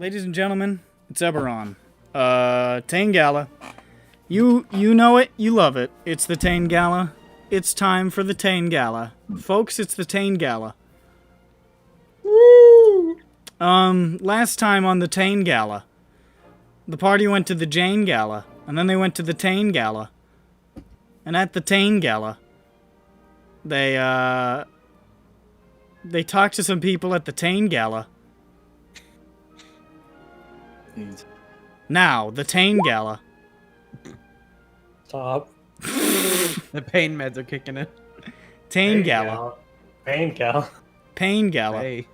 Ladies and gentlemen, it's EBERRON. Tain Gala. You know it, you love it. It's the Tain Gala. It's time for the Tain Gala. Folks, it's the Tain Gala. Woo! Last time on the Tain Gala, the party went to the Jane Gala, and then they went to the Tain Gala. And at the Tain Gala, they talked to some people at the Tain Gala. Now, the Tain Gala. Stop. The pain meds are kicking in. Tain Gala. Pain Gala. Pain Gala. Hey.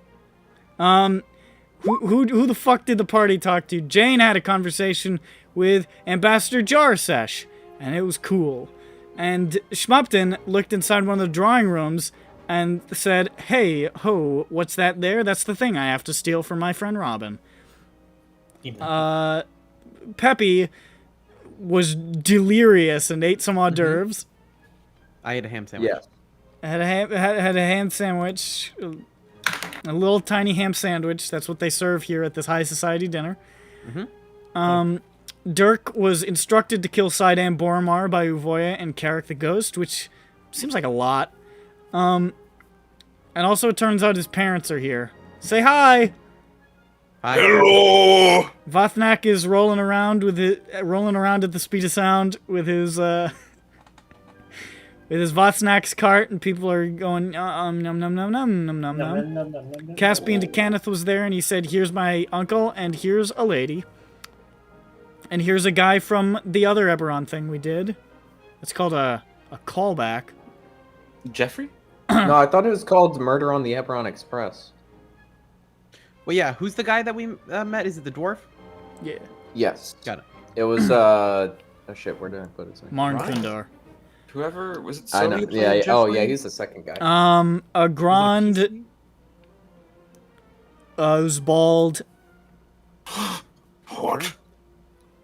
Who the fuck did the party talk to? Jane had a conversation with Ambassador Jarsesh, and it was cool. And Schmup'ten looked inside one of the drawing rooms and said, "Hey, ho, what's that there? That's the thing I have to steal from my friend Robin." Peppy was delirious and ate some hors d'oeuvres. I ate a ham sandwich. Yes. Had a ham sandwich, a little tiny ham sandwich. That's what they serve here at this high society dinner. Dirk was instructed to kill Sidam Boromar by Uvoya and Carrick the Ghost, which seems like a lot. And also it turns out his parents are here. Say hi! Hi. Hello. Vathnak is rolling around at the speed of sound with his Vathnax cart, and people are going num num num num num num num. Caspian to Kenneth was there, and he said, "Here's my uncle, and here's a lady, and here's a guy from the other EBERRON thing we did. It's called a callback." Jeffrey? No, I thought it was called Murder on the Eberron Express. Well, yeah. Who's the guy that we met? Is it the dwarf? Yeah. Yes. Got it. It was, oh shit, where did I put it? Marn Right. Thundar. Whoever was it? I know. Sony Yeah, played oh Jeffrey? yeah, he's the second guy. A Grand, who's bald. What?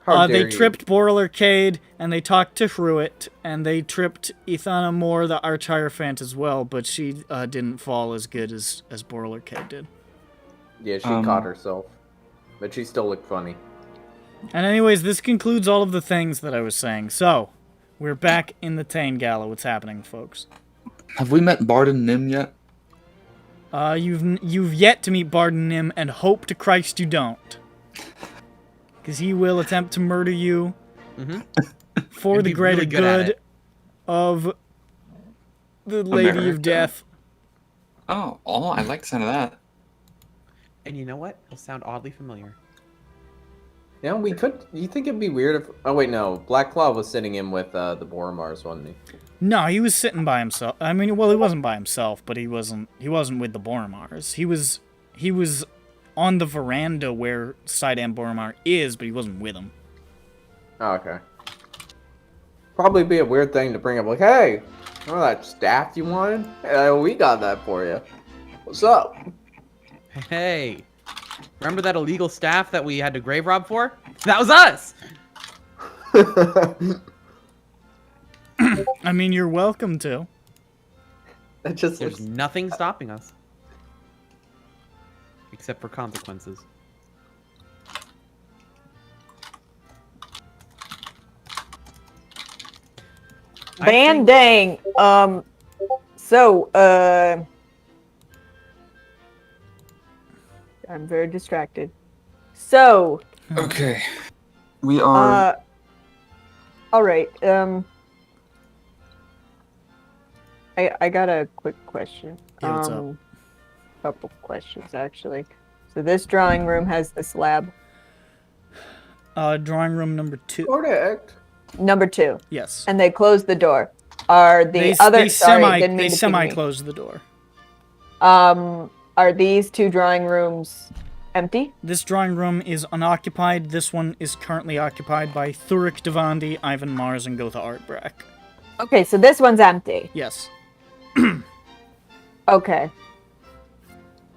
How They dare you. tripped Boral Arcade, and they talked to Hruit, and they tripped Ethana Moore, the Arch Hierophant, as well, but she didn't fall as good as Boral Arcade did. Yeah, she caught herself. But she still looked funny. And anyways, this concludes all of the things that I was saying. So, we're back in the Tain Gala. What's happening, folks? Have we met Barden Nim yet? You've yet to meet Barden Nim, and hope to Christ you don't. Because he will attempt to murder you for And the be greater really good at good it. of the Lady of America. Death. Oh, I like the sound of that. And you know what? It'll sound oddly familiar. Yeah, we could. You think it'd be weird if? Oh wait, no. Black Claw was sitting in with the Boromars, wasn't he? No, he was sitting by himself. I mean, well, he wasn't by himself, but he wasn't with the Boromars. He was on the veranda where Sidam Boromar is, but he wasn't with him. Oh, okay. Probably be a weird thing to bring up. Like, hey, remember that staff you wanted? Hey, we got that for you. What's up? Hey, remember that illegal staff that we had to grave rob for? That was us! I mean, you're welcome to. That just There's looks... nothing stopping us. Except for consequences. Bandang. I'm very distracted. So, Okay. We are... all right. I got a quick question. Yeah, what's up? Couple questions actually. So this drawing room has the slab. Drawing room number 2. Correct. Number 2. Yes. And they closed the door. Are the other... Sorry, didn't mean they to ping me. semi-closed the door. Are these 2 drawing rooms empty? This drawing room is unoccupied. This one is currently occupied by Thurik Devandi, Ivan Mars, and Gotha Artbrack. Okay, so this one's empty. Yes. Okay.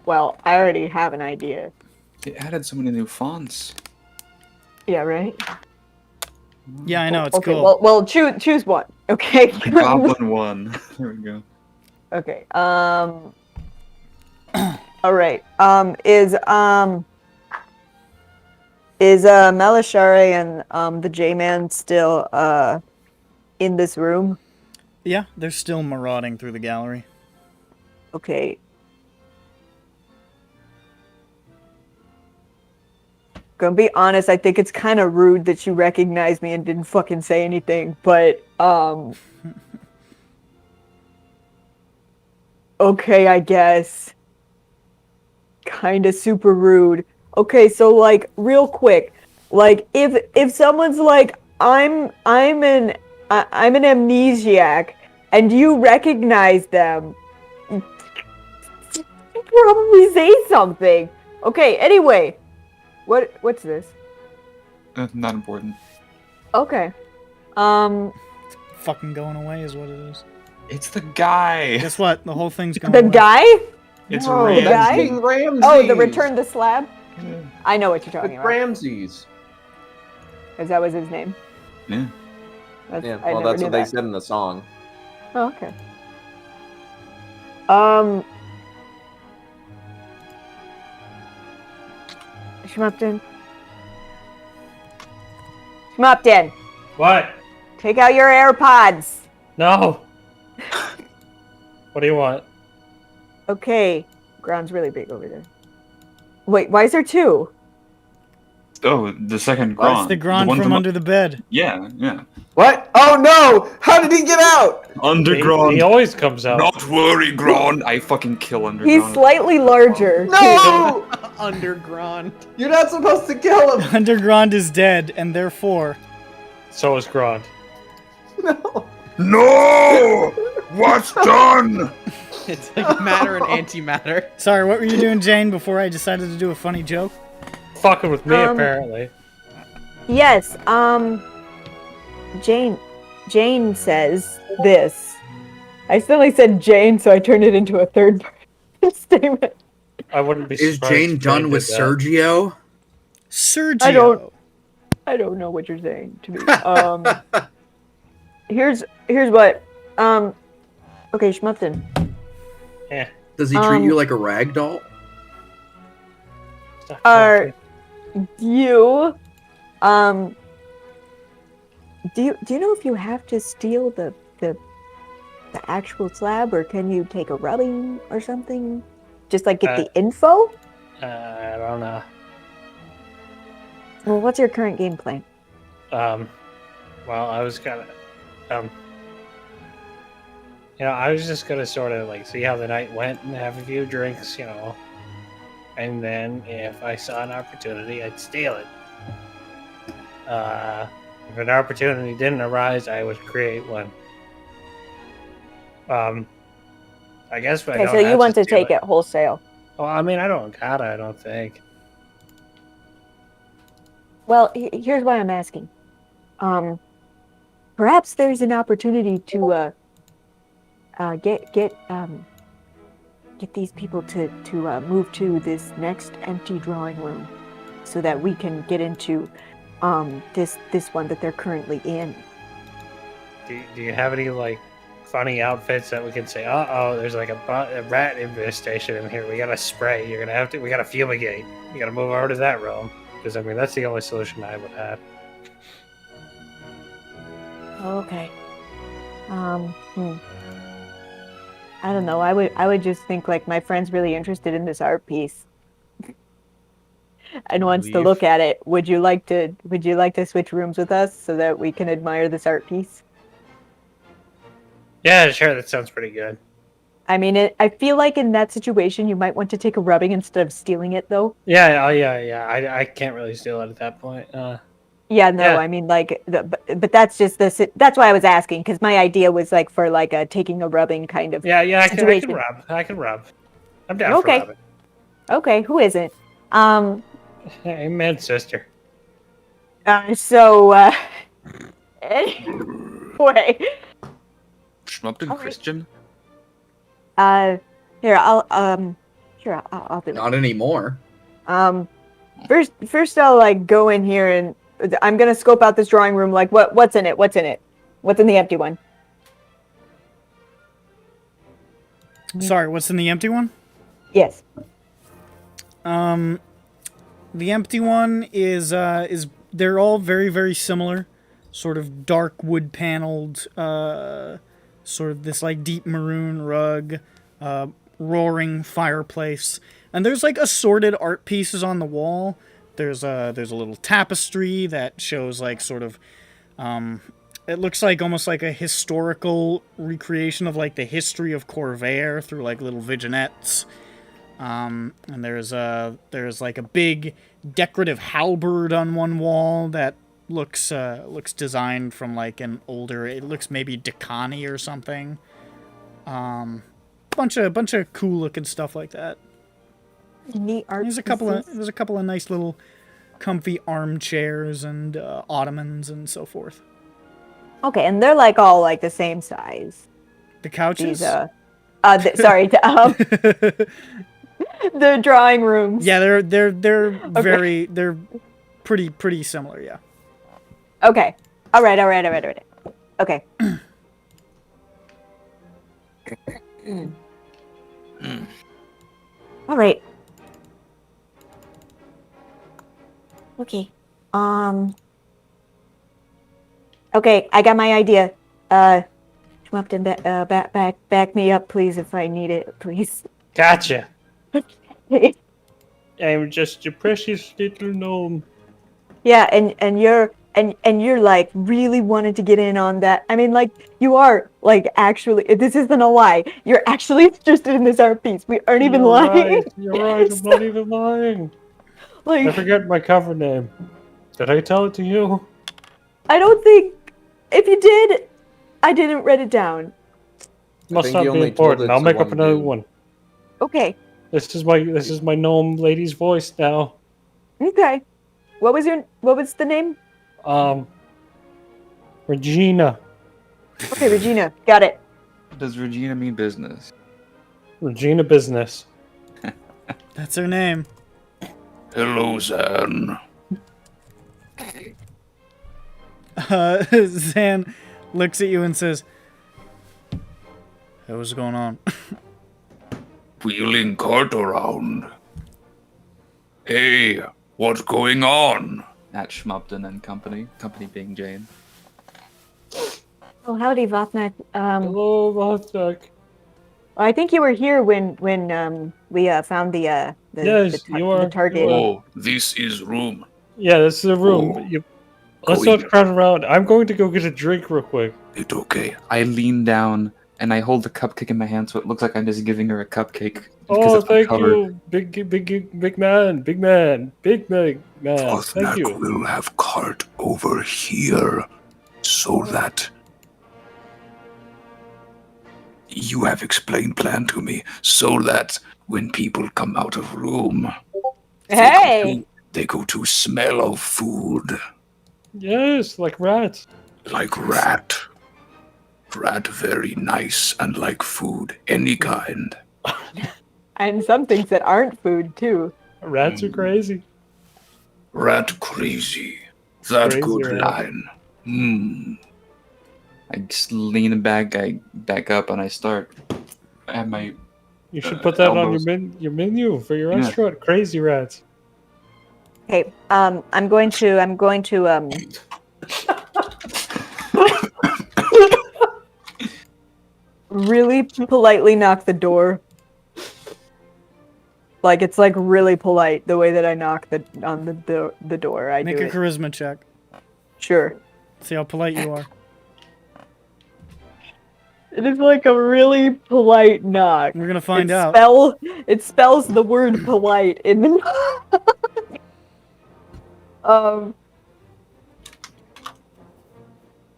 Well, I already have an idea. They added so many new fonts. Yeah, right? Yeah, I know, it's Okay, cool. well, choose one. Okay. Goblin 1. There we go. Okay. All right. Is Melishare and the J-Man still in this room? Yeah, they're still marauding through the gallery. Okay. Gonna be honest, I think it's kind of rude that you recognized me and didn't fucking say anything, but okay, I guess. Kind of super rude. Okay, so like real quick, like if someone's like I'm an amnesiac and you recognize them, probably say something. Okay, anyway. What's this? Not important. Okay. Fucking going away is what it is. It's the guy. Guess what? The whole thing's going The away. guy? It's No, Ramsey. that's Guy? King Ramses. Oh, the return the slab? Yeah. I know what you're It's talking about. Ramses. Because that was his name. Yeah. That's, Yeah, well, that's what they said in the song. Oh, okay. Schmup'ten. Schmup'ten, What? take out your AirPods. No. What do you want? Okay. Ground's really big over there. Wait, why is there 2? Oh, the second Well, Gron. It's the Gron one from under the bed. Yeah, yeah. What? Oh no! How did he get out? He Underground. always comes out. Not worry, Gron. I fucking kill Underground. He's slightly larger. No! Underground. You're not supposed to kill him. Underground is dead, and therefore... So is Grond. No. No! What's done? It's like matter and antimatter. Sorry, what were you doing, Jane, before I decided to do a funny joke? Fucking with me, apparently. Yes, Jane says this. I suddenly said Jane, so I turned it into a third person statement. I wouldn't be Is surprised. Jane if done they with did that. Sergio? Sergio! I don't know what you're saying to me. Here's what. Okay, Schmup'ten. Yeah. Does he treat you like a rag doll? Stop Are talking. you do you know if you have to steal the actual slab, or can you take a rubbing or something? Just like get the info? I don't know. Well, what's your current game plan? Well, I was gonna, I was just gonna sort of like see how the night went and have a few drinks, and then if I saw an opportunity, I'd steal it. If an opportunity didn't arise, I would create one. I guess. Okay, so you want to take it wholesale. Well, I mean, I don't gotta. I don't think. Well, here's why I'm asking. Perhaps there's an opportunity to get these people to move to this next empty drawing room, so that we can get into this one that they're currently in. Do you have any like funny outfits that we can say? There's like a rat infestation in here. We gotta spray. We gotta fumigate. You gotta move over to that room. Because, I mean, that's the only solution I would have. Okay. I don't know. I would just think like my friend's really interested in this art piece and wants to look at it. Would you like to switch rooms with us so that we can admire this art piece? Yeah, sure. That sounds pretty good. I mean, I feel like in that situation, you might want to take a rubbing instead of stealing it, though. Yeah. I can't really steal it at that point. Yeah, no, Yeah. I mean, like, but that's just that's why I was asking, because my idea was like for like a taking a rubbing kind of Yeah, I can situation. rob. I can rob. I'm down Okay. for robbing. Okay, who isn't? Amen, sister. So, anyway, Schmup'ten Alright. Christian? here, I'll do it. Not anymore. First I'll like go in here and I'm gonna scope out this drawing room. Like, what's in it? What's in it? What's in the empty one? Sorry, what's in the empty one? Yes. The empty one is they're all very, very similar. Sort of dark wood paneled, sort of this like deep maroon rug, roaring fireplace. And there's like assorted art pieces on the wall. There's a little tapestry that shows like sort of it looks like almost like a historical recreation of like the history of Corvair through like little vignettes. And there's like a big decorative halberd on one wall that looks designed from like an older, it looks maybe Decani or something. Bunch of cool looking stuff like that. Neat art. There's a couple of nice little comfy armchairs and ottomans and so forth. Okay, and they're like all like the same size. The couches? These sorry, the drawing rooms. Yeah, they're very they're pretty similar, yeah. Okay. All right. Okay. All right. Okay. Okay, I got my idea. Schmup'ten, back me up, please, if I need it, please. Gotcha. I'm just a precious little gnome. Yeah, and you're like really wanted to get in on that. I mean, like you are like actually. This isn't a lie. You're actually interested in this art piece. We aren't even lying. You're right. I'm not even lying. I Like forget my cover name. Did I tell it to you? I don't think if you did, I didn't write it down. Must think not you be only told important. it I'll to make up one another dude. one. Okay. This is my gnome lady's voice now. Okay. What was the name? Regina. Okay, Regina. Got it. Does Regina mean business? Regina Business. That's her name. Hello, Zan. Zan looks at you and says, "Hey, what's going on?" Wheeling cart around. Hey, what's going on? At Schmup'ten and company. Company being Jane. Oh, howdy, Vatnak. Hello, Vostok. I think you were here when we found the Yes, you are. the target. Oh, this is room. Yeah, this is the room. Oh. Let's Go not in. crowd around. I'm going to go get a drink real quick. It's okay. I lean down and I hold the cupcake in my hand so it looks like I'm just giving her a cupcake. Oh, it's thank uncovered. you, big man. Thank Vothnak you. will have cart over here so that you have explained plan to me so that when people come out of room Hey! they go to smell of food Yes, like rats. like rat very nice and like food any kind. And some things that aren't food too. Rats are crazy. Rat crazy, that Crazy good rat. line. I just lean back, I back up, and I start. I have my. You should put that on elbows. your menu for your Yeah. restaurant. Crazy rats. Okay, I'm going to really politely knock the door. Like it's like really polite the way that I knock on the door. I Make do a it. charisma check. Sure. See how polite you are. It is like a really polite knock. We're gonna find out. It spells the word polite in the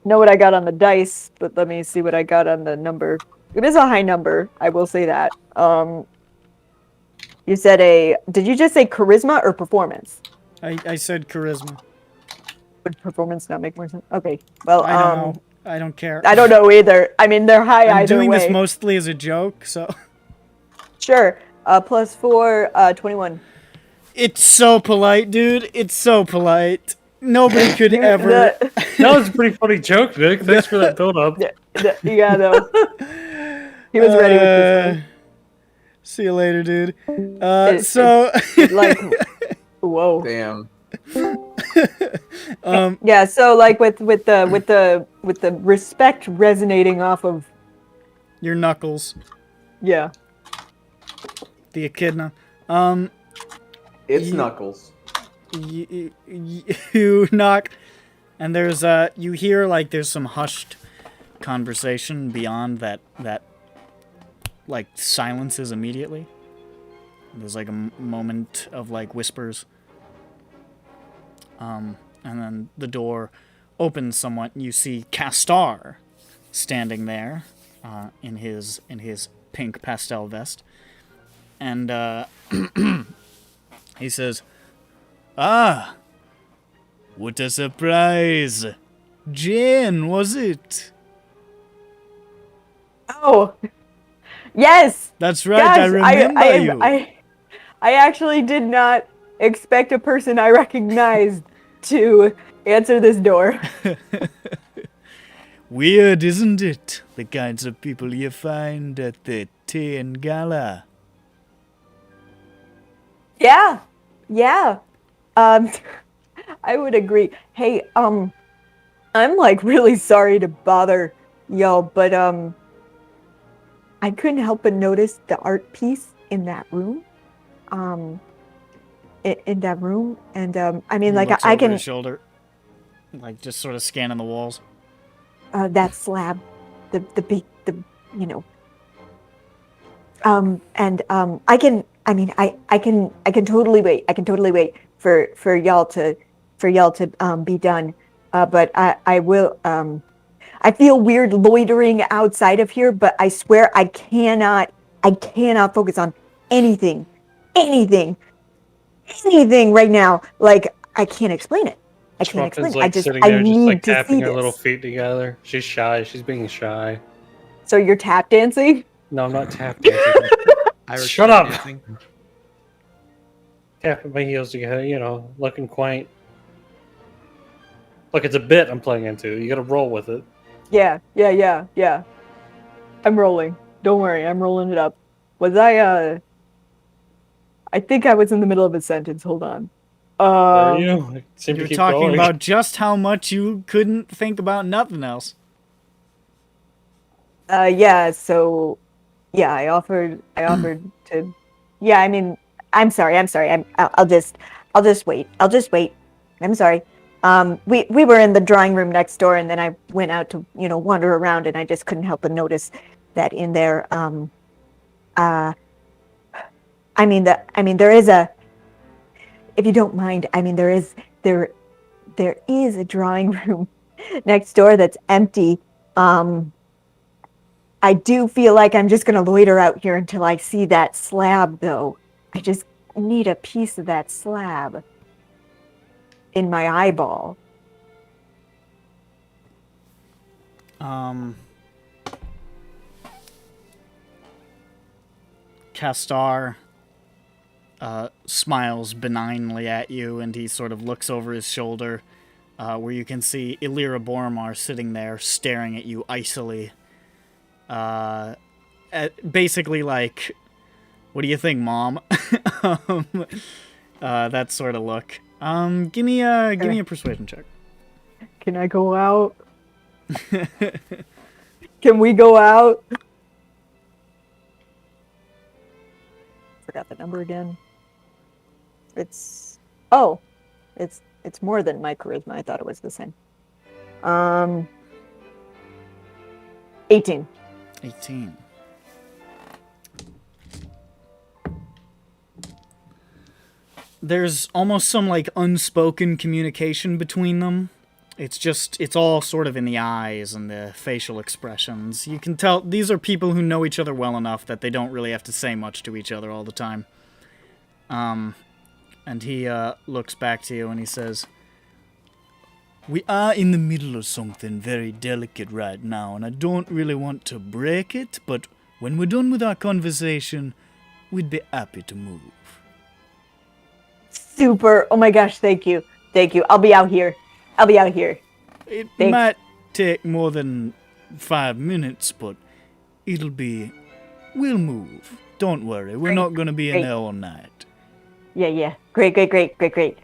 know what I got on the dice, but let me see what I got on the number. It is a high number, I will say that. You said did you just say charisma or performance? I said charisma. Would performance not make more sense? Okay, well, I don't know. I don't care. I don't know either. I mean, they're high I'm either doing way. this mostly as a joke, so. Sure. +4, 21. It's so polite, dude. It's so polite. Nobody could ever. That was a pretty funny joke, Nick. Thanks for that build-up. Yeah, though. He was ready with this one. See you later, dude. So. Like, whoa. Damn. Yeah, so like with the respect resonating off of your knuckles. Yeah. The echidna. It's Knuckles. You knock, and there's you hear like there's some hushed conversation beyond that like silences immediately. There's like a moment of like whispers. And then the door opens somewhat, and you see Castar standing there in his pink pastel vest. And he says, "Ah, what a surprise! Jane, was it?" Oh, yes! That's right, yes, I remember you. I actually did not expect a person I recognized to answer this door. Weird, isn't it? The kinds of people you find at the Tain Gala. Yeah. I would agree. Hey, I'm like really sorry to bother y'all, but I couldn't help but notice the art piece in that room. In that room, and I mean, like I can his shoulder, like just sort of scanning the walls. That slab, the you know, and I can totally wait. I can totally wait for y'all to be done. But I will. I feel weird loitering outside of here, but I swear I cannot focus on anything right now. Like I can't explain it. I can't explain it. Like I need to tapping see her this. little feet together. She's shy. She's being shy. So you're tap dancing? No, I'm not tap dancing. Shut up. Tapping my heels together, looking quaint. Look, it's a bit I'm playing into. You gotta roll with it. Yeah. I'm rolling. Don't worry, I'm rolling it up. Was I think I was in the middle of a sentence. Hold on. Are you? You're talking about just how much you couldn't think about nothing else. Yeah, so yeah, I offered to yeah, I mean, I'm sorry. I'll just wait. I'm sorry. We were in the drawing room next door, and then I went out to, wander around, and I just couldn't help but notice that in there there is a, if you don't mind, there is a drawing room next door that's empty. I do feel like I'm just gonna loiter out here until I see that slab, though. I just need a piece of that slab in my eyeball. Castar smiles benignly at you, and he sort of looks over his shoulder, where you can see Illyra Boromar sitting there staring at you icily. Basically like, what do you think, Mom? That sort of look. Give me a persuasion check. Can I go out? Can we go out? Forgot the number again. It's more than my charisma. I thought it was the same. 18. 18. There's almost some like unspoken communication between them. It's all sort of in the eyes and the facial expressions. You can tell these are people who know each other well enough that they don't really have to say much to each other all the time. And he looks back to you and he says, "We are in the middle of something very delicate right now, and I don't really want to break it, but when we're done with our conversation, we'd be happy to move." Super. Oh my gosh, thank you. Thank you. I'll be out here. It Thanks. might take more than 5 minutes, but we'll move. Don't worry, we're Great, not going to be in great. there all night. Yeah. Great.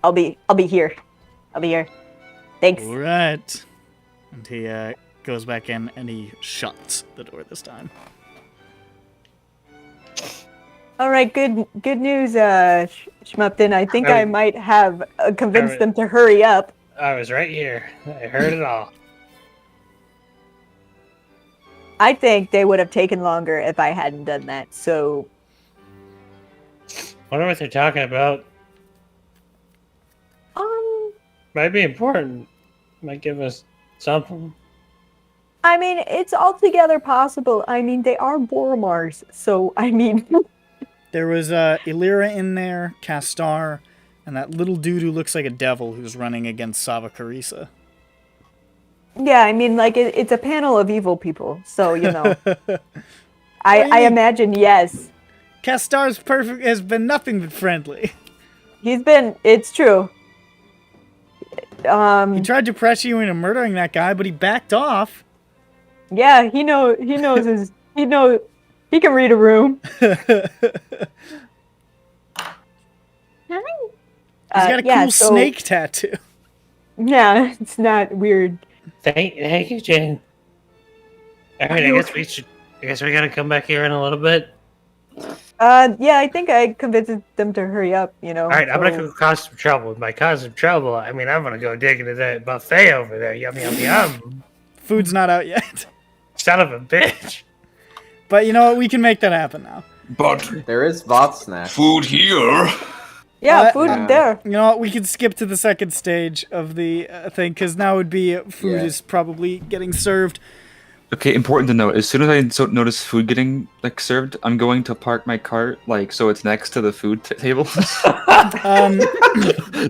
I'll be here. Thanks. All right. And he goes back in and he shuts the door this time. All right, good news, Schmup'ten. I think I might have convinced them to hurry up. I was right here. I heard it all. I think they would have taken longer if I hadn't done that. So, Wonder what they're talking about. Might be important. Might give us something. I mean, it's altogether possible. I mean, they are Boromars, so I mean. There was Illyra in there, Castar, and that little dude who looks like a devil who's running against Sava Carissa. Yeah, I mean, like it's a panel of evil people, so you know. I imagine yes. Castar's perfect has been nothing but friendly. It's true. He tried to pressure you into murdering that guy, but he backed off. Yeah, he knows he can read a room. He's got a cool snake tattoo. Yeah, it's not weird. Thank you, Jane. All right, I guess we gotta come back here in a little bit. Yeah, I think I convinced them to hurry up, you know. All right, I'm gonna go cause some trouble. By cause some trouble, I mean I'm gonna go dig into that buffet over there. Yum yum yum. Food's not out yet. Son of a bitch. But you know what? We can make that happen now. But There is Vought snack. food here. Yeah, food is there. You know what? We can skip to the second stage of the thing, because now would be food Yeah. is probably getting served. Okay, important to note. As soon as I notice food getting served, I'm going to park my cart so it's next to the food table.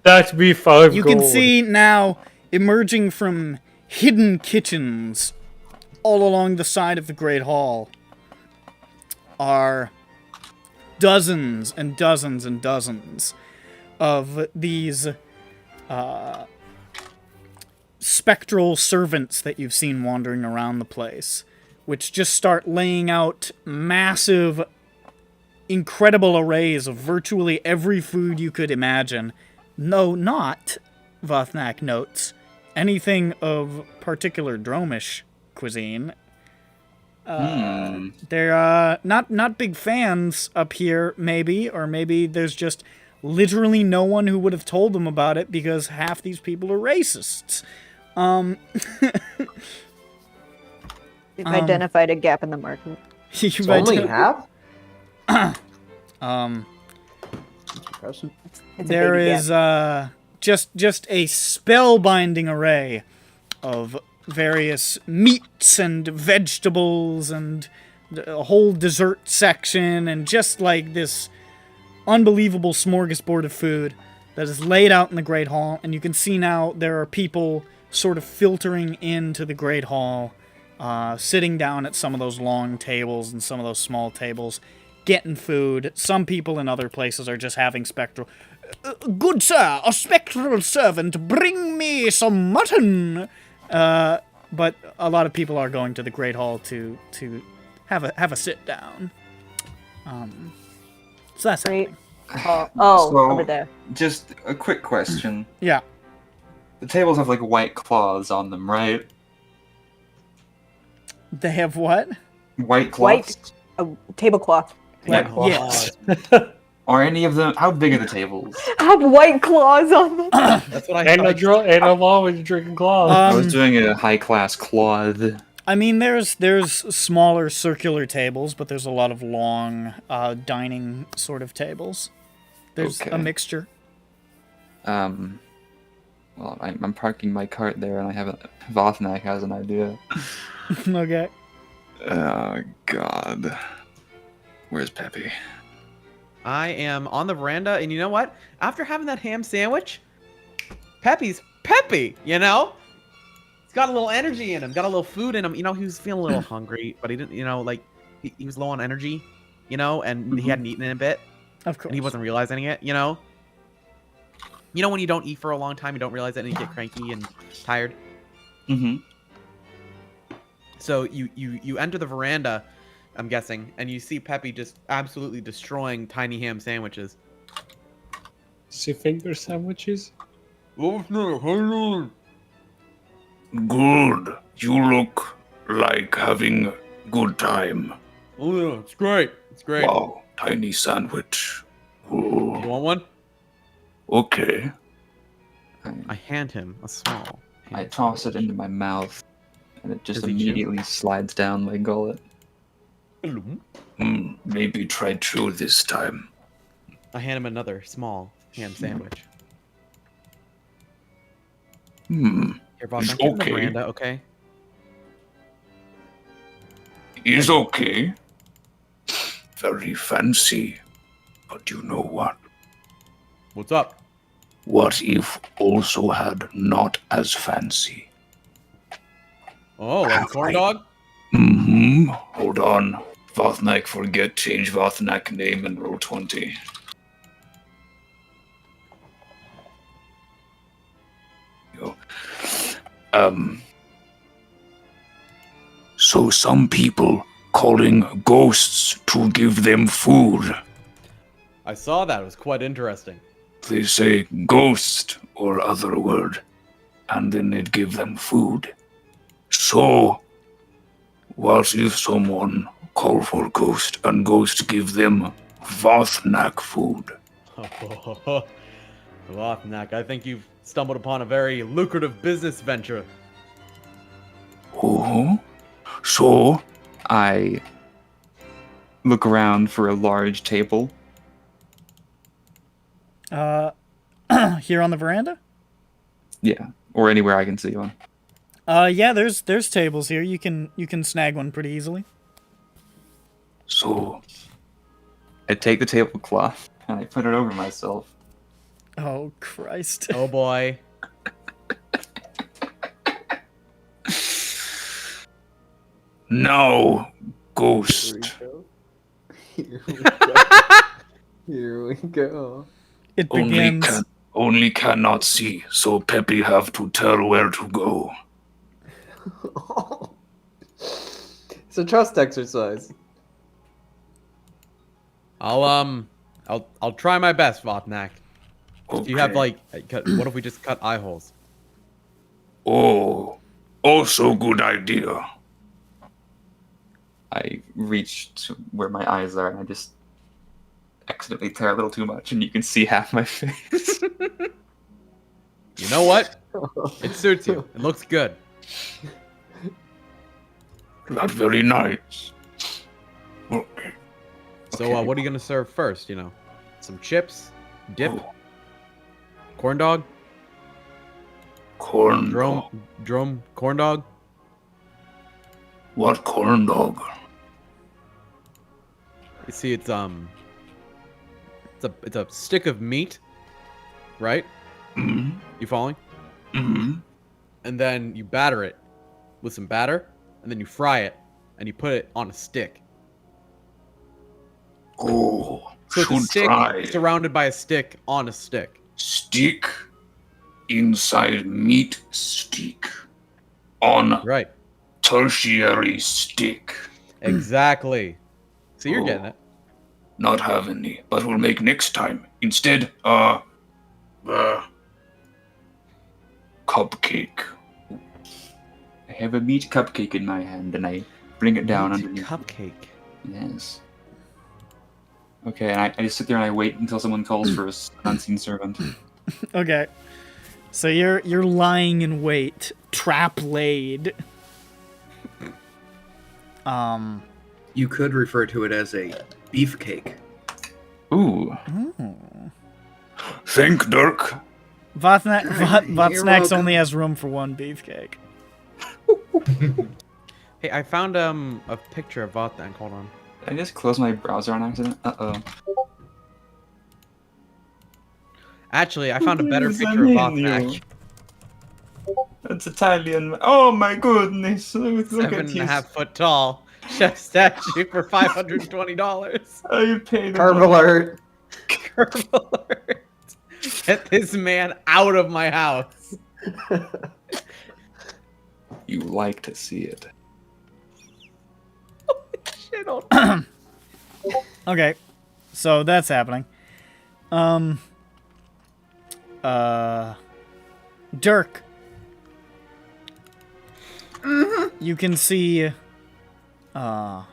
That's me 5 You gold. can see now emerging from hidden kitchens all along the side of the Great Hall are dozens and dozens and dozens of these spectral servants that you've seen wandering around the place, which just start laying out massive, incredible arrays of virtually every food you could imagine. No, not, Vothnak notes, anything of particular Dromish cuisine. They're not big fans up here, maybe, or maybe there's just literally no one who would have told them about it because half these people are racists. We've identified a gap in the market. You've Only ident- half? It's a There baby is gap. just a spellbinding array of various meats and vegetables and a whole dessert section and just like this unbelievable smorgasbord of food that is laid out in the Great Hall. And you can see now there are people sort of filtering into the Great Hall, sitting down at some of those long tables and some of those small tables, getting food. Some people in other places are just having spectral... good sir, a spectral servant, bring me some mutton! But a lot of people are going to the Great Hall to have a sit down. So that's Great. happening. Oh, So- over there. Just a quick question. Yeah. The tables have white cloths on them, right? They have what? White cloths. A tablecloth. Yes. Are any of them? How big are the tables? Have white claws on them. That's what I Ain't no thought. ain't no law when you're drinking claws. I was doing a high class cloth. I mean, there's smaller circular tables, but there's a lot of long dining sort of tables. There's a Okay. mixture. Well, Well, I'm parking my cart there, and I have Vothnak has an idea. Okay. Oh God. Where's Peppy? I am on the veranda, and you know what? After having that ham sandwich, Peppy's Peppy, you know? He's got a little energy in him, got a little food in him. You know, he was feeling a little hungry, but he didn't, you know, like, he was low on energy, you know, and he hadn't eaten in a bit, Of course. and he wasn't realizing it, you know? You know when you don't eat for a long time, you don't realize it, and you get cranky and tired? Mm-hmm. So you enter the veranda, I'm guessing, and you see Peppy just absolutely destroying tiny ham sandwiches. See finger sandwiches? Good. You look like having a good time. Oh yeah, it's great. It's great. Wow, tiny sandwich. You Ooh, want one? okay. I hand him a small. I toss it into my mouth, and it just Does he chew? immediately slides down my gullet. Maybe try chew this time. I hand him another small ham sandwich. Here, Bob, It's get in the okay. veranda, okay? Is okay. Very fancy. But you know what? What's up? What if also had not as fancy? Oh, like a corn dog? Hold on. Vothnak forget, change Vothnak name and roll 20. Yo. So some people calling ghosts to give them food. I saw that. It was quite interesting. They say ghost or other word, and then they'd give them food. So, what if someone call for ghost and ghost give them Vothnak food? Lothnak, I think you've stumbled upon a very lucrative business venture. Oh, so I look around for a large table. Here on the veranda? Yeah, or anywhere I can see one. Yeah, there's tables here. You can snag one pretty easily. So I take the tablecloth and I put it over myself. Oh Christ. Oh boy. now, ghost. Here we go. Here we go. It begins. Only cannot see, so Peppy have to tell where to go. It's a trust exercise. I'll try my best, Votnak. Okay. Do you have like, what if we just cut eye holes? Oh, also good idea. I reach to where my eyes are and I just accidentally tear a little too much and you can see half my face. You know what? It suits you. It looks good. Not very nice. Okay. So, what are you gonna serve first? You know, some chips, dip, Oh, corn dog, corn dog. drum, corn dog. What corn dog? You see, it's a stick of meat, right? Mm-hmm. You following? Mm-hmm. And then you batter it with some batter, and then you fry it, and you put it on a stick. Oh, So it's a should stick try. surrounded by a stick on a stick. Stick inside meat stick on Right. tertiary stick. Exactly. So you're getting it. Not have any, but we'll make next time. Instead, cupcake. I have a meat cupcake in my hand and I bring it down underneath. Cupcake. Yes. Okay, and I just sit there and I wait until someone calls for an unseen servant. Okay. So you're lying in wait, trap laid. You could refer to it as a beefcake. Ooh. Think, Dirk. Votsnax welcome. only has room for one beefcake. Hey, I found a picture of Vothank. Hold on. Did I just close my browser on accident? Uh-oh. Actually, I found a better What does that picture of mean, Vothank. you? That's Italian. Oh my goodness! Look at 7.5 foot tall. Chef statue for $520. I paid. Curve alert. Curve alert. Get this man out of my house. You like to see it. Shit, hold on. Okay, so that's happening. Dirk. You can see, Mr.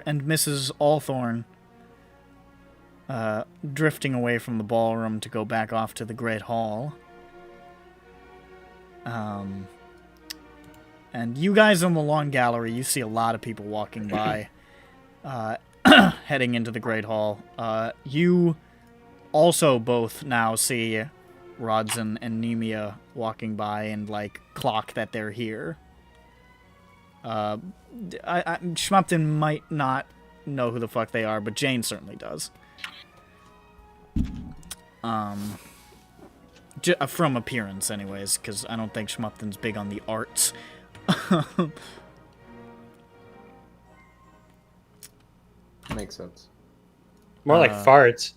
and Mrs. Althorn, drifting away from the ballroom to go back off to the Great Hall. And you guys on the long gallery, you see a lot of people walking by, heading into the Great Hall. You also both now see Rods and Nemia walking by and, like, clock that they're here. Schmup'ten might not know who the fuck they are, but Jane certainly does. From appearance, anyways, because I don't think Schmup'ten's big on the arts. Makes sense. More like farts.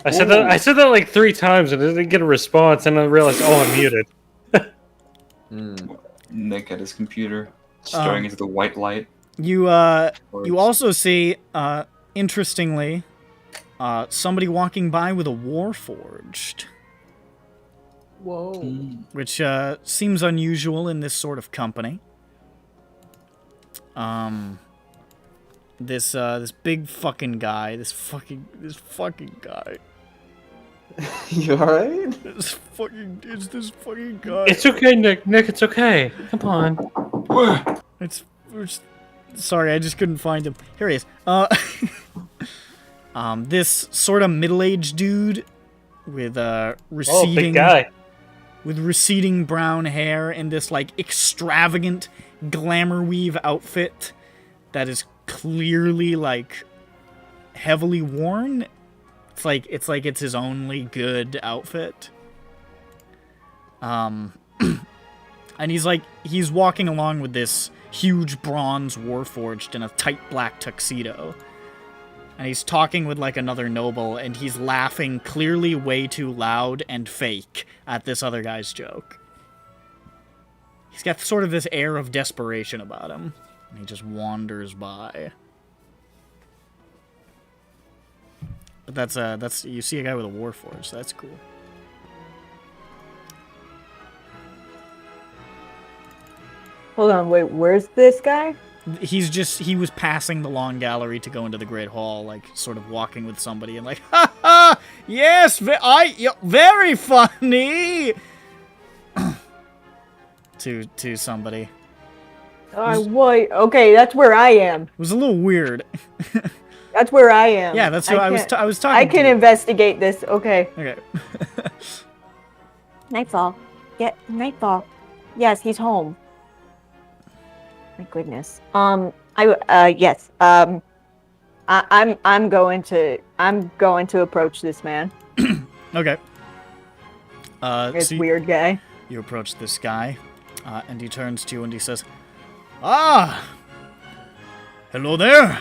I said that like 3 times and I didn't get a response, and I realized, oh, I'm muted. Nick at his computer, staring into the white light. You also see, interestingly, somebody walking by with a warforged. Whoa. Which seems unusual in this sort of company. This big fucking guy, this fucking guy. You alright? It's this fucking guy. It's okay, Nick. Nick, it's okay. Come on. It's sorry, I just couldn't find him. Here he is. This sort of middle-aged dude with receding, big guy. with receding brown hair and this like extravagant glamour weave outfit that is clearly like heavily worn. It's like it's his only good outfit. And he's walking along with this huge bronze warforged in a tight black tuxedo. And he's talking with like another noble, and he's laughing clearly way too loud and fake at this other guy's joke. He's got sort of this air of desperation about him. And he just wanders by. But that's you see a guy with a warforged, that's cool. Hold on, wait, where's this guy? He was passing the long gallery to go into the Great Hall, like, sort of walking with somebody, and like, ha ha! Yes, very funny! to somebody. Wait, okay, that's where I am. It was a little weird. That's where I am. Yeah, that's who I was talking I can to. investigate this, okay. Okay. Nightfall. Nightfall. Yes, he's home. My goodness. Yes. I'm going to approach this man. Okay. This So weird guy. you approach this guy, and he turns to you and he says, "Ah! Hello there!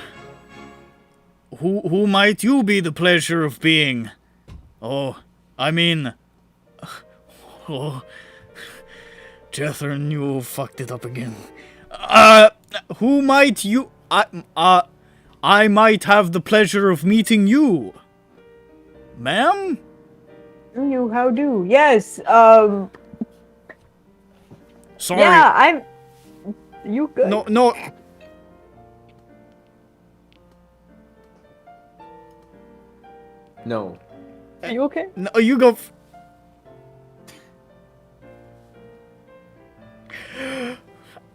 Who might you be the pleasure of being? Oh, I mean... Oh... Jethrin, you fucked it up again. Who might you... I might have the pleasure of meeting you. Ma'am? You, how do? Yes, Sorry. yeah, I'm... You good? No. No. Are you okay? No, you go...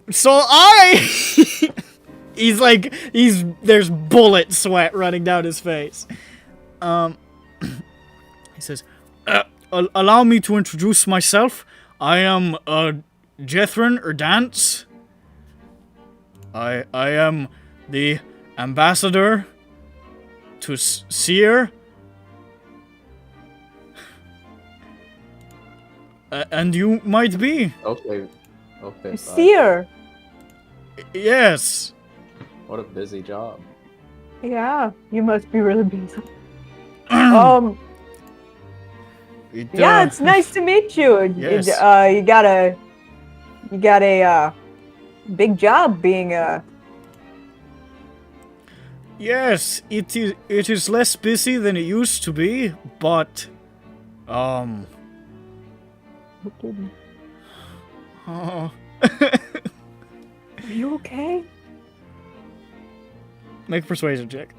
So there's bullet sweat running down his face. He says, allow me to introduce myself. I am Jethrin or Dance. I am the ambassador to Seer. And you might be. Okay. bye. Seer. Yes. What a busy job. Yeah, you must be really busy. It, Yeah, it's nice to meet you. Yes. You got a big job being a. Yes, it is less busy than it used to be, but oh, Are you okay? make a persuasion check.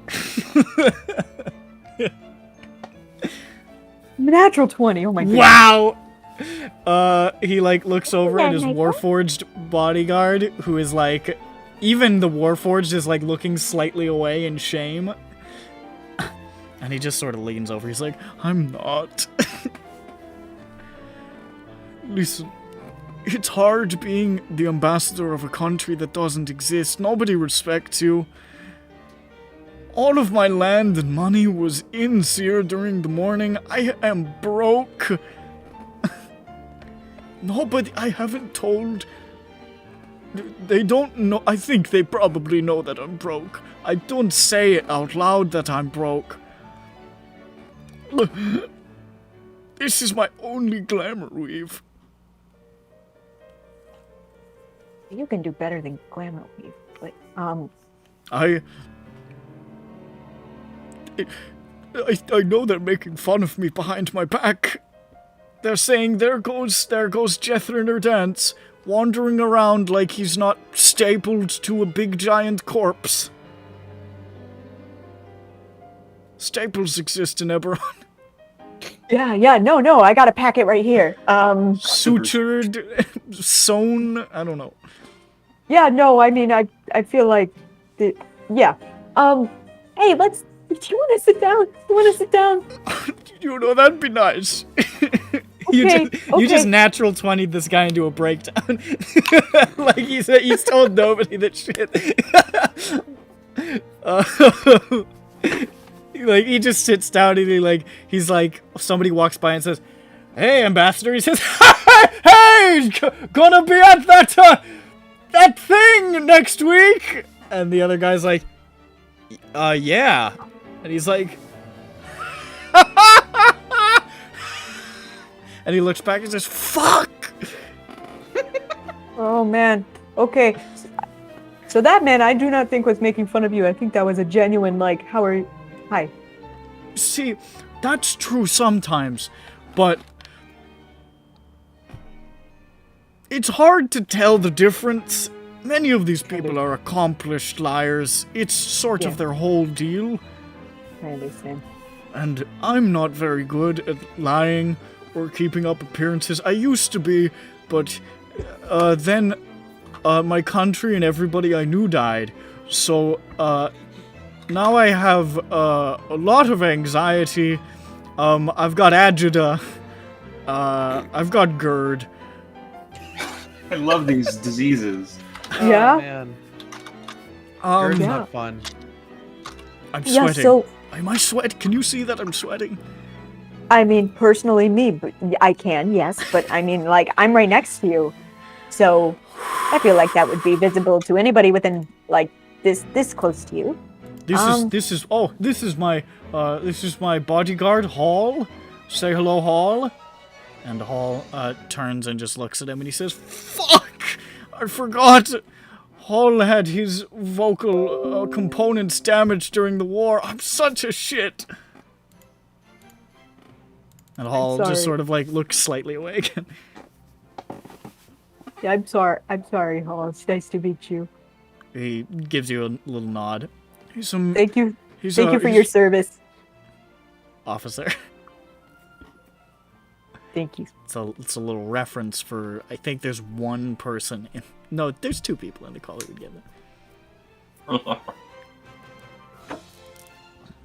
Natural 20. Oh my god. Wow. He like looks over at his warforged bodyguard, who is like, even the warforged is like looking slightly away in shame. And he just sort of leans over. He's like, I'm not. Listen, it's hard being the ambassador of a country that doesn't exist. Nobody respects you. All of my land and money was in Seer during the morning. I am broke. Nobody, I haven't told. They don't know. I think they probably know that I'm broke. I don't say it out loud that I'm broke. This is my only glamour weave. You can do better than glamour weave. But I know they're making fun of me behind my back. They're saying, there goes Jethrin or Dance, wandering around like he's not stapled to a big giant corpse. Staples exist in EBERRON. yeah, no, I got a packet right here. Sutured, sewn, I don't know. Yeah, no, I mean, I feel like, yeah. Hey, do you want to sit down? You know, that'd be nice. You just natural 20'd this guy into a breakdown. Like he's told nobody that shit. Like he just sits down and he's like somebody walks by and says, "Hey, ambassador." He says, "Hey, gonna be at that thing next week." And the other guy's like, yeah. And he's like, and he looks back and says, "Fuck." Oh man. Okay. So that man, I do not think was making fun of you. I think that was a genuine hi. See, that's true sometimes, but it's hard to tell the difference. Many of these people are accomplished liars. It's sort of their whole deal. I understand. And I'm not very good at lying or keeping up appearances. I used to be, but then my country and everybody I knew died. So now I have a lot of anxiety. I've got agita. I've got GERD. I love these diseases. Yeah? Oh, man. GERD's not fun. I'm Yeah, sweating. so Am I sweating? Can you see that I'm sweating? I mean, personally, but I can, yes, but I mean, I'm right next to you, so I feel like that would be visible to anybody within this close to you. This is my bodyguard, Hall. Say hello, Hall. And Hall turns and just looks at him and he says, "Fuck! I forgot! Hall had his vocal components damaged during the war. I'm such a shit!" And Hall just sort of looks slightly away again. Yeah, I'm sorry, Hall. It's nice to meet you. He gives you a little nod. Thank you for your service. Officer. Thank you. It's a little reference for, I think there's one person in, no, there's two people in the call who would get that.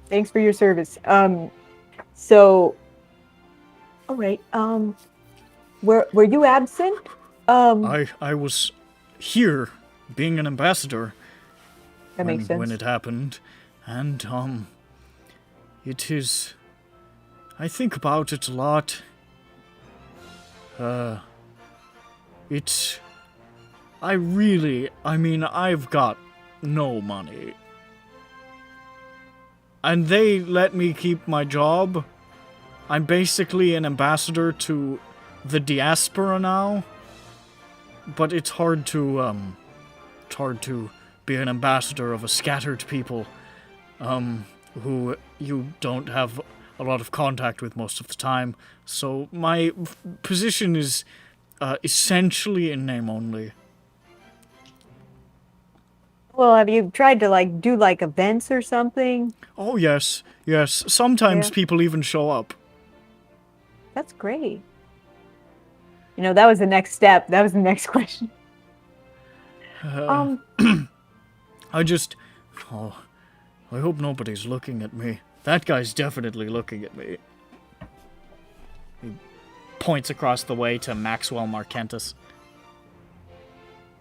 Thanks for your service. So All right. Were you absent? I was here, being an ambassador. That makes sense. When it happened, and it is. I think about it a lot. It's. I mean, I've got no money. And they let me keep my job. I'm basically an ambassador to the diaspora now. But it's hard to be an ambassador of a scattered people, who you don't have a lot of contact with most of the time. So my position is essentially in name only. Well, have you tried to do events or something? Oh yes. Sometimes Yeah. people even show up. That's great. That was the next step. That was the next question. I hope nobody's looking at me. That guy's definitely looking at me. He points across the way to Maxwell Markentis.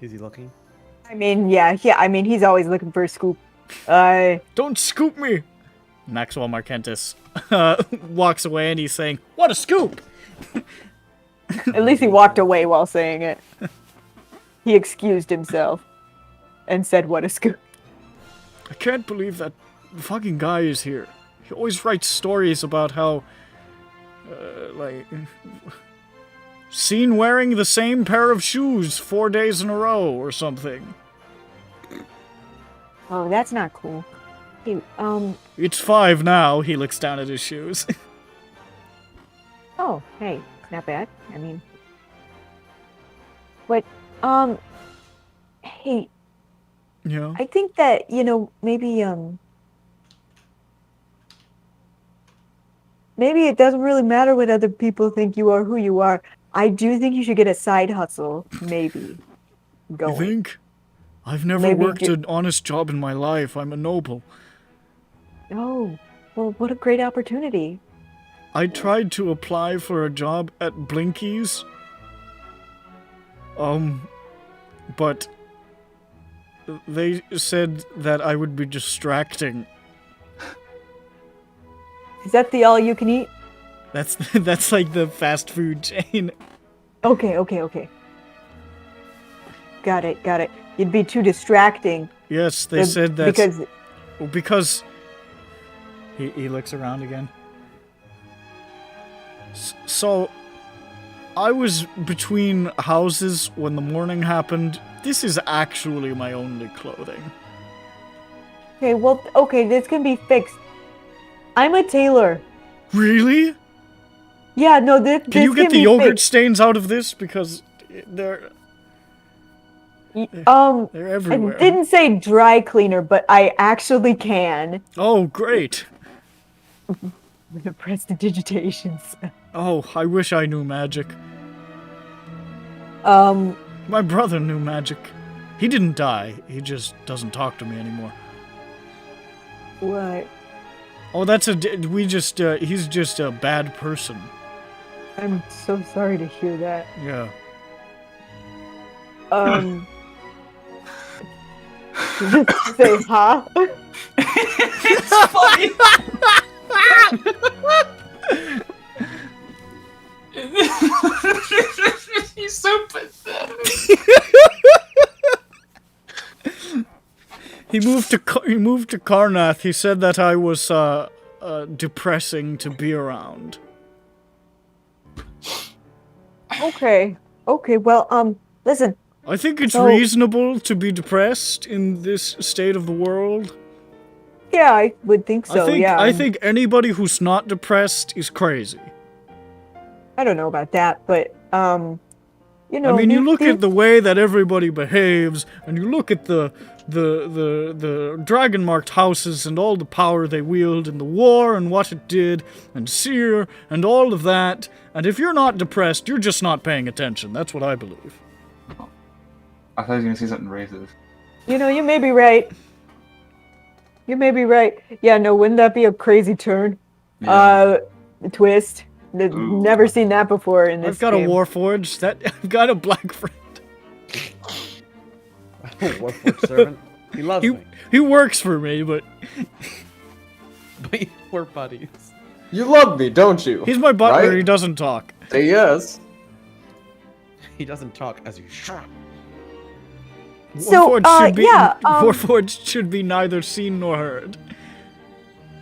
Is he looking? I mean, yeah. I mean, he's always looking for a scoop. Don't scoop me! Maxwell Markentis walks away and he's saying, "What a scoop!" At least he walked away while saying it. He excused himself and said, "What a scoop." I can't believe that fucking guy is here. He always writes stories about how, seen wearing the same pair of shoes 4 days in a row or something. Oh, that's not cool. Hey, It's 5 now. He looks down at his shoes. oh, hey, not bad. I mean, but, hey, Yeah. I think that, maybe it doesn't really matter what other people think you are, who you are. I do think you should get a side hustle, maybe, You going. think? I've never Maybe worked you- an honest job in my life. I'm a noble. Oh, well, what a great opportunity. I tried to apply for a job at Blinkies. But they said that I would be distracting. Is that the all you can eat? That's like the fast food chain. Okay. Got it. You'd be too distracting. Yes, they said that Because he looks around again. So I was between houses when the morning happened. This is actually my only clothing. this can be fixed. I'm a tailor. Really? Yeah, no, this Can you get the be yogurt fixed. stains out of this? Because they're I everywhere. didn't say dry cleaner, but I actually can. Oh, great. With the prestidigitations. Oh, I wish I knew magic. My brother knew magic. He didn't die. He just doesn't talk to me anymore. What? Oh, he's just a bad person. I'm so sorry to hear that. Yeah. Say, huh? It's funny. He's so pathetic. He moved to Karnath. He said that I was depressing to be around. Okay. Well, listen. I think it's So- reasonable to be depressed in this state of the world. Yeah, I would think so. I think anybody who's not depressed is crazy. I don't know about that, but I mean, you look at the way that everybody behaves, and you look at the dragon-marked houses and all the power they wield in the war and what it did, and Seer, and all of that, and if you're not depressed, you're just not paying attention. That's what I believe. I thought he was gonna say something racist. You may be right. Yeah, no, wouldn't that be a crazy turn? Yeah. The twist. Never seen that before in this I've got game. a Warforged. I've got a black friend. Warforged servant. He loves me. He works for me, but But we're buddies. You love me, don't you? he's my butler. Right? He doesn't talk. Say yes. He doesn't talk as you shout. So, Warforged should be neither seen nor heard.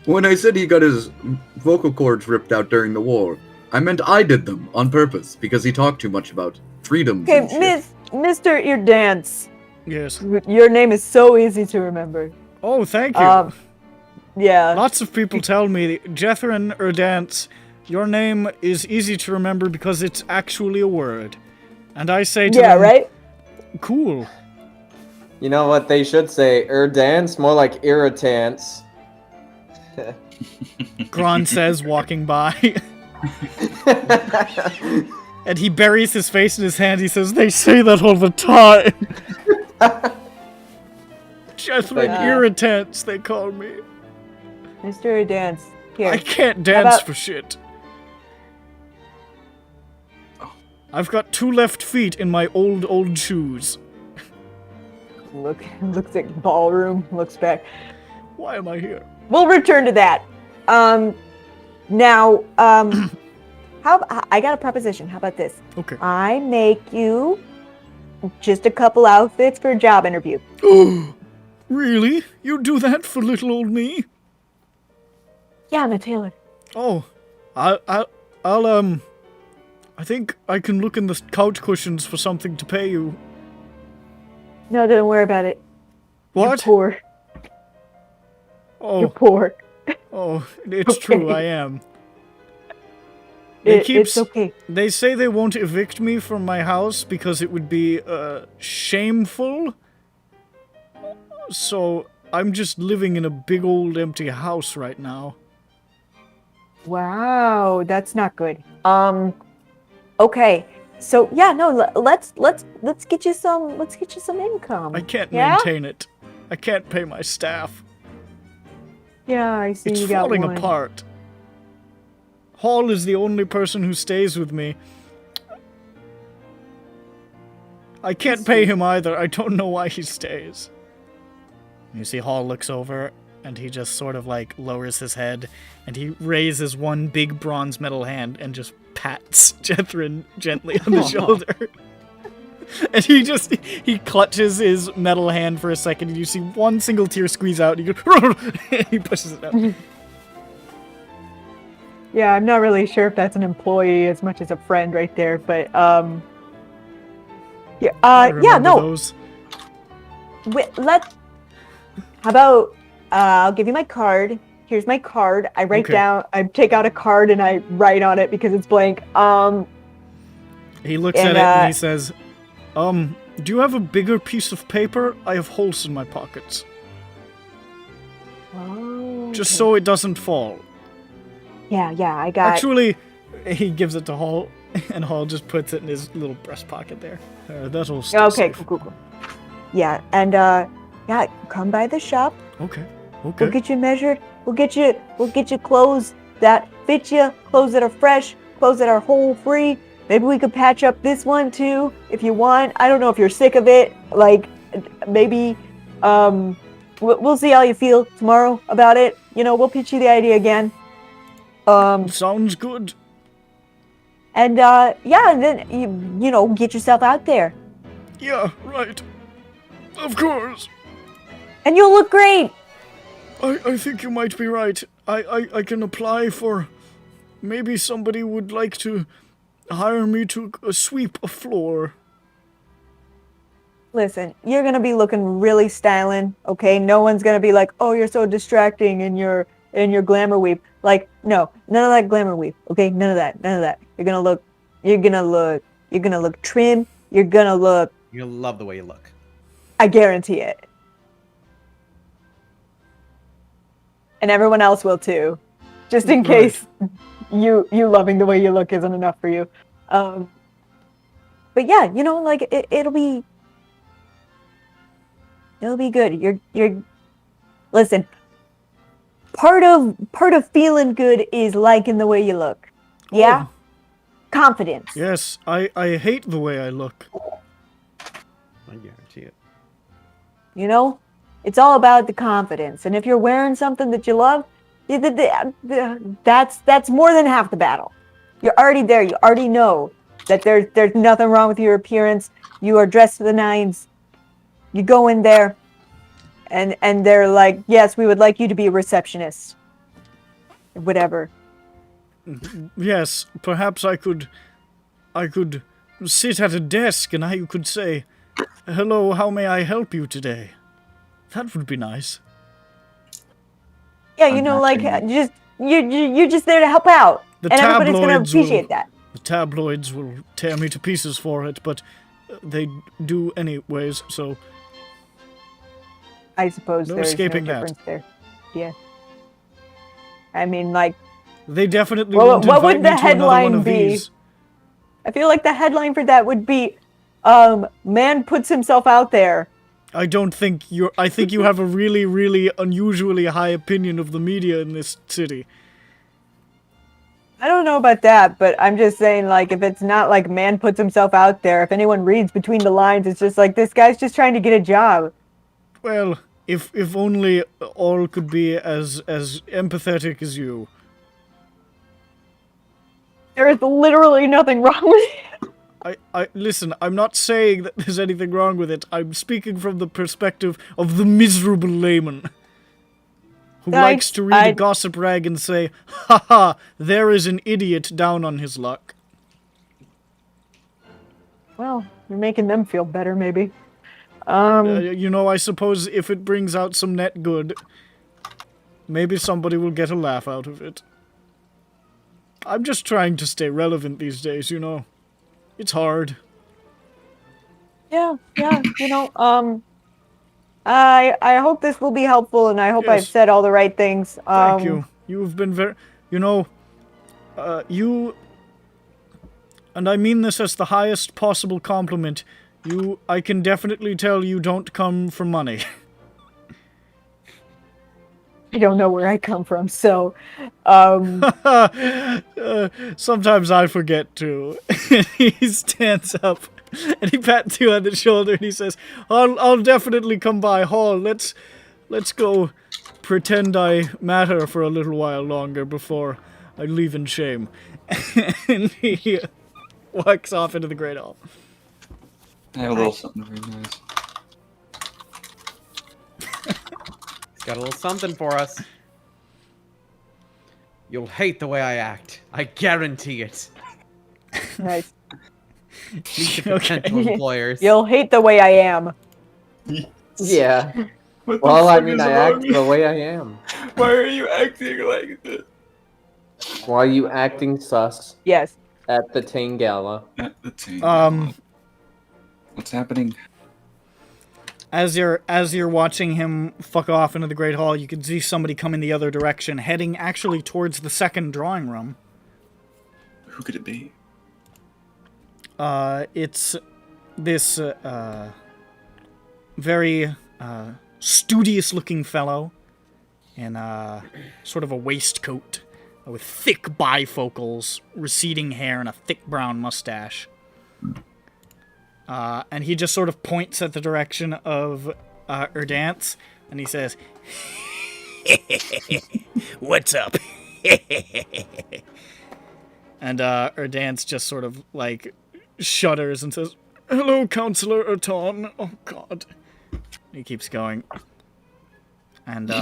When I said he got his vocal cords ripped out during the war, I meant I did them on purpose because he talked too much about freedoms. Okay, and shit. Mr. Ear Dance. Yes. Your name is so easy to remember. Oh, thank you. Yeah. Lots of people tell me, Jethrin Erdance, your name is easy to remember because it's actually a word. And I say to them, right? Cool. You know what they should say? Dance, more like irritants. Gron says, walking by. And he buries his face in his hand. He says, they say that all the time. Jethrin Irritants, they call me. Mr. Ear Dance. Here. I can't dance for shit. I've got 2 left feet in my old shoes. Looks like ballroom. Looks back. Why am I here? We'll return to that. Now, I got a proposition. How about this? Okay. I make you just a couple outfits for a job interview. Oh, really? You do that for little old me? Yeah, I'm a tailor. Oh, I think I can look in the couch cushions for something to pay you. No, don't worry about it. You're What? poor. You're Oh, poor. oh, it's true, I am. It's okay. They say they won't evict me from my house because it would be, shameful. So, I'm just living in a big old empty house right now. Wow, that's not good. Okay. So yeah, no, let's get you some income. I can't Yeah? maintain it. I can't pay my staff. Yeah, I see It's you got falling one. apart. Hall is the only person who stays with me. I can't pay him either. I don't know why he stays. You see Hall looks over and he just sort of like lowers his head and he raises one big bronze metal hand and just pats Jethrin gently on the shoulder. And he clutches his metal hand for a second and you see one single tear squeeze out and he pushes it out. Yeah, I'm not really sure if that's an employee as much as a friend right there, but yeah, I yeah, remember no. those. How about I'll give you my card. Here's my card. I take out a card and I write on it because it's blank. He looks at it and he says, do you have a bigger piece of paper? I have holes in my pockets. Oh, Just so it doesn't fall. Yeah, I got. Actually, he gives it to Hall, and Hall just puts it in his little breast pocket there. That'll stay Okay, safe. cool. Yeah, and yeah, come by the shop. Okay. We'll get you measured. We'll get you clothes that fit you, clothes that are fresh, clothes that are hole free. Maybe we could patch up this one too, if you want. I don't know if you're sick of it. Like, maybe, we'll see how you feel tomorrow about it. You know, we'll pitch you the idea again. Sounds good. And yeah, and then you know, get yourself out there, Yeah, right. Of course. and you'll look great. I think you might be right. I can apply for... Maybe somebody would like to hire me to sweep a floor. Listen, you're gonna be looking really styling, okay? No one's gonna be like, "Oh, you're so distracting in your glamour weave." Like, no, none of that glamour weave, okay? None of that. You're gonna look trim. You're gonna look. You'll love the way you look. I guarantee it. And everyone else will too, just in case you loving the way you look isn't enough for you. But yeah, you know, like it'll be good. You're listen. Part of feeling good is liking the way you look. Yeah? Oh, Confidence. yes, I hate the way I look. I guarantee it. You know? It's all about the confidence. And if you're wearing something that you love, that's more than half the battle. You're already there. You already know that there's nothing wrong with your appearance. You are dressed to the nines. You go in there, and they're like, yes, we would like you to be a receptionist. Whatever. Yes, perhaps I could sit at a desk and I could say, "Hello, how may I help you today?" That would be nice. Yeah, you know, like just you're just there to help out, The and everybody's gonna tabloids will- appreciate that. The tabloids will tear me to pieces for it, but they do anyways, so I suppose No there's escaping no that. difference there. Yeah. I mean, like, they definitely Well, won't what invite would me the to another one headline of be? these. I feel like the headline for that would be, man puts himself out there. I don't think I think you have a really, really unusually high opinion of the media in this city. I don't know about that, but I'm just saying, like, if it's not like man puts himself out there, if anyone reads between the lines, it's just like this guy's just trying to get a job. Well, if only all could be as empathetic as you. There is literally nothing wrong with it. I listen, I'm not saying that there's anything wrong with it. I'm speaking from the perspective of the miserable layman who likes to read a gossip rag and say, "Ha, there is an idiot down on his luck." Well, you're making them feel better, maybe. You know, I suppose if it brings out some net good, maybe somebody will get a laugh out of it. I'm just trying to stay relevant these days, you know. It's hard. Yeah, you know, I hope this will be helpful, and I hope I've Yes. said all the right things. Thank you. You've been very, you know, you, and I mean this as the highest possible compliment, I can definitely tell you don't come for money. I don't know where I come from, so, Sometimes I forget too. He stands up and he pats you on the shoulder and he says, I'll definitely come by. Hall, let's go pretend I matter for a little while longer before I leave in shame." And he walks off into the Great Hall. I have a little something very nice. He's got a little something for us. You'll hate the way I act. I guarantee it. nice. Meet the potential employers. You'll hate the way I am. Yeah. What the Well, I fuck mean, is I wrong act with- the way I am. Why are you acting like this? Why are you acting sus Yes. at the Tain Gala? At the team. What's happening? As you're watching him fuck off into the Great Hall, you can see somebody coming the other direction, heading actually towards the second drawing room. Who could it be? It's this very studious-looking fellow in sort of a waistcoat with thick bifocals, receding hair, and a thick brown mustache. And he just sort of points at the direction of Erdance, and he says, "What's up?" And Erdance just sort of, like, shudders and says, "Hello, Counselor Erton." Oh, God. He keeps going. And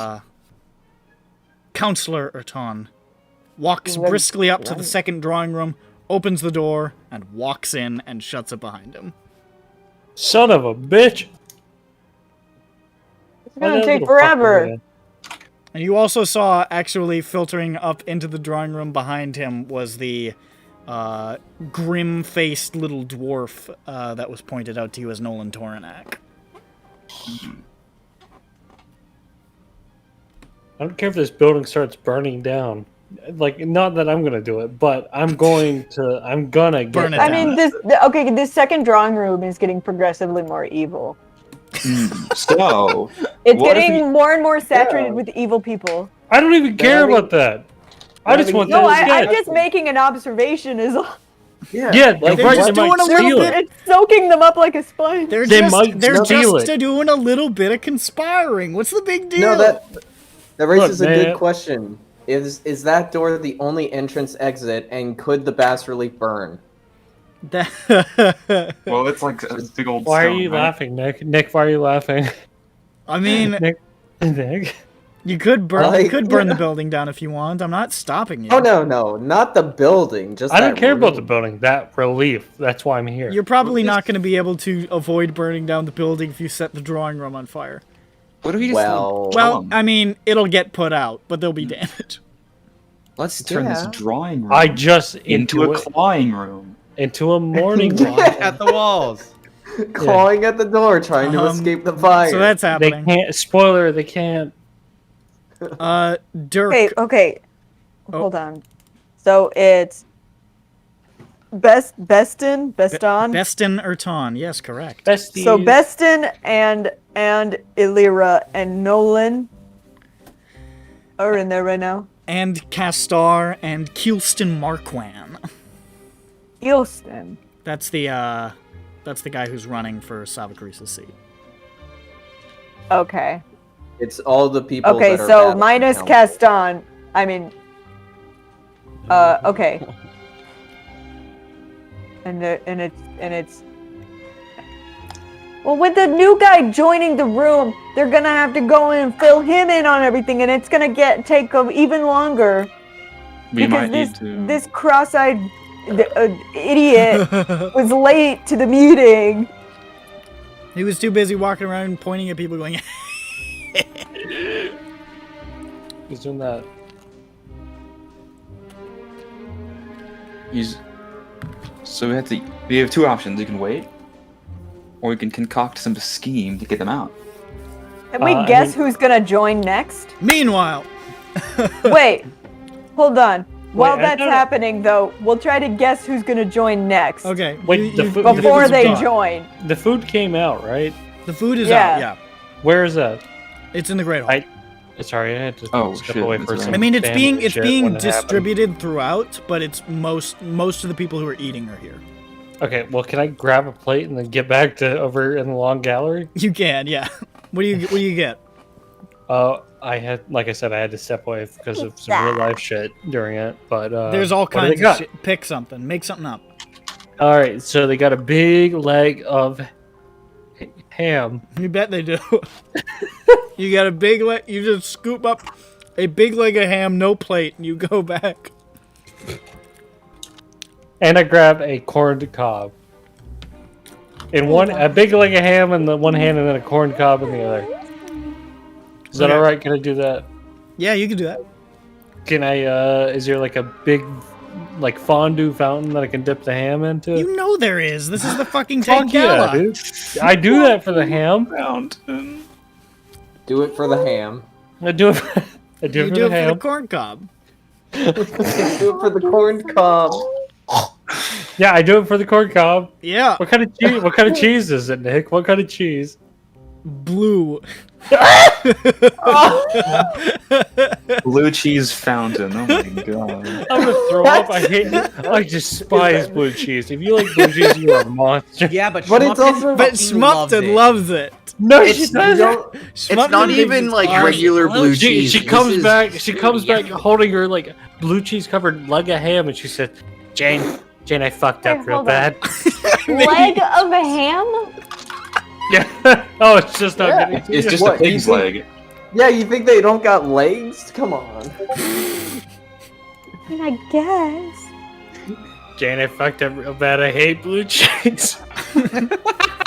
Counselor Erton walks briskly up to the second drawing room, opens the door, and walks in and shuts it behind him. Son of a bitch! It's gonna take forever. And you also saw, actually filtering up into the drawing room behind him, was the grim-faced little dwarf that was pointed out to you as Nolan Toranak. I don't care if this building starts burning down. Like, not that I'm gonna do it, but I'm gonna get Burn it I down. mean, this second drawing room is getting progressively more evil. So, It's what if getting more and more saturated with evil people. I don't even care about that. I just want No, those I'm guys. just making an observation. Is all. Yeah, They're right, just they doing might a little steal bit- it. It's soaking them up like a sponge. They're They just might they're steal just it. doing a little bit of conspiring. What's the big deal? No, that raises Look, a good man. question. Is that door the only entrance exit, and could the bas relief burn? That- Well, it's like a big old. Why are stone, you right? laughing, Nick? Nick, why are you laughing? I mean, Nick? you could burn Like- the building down if you want. I'm not stopping you. Oh no, not the building. Just I don't that care about the room. building. That relief. That's why I'm here. You're probably not going to be able to avoid burning down the building if you set the drawing room on fire. What if we just Well- kill Well, 'em? I mean, it'll get put out, but there'll be damage. Let's turn this Yeah. drawing room I just into a clawing room. into a morning Yeah. walk. At the walls. Clawing at the door, trying to escape the fire. So that's They happening. can't. Spoiler. They can't. Dirk. Okay. Oh. Hold on. So it's Beston. Bestin Erton. Yes, correct. Besties. So Beston and Illyra and Nolan are in there right now. And Castar and Kielston Marquand. Ilston. That's the guy who's running for Savacris's seat. Okay. It's all the people. Okay, that are so bad minus now. Caston. I mean. Okay. And it's. Well, with the new guy joining the room, they're gonna have to go in and fill him in on everything, and it's gonna take even longer. We might Because need to. this cross-eyed idiot was late to the meeting. He was too busy walking around and pointing at people going, He's doing that. So we have two options. You can wait, or we can concoct some scheme to get them out. Can we I guess mean- who's gonna join next? Meanwhile, Wait, hold on. While I that's don't know. happening, though, we'll try to guess who's gonna join next. okay. Wait, the food- give Before us a they thought. join. The food came out, right? The food is Yeah. out, yeah. Where is that? It's in the Great Hall. Sorry, I had to Oh, step shit, away that's for right. some. I mean, it's family being shit being when it happened. distributed throughout, but it's most of the people who are eating are here. Okay, well, can I grab a plate and then get back to over in the long gallery? You can, yeah. What do you get? I had, like I said, I had to step away because of some real life shit during it. But There's all what do they kinds of got? shit. Pick something. Make something up. All right, so they got a big leg of ham. You bet they do. You got a big leg. You just scoop up a big leg of ham, no plate, and you go back. And I grab a corned cob. In one, a big leg of ham in the one hand, and then a corned cob in the other. Is that Okay. all right? Can I do that? Yeah, you can do that. Can I? Is there like a big, like fondue fountain that I can dip the ham into? You know there is. This is the fucking Tain Fuck yeah, Gala. dude! I do that for the ham. Fountain. Do it for the ham. I do it. I do You it for do the it for ham. the corn cob. Do it for the corned cob. Yeah, I do it for the corn cob. Yeah, What kind of cheese? What kind of cheese is it, Nick? What kind of cheese? blue. Blue cheese fountain. Oh my god. I'm gonna throw up. I despise blue cheese. If you like blue cheese, you are a monster. Yeah, but But it's Schmup'ten also- But fucking loves Schmup'ten it. loves it. No, It's- she you doesn't. don't- It's Schmup'ten not thinks even it's like awesome. regular blue cheese. She This comes is- back. She comes back holding her like blue cheese covered leg of ham, and she said, "Jane, I fucked up Wait, real hold on. bad." Leg of a ham? Yeah. Oh, it's just not Yeah. getting to It's you. just What, a pig's you think- leg. Yeah, you think they don't got legs? Come on. I mean, I guess. Jane, I fucked up real bad. I hate blue cheese.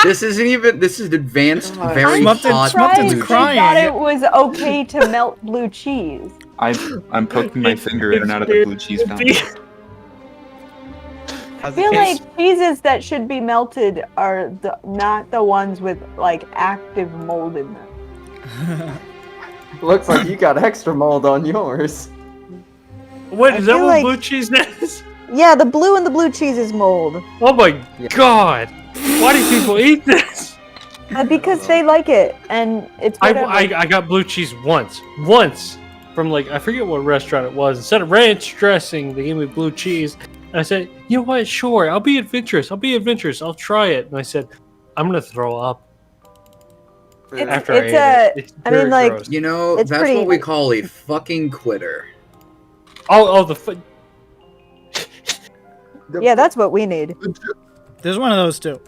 This isn't even. This is advanced, God. very Schmup'ten- hot. Schmup'ten's blue crying. I thought it was okay to melt blue cheese. I'm poking my finger in and out of the blue cheese fountain. I feel like cheeses that should be melted are not the ones with like active mold in them. Looks like you got extra mold on yours. What I is that? feel What like- blue cheese is? Yeah, the blue in the blue cheese is mold. Oh my Yeah. god! Why do people eat this? Because they like it, and it's I whatever. got blue cheese once. Once. from like I forget what restaurant it was. Instead of ranch dressing, they gave me blue cheese. And I said, you know what? Sure, I'll be adventurous. I'll try it. And I said, I'm gonna throw up. After I ate it. It's I mean, very like, gross. You know, It's that's pretty- what we call a fucking quitter. Yeah, that's what we need. There's one of those too.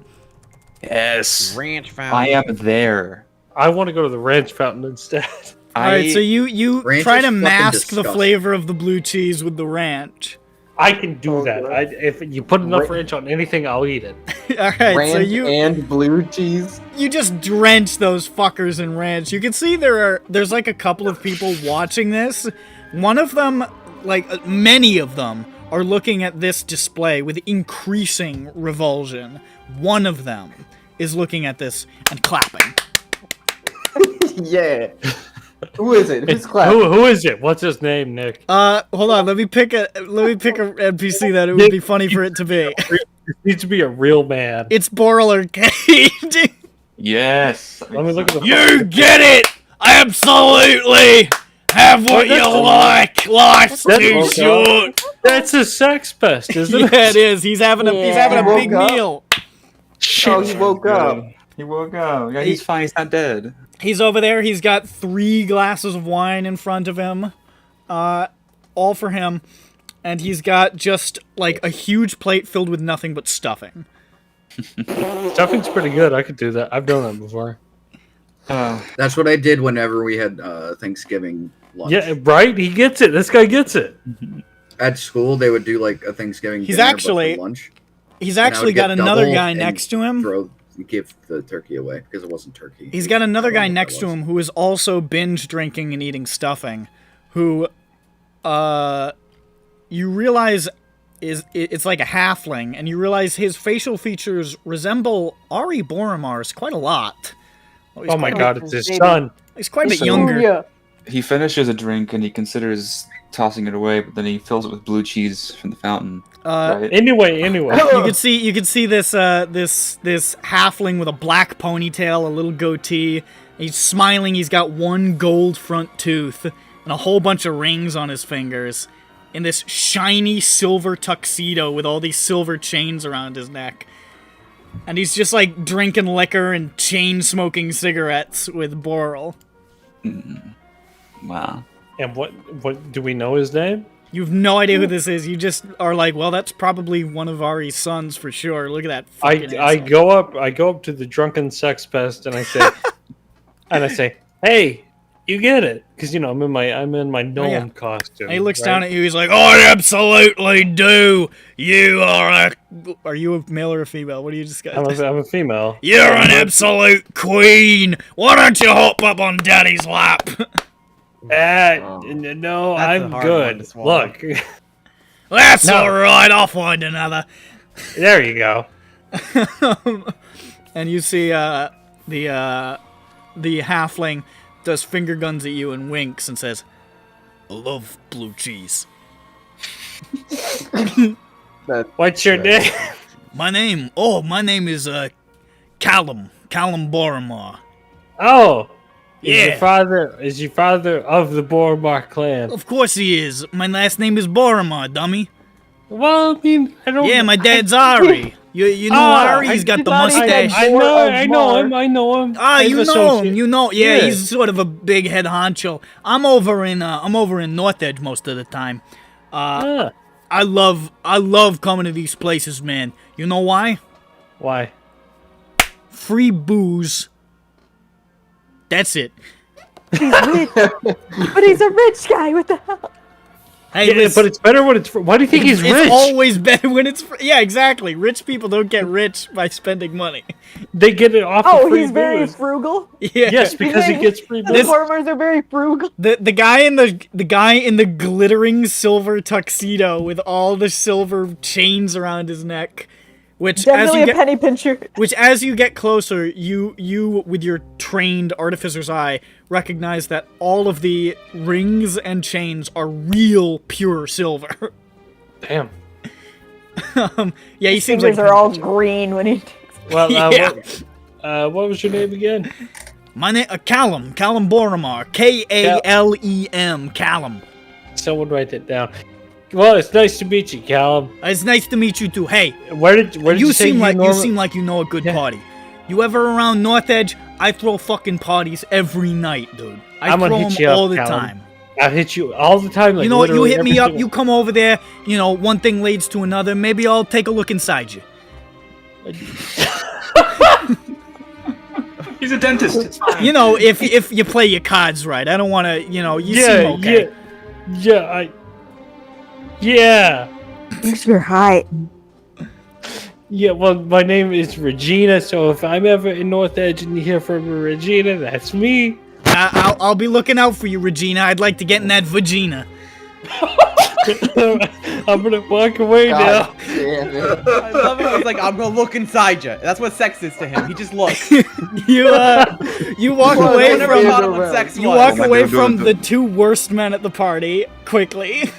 Yes. Ranch fountain. I am there. I want to go to the ranch fountain instead. All right, so you Ranch try is to fucking mask the disgusting. flavor of the blue cheese with the ranch. I can do that. If you put enough ranch on anything, I'll eat it. All right, Ranch so you and blue cheese. you just drench those fuckers in ranch. You can see there's like a couple of people watching this. One of them, like many of them, are looking at this display with increasing revulsion. One of them is looking at this and clapping. Yeah. Who is it? Who's clapping? Who is it? What's his name, Nick? Hold on. Let me pick a NPC that it would be funny for it to be. It needs to be a real man. It's Boral Arcade. Yes. Let me look at the. You get it! Absolutely! Have what you like! Life's That's too okay. short! That's a sex pest, isn't it? Yeah, it is. He's having a Yeah. big Woke up. meal. Oh, he woke up. He woke up. Yeah, he's fine. He's not dead. He's over there. He's got 3 glasses of wine in front of him. All for him. And he's got just, like, a huge plate filled with nothing but stuffing. Stuffing's pretty good. I could do that. I've done that before. That's what I did whenever we had Thanksgiving lunch. Yeah, right? He gets it. This guy gets it. At school, they would do like a Thanksgiving He's dinner, actually- but for lunch. He's And I actually would got get another double guy and next to him. Give the turkey away because it wasn't turkey. He's got another I don't guy know what next that to was. him who is also binge drinking and eating stuffing, who, you realize it's like a halfling, and you realize his facial features resemble Ari Boromar's quite a lot. Oh my god, it's his Baby. son. He's quite a bit So- younger. Yeah. He finishes a drink and he considers tossing it away, but then he fills it with blue cheese from the fountain. Right? Anyway. You could see this this halfling with a black ponytail, a little goatee. He's smiling. He's got one gold front tooth and a whole bunch of rings on his fingers, in this shiny silver tuxedo with all these silver chains around his neck. And he's just like drinking liquor and chain smoking cigarettes with Boral. Wow. And what do we know his name? You have no idea who this is. You just are like, well, that's probably one of Ari's sons for sure. Look at that. fucking I asshole. go up to the drunken sex pest and I say, hey, you get it, because you know I'm in my gnome yeah. costume. And he looks right? down at you. He's like, I absolutely do. You are you a male or a female? What do you just got? I'm a female. You're an absolute queen. Why don't you hop up on Daddy's lap? No, That's a I'm hard one good. to swallow. Look, That's No. all right. I'll find another. there you go. And you see the halfling does finger guns at you and winks and says, I love blue cheese. What's your name? My name is Callum Boromar. Oh, Yeah. Is your father of the Boromar clan? Of course he is. My last name is Boromar, dummy. Well, I mean, I don't. Yeah, my dad's Ari. You know Ari? He's got the thought he had mustache. I know Mar. him. I know him. Ah, I've you know him. associated- You know, yeah, Yeah. he's sort of a big head honcho. I'm over in North Edge most of the time. Ah, I love coming to these places, man. You know why? why? Free booze. That's it. He's rich. But he's a rich guy. What the hell? Hey, Yeah, listen, but it's better when it's. Why do you think he's it's rich? always better when it's free. Yeah, exactly. Rich people don't get rich by spending money. They get it off. Oh, the free he's very booze. frugal. Yeah. Yes, because he gets free The booze. farmers are very frugal. The guy in the glittering silver tuxedo with all the silver chains around his neck, which Definitely a penny pincher. as you get closer, you with your trained artificer's eye recognize that all of the rings and chains are real pure silver. Damn. Yeah, he His seems fingers like are all green when he takes. Well, Yeah. what was your name again? My name, Callum Boromar, Kalem, Callum. Someone write that down. Well, it's nice to meet you, Callum. It's nice to meet you too. Hey, Where did you say seem like normal- you seem like you know a good party. You ever around North Edge? I throw fucking parties every night, dude. I'm throw gonna them hit you up, all the Callum. time. I hit you all the time. Like, You know what? You literally hit every me up. single- You come over there. You know, one thing leads to another. Maybe I'll take a look inside you. He's a dentist. It's fine. You know, if you play your cards right. I don't want to. You know, you seem okay. Yeah. Thanks for height. Yeah, well, my name is Regina, so if I'm ever in North Edge and you hear from Regina, that's me. I'll be looking out for you, Regina. I'd like to get in that vagina. I'm gonna walk away now. God damn it. I love it. He's like, I'm gonna look inside you. That's what sex is to him. He just looks. You walk Well, away I never from thought of what sex you was. walk my away God, from don't- the two worst men at the party quickly.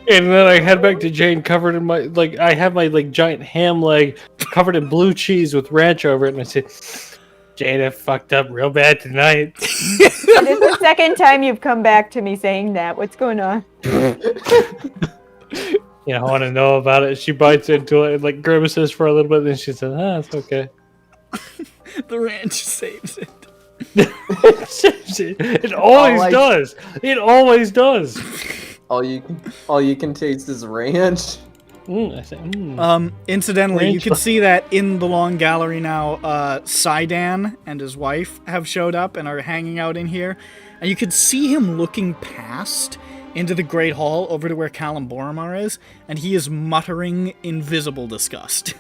And then I head back to Jane, covered in my I have my giant ham leg covered in blue cheese with ranch over it, and I said, "Jane, I fucked up real bad tonight." This is the second time you've come back to me saying that. What's going on? You know, I want to know about it. She bites into it and grimaces for a little bit, then she says, "Ah, it's okay." The ranch saves it. It always does. It always does. All you can taste is ranch. I say, Incidentally, you Ranch. can see that in the long gallery now, Sidan and his wife have showed up and are hanging out in here. And you can see him looking past into the Great Hall over to where Callum Boromar is, and he is muttering invisible disgust.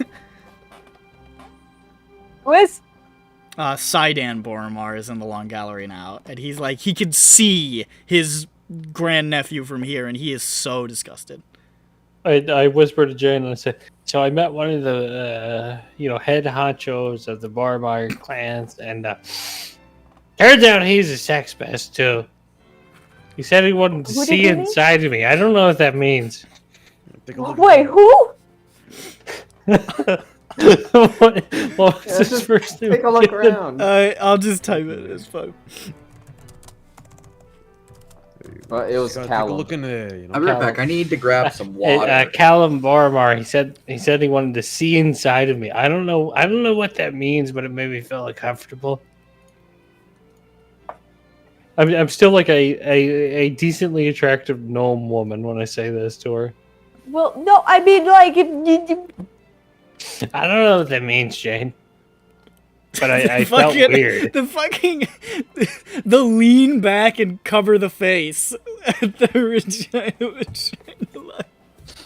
Who is? Sidan Boromar is in the long gallery now, and he's like, he could see his grandnephew from here, and he is so disgusted. I whispered to Jane and I said, "So I met one of the head honchos of the Boromar clans, and turns out he's a sex pest too. He said he wanted to Who did see he meet? inside of me. I don't know what that means." Take a look. Wait, who? what was Yeah, his just first name? Take a look around. I'll just type it. It's fine. Well, it was Gotta take a Callum. look in there. I'll be right back. I need to grab some Hey, water. Callum Boromar. He said he wanted to see inside of me. I don't know what that means, but it made me feel uncomfortable. I'm still like a decently attractive gnome woman when I say this to her. Well, no, I mean, like, if you I don't know what that means, Jane. But I felt weird. The lean back and cover the face at the Regina.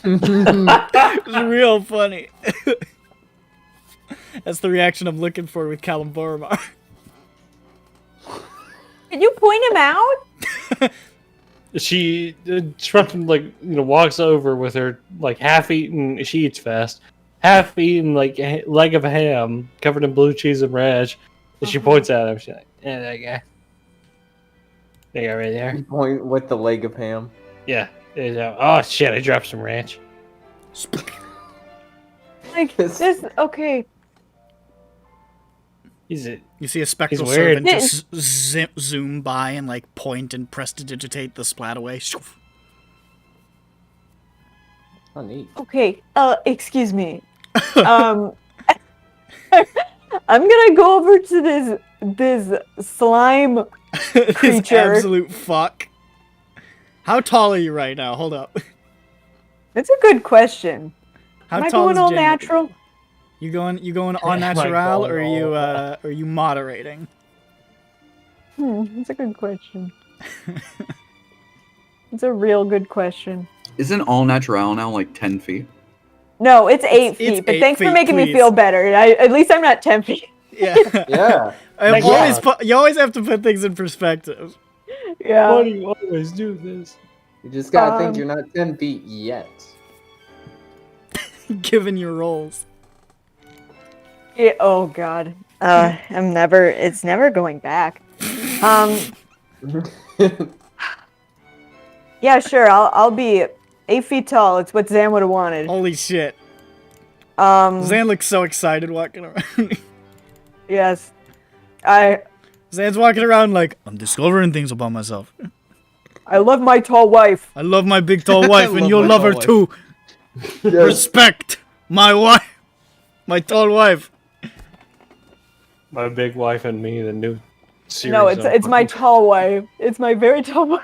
It was real funny. That's the reaction I'm looking for with Callum Boromar. Can you point him out? She Schmup'ten walks over with her half-eaten. She eats fast. Half-eaten leg of ham covered in blue cheese and ranch. And she points at him. She's like, "Yeah, that guy. That guy right there. Point with the leg of ham. Yeah. Oh shit! I dropped some ranch." Like, this, okay. He's it. You see a spectral He's weird. servant just zoom by and point and prestidigitate the splat away. Oh, neat. Okay, excuse me. I'm gonna go over to this slime This creature. absolute fuck. How tall are you right now? Hold up. That's a good question. How Am I tall going is all Jane? natural? You going en Am I natural, going or all- are you moderating? That's a good question. It's a real good question. Isn't all natural now like 10 feet? No, it's 8 It's feet, but 8 thanks for feet, making me please. feel better. At least I'm not 10 feet. Yeah. Yeah. I've Yeah. always you always have to put things in perspective. Yeah. Why do you always do this? You just gotta think Um, you're not 10 feet yet. Given your roles. Yeah, oh god. It's never going back. Yeah, sure, I'll be 8 feet tall. It's what Zan would have wanted. Holy shit. Um, Zan looks so excited walking around. yes. I Zan's walking around like, I'm discovering things about myself. I love my tall wife. I love my big tall wife, and love you'll my love her tall wife. too. Respect my wife, my tall wife. My big wife and me, the new series. No, on it's my tall wife. It's my very tall wife.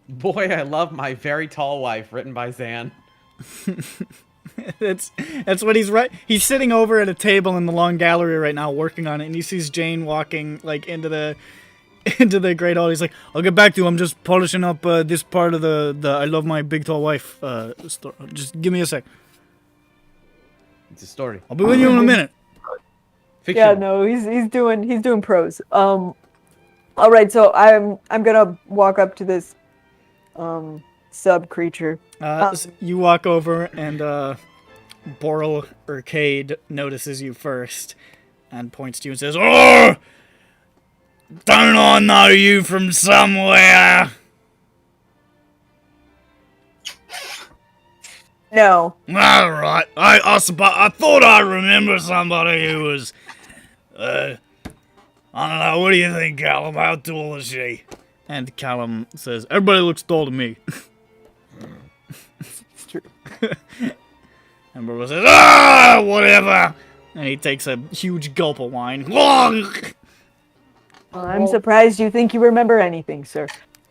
Boy, I love my very tall wife, written by Zan. That's what he's right. He's sitting over at a table in the long gallery right now, working on it, and he sees Jane walking like into the great hall. He's like, "I'll get back to you. I'm just polishing up this part of the I love my big tall wife. Just give me a sec. It's a story. I'll be with you in a minute." Fiction. Yeah, no, he's doing prose. All right, so I'm gonna walk up to this sub creature. You walk over, and Boral Arcade notices you first, and points to you and says, "Oh, don't I know you from somewhere?" No. All right. I thought I remember somebody who was, I don't know. What do you think, Callum? How tall is she? And Callum says, "Everybody looks tall to me." It's true. And Boral says, "Ah, whatever." And he takes a huge gulp of wine. Well, I'm surprised you think you remember anything, sir.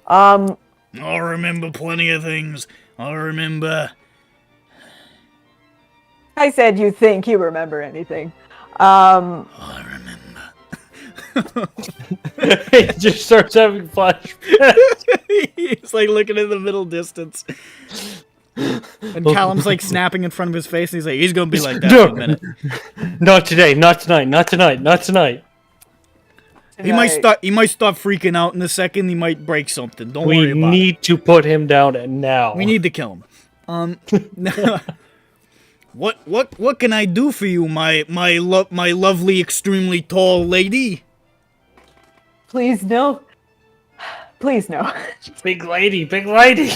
I remember plenty of things. I remember. I said you think you remember anything. I remember. He just starts having flashbacks. He's like looking in the middle distance. And Callum's like snapping in front of his face, and he's like, he's gonna be like that in a minute. Not today, not tonight, not tonight, not tonight. He might stop freaking out in a second. He might break something. Don't worry We about it. need to put him down now. We need to kill him. What can I do for you, my lovely, extremely tall lady? Please no. Please no. Big lady, big lady.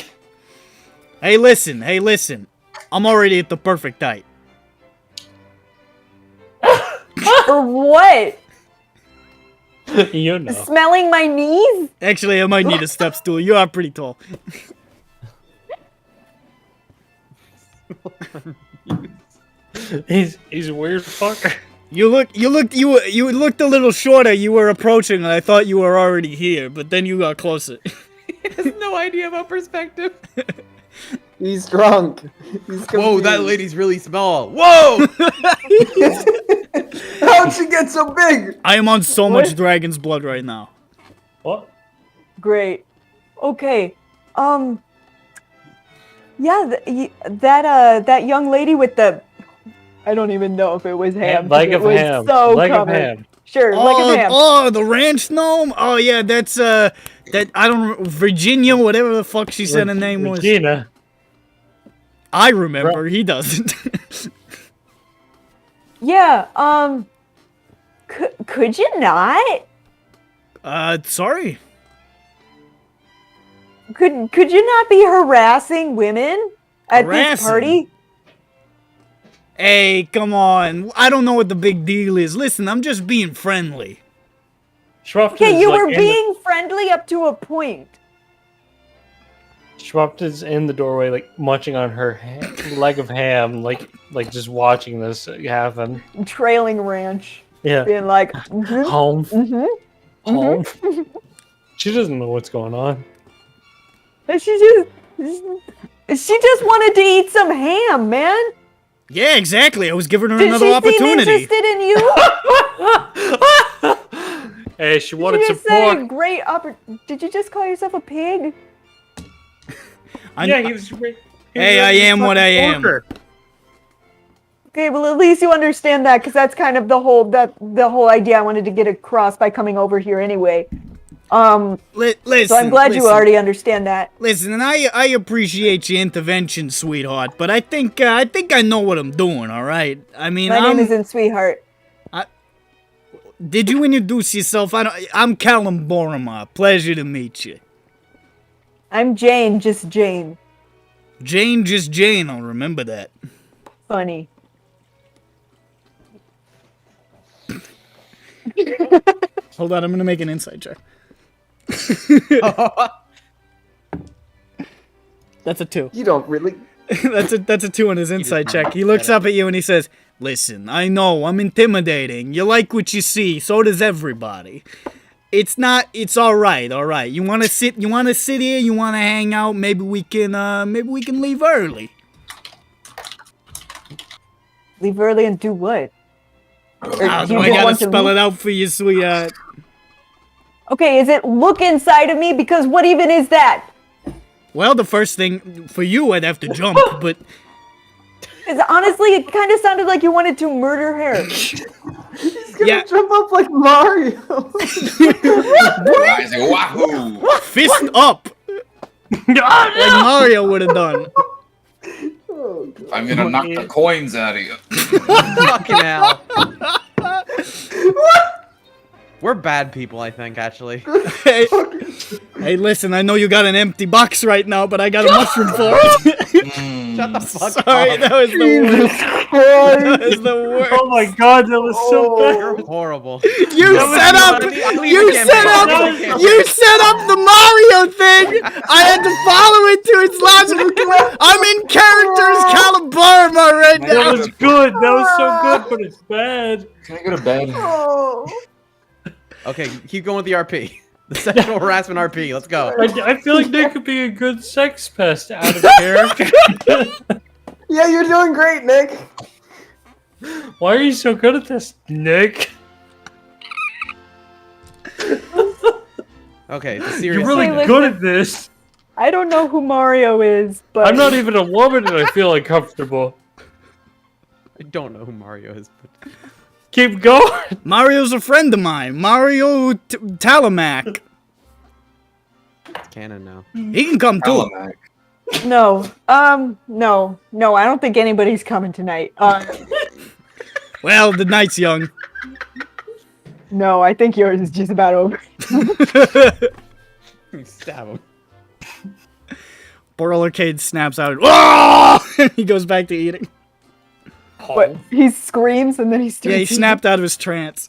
Hey, listen. I'm already at the perfect height. For what? You know. Smelling my knees? Actually, I might need a step stool. You are pretty tall. He's a weird fucker. You looked a little shorter. You were approaching, and I thought you were already here, but then you got closer. He has no idea about perspective. He's drunk. He's Whoa, that confused. lady's really small. Whoa! How'd she get so big? I am on so much dragon's blood right now. What? Great. Okay. Yeah, that young lady with the, I don't even know if it was ham. Leg it of was ham. So Leg of covered. ham. Sure, leg of ham. Oh, the ranch gnome. Oh yeah, that's that I don't Virginia, whatever the fuck she said her name was. Regina. I remember. He doesn't. Yeah. Could you not? Sorry. Could you not be harassing women at this Harassing? party? Hey, come on. I don't know what the big deal is. Listen, I'm just being friendly. Okay, you were being friendly up to a point. Schmup'ten's in the doorway, like munching on her leg of ham, like just watching this happen. Trailing ranch. Yeah. Being like, Home. Home. She doesn't know what's going on. She just wanted to eat some ham, man. Yeah, exactly. I was giving her Did another she opportunity. seem interested in you? Hey, she Did wanted you some just say pork. a great Did you just call yourself a pig? Yeah, he was. Hey, I am what I am. Okay, well at least you understand that, because that's kind of the whole idea I wanted to get across by coming over here anyway. Listen, so I'm glad you already understand that. Listen, and I appreciate your intervention, sweetheart, but I think I know what I'm doing. All right. I mean, My name isn't Sweetheart. Did you introduce yourself? I'm Callum Boromar. Pleasure to meet you. I'm Jane, just Jane. Jane, just Jane. I'll remember that. Funny. Hold on, I'm gonna make an insight check. That's a 2. You don't really. that's a 2 on his insight just check. He looks up at you and he says, "Listen, I know I'm intimidating. You like what you see, so does everybody. It's all right. You want to sit here, you want to hang out, maybe we can leave early." Leave early and do what? Or do you I just gotta want to spell leave? it out for you, sweetheart. Okay, is it look inside of me? Because what even is that? Well, the first thing for you, I'd have to jump, but Because honestly, it kind of sounded like you wanted to murder her. He's gonna Yeah. jump up like Mario. I say, wahoo! fist up, like Mario would have done. Oh, God. I'm gonna knock the coins out of you. Fucking hell. We're bad people, I think, actually. Hey, hey, listen, I know you got an empty box right now, but I got a mushroom for it. Shut the fuck Sorry, up. that was the worst. That was the worst. Oh my god, that was so bad. You're horrible. You That was set up, funny. you set up, you set up the Mario thing. I had to follow it to its logical conclusion. I'm in characters Caliburma right That now. was good. That was so good, but it's bad. Can I go to bed? Oh. Okay, keep going with the RP. The sexual harassment RP. Let's go. I feel like Nick could be a good sex pest out of character. Yeah, you're doing great, Nick. Why are you so good at this, Nick? Okay, the serious. You're really Hey, good listen. at this. I don't know who Mario is, but I'm not even a woman and I feel uncomfortable. I don't know who Mario is, but Keep going. Mario's a friend of mine, Mario Talamac. it's canon now. He can come too. Alamac. no, no, I don't think anybody's coming tonight. Well, the night's young. No, I think yours is just about over. Stab him. Boral Arcade snaps out. And he goes back to eating. But he screams and then he starts Yeah, he eating. snapped out of his trance.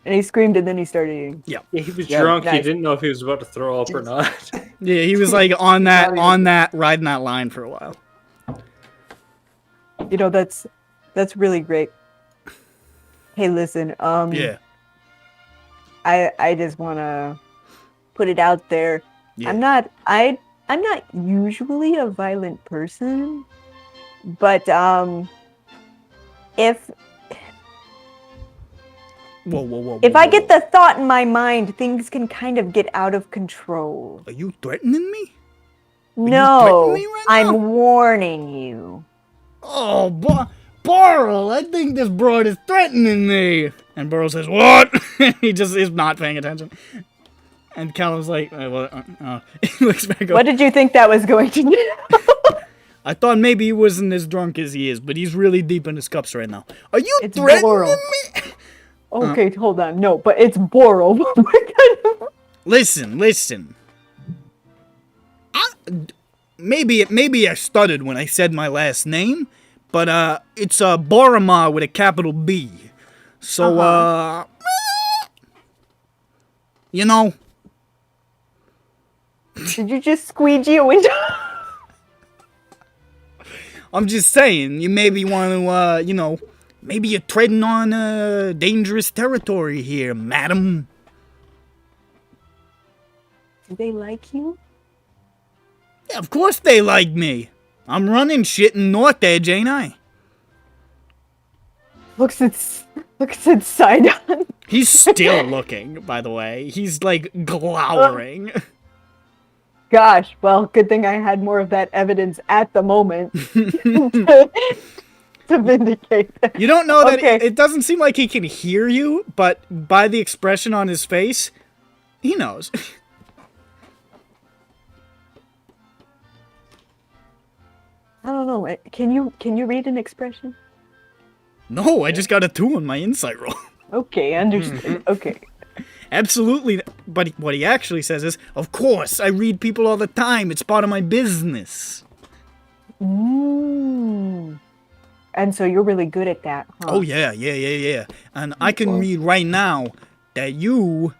And he screamed and then he started eating. Yeah, he was Yeah, drunk. He nice. didn't know if he was about to throw up or not. Yeah, he was like riding that line for a while. You know, that's really great. Hey, listen, Yeah. I just wanna put it out there. Yeah. I'm not usually a violent person, but if Whoa. I get the thought in my mind, things can kind of get out of control. Are you threatening me? No, threatening me right now? I'm warning you. Oh, Boral, I think this broad is threatening me. And Boral says, "What?" He just is not paying attention. And Callum's like, he looks back up. What did you think that was going to do? I thought maybe he wasn't as drunk as he is, but he's really deep in his cups right now. Are you It's threatening Boral. me? Okay, hold on. No, but it's Boral. Listen. Maybe I stuttered when I said my last name, but it's Boromar with a capital B. So you know, Did you just squeegee a window? I'm just saying, you maybe want to, maybe you're treading on dangerous territory here, madam. Do they like you? Yeah, of course they like me. I'm running shit in North Edge, ain't I? Looks at Sidon. He's still looking, by the way. He's like glowering. Gosh, well, good thing I had more of that evidence at the moment to vindicate that. You don't know that Okay. it doesn't seem like he can hear you, but by the expression on his face, he knows. I don't know. Can you read an expression? No, I just got a 2 on my insight roll. Okay, understood. Okay. Absolutely. But what he actually says is, of course, I read people all the time. It's part of my business. Mm. And so you're really good at that, huh? Oh, yeah. And I can read right now that you...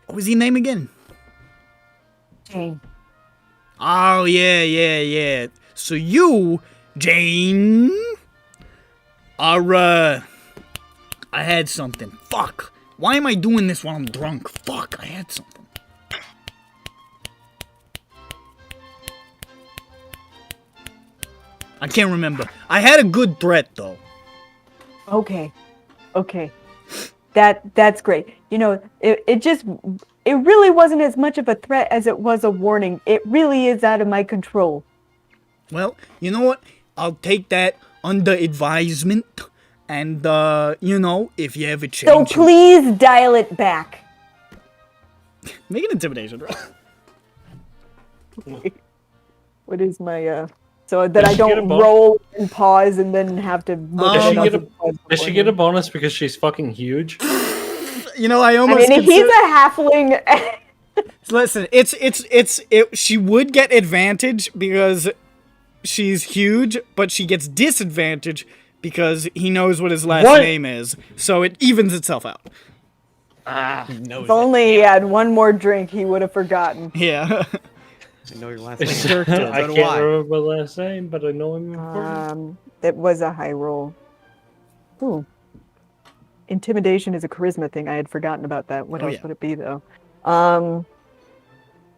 What was his name again? Jane. Oh, yeah. So you, Jane, are, I had something. Fuck. Why am I doing this while I'm drunk? Fuck, I had something. I can't remember. I had a good threat, though. Okay. That's great. You know, it really wasn't as much of a threat as it was a warning. It really is out of my control. Well, you know what? I'll take that under advisement. And, you know, if you ever change... So please dial it back. Make an intimidation roll. What is my, so that I don't roll and pause and then have to look Does at it. Does she get a bonus because she's fucking huge? You know, I I mean, he's a halfling. Listen, she would get advantage because she's huge, but she gets disadvantage because he knows what his last name is. So it evens itself out. If only he had one more drink, he would have forgotten. Yeah. I know your last name. Dirk did. I can't remember my last name, but I know him important. It was a high roll. Ooh. Intimidation is a charisma thing. I had forgotten about that. What else would it be, though?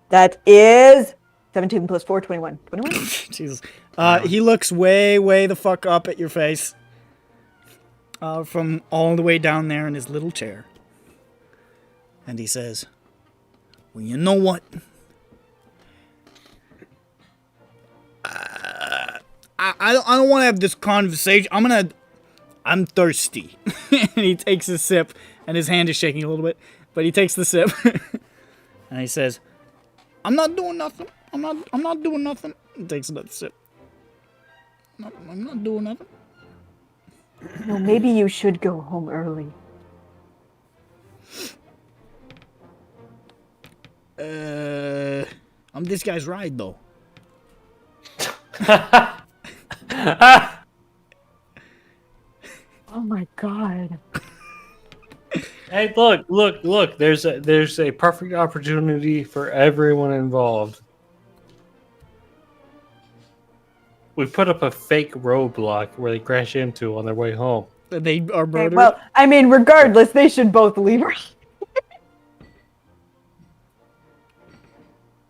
That is 17 plus 4, 21. 21? Jesus. He looks way the fuck up at your face. From all the way down there in his little chair. And he says, well, you know what? I don't want to have this conversation. I'm thirsty. And he takes a sip, and his hand is shaking a little bit, but he takes the sip. And he says, I'm not doing nothing. I'm not doing nothing. He takes another sip. I'm not doing nothing. No, maybe you should go home early. I'm this guy's ride, though. Oh my god. Hey, look! There's a perfect opportunity for everyone involved. We put up a fake roadblock where they crash into on their way home. They are Okay, murdered. well, I mean, regardless, they should both leave her.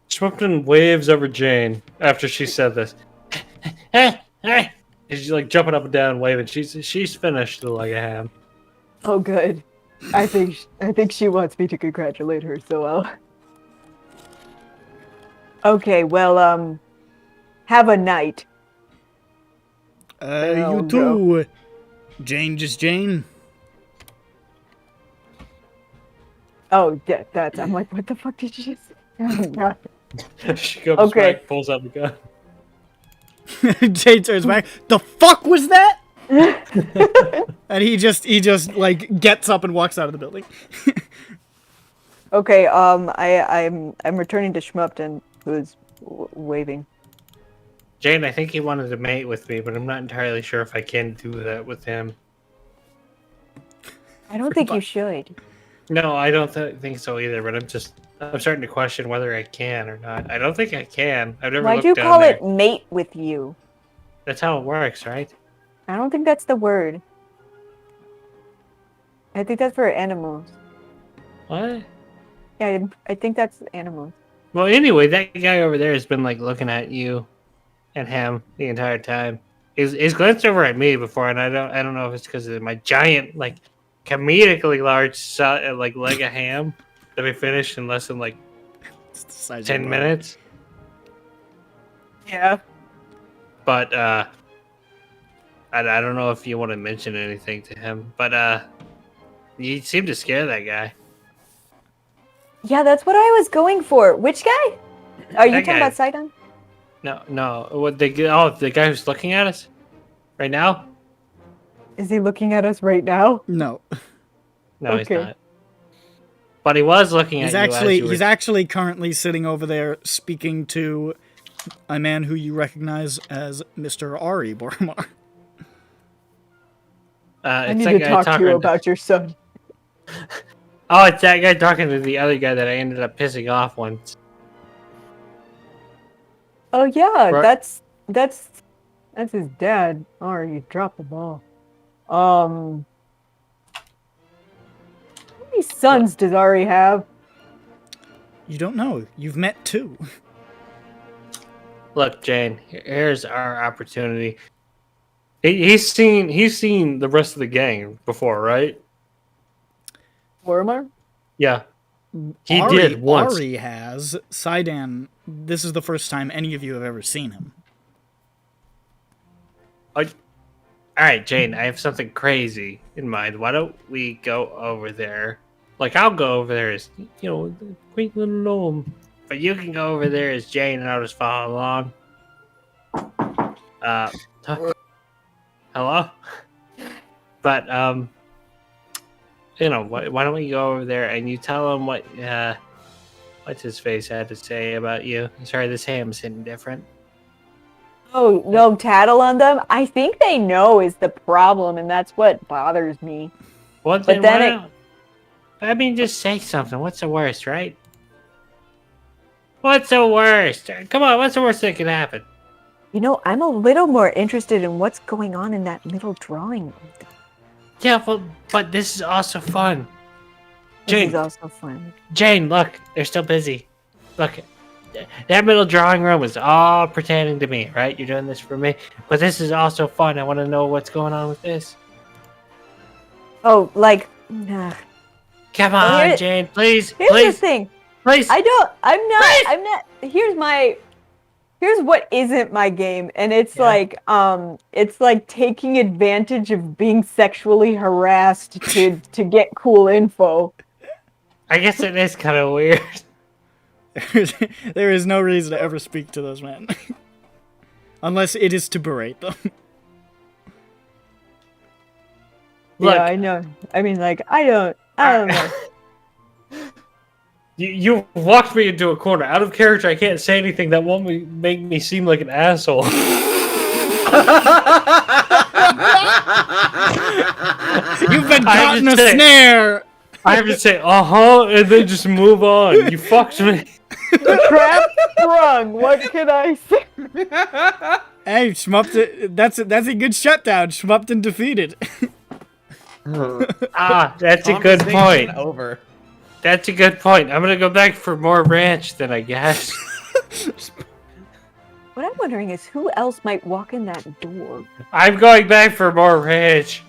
Schmup'ten waves over Jane after she said this. And she's like jumping up and down, waving. She's finished like a ham. Oh, good. I think she wants me to congratulate her, so I'll... Okay, well, have a night. You too. Jane, just Jane. Oh, yeah, that's... I'm like, what the fuck did you say? Oh, God. She comes Okay. back, pulls out the gun. Jane turns back. The fuck was that? And he just like gets up and walks out of the building. Okay, I'm returning to Schmup'ten, who's waving. Jane, I think he wanted to mate with me, but I'm not entirely sure if I can do that with him. I don't think you should. No, I don't think so either, but I'm starting to question whether I can or not. I don't think I can. I've never Why'd looked you down call there. it mate with you? That's how it works, right? I don't think that's the word. I think that's for animals. What? Yeah, I think that's animals. Well, anyway, that guy over there has been like looking at you and him the entire time. He's glanced over at me before, and I don't know if it's because of my giant, like, comedically large like leg of ham that we finished in less than like 10 minutes. Yeah. But I don't know if you want to mention anything to him, but you seem to scare that guy. Yeah, that's what I was going for. Which guy? Are you That talking guy. about Sidon? No. What the guy who's looking at us right now? Is he looking at us right now? No. No, Okay. he's not. But he was looking He's at you. he's actually currently sitting over there speaking to a man who you recognize as Mr. Ari Bormar. I need to talk to you about your son. Oh, it's that guy talking to the other guy that I ended up pissing off once. Oh yeah, Right. that's his dad. Oh, you dropped the ball. How many sons does Ari have? You don't know. You've met 2. Look, Jane, here's our opportunity. He's seen the rest of the gang before, right? Wormer? Yeah. He Ari, did once. Ari has. Saidan, this is the first time any of you have ever seen him. All right, Jane, I have something crazy in mind. Why don't we go over there? Like, I'll go over there as, the quaint little gnome. But you can go over there as Jane and I'll just follow along. Hello? But, why don't we go over there and you tell him what's his face had to say about you? Sorry, this ham's hitting different. Oh, no, tattle on them? I think they know is the problem, and that's what bothers me. Well, But then just say something. What's the worst, right? What's the worst? Come on, what's the worst that could happen? I'm a little more interested in what's going on in that little drawing room. Yeah, but this is also fun. This Jane, is also fun. Jane, look, they're still busy. Look, that middle drawing room is all pertaining to me, right? You're doing this for me, but this is also fun. I want to know what's going on with this. Oh, like, Come Well, on, Jane, please, here's the please, thing. please. I'm not, here's what isn't my game, and it's like taking advantage of being sexually harassed to get cool info. I guess it is kind of weird. There is no reason to ever speak to those men. Unless it is to berate them. Look, Yeah, I know. I mean, like, I don't know. You walked me into a corner. Out of character, I can't say anything that won't make me seem like an asshole. You've been I caught have in to a say- snare! I have to say, and then just move on. You fucked me. The trap sprung. What can I say? Hey, Schmup'ten, that's a good shutdown. Schmup'ten defeated. That's a good Conversation point. Over. That's a good point. I'm gonna go back for more ranch then, I guess. What I'm wondering is who else might walk in that door. I'm going back for more ranch.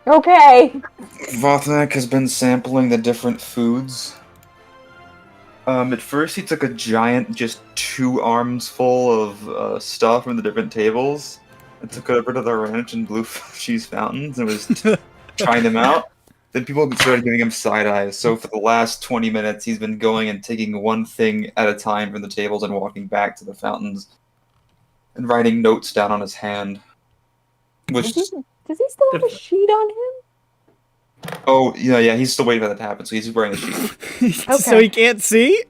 Okay. Vothnak has been sampling the different foods. At first he took a giant, just 2 arms full of stuff from the different tables, and took it over to the ranch and blue cheese fountains and was trying them out. Then people started giving him side eyes, so for the last 20 minutes he's been going and taking one thing at a time from the tables and walking back to the fountains and writing notes down on his hand. Which Does he still have a sheet on him? Oh, yeah, he's still waiting for that to happen, so he's wearing a sheet. So he can't see?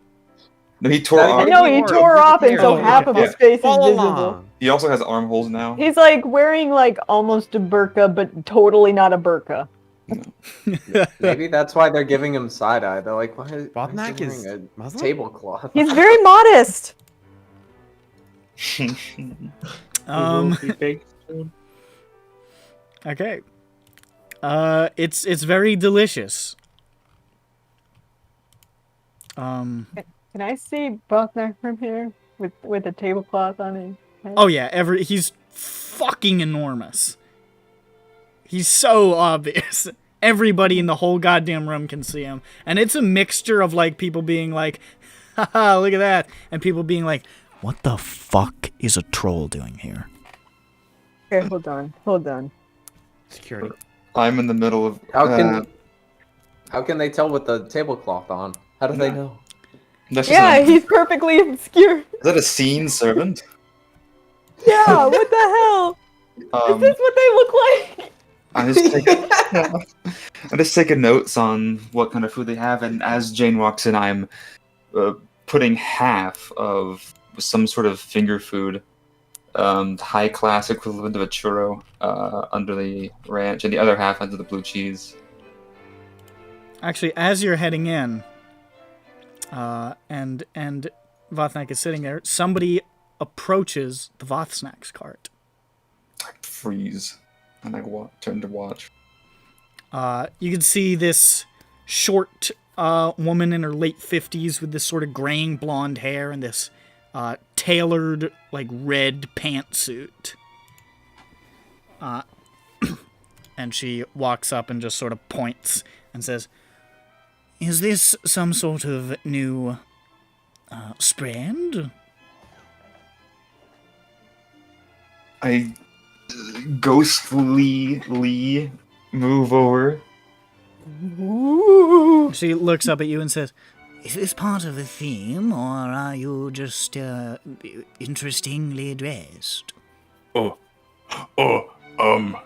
No, he tore I off. know he tore off, and so Oh, half of yeah. his face is Follow visible. along. He also has armholes now. He's like wearing like almost a burqa, but totally not a burqa. Maybe that's why they're giving him side eye. They're like, why is Bothnak he is wearing a Muslim? tablecloth? He's very modest. Okay. It's very delicious. Can I see Bothnak from here with a tablecloth on his head? Oh yeah, he's fucking enormous. He's so obvious. Everybody in the whole goddamn room can see him. And it's a mixture of like people being like, haha, look at that, and people being like, what the fuck is a troll doing here? Okay, hold on. Security. I'm in the middle of. How can they tell with the tablecloth on? How do they know? That's just Yeah, he's perfectly obscure. Is that a scene servant? Yeah, what the hell? Is this what they look like? I'm just taking notes on what kind of food they have, and as Jane walks in, I'm putting half of some sort of finger food, high class equivalent of a churro, under the ranch, and the other half under the blue cheese. Actually, as you're heading in, and Vothnak is sitting there, somebody approaches the Vothsnacks cart. I freeze and turn to watch. You can see this short woman in her late 50s with this sort of graying blonde hair and this tailored, like, red pantsuit. And she walks up and just sort of points and says, "Is this some sort of new spread?" I ghostly move over. She looks up at you and says, "Is this part of a theme, or are you just interestingly dressed?"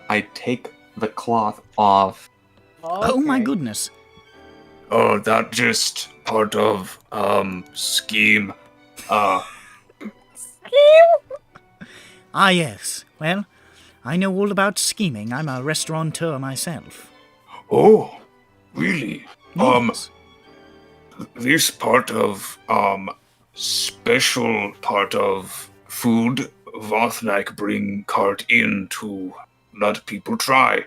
I take the cloth off. Oh my goodness. Oh, that just part of, scheme. Ah, yes. Well, I know all about scheming. I'm a restaurateur myself. Oh, really? Yes. This part of, special part of food, Vothnak bring cart in to let people try.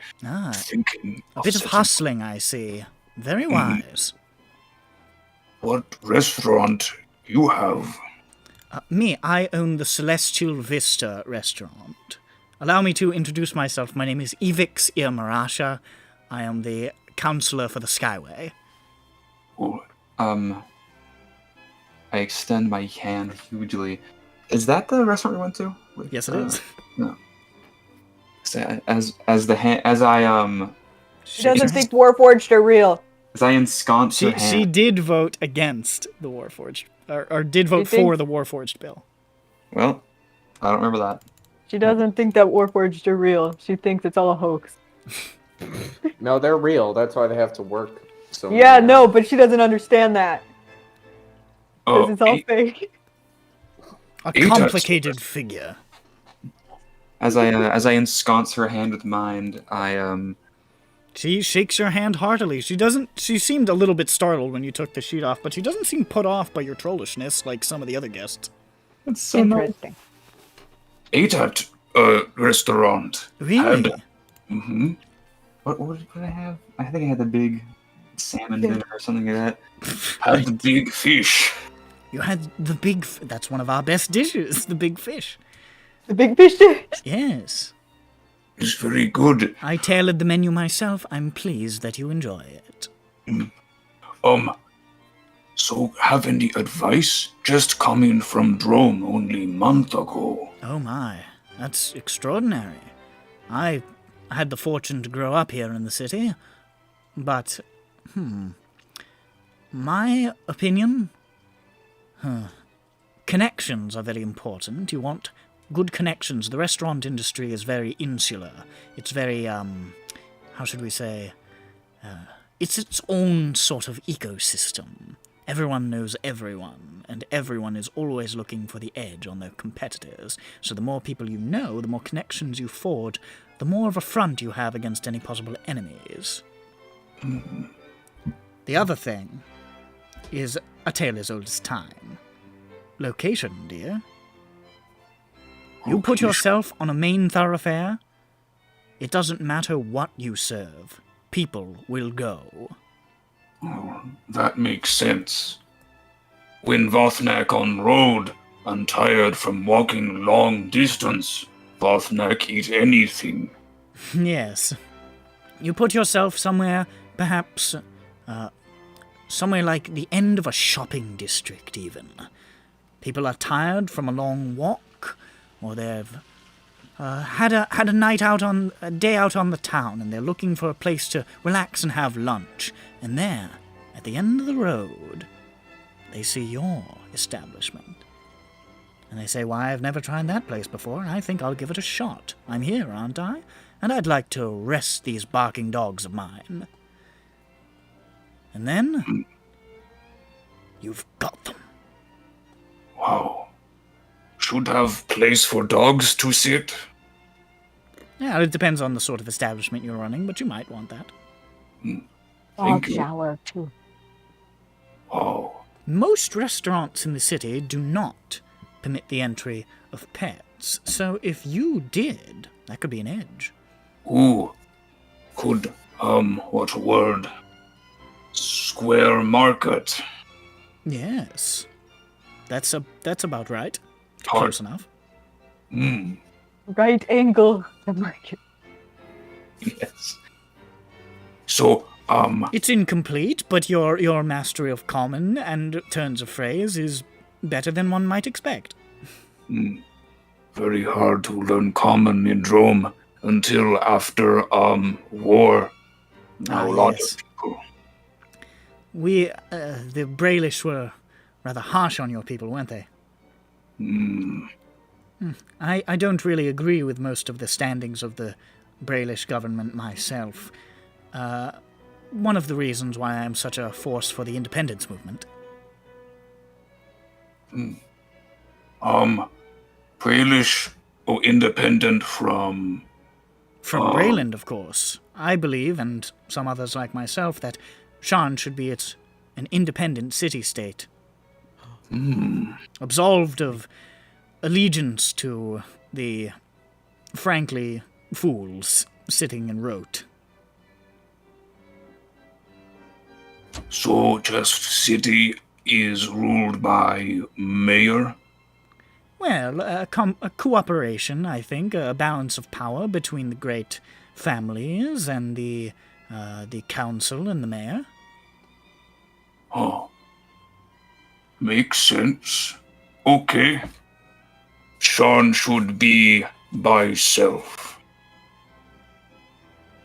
Thinking A bit of hustling, I see. Very wise. What restaurant you have? Me, I own the Celestial Vista restaurant. Allow me to introduce myself. My name is Evix Irmarasha. I am the counselor for the Skyway. I extend my hand hugely. Is that the restaurant we went to? Yes, it is. No. She doesn't think Warforged are real. As I ensconce her hand. She did vote against the Warforged, or did vote for the Warforged bill. Well, I don't remember that. She doesn't think that Warforged are real. She thinks it's all a hoax. No, they're real. That's why they have to work. So Yeah, no, but she doesn't understand that. Because it's all fake. A complicated figure. As I ensconce her hand with mine, She shakes your hand heartily. She seemed a little bit startled when you took the sheet off, but she doesn't seem put off by your trollishness like some of the other guests. That's so Interesting. Ate at a restaurant. Really? Mm-hmm. What did I have? I think I had the big salmon dinner or something like that. Had the big fish. You had the big... That's one of our best dishes, the big fish. The big fish dish? Yes. It's very good. I tailored the menu myself. I'm pleased that you enjoy it. So have any advice? Just coming from Drome only a month ago. Oh my, that's extraordinary. I had the fortune to grow up here in the city, but, my opinion? Connections are very important. You want good connections. The restaurant industry is very insular. It's very, how should we say? It's its own sort of ecosystem. Everyone knows everyone, and everyone is always looking for the edge on their competitors. So the more people you know, the more connections you forge, the more of a front you have against any possible enemies. The other thing is a tale as old as time. Location, dear. You put yourself on a main thoroughfare, it doesn't matter what you serve. People will go. Oh, that makes sense. When Vothnak on road and tired from walking long distance, Vothnak eat anything. Yes. You put yourself somewhere, perhaps, somewhere like the end of a shopping district, even. People are tired from a long walk, or they've had a night out on a day out on the town, and they're looking for a place to relax and have lunch. And there, at the end of the road, they see your establishment. And they say, "Why, I've never tried that place before, and I think I'll give it a shot. I'm here, aren't I? And I'd like to rest these barking dogs of mine." And then, you've got them. Wow. Should have place for dogs to sit. Yeah, it depends on the sort of establishment you're running, but you might want that. Thank Dog you. shower too. Oh, Most restaurants in the city do not permit the entry of pets, so if you did, that could be an edge. ooh, could, what word? Square market. Yes. That's about right. Hard. Close enough. Hmm, Right angle. The market. yes. So, It's incomplete, but your mastery of common and turns of phrase is better than one might expect. very hard to learn common in Rome until after, war. Now, Ah, a lot yes. of people. The Brailish were rather harsh on your people, weren't they? I don't really agree with most of the standings of the Brailish government myself. One of the reasons why I am such a force for the independence movement. Polish or independent from. From Brayland, of course. I believe, and some others like myself, that Shan should be an independent city-state. Absolved of allegiance to the, frankly, fools sitting in Rote. So, just city is ruled by mayor? Well, a cooperation, I think, a balance of power between the great families and the council and the mayor. Oh. Makes sense. Okay. Sean should be by self.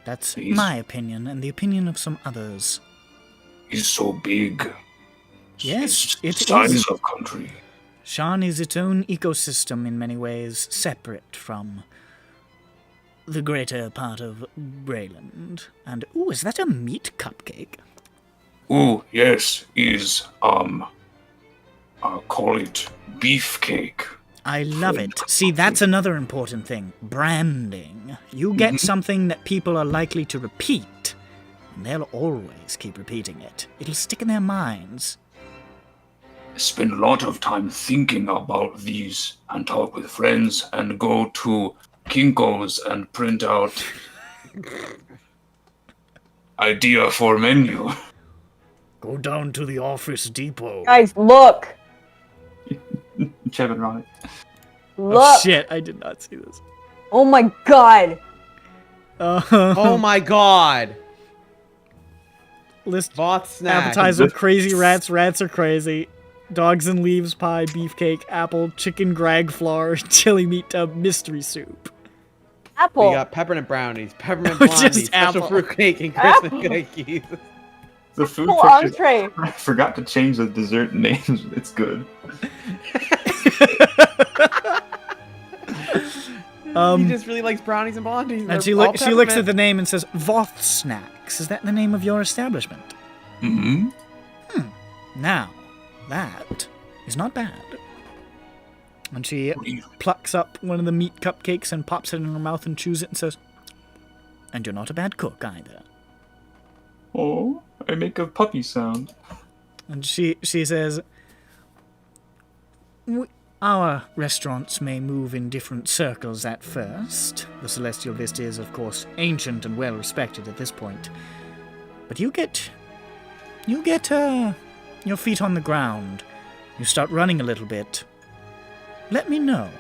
That's He's- my opinion, and the opinion of some others. He's so big. Yes, It's it size is. of country. Shan is its own ecosystem in many ways, separate from the greater part of Brayland. And, ooh, is that a meat cupcake? Oh, yes, is, call it beefcake. I love it. See, that's another important thing. Branding. You get something that people are likely to repeat, and they'll always keep repeating it. It'll stick in their minds. I spend a lot of time thinking about these and talk with friends and go to Kinko's and print out idea for menu. Go down to the office depot. Guys, look! Chevin on it. Look! Oh, shit, I did not see this. Oh my god! Oh my god! List Voth snack. appetizer, crazy rats, rats are crazy. Dogs and leaves pie, beefcake, apple, chicken grag flour, chili meat tub, mystery soup. Apple! We got peppermint brownies, peppermint Oh, just blondies, special apple. fruit cake, and Christmas cookies. The food Apple truck just- entree! I forgot to change the dessert names. It's good. He just really likes brownies and blondies. And They're she all looks at peppermint. the name and says, Voth Snacks. Is that the name of your establishment? Hmm? Now, that is not bad. And she plucks up one of the meat cupcakes and pops it in her mouth and chews it and says, and you're not a bad cook either. Oh, I make a puppy sound. And she says, our restaurants may move in different circles at first. The Celestial Vista is, of course, ancient and well respected at this point. But you get your feet on the ground. You start running a little bit. Let me know.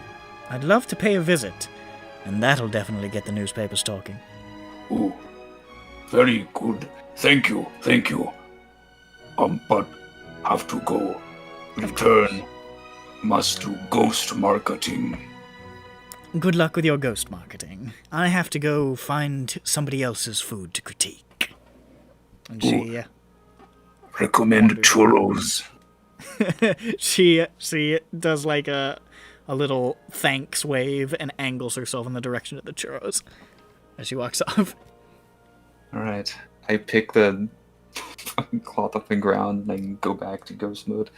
I'd love to pay a visit, and that'll definitely get the newspapers talking. Oh, very good. Thank you. But have to go. Return. Must do ghost marketing. Good luck with your ghost marketing. I have to go find somebody else's food to critique. And she Recommend churros. she does like a little thanks wave and angles herself in the direction of the churros as she walks off. Alright. I pick the fucking cloth up the ground and go back to ghost mode.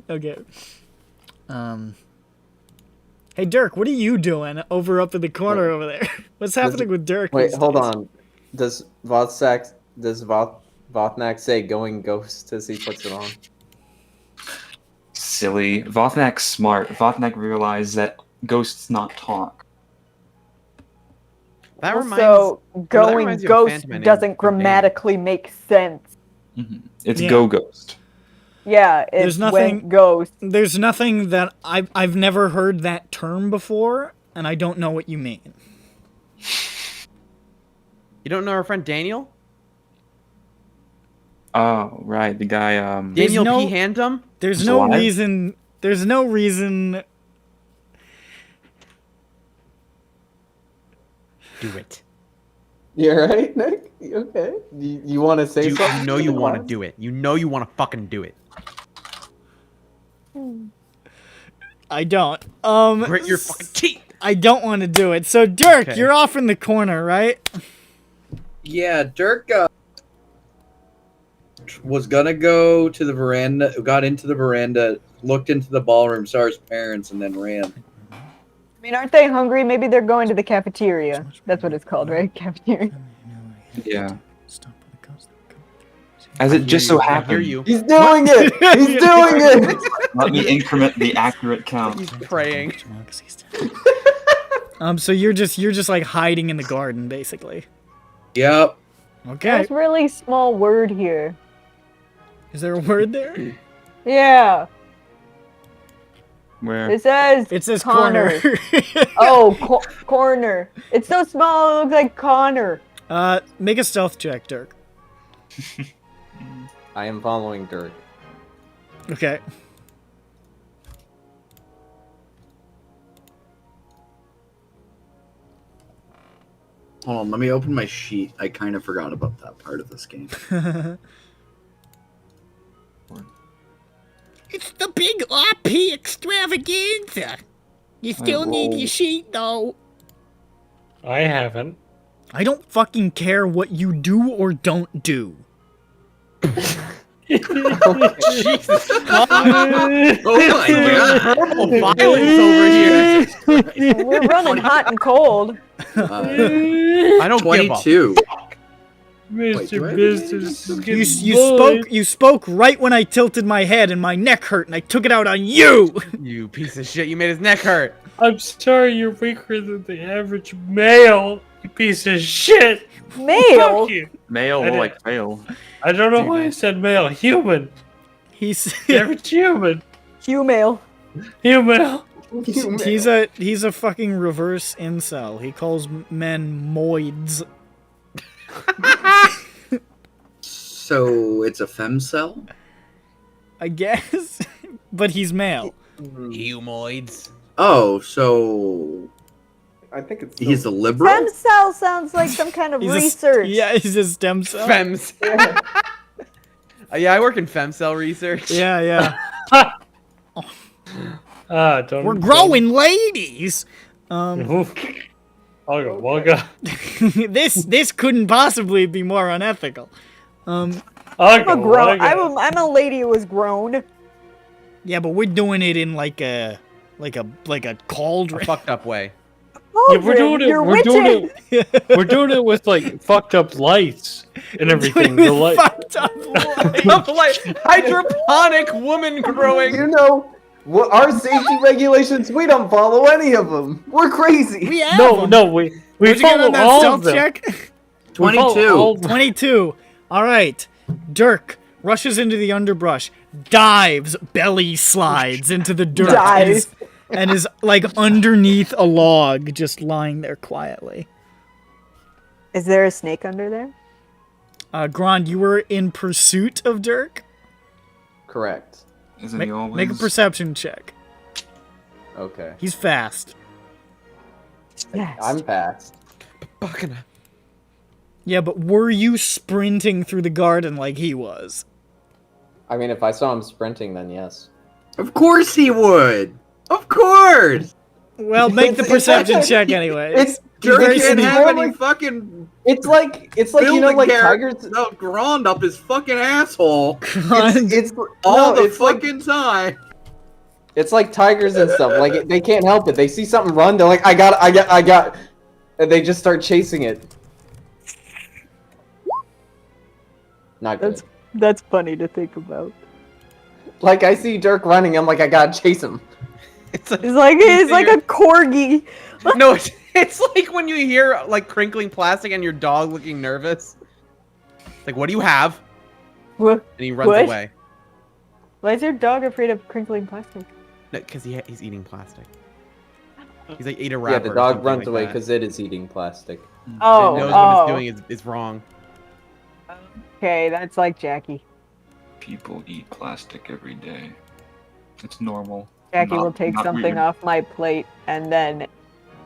Okay. Hey Dirk, what are you doing up in the corner over there? What's happening with Dirk? Wait, these hold days? on. Does Voth Vothnak say going ghost as he puts it on? Silly. Vothnak's smart. Vothnak realized that ghosts not talk. That Also, reminds going you of a ghost phantom named doesn't Dane. grammatically make sense. It's Yeah. go ghost. Yeah, There's it's nothing- went ghost. There's nothing that I've never heard that term before, and I don't know what you mean. You don't know our friend Daniel? Oh, right. The guy, There's Daniel no- P. Handum? There's He's no alive? reason. There's no reason. Do it. You alright, Nick? You okay? You want to say something? You know you want to do it. You know you want to fucking do it. I don't. Grit your fucking teeth. I don't want to do it. So Dirk, Okay. you're off in the corner, right? Yeah, Dirk was gonna go to the veranda, got into the veranda, looked into the ballroom, saw his parents, and then ran. I mean, aren't they hungry? Maybe they're going to the cafeteria. That's what it's called, right? Cafeteria. yeah. As it just so I hear happened, you. He's doing it! He's doing it! let me increment the accurate count. He's praying. So you're just like hiding in the garden, basically. Yep. Okay. There's really small word here. Is there a word there? Yeah, Where? it says. It says Connor. corner. Oh, corner. It's so small. It looks like Connor. Make a stealth check, Dirk. I am following Dirk. Okay. Hold on, let me open my sheet. I kind of forgot about that part of this game. It's the big RP extravaganza. You still need your sheet, though. I haven't. I don't fucking care what you do or don't do. Jesus Christ. Oh my god! Verbal violence over here. We're running hot and cold. I don't give a 22. Mr. do I- Business is You spoke right when I tilted my head and my neck hurt and I took it out on you. You piece of shit. You made his neck hurt. I'm sorry you're weaker than the average male, you piece of shit. Male. Fuck you. Male, I did- like fail. I don't know why I said male. Human. He's The average human. Female. Human. he's a fucking reverse incel. He calls men moids. So it's a femcell? I guess, but he's male. Humoids. Oh, so I think it's. he's a liberal? Stem cell sounds like some kind of He's research. Yeah, he's a stem cell. Fems. Yeah, I work in femcell research. Yeah. Don't. We're growing ladies. I'll go. This couldn't possibly be more unethical. I'm a lady who was grown. Yeah, but we're doing it in like a A cauldron. fucked up way. Yeah, we're doing it. You're We're doing witching. it. We're doing it with like fucked up lights and everything. Doing it The with light. fucked up light. Like hydroponic woman growing. You know, what our safety regulations, we don't follow any of them. We're crazy. We have No, them. no, we What'd you get follow on that all stealth of them. check? We follow 22. all of them. 22. All right. Dirk rushes into the underbrush, dives, belly slides into the dirt, Dives. and is like underneath a log, just lying there quietly. Is there a snake under there? Grand, you were in pursuit of Dirk? Correct. Isn't he always? Make a perception check. Okay. He's fast. Yes. I'm past. Fucking. Yeah, but were you sprinting through the garden like he was? I mean, if I saw him sprinting, then yes. Of course he would! Of course! Well, make the It's- perception it's- check anyway. It's Dirk very can't sneaky. have more any like- fucking it's like you know, like tigers. No, Grand up his fucking asshole Grand, It's all no, the it's like fucking time. it's like tigers and stuff. Like they can't help it. They see something run, they're like, I got, and they just start chasing it. Not good. That's funny to think about. Like I see Dirk running, I'm like, I gotta chase him. It's It's like a corgi. no, it's like when you hear like crinkling plastic and your dog looking nervous. Like, what do you have? What? And he runs What? away. Why is your dog afraid of crinkling plastic? No, because he's eating plastic. He's like ate a Yeah, wrapper. the or dog something runs like away that. because it is eating plastic. Oh, It knows what it's doing is wrong. Okay, that's like Jackie. People eat plastic every day. It's normal. Jackie Not- will take not something weird. off my plate, and then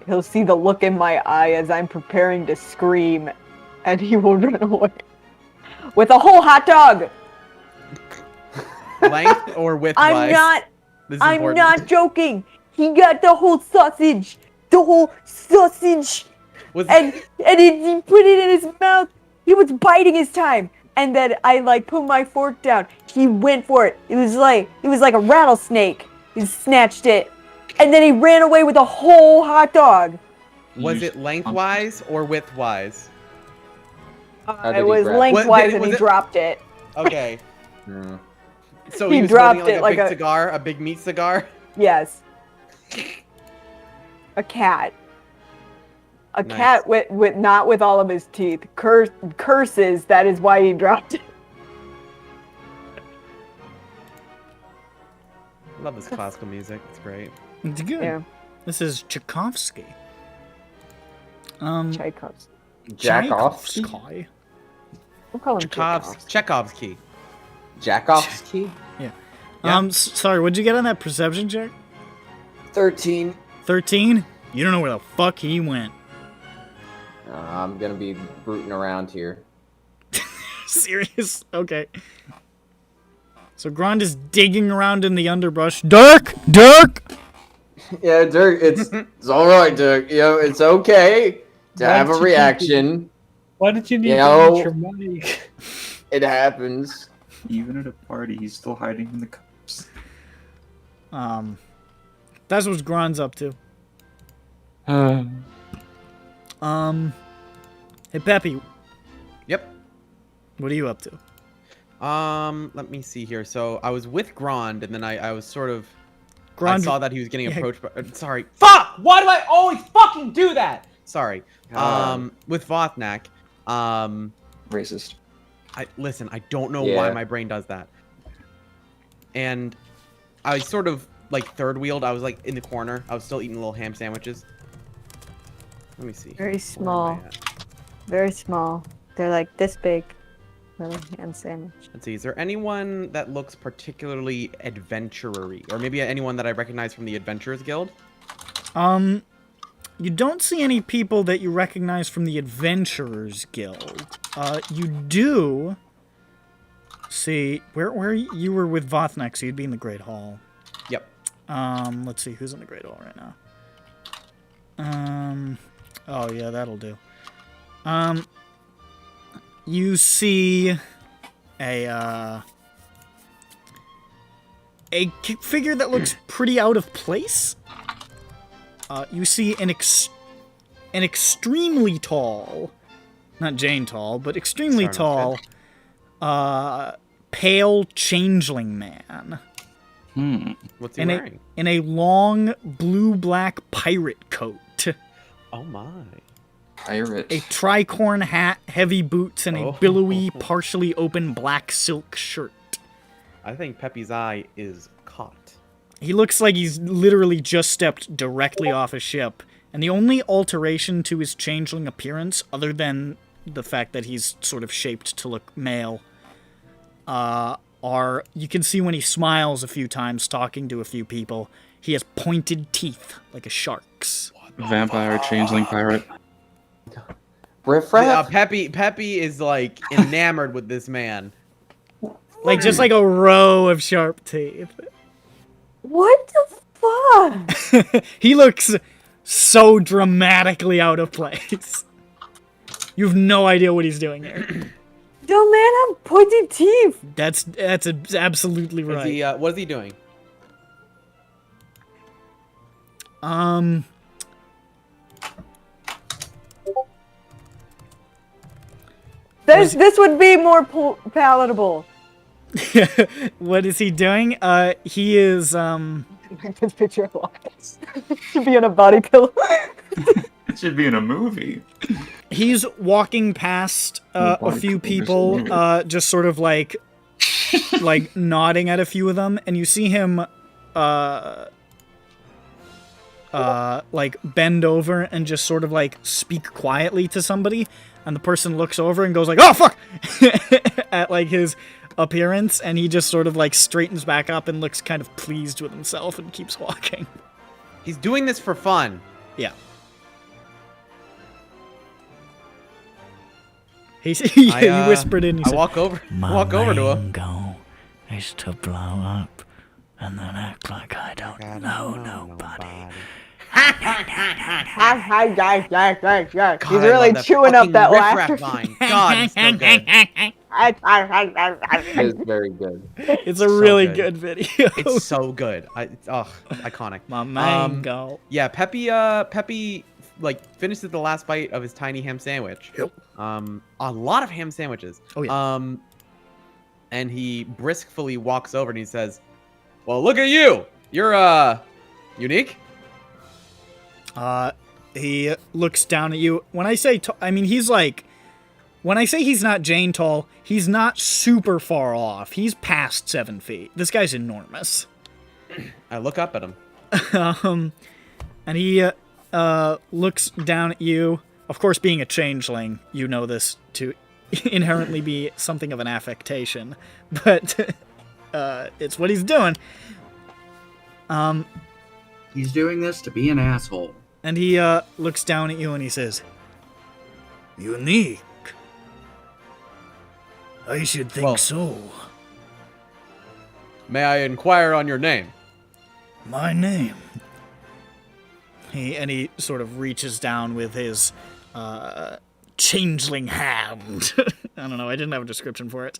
he'll see the look in my eye as I'm preparing to scream, and he will run away with a whole hot dog. Length or width I'm wise? not. This is I'm important. not joking. He got the whole sausage. The whole sausage. Was And he put it in his mouth. He was biding his time. And then I like put my fork down. He went for it. It was like a rattlesnake. He snatched it. And then he ran away with a whole hot dog. was it lengthwise or widthwise? did It he was grab it? lengthwise Was and he it- dropped it. Okay. Hmm. So He he was dropped holding it like like a a- big cigar, a big meat cigar. Yes. A cat. A Nice. cat with not with all of his teeth. Curses, that is why he dropped it. Love this classical music. It's great. It's good. Yeah. This is Tchaikovsky. Tchaikovsky. Jackovsky? Tchaikovsky. We'll call him Tchaikovsky. Chekhov's key. Jackovsky? Yeah. Yeah. Sorry, what'd you get on that perception check? 13. 13? You don't know where the fuck he went. I'm gonna be rooting around here. Serious? Okay. So Grond is digging around in the underbrush. Dirk! Dirk! Yeah, Dirk, it's alright, Dirk. You know, it's okay to Why have a did you keep reaction. Why did you need Yo. to mute your mic? It happens. Even at a party, he's still hiding in the cups. That's what Grond's up to. Hey Peppy, Yep. what are you up to? Let me see here. So I was with Grond, and then I was sort of. I Grond, saw that he was getting yeah. approached by. Sorry. Fuck! Why do I always fucking do that? Sorry. With Vothnak. Racist. Listen. I don't know Yeah. why my brain does that. And I sort of like third wheeled. I was like in the corner. I was still eating little ham sandwiches. Let me see. Very Where am I small. at? Very small. They're like this big. Little ham sandwich. Let's see. Is there anyone that looks particularly adventurer-y? Or maybe anyone that I recognize from the Adventurers Guild? you don't see any people that you recognize from the Adventurers Guild. You do see where you were with Vothnak, so you'd be in the Great Hall. Yep. Let's see who's in the Great Hall right now. Oh yeah, that'll do. You see a figure that looks pretty out of place. You see an extremely tall, not Jane tall, but extremely Sorry, tall, pale changeling man. What's he In wearing? in a long blue-black pirate coat. Oh my. Pirate. A tricorn hat, heavy boots, and a Oh. billowy, partially open black silk shirt. I think Peppy's eye is caught. He looks like he's literally just stepped directly off a ship, and the only alteration to his changeling appearance, other than the fact that he's sort of shaped to look male, are you can see when he smiles a few times talking to a few people, he has pointed teeth like a shark's. Vampire, changeling, pirate. Riff Yeah, raff? Peppy is like enamored with this man. Like, just like a row of sharp teeth. What the fuck? He looks so dramatically out of place. You have no idea what he's doing here. The man have pointed teeth. That's absolutely Is right. he, what is he doing? This would be more palatable. What is he doing? He is This picture of Locus should be on a body pillow. It should be in a movie. he's walking past a few people, just sort of like nodding at a few of them, and you see him like bend over and just sort of like speak quietly to somebody, and the person looks over and goes like, "Oh fuck!" at like his appearance, and he just sort of like straightens back up and looks kind of pleased with himself and keeps walking. He's doing this for fun. Yeah. He whispered in. He said, walk over to him. Goal is to blow up and then act like I don't know nobody. He's really chewing up that laughter. Line. God, he's so good. It is very good. it's a So really good. good video. It's so good. It's iconic. My mango. Yeah, Peppy like finishes the last bite of his tiny ham sandwich. Yep. A lot of ham sandwiches. Oh yeah. And he briskly walks over and he says, "Well, look at you. You're unique." He looks down at you. When I say I mean he's like, when I say he's not Jane tall, he's not super far off. He's past 7 feet. This guy's enormous. I look up at him. And he looks down at you. Of course, being a changeling, you know this to inherently be something of an affectation, but it's what he's doing. He's doing this to be an asshole. And he looks down at you and he says, "Unique? I should think so. May I inquire on your name?" My name." He sort of reaches down with his changeling hand. I don't know, I didn't have a description for it.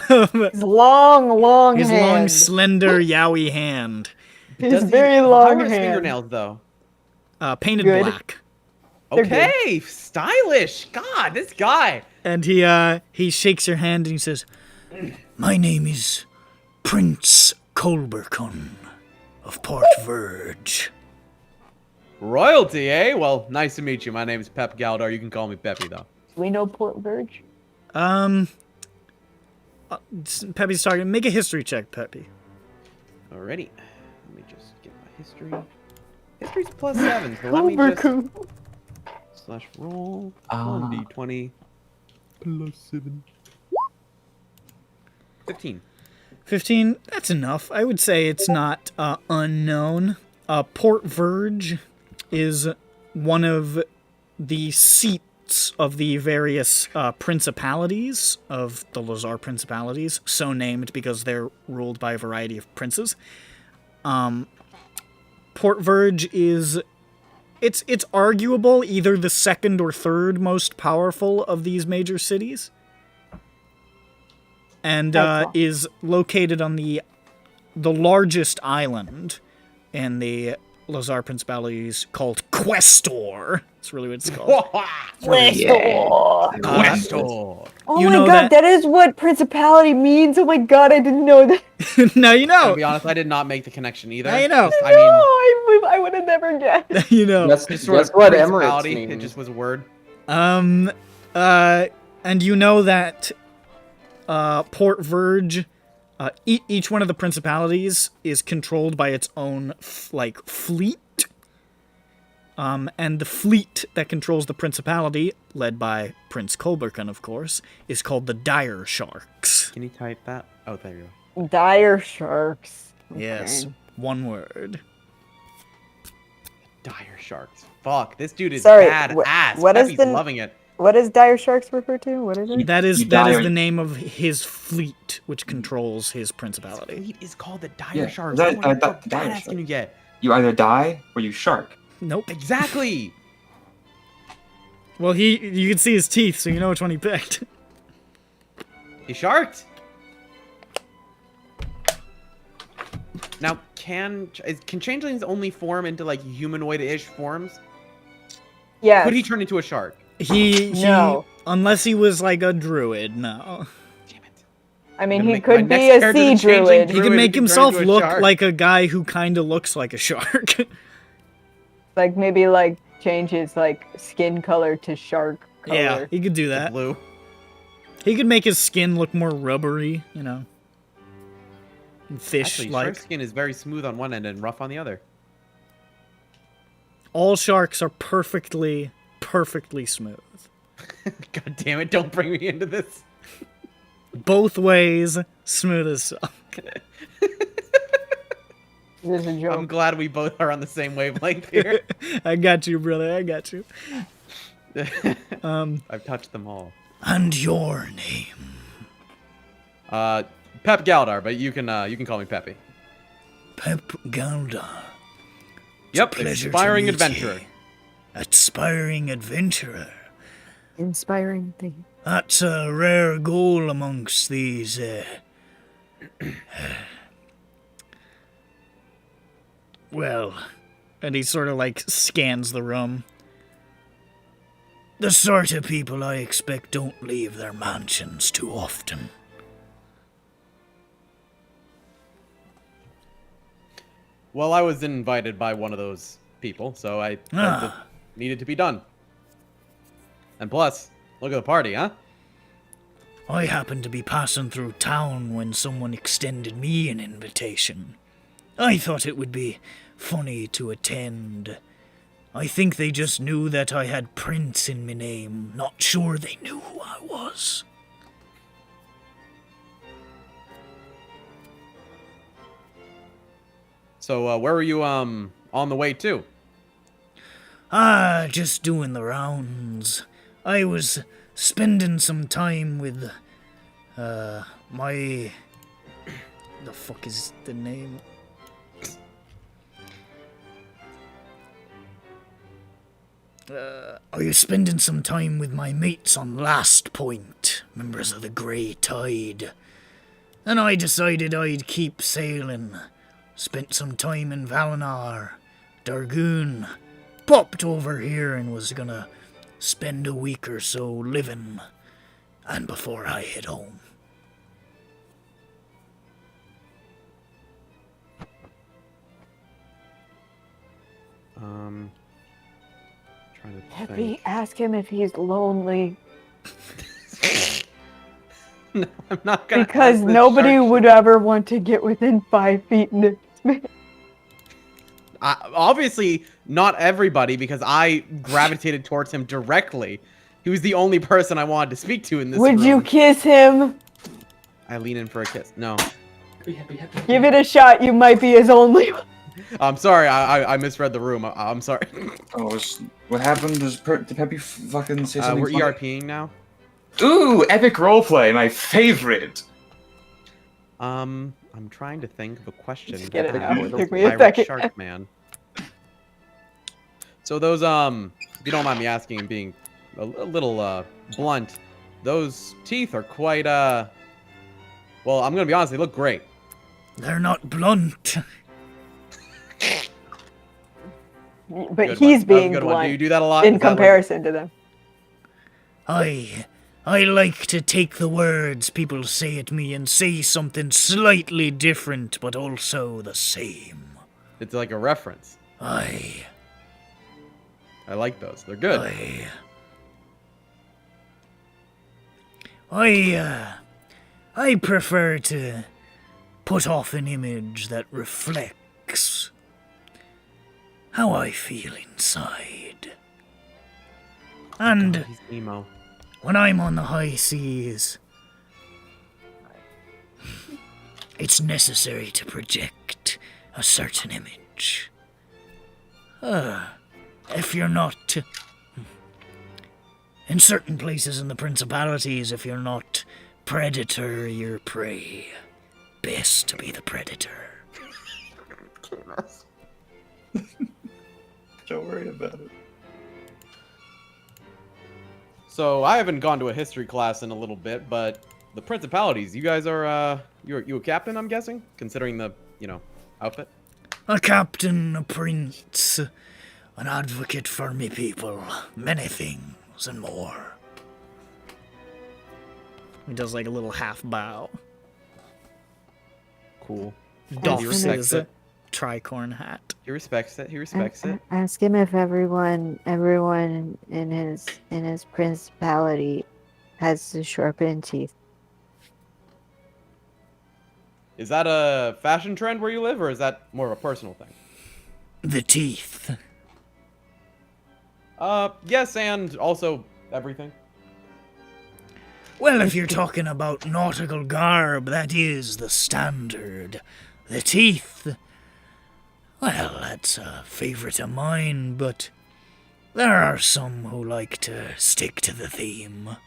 His long his hand. long, slender, yowie hand. His very long How are his hand. fingernails, though? Painted Good. black. They're good. Okay, stylish. God, this guy. And he shakes your hand and he says, "My name is Prince Colbercon of Port Verge." Royalty, eh? Well, nice to meet you. My name is Pep Galdar. You can call me Peppy, though. We know Port Verge. Peppy's talking. Make a history check, Peppy. Alrighty. Let me just get my history. History's +7, so let me just... Colbercon. / roll 1d20 +7. 15. 15, that's enough. I would say it's not unknown. Port Verge is one of the seats of the various principalities of the Lazar principalities, so named because they're ruled by a variety of princes. Port Verge is... It's arguable either the second or third most powerful of these major cities, and is located on the largest island in the Lazar Principalities called Questor. That's really what it's called. Questor. Oh You my know god, that is what principality means. Oh my god, I didn't know that. Now you know. To be honest, I did not make the connection either. Now you know. I mean, I would have never guessed. You know. That's just sort of what Emirates principality, means. it just was a word. And you know that Port Verge, each one of the principalities is controlled by its own fleet. And the fleet that controls the principality, led by Prince Colbercon, of course, is called the Dire Sharks. Can you type that? Oh, there you go. Dire sharks. Yes, one word. Dire sharks. Fuck, this dude is Sorry, badass. what is Peppy's the- loving it. What does dire sharks refer to? What is it? That is You die or- the name of his fleet, which controls his principality. Fleet is called the Dire Yeah, Sharks. that- Oh my that- God, that- Dire badass Shark. can you get? You either die or you shark. Nope. Exactly. Well, you can see his teeth, so you know which one he picked. He sharked. Now, can changelings only form into like humanoid-ish forms? Yeah. Could he turn into a shark? No. Unless he was like a druid, no. I mean, gonna he make my could be next a character sea the changeling druid. He can Druid make who can turn himself into a look shark. like a guy who kind of looks like a shark. Like maybe like change his like skin color to shark color. Yeah, he could do The that. blue. He could make his skin look more rubbery, you know. Actually, Fish-like. shark skin is very smooth on one end and rough on the other. All sharks are perfectly smooth. God damn it! Don't bring me into this. Both ways, smooth as silk. This is a I'm joke. glad we both are on the same wavelength here. I got you, brother. I got you. I've touched them all. And your name? Pep Galdar, but you can call me Peppy. Pep Galdar. Yep, Pleasure to aspiring meet adventurer. ye. Aspiring adventurer. Inspiring thing. That's a rare goal amongst these, Well, and he sort of like scans the room. the sort of people I expect don't leave their mansions too often. Well, I was invited by one of those people, so I felt it needed to be done. And plus, look at the party, huh? I happened to be passing through town when someone extended me an invitation. I thought it would be funny to attend. I think they just knew that I had Prince in my name, not sure they knew who I was. So, where were you, on the way to? Just doing the rounds. I was spending some time with, my... The fuck is the name? I was spending some time with my mates on Last Point, members of the Grey Tide. And I decided I'd keep sailing. Spent some time in Valinar, Dargoon. Popped over here and was gonna spend a week or so living. And before I head home. Trying to Peppy, think. ask him if he's lonely. No, I'm not gonna. Because ask this nobody shark would shit. ever want to get within 5 feet in this man. Obviously, not everybody, because I gravitated towards him directly. He was the only person I wanted to speak to in this Would you room. kiss him? I lean in for a kiss. No. Give it a shot, you might be his only one. I'm sorry, I misread the room. I'm sorry. What happened? Did Peppy fucking say something We're funny? ERPing now. Ooh, epic roleplay, my favorite. I'm trying to think of a question. Just get it to out. ask Took me a Pirate second. Shark Man. So those, if you don't mind me asking, being a little blunt, those teeth are quite well, I'm gonna be honest, they look great. They're not blunt. But Good he's one. That was a being good one. Do you blunt do that a lot? in Is that like- comparison to them. I like to take the words people say at me and say something slightly different, but also the same. It's like a reference. I like those. They're good. I prefer to put off an image that reflects how I feel inside. And God, he's emo. when I'm on the high seas, it's necessary to project a certain image. If you're not... In certain places in the principalities, if you're not predator, you're prey. Best to be the predator. Don't worry about it. So I haven't gone to a history class in a little bit, but the principalities, you guys are you a captain, I'm guessing, considering the, outfit? A captain, a prince, an advocate for me people, many things. animals and more. He does like a little half bow. Cool. Doffs respects his it. tricorn hat. He respects it. He respects it. Ask him if everyone in his principality has the sharpened teeth. Is that a fashion trend where you live, or is that more of a personal thing? The teeth. Yes, and also everything. Well, if you're talking about nautical garb, that is the standard. The teeth. Well, that's a favorite of mine, but there are some who like to stick to the theme.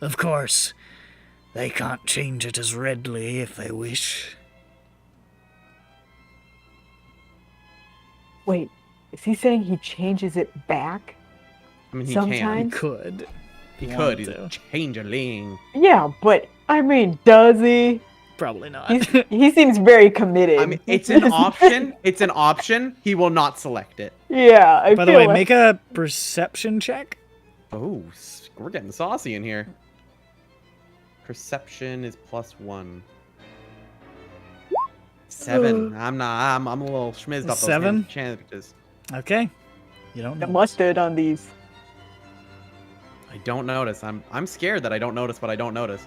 Of course, they can't change it as readily if they wish. Wait, is he saying he changes it back? I mean, he He Sometimes? could. He Want could. He's to. a changeling. Yeah, but I mean, does he? Probably not. He seems very committed. I mean, it's an option. It's an option. He will not select it. Yeah, I By the feel way, like make a perception check. Oh, we're getting saucy in here. Perception is +1. 7. I'm a little schmizzed off those 7? chances. Okay. You don't the know. mustard on these. I don't notice. I'm scared that I don't notice what I don't notice.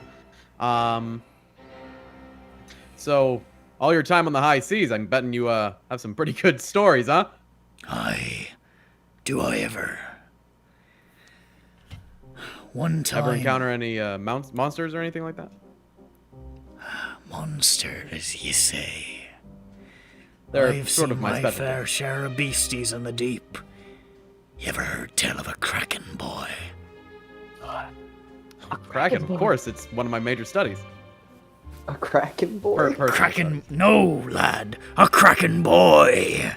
So all your time on the high seas, I'm betting you have some pretty good stories, huh? Do I ever? One time. Ever encounter any monsters or anything like that? Monsters, you say? They're I've sort seen of my my specialty. fair share of beasties in the deep. You ever heard tell of a kraken boy? Kraken, of course. It's one of my major studies. A kraken boy. Personal Kraken? No, lad. A kraken boy.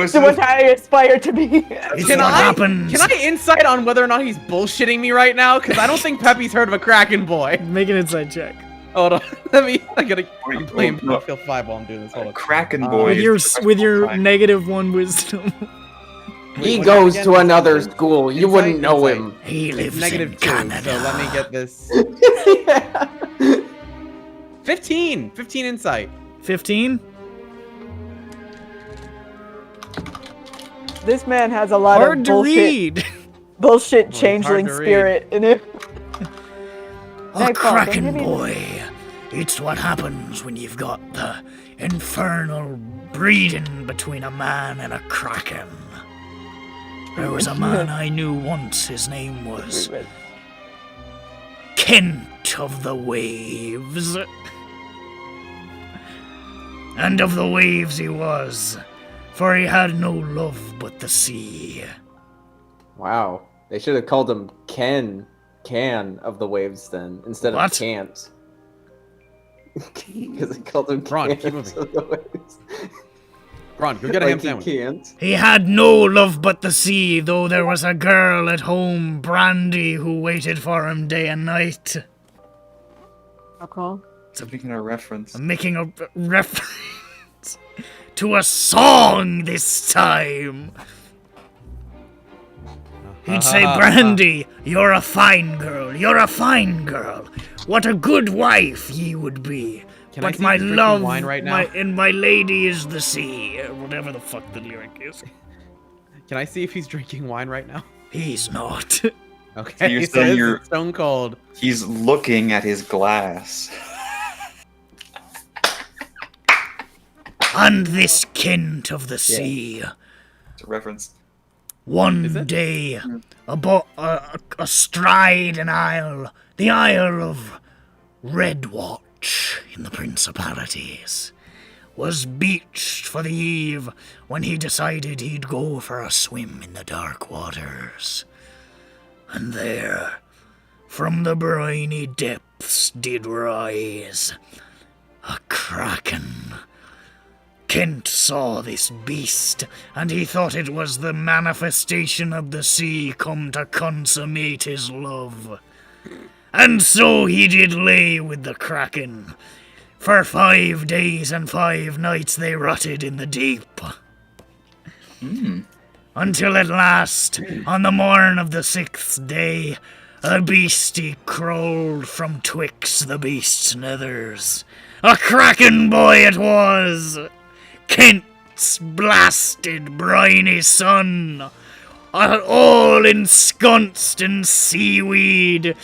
So what I aspire to be. It's Can what I- happens. Can I insight on whether or not he's bullshitting me right now? Because I don't think Peppy's heard of a Kraken boy. Make an inside check. Hold on. I'm playing no. Battlefield 5 while I'm doing this. Hold on. Kraken Uh, boy. With is your the with your professional -1 wisdom. He What's goes that to again? another Insight? school. You Insight? wouldn't know Insight. him. He lives in -2, Canada. so let me get this. 15 insight. 15. This man has a lot Hard of to read. bullshit it's changeling hard to spirit in it. A Hey, Paul, kraken don't hit me. boy. It's what happens when you've got the infernal breeding between a man and a kraken. There was a man I knew once. His name was Kent of the Waves. And of the waves he was, for he had no love but the sea. Wow. They should have called him Can of the Waves then, instead What? of Can't. Because they called him Ron, Cant keep moving. of the Waves. Ron, go get a Like ham he sandwich. can't. He had no love but the sea, though there was a girl at home, Brandy, who waited for him day and night. Alcohol? I'm making a reference. I'm making a reference to a song this time. He'd say, Brandy, you're a fine girl, you're a fine girl. What a good wife ye would be. Can I But see my if he's drinking love, wine right now? my lady is the sea. Whatever the fuck the lyric is. Can I see if he's drinking wine right now? He's not. Okay, you're so saying this you're- is stone cold. He's looking at his glass. And this Kent of the sea. It's a reference. One Is it? day, astride an isle, the Isle of Redwatch in the Principalities, was beached for the eve when he decided he'd go for a swim in the dark waters. And there, from the briny depths did rise a kraken. Kent saw this beast, and he thought it was the manifestation of the sea come to consummate his love. And so he did lay with the kraken. For 5 days and 5 nights they rotted in the deep. Until at last, on the morn of the 6th day, a beastie crawled from twixt the beast's nethers. A kraken boy it was! Kent's blasted briny son, all ensconced in seaweed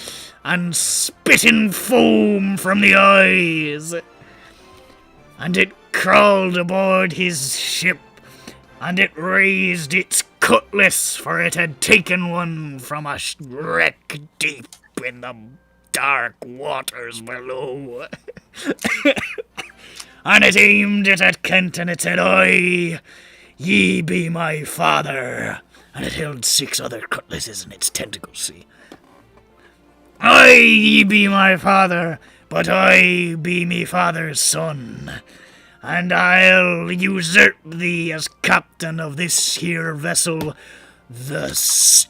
and spitting foam from the eyes. And it crawled aboard his ship, and it raised its cutlass, for it had taken one from a wreck deep in the dark waters below. And it aimed it at Kent, and it said, "Aye, ye be my father." And it held 6 other cutlasses in its tentacles, see. "Aye, ye be my father, but I be me father's son. And I'll usurp thee as captain of this here vessel, the Stone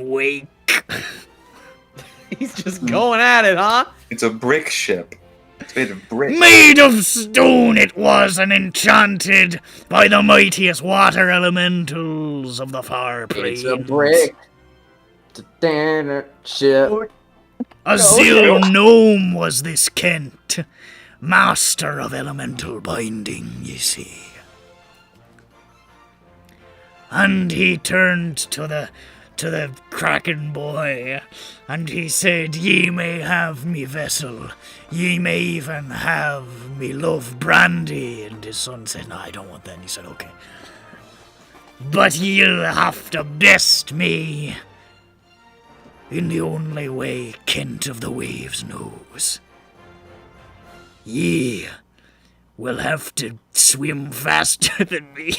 Wake." He's just going at it, huh? It's a brick ship. It's made of brick. Made of stone it was, and enchanted by the mightiest water elementals of the far plains. It's a brick. It's a standard ship. A Zil gnome was this Kent, master of elemental binding, ye see. And he turned to the Kraken boy, and he said, "Ye may have me vessel. Ye may even have me love brandy." And his son said, "No, I don't want that." And he said, "Okay. But ye'll have to best me in the only way Kent of the Waves knows. Ye will have to swim faster than me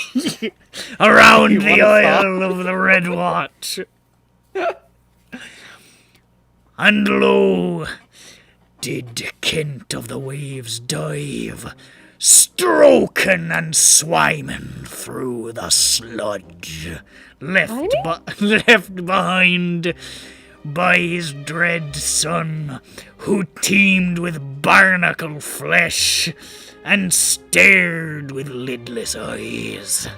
around the Isle of the Red Watch. And lo, did Kent of the Waves dive, stroking and swimming through the sludge, left behind by his dread son, who teemed with barnacle flesh and stared with lidless eyes,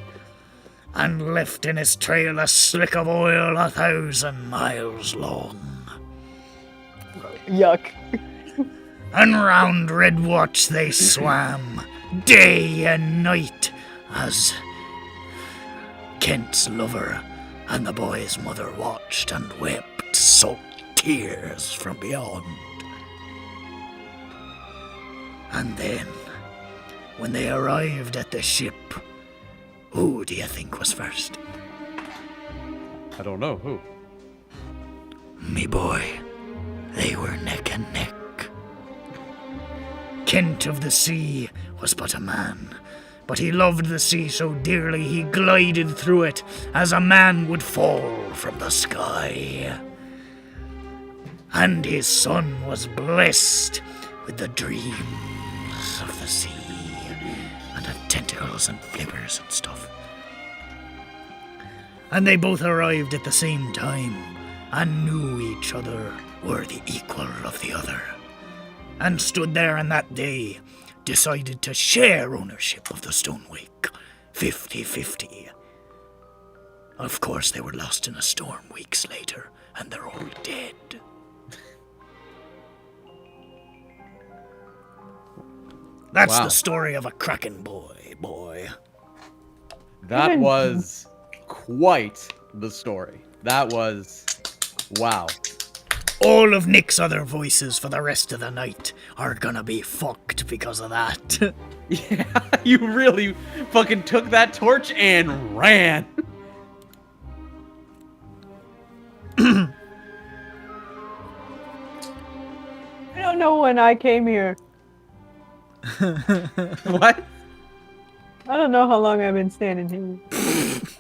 and left in his trail a slick of oil 1,000 miles long. Yuck. And round Red Watch they swam, day and night, as Kent's lover and the boy's mother watched and wept salt tears from beyond. And then, when they arrived at the ship, who do you think was first? I don't know. Who? Me boy, they were neck and neck. Kent of the Sea was but a man, but he loved the sea so dearly he glided through it as a man would fall from the sky. And his son was blessed with the dreams of the sea, and of tentacles and flippers and stuff. And they both arrived at the same time, and knew each other were the equal of the other, and stood there on that day, decided to share ownership of the Stone Wake, 50-50. Of course, they were lost in a storm weeks later, and they're all dead. That's Wow. the story of a Kraken boy. That was quite the story. That was... wow. All of Nick's other voices for the rest of the night are gonna be fucked because of that. Yeah, you really fucking took that torch and ran. I don't know when I came here. What? I don't know how long I've been standing here.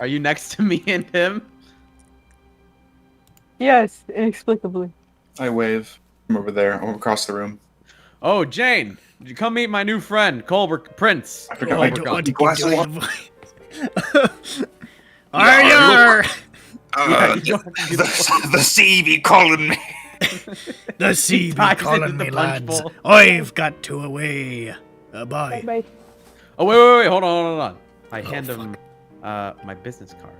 Are you next to me and him? Yes, inexplicably. I wave from over there. I'm across the room. Oh, Jane, did you come meet my new friend, Colbert Prince? I forgot I my don't want to glass give of you water. Arr! The sea be calling me. The sea be Dives calling into the me, punch lads. bowl. I've got to away. Bye. Bye. Oh, wait, hold on. I hand him My business card.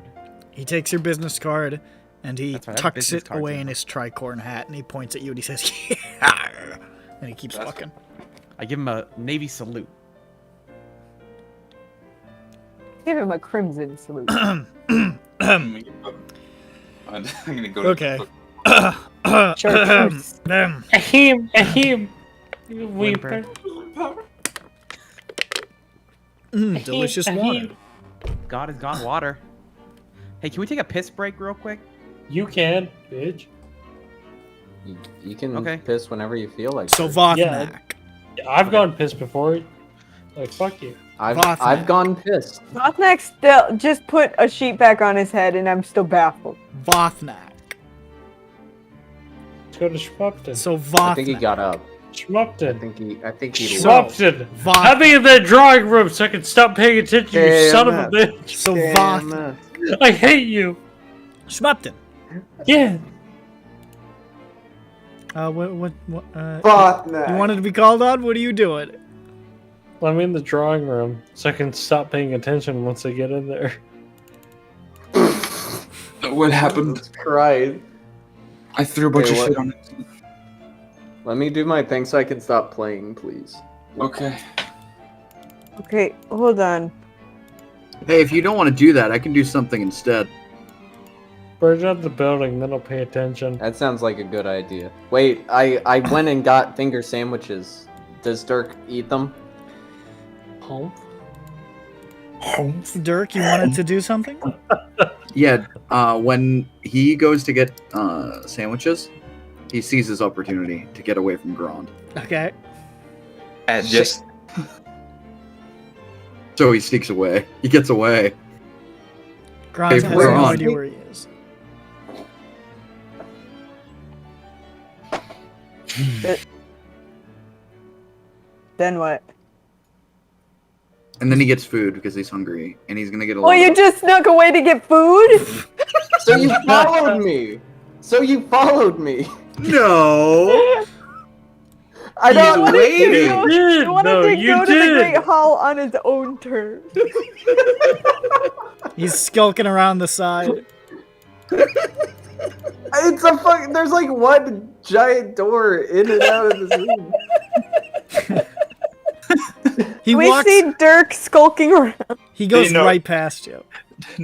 He takes your business card and he That's right, I have tucks business it cards away now. in his tricorn hat and he points at you and he says, "Yeah," and he keeps walking. I give him a Navy salute. Give him a crimson salute. I'm gonna go to Okay. Chartreuse. Ahem. Whimper. Delicious water. God is gone water. Hey, can we take a piss break real quick? You can, bitch. You can Okay. piss whenever you feel like. So it. Vothnak. I've gone pissed before. Like, fuck you. Vothnak. I've gone pissed. Bothnak still just put a sheet back on his head, and I'm still baffled. Vothnak. Let's go to Schmup'ten. So I think he Vothnak. got up. I Schmup'ten. think he So- Schmup'ten. Voth- Have me in that drawing room so I can stop paying attention, you Damn son of a it. bitch. So Damn Voth. it. I hate you. Schmup'ten. Yeah. What, Vothnak. you wanted to be called on? What are you doing? I'm in the drawing room so I can stop paying attention once I get in there. What happened? Jesus Christ. I threw a bunch Okay, of what- shit on it. Let me do my thing so I can stop playing, please. Okay. Okay, hold on. Hey, if you don't want to do that, I can do something instead. Burn up the building, then I'll pay attention. That sounds like a good idea. Wait, I went and got finger sandwiches. Does Dirk eat them? Dirk, you wanted to do something? Yeah, when he goes to get sandwiches, he sees his opportunity to get away from Grand. Okay. And just So he sneaks away. He gets away. Grimes Hey, has we're no on. idea where he is. Then what? And then he gets food because he's hungry, and he's gonna get a Oh, lot you of- just snuck away to get food? So you followed me. So you followed me. No! I don't He's want waiting. He wanted No, to you go to the did. Great Hall on his own terms. He's skulking around the side. It's a fuck. There's like one giant door in and out of this room. He We walks. see Dirk skulking around. He goes You know- right past you.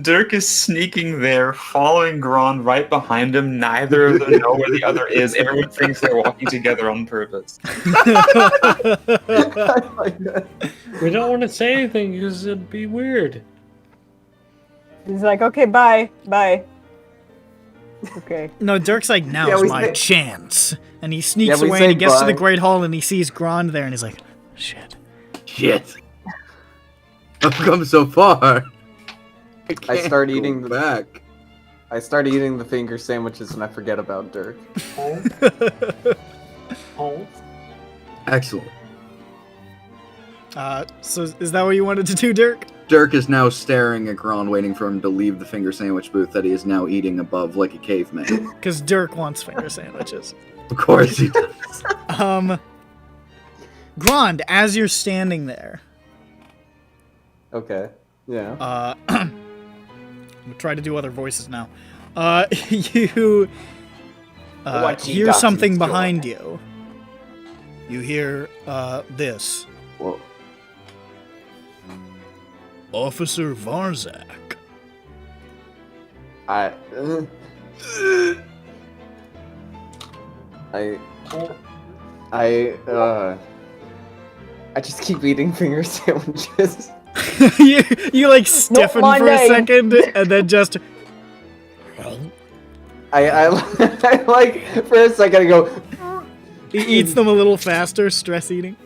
Dirk is sneaking there, following Grand right behind him. Neither of them know where the other is. Everyone thinks they're walking together on purpose. We don't want to say anything because it'd be weird. He's like, okay, bye, bye. Okay. No, Dirk's like, now's Yeah, we my say- chance. And he sneaks Yeah, we away and he say gets to the bye. Great Hall and he sees Grand there and he's like, shit. Shit. I've come so far. I start eating Go the back. I start eating the finger sandwiches and I forget about Dirk. Excellent. So is that what you wanted to do, Dirk? Dirk is now staring at Grand, waiting for him to leave the finger sandwich booth that he is now eating above like a caveman. Because Dirk wants finger sandwiches. Of course he does. Grand, as you're standing there, Okay. Yeah. I'm gonna try to do other voices now. You What you hear got something in store? behind you. You hear this. Well, Officer Varzak. I just keep eating finger sandwiches. you like stiffen my for a name. second and then just I like for a second I go. he eats them a little faster, stress eating.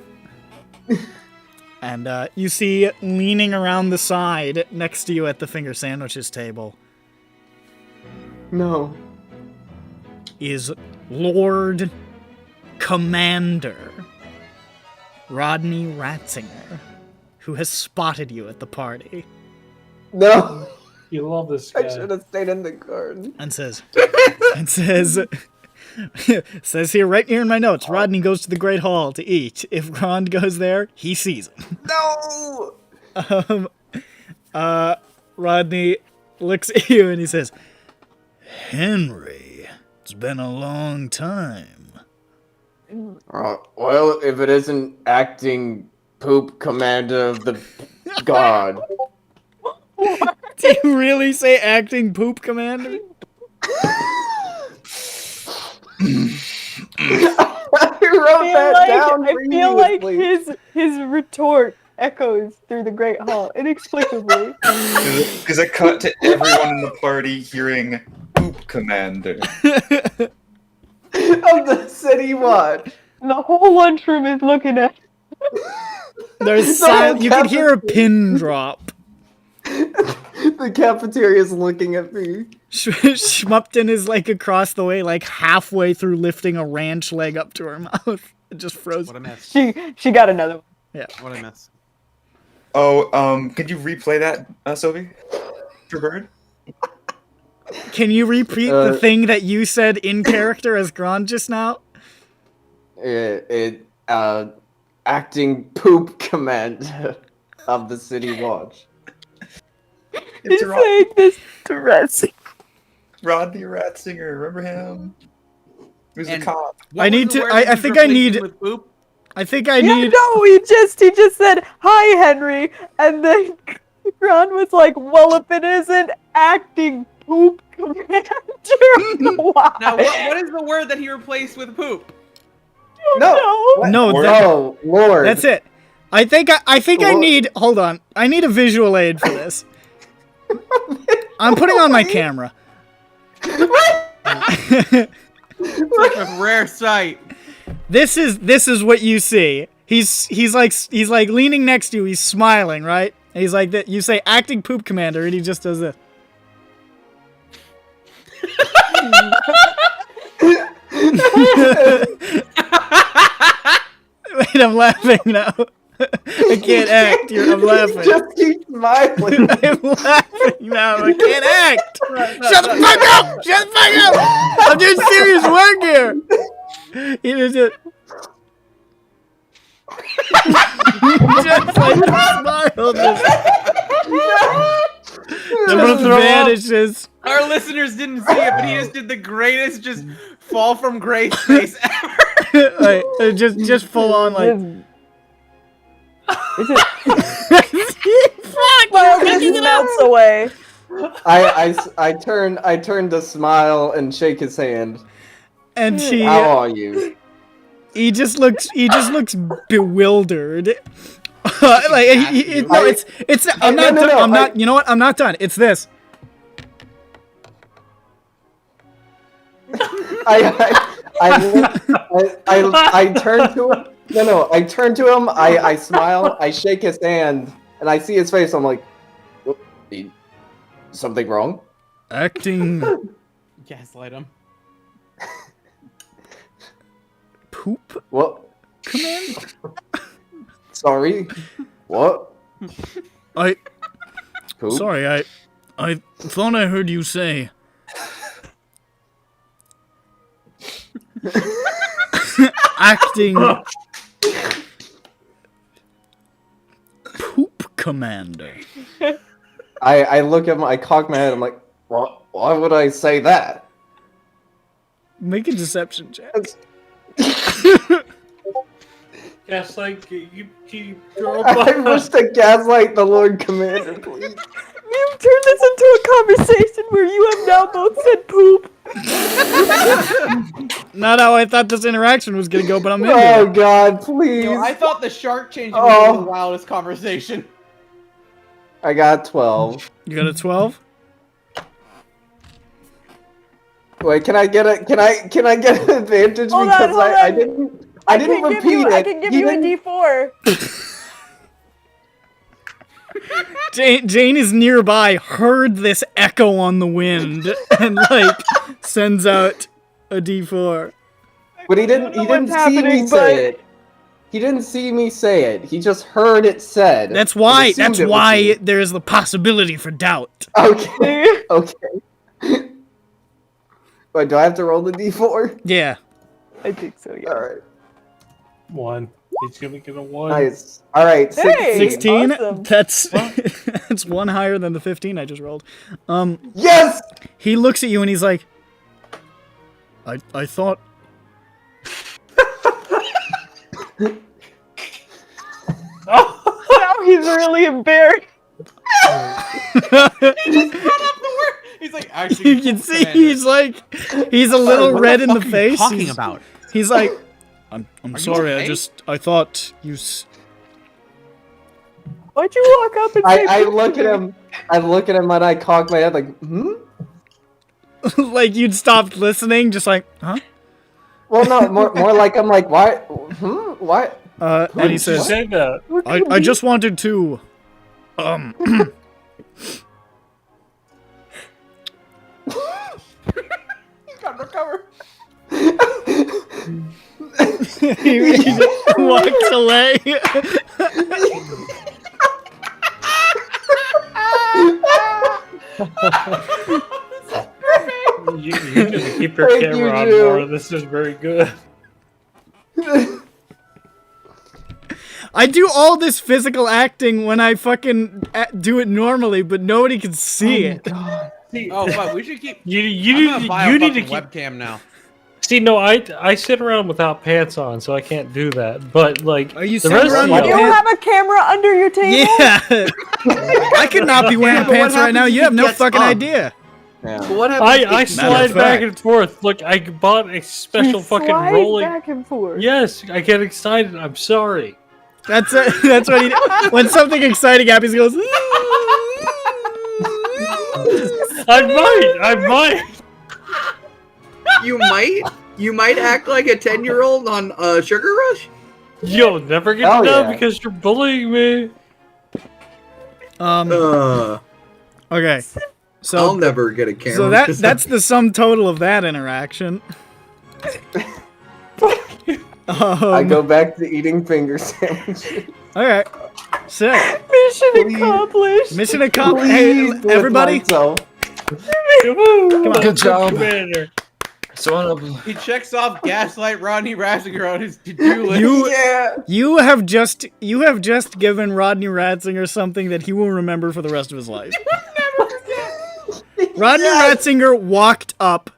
And you see leaning around the side next to you at the finger sandwiches table No. is Lord Commander Rodney Ratzinger, who has spotted you at the party No. You love this I guy. should have stayed in the garden. and says says here right here in my notes, Rodney goes to the Great Hall to eat. If Grand goes there, he sees him. No. Rodney looks at you and he says, Henry, it's been a long time. Well, if it isn't acting poop commander of the god. "Do you really say acting poop commander?" I wrote that down I feel like previously. his retort echoes through the Great Hall inexplicably. Because I cut to everyone in the party hearing "Poop Commander." Of the city watch. And the whole lunchroom is looking at. There's you can hear a pin drop. The cafeteria is looking at me. Schmup'ten is like across the way, like halfway through lifting a ranch leg up to her mouth. It just froze. What a mess. She got another one. Yeah. What a mess. Oh, could you replay that, Sylvie? For Bird? Can you repeat the thing that you said in character as Grand just now? Acting poop command of the city watch. He's saying this to Retsy. Rodney Ratzinger, remember him? Who's the And cop? What I was need the to- word I that was think I replaced need- with poop? I think I Yeah, need. no, he just said, "Hi, Henry," and then Ron was like, "Well, if it isn't acting poop commander, why?" Now, what is the word that he replaced with poop? No. What? No, Oh, Lord. That's it. I think I What? need. Hold on. I need a visual aid for this. I'm putting on my camera. It's like a rare sight. This is what you see. He's like leaning next to you. He's smiling, right? And he's like that. You say acting poop commander, and he just does this. Wait, I'm laughing now. I can't act. I'm laughing. Just keep smiling. I'm laughing now. I can't act. Shut the fuck up! Shut the fuck up! I'm doing serious work here. He was just like smiled. The mouth vanishes. Our listeners didn't see it, but he just did the greatest just fall from grace face ever. Like, just full on like. Is it? Fuck! Well, this melts away. I turn to smile and shake his hand. And How are you? he just looks bewildered. It's I'm not No, done. I'm not. I- You know what? I'm not done. It's this. I turn to him. No, I turn to him. I smile. I shake his hand, and I see his face. I'm like, "Whoop, something wrong?" Acting Gaslight him. poop What? command. Sorry. What? Poop? Sorry, I thought I heard you say. Acting poop commander. I look at him. I cock my head. I'm like, why would I say that? Make a deception check. Yes, like you I wish to gaslight the Lord Commander, please. You turned this into a conversation where you have now both said poop. Not how I thought this interaction was gonna go, but I'm into Oh it. God, please! I thought the shark changing was Oh. the wildest conversation. I got 12. You got a 12? Wait, can I get an advantage Hold on, because hold I on. didn't I repeat it. I can give He you a didn't- D4. Jane is nearby, heard this echo on the wind, and like sends out a D4. But he didn't know see what's me happening, say it. He didn't see me say it. He just heard it said. That's and why. assumed That's it was why me. there's the possibility for doubt. Okay. Okay. Wait, do I have to roll the D4? Yeah. I think so, yeah. All right. 1. He's gonna get a 1. Nice. All right, Hey! 16. awesome. That's that's one higher than the 15 I just rolled. Yes! He looks at you and he's like, I thought. Now he's really embarrassed. He's like, actually, You can see he's like, he's a little what red the in the fuck are you face. talking He's, about? he's like, I'm you sorry. okay? I thought you. Why'd you walk up and say I poop look to at me? him. I look at him and I cock my head like, hmm? Like you'd stopped listening, just like, huh? Well, no, more like I'm like, why? Hmm? What? And he You says, said that. What could I be? just wanted to, Gotta recover. he just walks away. You need to keep your Thank camera you, on Drew. more. This is very good. I do all this physical acting when I fucking do it normally, but nobody can see it. See, Oh, but we should keep. you I'm gonna buy you a need to fucking keep. webcam now. See, no, I sit around without pants on, so I can't do that. But like, Are you the sitting rest around of with You y'all- don't have a camera under your table? Yeah, I could not be wearing Yeah, but what pants right now. happens if You he have no gets fucking up? idea. But what happens I if- Matter slide of back fact. and forth. Look, I bought a special You fucking slide rolling. back and forth. Yes, I get excited. I'm sorry. That's it. That's what he. When something exciting happens, he goes. I might. You might act like a 10-year-old on Sugar Rush. You'll never get Hell to know yeah. because you're bullying me. Okay. I'll So never get a camera. so that's the sum total of that interaction. I go back to eating finger sandwiches. Okay. Sick. Mission Please. accomplished. Mission accomplished. Hey, Please do it everybody. myself. Come on. Good job. Commander. So He checks off gaslight Rodney Ratzinger on his to-do list. Yeah. You have just given Rodney Ratzinger something that he will remember for the rest of his life. Rodney Ratzinger walked up,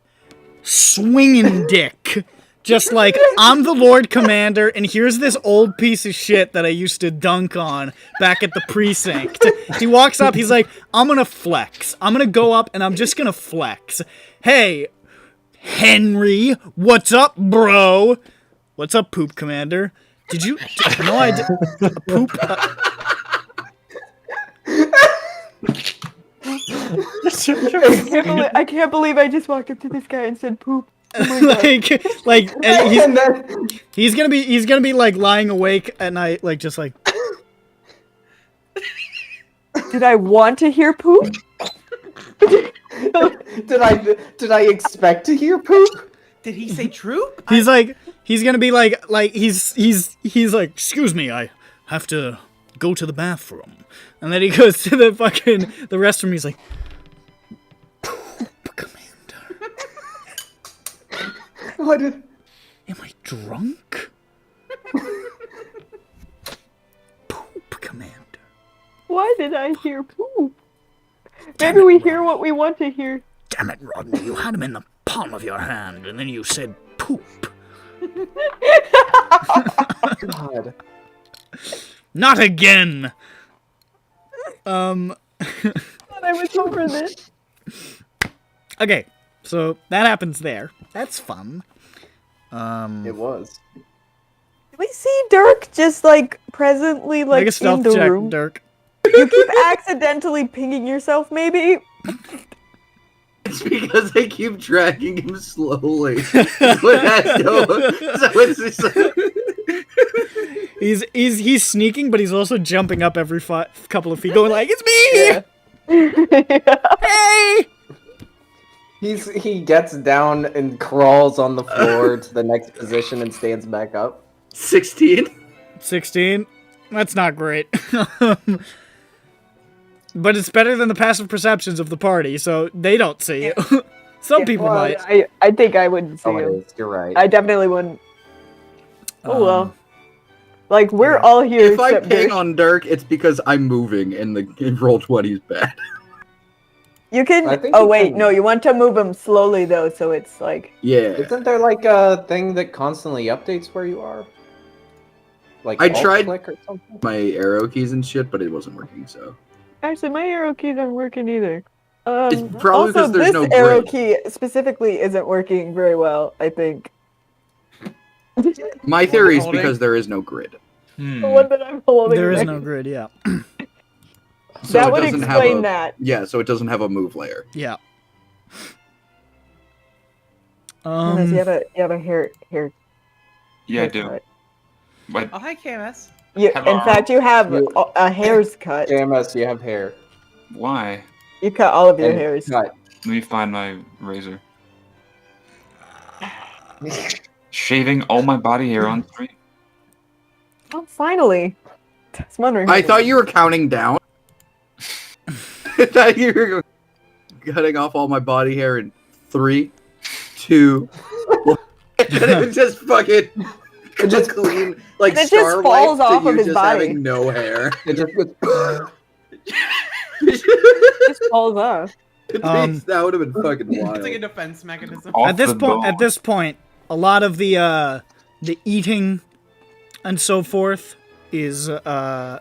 swinging dick, just like, I'm the Lord Commander, and here's this old piece of shit that I used to dunk on back at the precinct. He walks up, he's like, I'm gonna flex. I'm gonna go up, and I'm just gonna flex. Hey, Henry, what's up, bro? What's up, Poop Commander? Did you... No, I did... Poop... I can't believe I just walked up to this guy and said poop. Oh my God. and And then he's gonna be like lying awake at night, like just like Did I want to hear poop? did I expect to hear poop? Did he say true? he's gonna be like he's like, excuse me, I have to go to the bathroom, and then he goes to the restroom. He's like, Poop Commander, What did... am I drunk? Poop Commander. Why did I hear poop? Maybe we hear what we want to hear. Damn it, Rodney, you had him in the palm of your hand, and then you said poop. God. Not again. Thought I was over this. Okay, so that happens there. That's fun. It was. Do we see Dirk just like presently like Make a in stealth the check, room? Dirk. You keep accidentally pinging yourself, maybe? It's because I keep dragging him slowly. But that's no, so it's just He's sneaking, but he's also jumping up every couple of feet, going like, "It's me! Hey!" He gets down and crawls on the floor to the next position and stands back up. 16. 16. That's not great. But it's better than the passive perceptions of the party, so they don't see you. Some people Well, might. I think I wouldn't see Oh, it him. is. You're right. I definitely wouldn't. Oh well. Like we're all here If I except ping Dirk. on Dirk, it's because I'm moving and the roll 20's bad. You can. I think Oh you wait, can- no. You want to move him slowly though, so it's like. Yeah. Isn't there like a thing that constantly updates where you are? Like I alt tried- click or something? My arrow keys and shit, but it wasn't working, so. Actually, my arrow keys aren't working either. It's probably also, because there's this no arrow grid. key specifically isn't working very well. I think My theory is holding? because there is no grid. the one that I'm holding. There is right- no grid. Yeah. So that it would doesn't have explain a- that. Yeah, so it doesn't have a move layer. Yeah. Unless you have a hair Yeah, I do. haircut. But Oh, hi, KMS. Have In a- fact, you have You- a hair's cut. JMS, you have hair. why? You cut all of your And hairs. cut. Let me find my razor. Shaving all my body hair on stream. Oh, finally. I was wondering. I thought you were counting down. I thought you were cutting off all my body hair in 3, 2, 1. And then it just fucking just clean, like It just Star falls Wipe to off of you his just body. having no hair. It just It just falls off. That would have been fucking wild. It's like a defense mechanism. Off At this the point, bone. a lot of the eating and so forth is I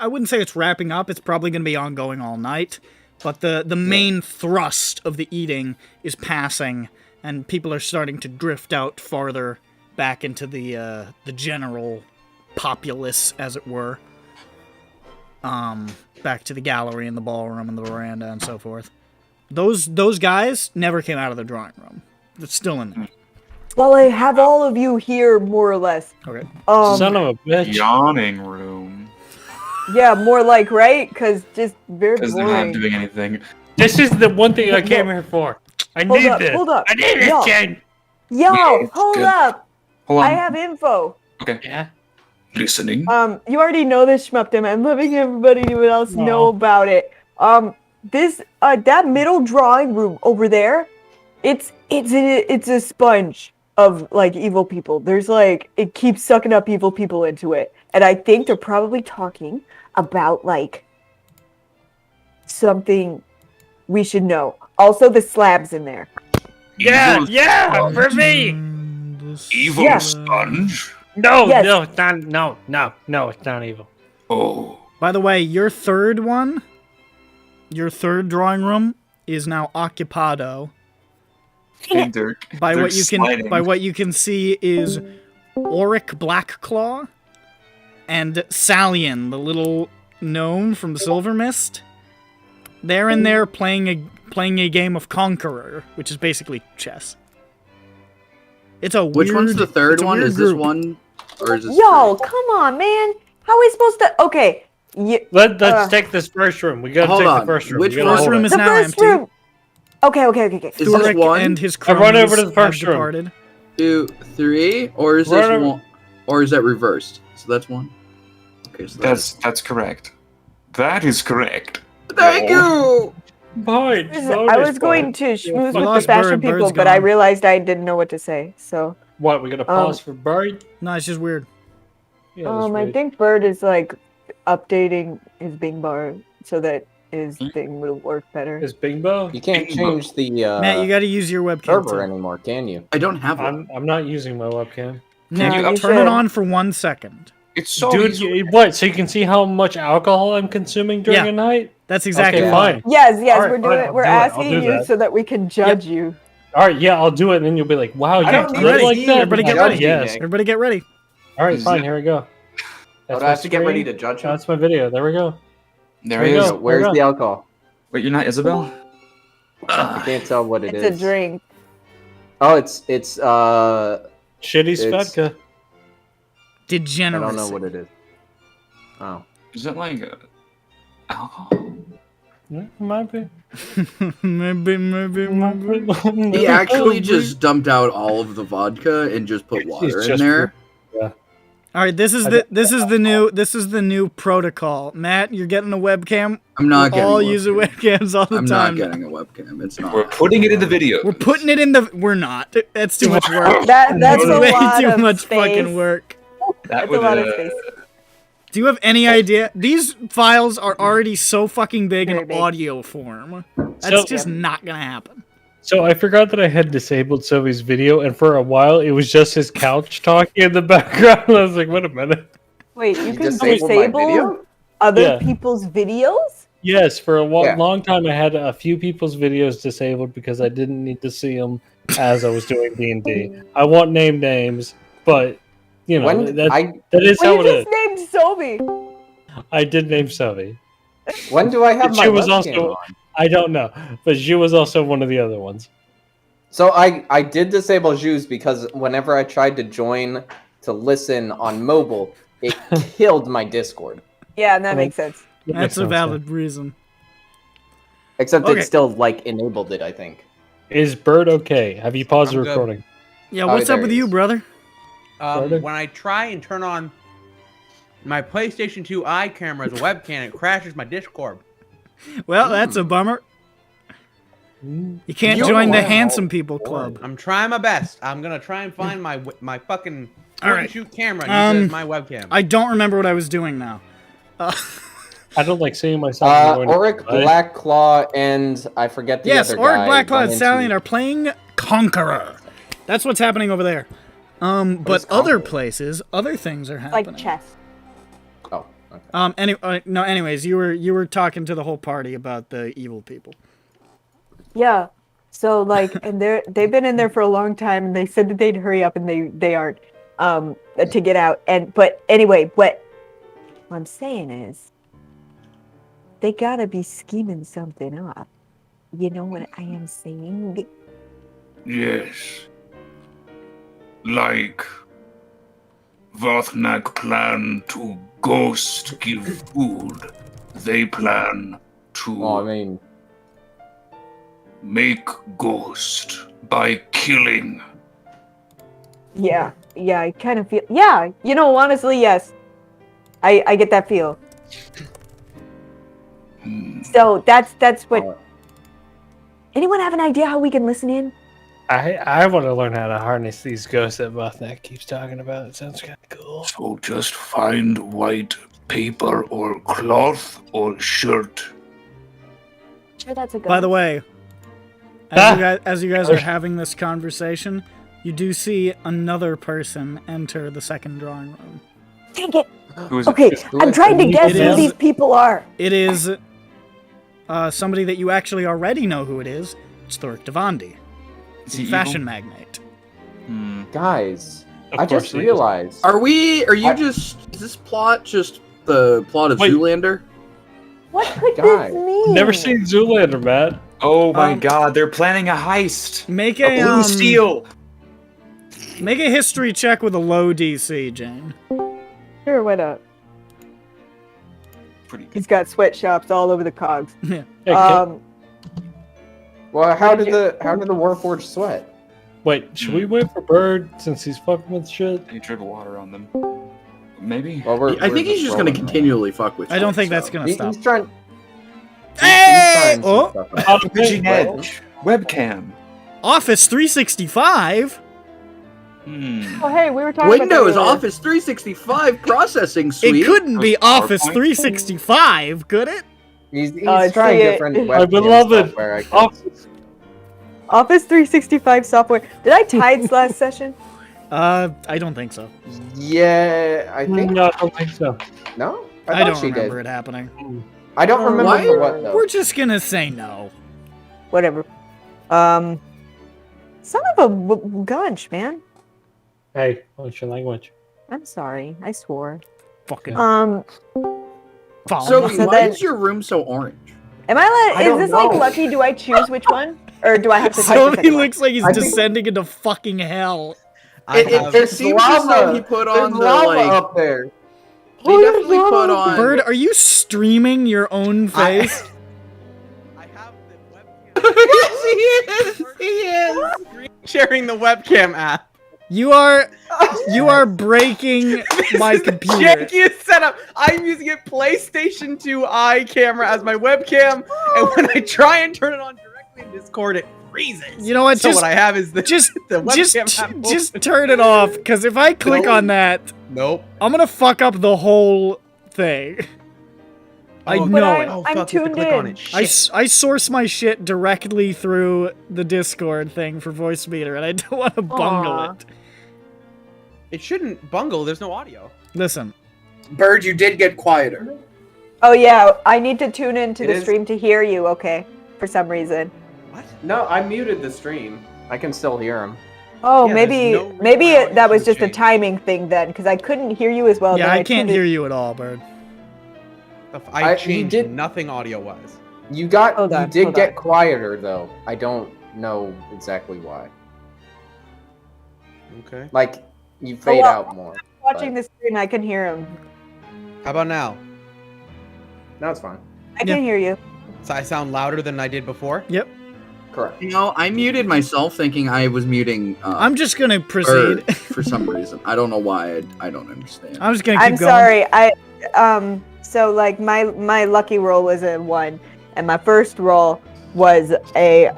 wouldn't say it's wrapping up. It's probably going to be ongoing all night. But the main thrust of the eating is passing, and people are starting to drift out farther back into the general populace, as it were. Back to the gallery and the ballroom and the veranda and so forth. Those guys never came out of the drawing room. It's still in there. Well, I have all of you here, more or less. Okay. Son of a bitch. Yawning room. Yeah, more like, right? Because just very Because they're not boring. doing anything. This is the one thing I came here for. I Hold need up, this. hold up. I need Yo. this, Jen. Yo, it's hold good. up! Hold on. I have info. Okay. Yeah. Listening. You already know this, Schmup'ten. I'm letting everybody else know Aw. about it. This that middle drawing room over there, it's a sponge of like evil people. There's like it keeps sucking up evil people into it, and I think they're probably talking about like something we should know. Also, the slabs in there. Yeah, Evil yeah, sponge. for me. Evil Yeah. sponge. No, Yes. no, it's not. No, it's not evil. Oh. By the way, your third drawing room is now occupado. Hey, Dirk. By They're what you sliding. can see is Auric Blackclaw and Salian, the little gnome from Silver Mist. They're in there playing a game of Conqueror, which is basically chess. It's a Which weird, one's the third it's a one? weird Is this group. one? Or is this Yo, come on, man. How are we supposed to? Okay. Let's take this first room. We gotta Hold take on. the first room. Which We gotta First hold room it. is The now first empty. room. Okay. Is this Durek one, and his I run over to the cronies first have room. departed. 2, 3, or is Run this over- one? Or is that reversed? So that's one. Okay, so That's correct. That is correct. Thank you. Boy, I was going to schmooze We with the lost fashion Bird. Bird's people, but I gone. realized I didn't know what to say. So, What? We gotta pause for Bird? No, it's just weird. Yeah, that's I right. think Bird is like updating his Bing bar so that his thing will work better. Is Bingbo? You can't change the Matt, you got to use your webcam. server too. anymore, can you? I don't have one. I'm not using my webcam. Nick, No, you turn it should. on for 1 second. It's so Dude, easy. what? So you can see how much alcohol I'm consuming during Yeah. a night? That's exactly Okay, why. fine. Yes, All right, we're fine, doing it. I'll We're do it. I'll asking do you that. so that we can judge you. All right, yeah, I'll do it, and then you'll be like, "Wow, I you're don't good need like to that." Everybody get Oh, ready. Yes. Everybody get ready. All right, Is fine. it- Here we go. Oh, That's do I my have to get ready screen. to judge him? That's my video. There we go. There There he you is. go. Where's the alcohol? Wait, you're not Isabel? I can't tell what it It's is. a drink. Oh, it's Shitty It's- Svedka. I Degeneracy. don't know what it is. Oh. Is that like alcohol? Yeah, might be. maybe. He actually just dumped out all of the vodka and just put It's water in just there. All right, this is the new protocol. Matt, you're getting a webcam. I'm not We're getting. all a using webcam. webcams all the I'm time. not getting a webcam. It's not. We're putting it in the video. We're putting it in the. We're not. That's too much work. That's Way a lot too of much space. fucking work. That's a lot of space. Do you have any idea? These files are already so fucking big Very in big. audio form. That's So- just not gonna happen. So I forgot that I had disabled Sylvie's video, and for a while it was just his couch talking in the background. I was like, wait a minute. Wait, you can disabled my disable video? other Yeah. people's videos? Yes, for a Yeah. long time I had a few people's videos disabled because I didn't need to see them as I was doing D&D. I won't name names, but you know When that I is Well, how you it is. just named Sophie. I did name Sylvie. when do I have But my she was webcam also on? I don't know, but she was also one of the other ones. So I did disable Juice because whenever I tried to join to listen on mobile, it killed my Discord. Yeah, that makes sense. That That's makes a no valid reason. Except Okay. it still like enabled it, I think. sense. Is Bird okay? Have you paused the I'm good. recording? Yeah, Oh, what's up there with he you, is. brother? Started? When I try and turn on my PlayStation 2 eye camera as a webcam, it crashes my Discord. Well, that's a bummer. You can't You join know the what? handsome people club. I'm trying my best. I'm gonna try and find my fucking All point right. and shoot camera and use it as my webcam. I don't remember what I was doing now. I don't like seeing myself. going to Auric, play. Black Claw, and I forget the Yes, other Orc, guy. Black Cloud, run and into- Stallion are playing Conqueror. That's what's happening over there. But is other Conqueror? places, other things are happening. Like chess. Oh, okay. Anyways, you were talking to the whole party about the evil people. Yeah. So like, and they've been in there for a long time, and they said that they'd hurry up, and they aren't to get out. But anyway, what I'm saying is, they gotta be scheming something up. You know what I am saying? Yes. Like Vothnak plan to ghost give food. They plan to Well, I mean, make ghost by killing. Yeah, I kind of feel. Yeah, you know, honestly, yes, I get that feel. So that's what. uh, Anyone have an idea how we can listen in? I want to learn how to harness these ghosts that Bothnak keeps talking about. It sounds kind of cool. So just find white paper or cloth or shirt. Sure, that's a good. By the way, as you guys are having this conversation, you do see another person enter the second drawing room. Dang it. Who is it? Okay, I'm trying to guess It who is- these people are. It is somebody that you actually already know who it is. It's Dirk Devandi, Is the he fashion evil? magnate. guys, Of I course just he is. realized. Are is this plot just the plot of Wait. Zoolander? What could Guy. this mean? Never seen Zoolander, Matt. Oh my Um, god, they're planning a heist. Make A a blue steel. make a history check with a low DC, Jane. Sure, why not? Pretty good. He's got sweatshops all over the cogs. Yeah. Hey, Well, how did the Warforged sweat? wait, should we wait for Bird since he's fucking with shit? And you dribble water on them. Maybe. Well, I think he's just going to continually fuck with. I don't shit, think that's so. gonna stop. He's trying. Hey! He's trying Oh, some stuff out. Pitching edge. Webcam. Office 365. Oh, hey, we were talking Windows about that earlier. Office 365 processing suite. It couldn't be PowerPoint. Office 365, could it? He's I trying see it. different I webcam beloved software, I guess. Office. Office 365 software. Did I tides last session? I don't think so. Yeah, I think No, I don't think so. no. I thought don't she remember did. it happening. I don't remember Why- for what though. We're just gonna say no. Whatever. Son of a gunch, man. Hey, what's your language? I'm sorry. I swore. Fucking Um, follow So, me. So why then- is your room so orange? am I I is don't this like know. lucky? Do I choose which one? Or do I have to type the Sylvie second one? looks like he's I think- descending into fucking hell. It There's seems as though he put There's on the lava like. up there. He definitely put on. Bird, are you streaming your own face? I have the webcam. Yes, he is. Sharing the webcam app. You are breaking my computer. Jankiest setup. I'm using a PlayStation 2 eye camera as my webcam, and when I try and turn it on directly in Discord, it freezes. You know what? So Just what I have is the just the just webcam app just open. turn it off, because if I click No. on that, Nope. I'm gonna fuck up the whole thing. I Oh, know I'm- it. Oh, I'm fuck, you have to tuned click on in. it. I, Shit. I source my shit directly through the Discord thing for voice meter, and I don't want to bungle Aw. it. It shouldn't bungle. There's no audio. Listen, Bird, you did get quieter. Oh yeah, I need to tune into It the is- stream to hear you. Okay, for some reason. What? No, I muted the stream. I can still hear him. Oh, Yeah, maybe there's no reason maybe why audio that was should just a change. timing thing then, because I couldn't hear you as well. yeah, then I can't tuned hear in- you at all, Bird. I you changed did- nothing audio-wise. You got. Hold on, you did hold get on. quieter though. I don't know exactly why. Okay. Like you fade well, out more. Watching the stream, I can hear him. How about now? No, it's fine. I can hear you. So I sound louder than I did before? Yep. Correct. No, I muted myself thinking I was muting I'm just gonna proceed. Bird for some reason. I don't know why. I don't understand. I'm just gonna keep I'm going. sorry. So like my lucky roll was a 1, and my first roll was a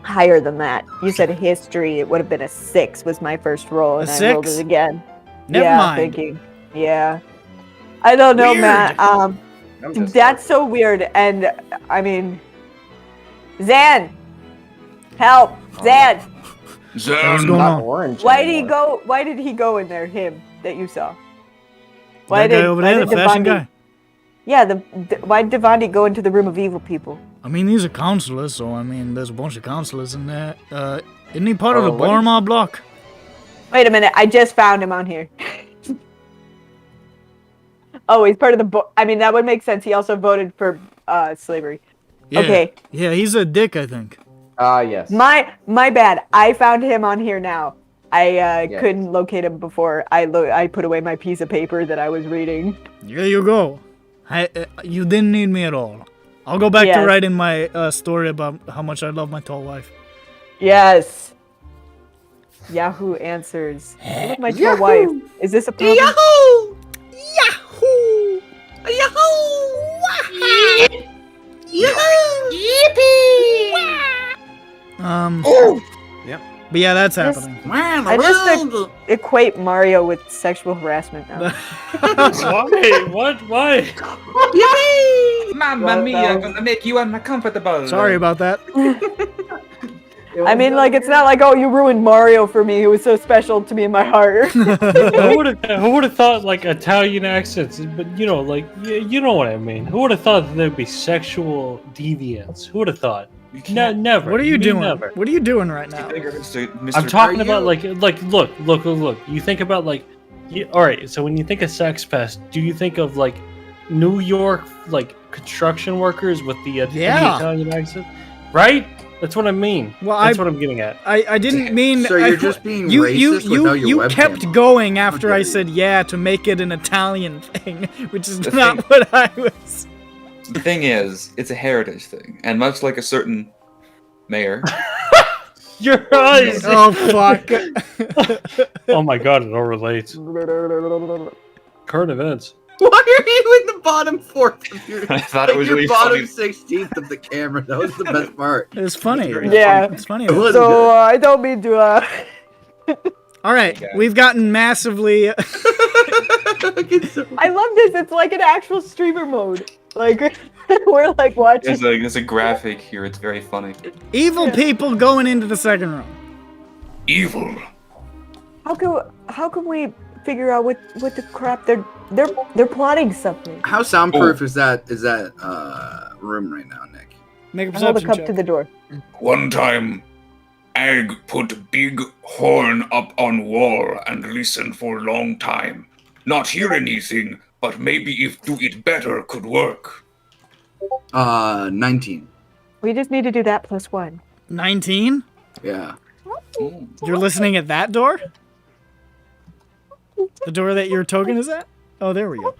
higher than that. You said history. It would have been a 6 was my first roll, A and I rolled 6? it again. Never yeah, mind. Thinking. Yeah. I don't know, Weird. Matt. I'm just That's so weird, and I mean, Zan, help, Zan. What's Zan, going not on? orange. Why did he anymore. go? Why did he go in there? Him that you saw. That guy over there, the fashion Devandi- guy. Yeah, why did Devandi go into the room of evil people? I mean, he's a counselor, so I mean, there's a bunch of counselors in there. Isn't he part of the what is- Borma block? Wait a minute, I just found him on here. Oh, he's part of the. I mean, that would make sense. He also voted for slavery. Yeah. Okay. Yeah, he's a dick, I think. Yes. My bad. I found him on here now. I couldn't locate him before. I put away my piece of paper that I was reading. Here you go. You didn't need me at all. I'll go back to Yes. writing my story about how much I love my tall wife. Yes. Yahoo answers. I love my tall wife. Is this a problem? Yahoo! Yahoo! Yep. But yeah, that's Yes. happening. I just equate Mario with sexual harassment now. Why? What? Why? Mamma Well, mia, no. gonna make you uncomfortable. Sorry about that. I mean, like, it's not like, oh, you ruined Mario for me. He was so special to me in my heart. Who would have thought like Italian accents? But you know, like you know what I mean. Who would have thought that there'd be sexual deviance? Who would have thought? No, never. What are you doing? Never. What are you doing right now? I'm talking about like look. You think about like, all right. So when you think of Sex Pest, do you think of like New York like construction workers with the Yeah. Italian accent? Right. That's what I mean. Well, That's what I'm getting at. I didn't mean. So you're I- just being you racist without your you webcam kept on. going after How I dare said yeah to make it an Italian thing, which is The not thing- what I was. The thing is, it's a heritage thing, and much like a certain mayor, Your eyes. Oh fuck! Oh my god, it all relates. Current events. Why are you in the bottom fourth of your? I thought it was your really bottom funny. 16th of the camera. That was the best part. It's funny. Yeah. It's funny. It was So good. I don't mean to. All right, we've gotten massively. I love this. It's like an actual streamer mode. Like we're like watching. There's a graphic here. It's very funny. Evil people going into the second room. evil. How can we figure out what the crap they're plotting something? How soundproof is that room right now, Nick? Make a I hold the perception cup check. to the door. One time, Ag put big horn up on wall and listen for long time. Not hear anything, but maybe if do it better could work. 19. We just need to do that plus 1. 19. Yeah. You're listening at that door. The door that your token is at. Oh, there we go.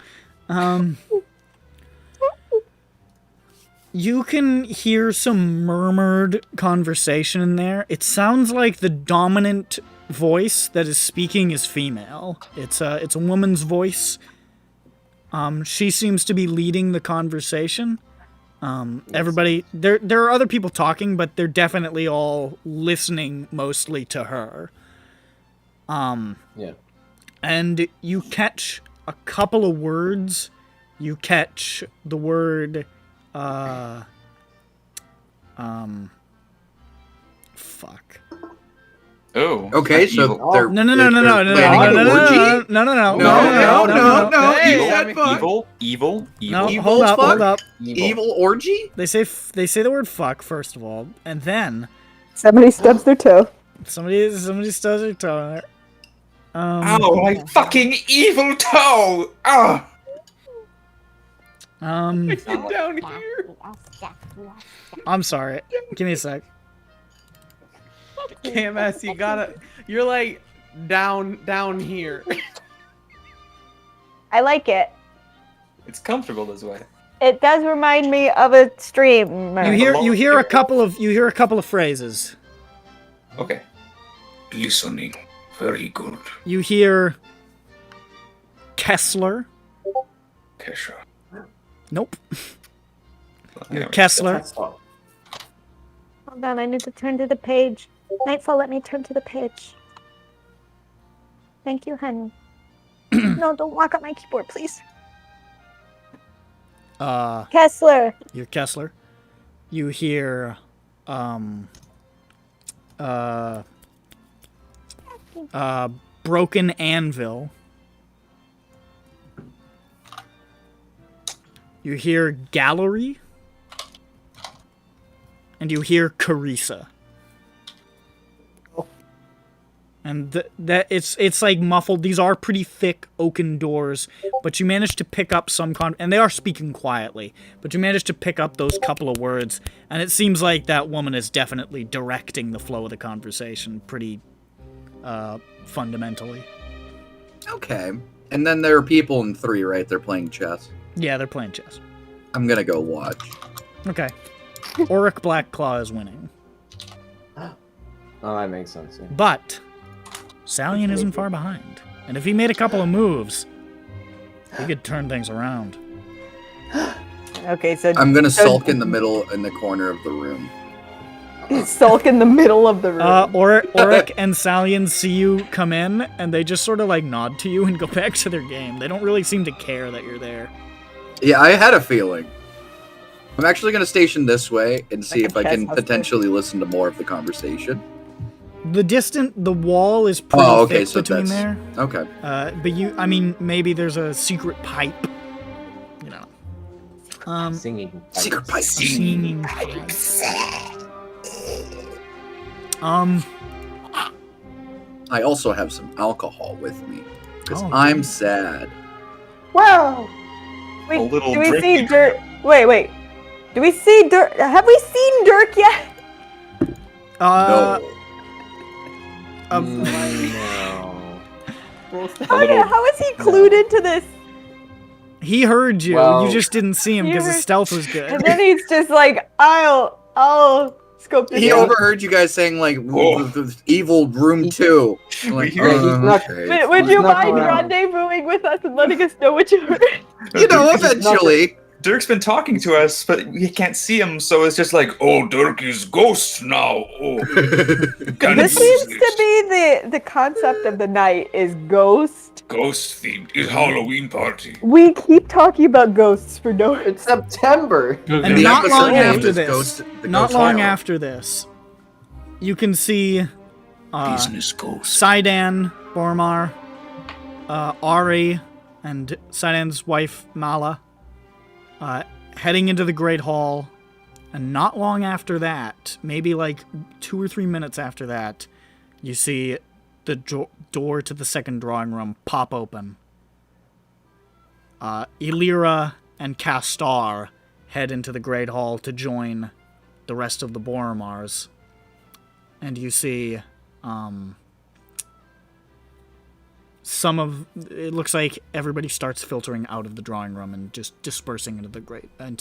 You can hear some murmured conversation in there. It sounds like the dominant voice that is speaking is female. It's a woman's voice. She seems to be leading the conversation. Everybody, there are other people talking, but they're definitely all listening mostly to her. Yeah. And you catch a couple of words. You catch the word, fuck. Oh. Okay, so evil. they're No. they're planning an orgy? No. No. Hey, You said fuck. Evil. No, Evil hold up, fuck? hold up. Evil orgy? They say the word fuck first of all, and then Somebody stubs their toe. somebody stubs their toe on it. Ow, my fucking evil toe! Ah! Down here. I'm sorry. Give me a sec. KMS, you're like down here. I like it. It's comfortable this way. It does remind me of a stream. You hear a couple of phrases. Okay. Listening. Very good. You hear Kessler. Kesha. Nope. Anyway. Kessler. Hold on, I need to turn to the page. Nightfall, let me turn to the page. Thank you, honey. No, don't walk up my keyboard, please. Kessler. You're Kessler. You hear Broken Anvil. You hear Gallery. And you hear Carissa. And that it's like muffled. These are pretty thick oaken doors, but you managed to pick up some and they are speaking quietly, but you managed to pick up those couple of words, and it seems like that woman is definitely directing the flow of the conversation pretty fundamentally. Okay. And then there are people in 3, right? They're playing chess. Yeah, they're playing chess. I'm gonna go watch. Okay. Auric Blackclaw is winning. Oh, that makes sense. Yeah. But Salian isn't far behind. And if he made a couple of moves, he could turn things around. Okay, so I'm gonna sulk in the corner of the room. sulk in the middle of the room. Auric and Salian see you come in, and they just sort of like nod to you and go back to their game. They don't really seem to care that you're there. Yeah, I had a feeling. I'm actually gonna station this way and see if I can potentially listen to more of the conversation. The wall is pretty thick so between there. Okay. But maybe there's a secret pipe. You know. Singing. Secret pipe. Singing pipes. I also have some alcohol with me because Oh, I'm dude. sad. Whoa! Wait, A little do we drink. see Dirk? Wait. Do we see Dirk? Have we seen Dirk yet? No. No. How is he clued into this? He heard you. Well, you just didn't see him because his stealth was good. And then he's just like, I'll scope this He out. overheard you guys saying like Oh. the evil room 2. Like, hear he's not- okay. Would you Not mind around. rendezvousing with us and letting us know what you heard? You know, eventually. Dirk's been talking to us, but we can't see him, so it's just like, Oh, Dirk is ghost now. Oh, can This you seems to be the concept of the night is ghost. ghost themed. It's Halloween party. We keep talking about ghosts for no reason. It's September. And The not episode long name after is this, Ghost- the not Ghost long Hour. after this, you can see Business ghost. Sidan, Bormar, Ari, and Sidan's wife Mala heading into the Great Hall, and not long after that, maybe like 2 or 3 minutes after that, you see the door to the second drawing room pop open. Elira and Castar head into the Great Hall to join the rest of the Boromars, and you see it looks like everybody starts filtering out of the drawing room and just dispersing into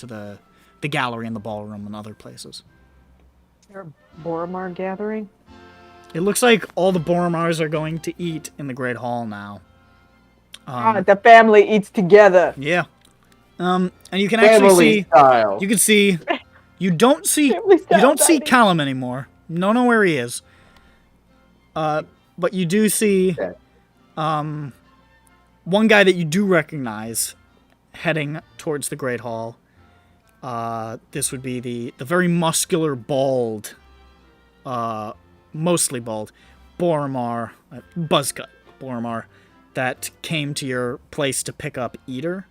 the gallery and the ballroom and other places. There Boromar gathering? It looks like all the Boromars are going to eat in the Great Hall now. The family eats together. Yeah. And you can actually Family see. style. You can see. You don't see. Family You style don't see dining. Callum anymore. Don't know where he is. But you do see. Okay. One guy that you do recognize, heading towards the Great Hall. This would be the very muscular, bald, mostly bald, Boromar, buzzcut Boromar, that came to your place to pick up Eater.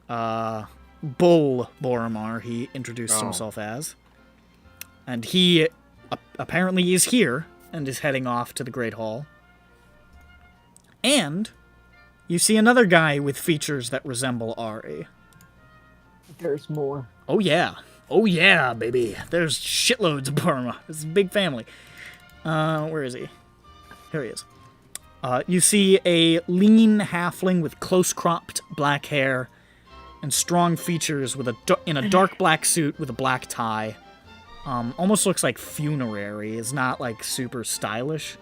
Bull Boromar, he introduced himself as. And he apparently is here and is heading off to the Great Hall. And you see another guy with features that resemble Ari. There's more. Oh yeah, baby. There's shitloads of Burma. It's a big family. Where is he? Here he is. You see a lean halfling with close-cropped black hair and strong features with in a dark black suit with a black tie. Almost looks like funerary. It's not like super stylish.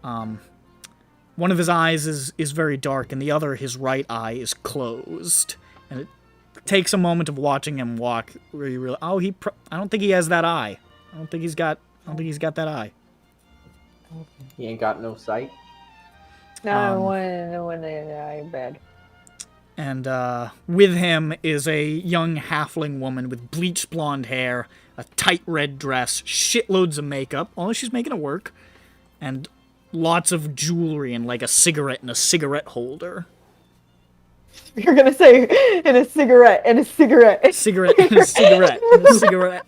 One of his eyes is very dark, and the other, his right eye, is closed. And it takes a moment of watching him walk where you realize, I don't think he has that eye. I don't think he's got that eye. He ain't got no sight. No one in bed. And with him is a young halfling woman with bleached blonde hair, a tight red dress, shitloads of makeup, although she's making it work, and lots of jewelry and like a cigarette in a cigarette holder. You're gonna say in a cigarette and a cigarette. Cigarette and a cigarette and a cigarette.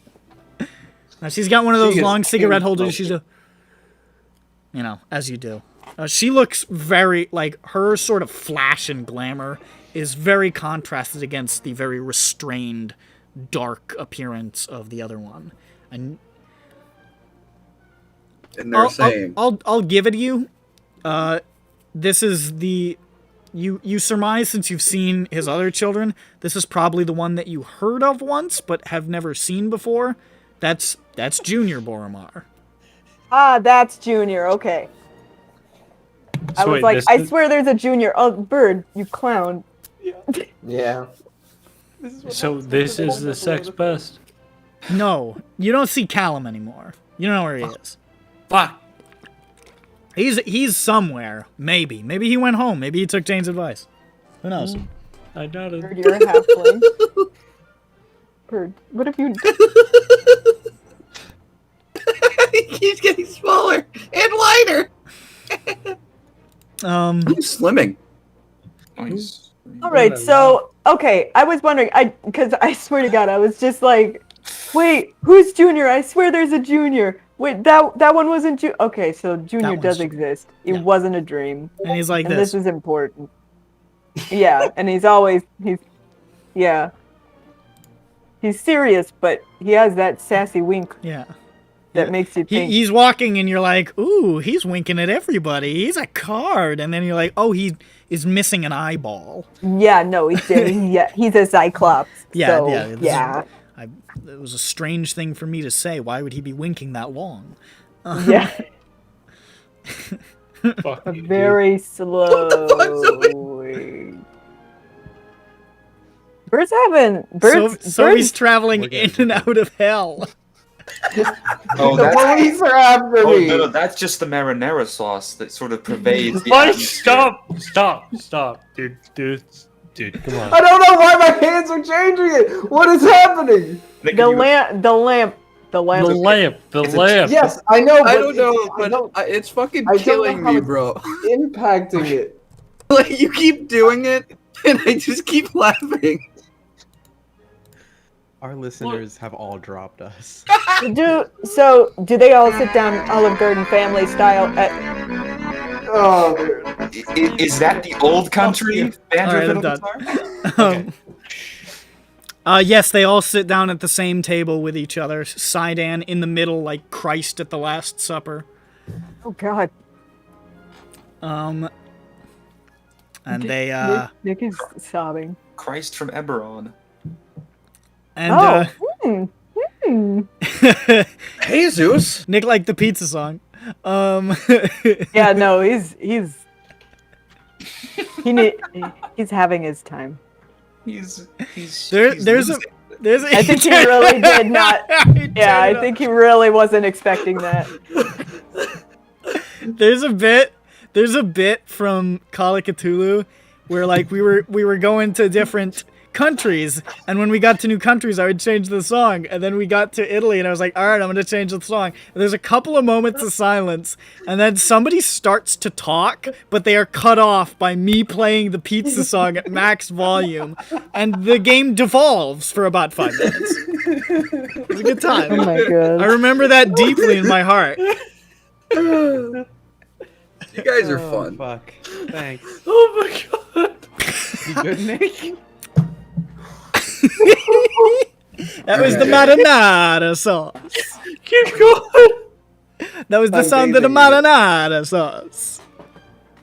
Now she's got one of those She is long cigarette holders. smoking. She's as you do. She looks very, like, her sort of flash and glamour is very contrasted against the very restrained, dark appearance of the other one. And they're saying, I'll give it to you. This is the you surmise, since you've seen his other children, this is probably the one that you heard of once but have never seen before. That's Junior Boromar. Ah, that's Junior. Okay. I So was wait, like, this I is- swear there's a Junior. Oh, Bird, you clown. Yeah. So this is the sex pest. No, you don't see Callum anymore. You don't know where he is. Fuck. He's somewhere. Maybe he went home. Maybe he took Jane's advice. Who knows? I doubt it. Bird, you're a halfling. Bird, what have you done? he keeps getting smaller and lighter. He's slimming. Nice. All right, so okay, I was wondering, because I swear to God, I was just like, wait, who's Junior? I swear there's a Junior. Wait, that one wasn't Okay, so Junior one's does Junior. exist. It Yeah. wasn't a dream, And he's like and this. this is important. Yeah, and he's serious, but he has that sassy wink Yeah. that makes you think. He's walking and you're like, ooh, he's winking at everybody. He's a card. And then you're like, oh, he is missing an eyeball. Yeah, no, he's a Cyclops. Yeah, so, yeah. this is- yeah. It was a strange thing for me to say. Why would he be winking that long? Yeah. Fuck you, dude. Very slow. Birds haven't. So he's Birds. traveling Look in at and out of hell. Oh, The that's, police are after oh me. no, that's just the marinara sauce that sort of pervades the What? atmosphere. Stop, dude, come on. I don't know why my hands are changing it. What is happening? Nick, The you- lamp. The lamp. Yes, I know. I but don't know, I don't but it's fucking I don't killing know how me, it's- bro. impacting it. Like, you keep doing it, and I just keep laughing. Our listeners have all dropped us. Do they all sit down Olive Garden family style? Oh, Is that the old country? Banjo Alright, I'm fiddle done. guitar? Yes, they all sit down at the same table with each other. Sidan in the middle, like Christ at the Last Supper. Oh God. And they Nick is sobbing. Christ from Eberron. and Hey, Zeus. Nick liked the pizza song. Yeah, no, he's having his time. He's There's a I think he really did not. He Yeah, I did think he really wasn't expecting that. There's a bit from Call of Cthulhu where like we were going to different countries, and when we got to new countries I would change the song, and then we got to Italy and I was like, all right, I'm gonna change the song, and there's a couple of moments of silence, and then somebody starts to talk, but they are cut off by me playing the pizza song at max volume, and the game devolves for about 5 minutes. It was a good time. Oh my god. I remember that deeply in my heart. You guys are Oh, fun. fuck. Thanks. Oh my god. You good, Nick? That was the marinara sauce. Keep going. That was the sound of the marinara sauce.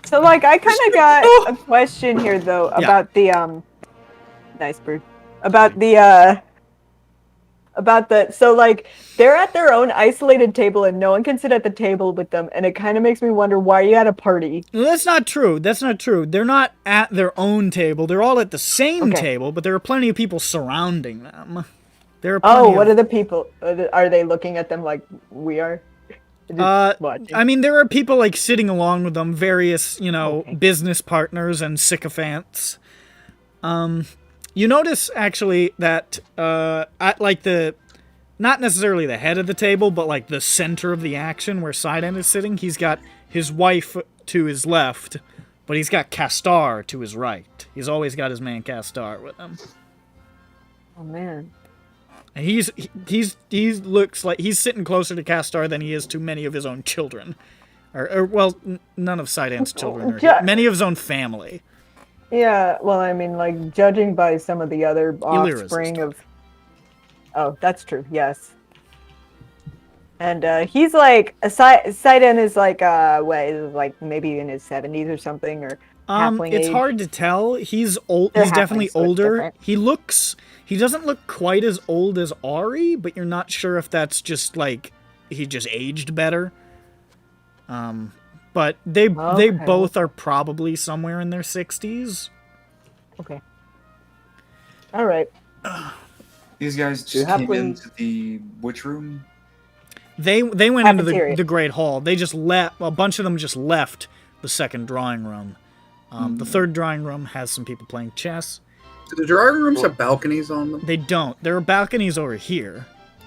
So like I kind of got a question here though about the nice bird. About the so like they're at their own isolated table and no one can sit at the table with them, and it kind of makes me wonder why you had a party. No, that's not true. That's not true. They're not at their own table. They're all at the same table, but there are plenty of people surrounding them. There are plenty What are the people? Are they looking at them like we are? Watching? I mean, there are people like sitting along with them, various, business partners and sycophants. You notice actually that at like not necessarily the head of the table, but like the center of the action where Sidon is sitting, he's got his wife to his left, but he's got Castar to his right. He's always got his man Castar with him. Oh man. And he looks like he's sitting closer to Castar than he is to many of his own children. Well, none of Sidon's children are here. Many of his own family. Yeah, well, I mean, like, judging by some of the other offspring of... Oh, that's true, yes. And he's like... Sidon is like, like maybe in his 70s or something, or halfling it's age. hard to tell. He's old. He's definitely older. He doesn't look quite as old as Ari, but you're not sure if that's just, like, he just aged better. But they both are probably somewhere in their 60s. Okay. All right. These guys just came into the which room? They went into the Great Hall. They just left. A bunch of them just left the second drawing room. The third drawing room has some people playing chess. Do the drawing rooms have balconies on them? They don't. There are balconies over here.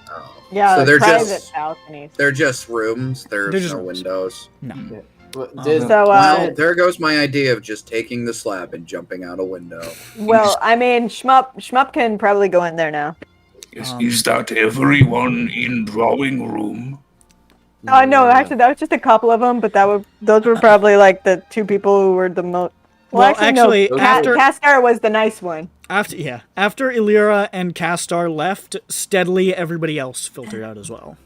Oh. Yeah, so they're private just balconies. They're just rooms. There's They're just no rooms. windows. No. Well, there goes my idea of just taking the slab and jumping out a window. Well, I mean, Schmup can probably go in there now. Is that everyone in drawing room? No, actually, that was just a couple of them, but those were probably like the two people who were the most. Well, actually, no. Castar was the nice one. After Illyra and Castar left, steadily everybody else filtered out as well.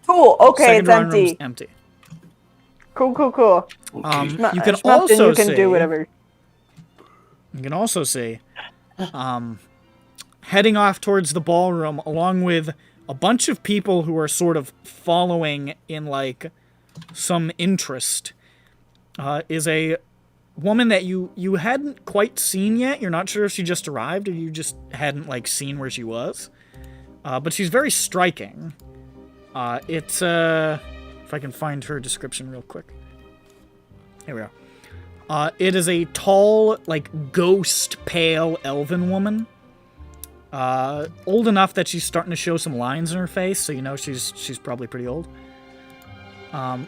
Cool. Okay, Second it's drawing empty. room's empty. Cool. You can Schmup'ten, also you can do whatever. You can also see, heading off towards the ballroom, along with a bunch of people who are sort of following in like some interest, is a woman that you hadn't quite seen yet. You're not sure if she just arrived or you just hadn't like seen where she was. But she's very striking. It's if I can find her description real quick. Here we are. It is a tall, like ghost pale elven woman. Old enough that she's starting to show some lines in her face, so you know she's probably pretty old.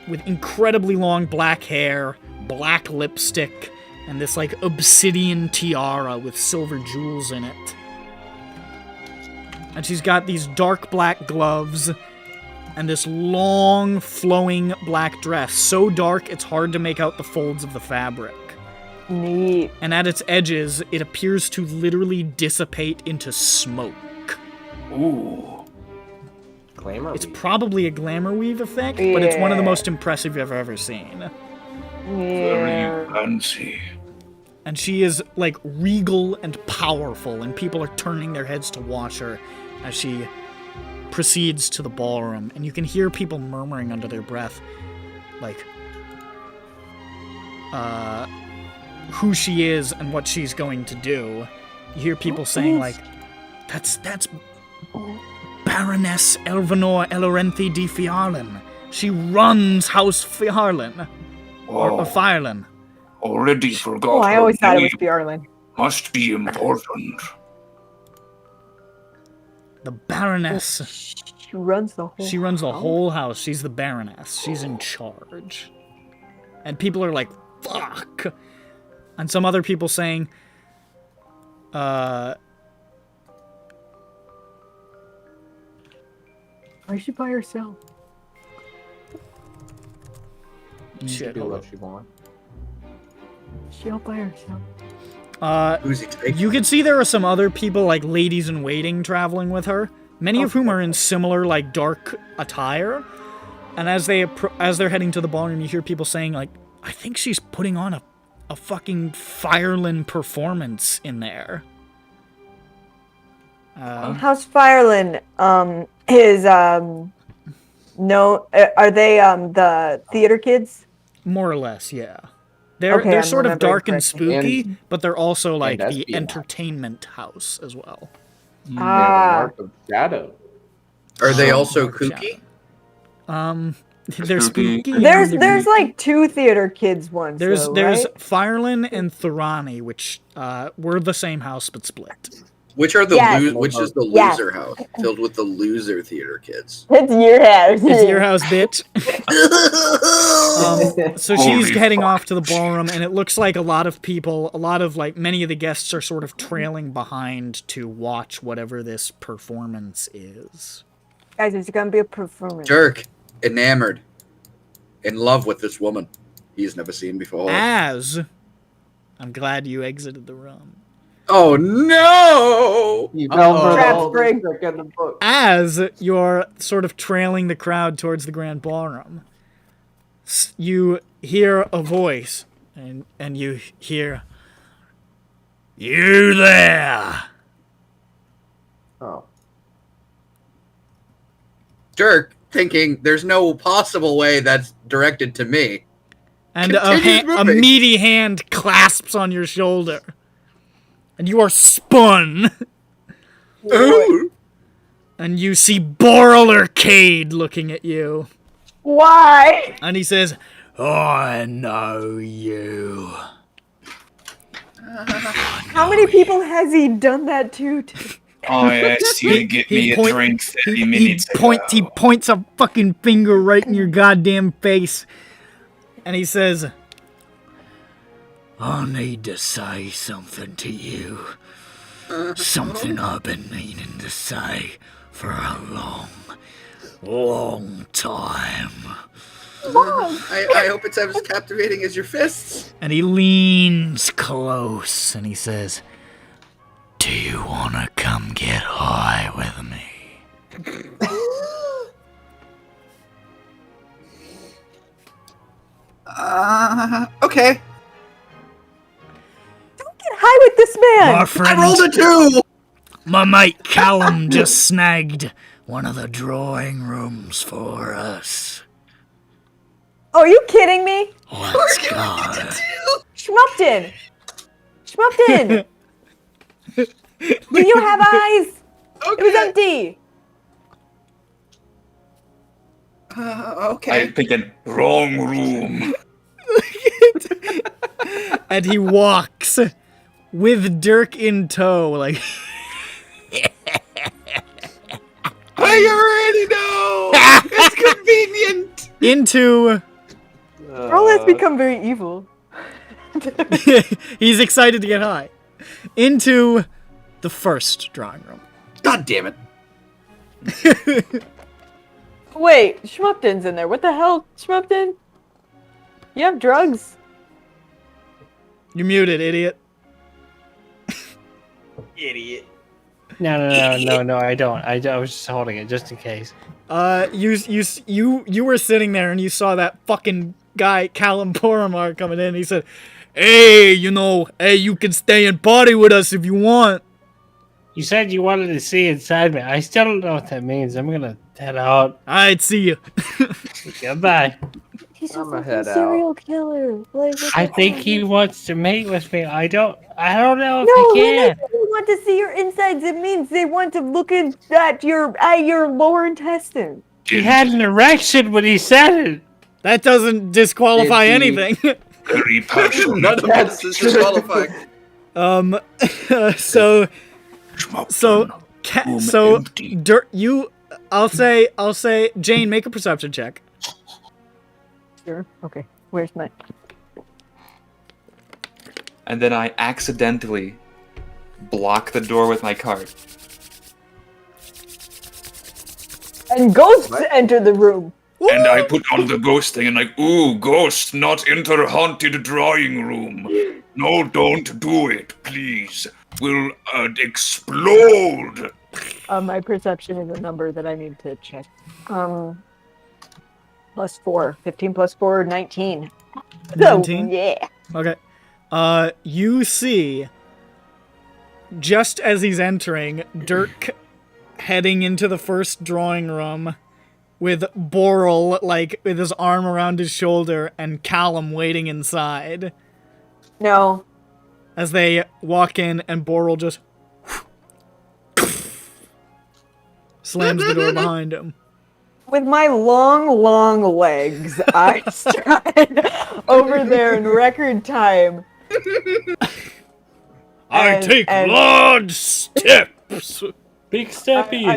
With incredibly long black hair, black lipstick, and this like obsidian tiara with silver jewels in it. And she's got these dark black gloves and this long flowing black dress, so dark it's hard to make out the folds of the fabric. Neat. And at its edges, it appears to literally dissipate into smoke. Ooh. Glamour. It's probably a glamour weave effect, but it's one of the most impressive you've ever seen. Very fancy. And she is, like, regal and powerful, and people are turning their heads to watch her as she proceeds to the ballroom. And you can hear people murmuring under their breath, like, who she is and what she's going to do. You hear people saying like, that's Baroness Elvanor Elorenthi de Fiarlan. She runs House Fiarlan. Or Fiarlan. Already forgot. Oh, I her always thought it name. was Bjarlin. Must be important. The Baroness. She runs the whole She runs the house? whole house. She's the Baroness. She's in charge. And people are like, fuck. And some other people saying, Why is she by herself? shit, Do hold what up. she wants. She all by herself. Who's he taking? You can see there are some other people, like ladies in waiting, traveling with her. Many of whom are in similar, like, dark attire. And as they're heading to the ballroom, you hear people saying, like, I think she's putting on a fucking Fireland performance in there. House Fireland is no are they the theater kids? More or less, yeah. They're Okay, I'm sort of remembering dark and correctly. spooky, but they're also like and the espionage. entertainment house as well. They have a mark of shadow. Are they also Mark Shadow. kooky? They're Spooky. spooky. There's like 2 theater kids ones. There's though, there's right? Fireland and Thorani, which were the same house but split. Which are the Yes. which is the Yes. loser house filled with the loser theater kids? It's your house. It's your house, bitch. So she's Holy heading fuck. off to the ballroom, and it looks like a lot of people, many of the guests are sort of trailing behind to watch whatever this performance is. Guys, it's gonna be a performance. Dirk, enamored, in love with this woman he's never seen before. As I'm glad you exited the room. Oh no! You fell for the Trap oldest spring. trick in the book. As you're sort of trailing the crowd towards the grand ballroom, you hear a voice, and you hear, "You there?" Oh. Dirk, thinking there's no possible way that's directed to me. And Continues a moving. meaty hand clasps on your shoulder. And you are spun. Ooh. And you see Boral Arcade looking at you. Why? And he says, I know you. How many people has he done that to? I asked you to get me a point- drink 30 minutes He ago. points a fucking finger right in your goddamn face. And he says, I need to say something to you. Something I've been meaning to say for a long time. I hope it's as captivating as your fists. And he leans close and he says, do you want to come get high with me? Okay. Get high with this man. My friend, I rolled a 2! My mate Callum just snagged one of the drawing rooms for us. Oh, are you kidding me? Let's go. Schmup'ten! Schmup'ten! Do you have eyes? It was empty. Okay. I'm thinking, Wrong room. And he walks with Dirk in tow, like I already know! It's convenient! into. Earl has become very evil. He's excited to get high. Into the first drawing room. God damn it. Wait, Schmup'ten's in there. What the hell, Schmup'ten? You have drugs? You're muted, idiot. Idiot. No, I don't. I was just holding it just in case. You were sitting there and you saw that fucking guy Callum Poromar coming in. He said, "Hey, you can stay and party with us if you want." You said you wanted to see inside me. I still don't know what that means. I'm gonna head out. I'd see you. Goodbye. He's I'ma a head fucking serial killer. Like, what I the think hell? he wants to mate with me. I don't know if No, he can. he want to see your insides, it means they want to look at your lower intestine. He had an erection when he said it. That doesn't disqualify Indeed. anything. Very passionate. None of this is disqualifying. So Schmup'ten, room so empty. Dirk, I'll say Jane, make a perception check. Sure. Okay. Where's my? And then I accidentally block the door with my cart. And ghosts enter the room. And I put on the ghost thing and like, ooh, ghost, not enter haunted drawing room. No, don't do it, please. Will explode. My perception is a number that I need to check. Plus 4. 15 plus 4, 19. 19? So, yeah. Okay. You see, just as he's entering, Dirk heading into the first drawing room with Boral, like, with his arm around his shoulder, and Callum waiting inside. No. As they walk in, and Boral just slams the door behind him. With my long legs, I stride over there in record time. I And- take and- large steps. Big steppies. I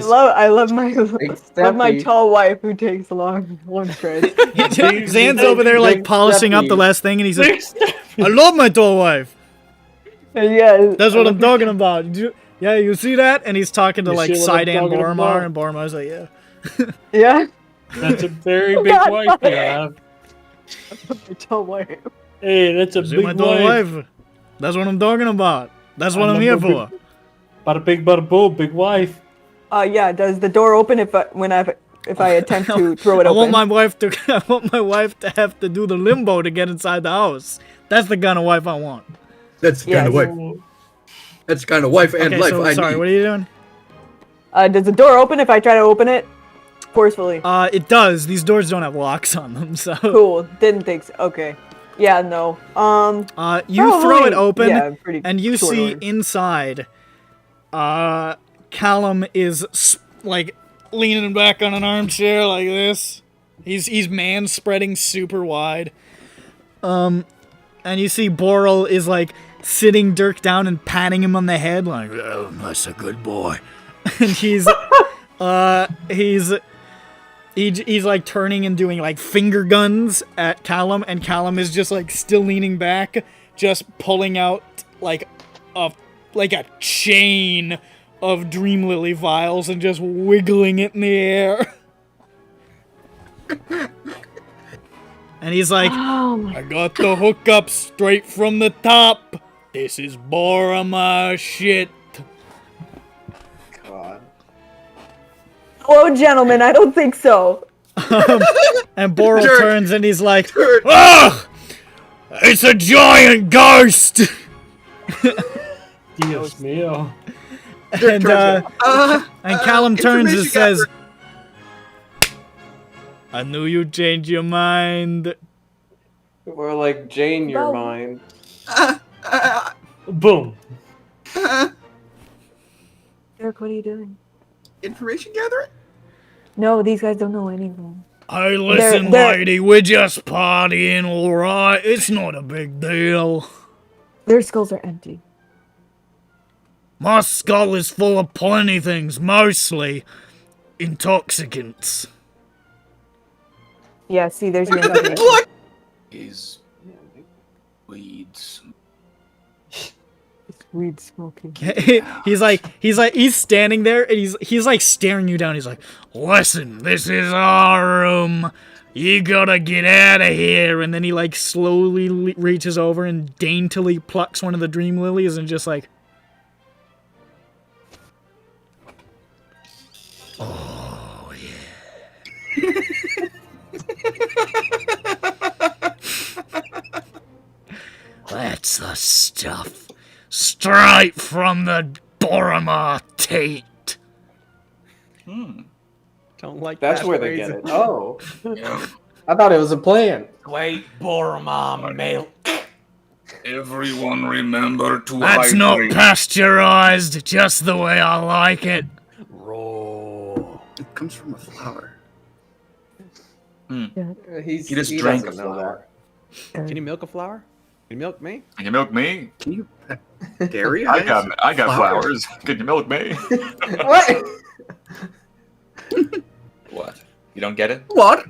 love my steppy. tall wife who takes long strides. Zan's over there, like, polishing up the last thing, and he says, I love my tall wife. Yeah, That's what I'm talking about. Yeah, you see that? And he's talking to, You like, see what I'm Sidan talking Boromar, about? and Boromar's like, yeah. Yeah, That's a very big God, wife no. you have. my tall wife. Hey, that's a See big my tall wife. wife? That's what I'm talking about. That's what I I'm here remember for. Bada big, bada boom, big wife. Yeah. Does the door open if I attempt to throw it I open? want my wife to have to do the limbo to get inside the house. That's the kind of wife I want. That's the kind of wife. That's the kind of wife and Okay, life so I sorry, need. what are you doing? Does the door open if I try to open it forcefully? It does. These doors don't have locks on them, so. Cool. Didn't think so. Okay. Yeah. No. You throw it probably- open, yeah, pretty and you short see order. inside, Callum is, like, leaning back on an armchair like this. He's man-spreading super wide. And you see Boral is, like, sitting Dirk down and patting him on the head, like, oh, that's a good boy. And he's like turning and doing like finger guns at Callum, and Callum is just like still leaning back, just pulling out like a chain of Dream Lily vials and just wiggling it in the air. And he's like, Oh my. I got the hookup straight from the top. This is Boromar shit. God. Hello, gentlemen. I don't think so. And Boral Dirk. turns and he's like, Dirk. ugh! It's a giant ghost! Dios mío. And Callum turns and information says, I knew you'd change your mind. Or like Jane, your Well- mind. Boom. Dirk, what are you doing? Information gathering? No, these guys don't know anything. Hey, listen, they're- lady, we're just partying, alright? It's not a big deal. Their skulls are empty. My skull is full of plenty things, mostly intoxicants. Yeah, see, there's your empty. Look! Is weeds. Weed smoking. he's standing there and he's like staring you down. He's like, listen, this is our room. You gotta get out of here. And then he like slowly reaches over and daintily plucks one of the dream lilies and just like, oh yeah. That's the stuff. Straight from the Boromar Tate. Don't like That's that where they phrasing. get it. Oh. I thought it was a plan. Wait, Boromar milk. Everyone remember to That's not hydrate. pasteurized, just the way I like it. Roll. It comes from a flower. He just drank doesn't a know flower. Can you milk a flower? Can you milk me? Can you milk me? Can you dairy? I got Flowers? flowers. Can you milk me? that. What? What? You don't get it? What?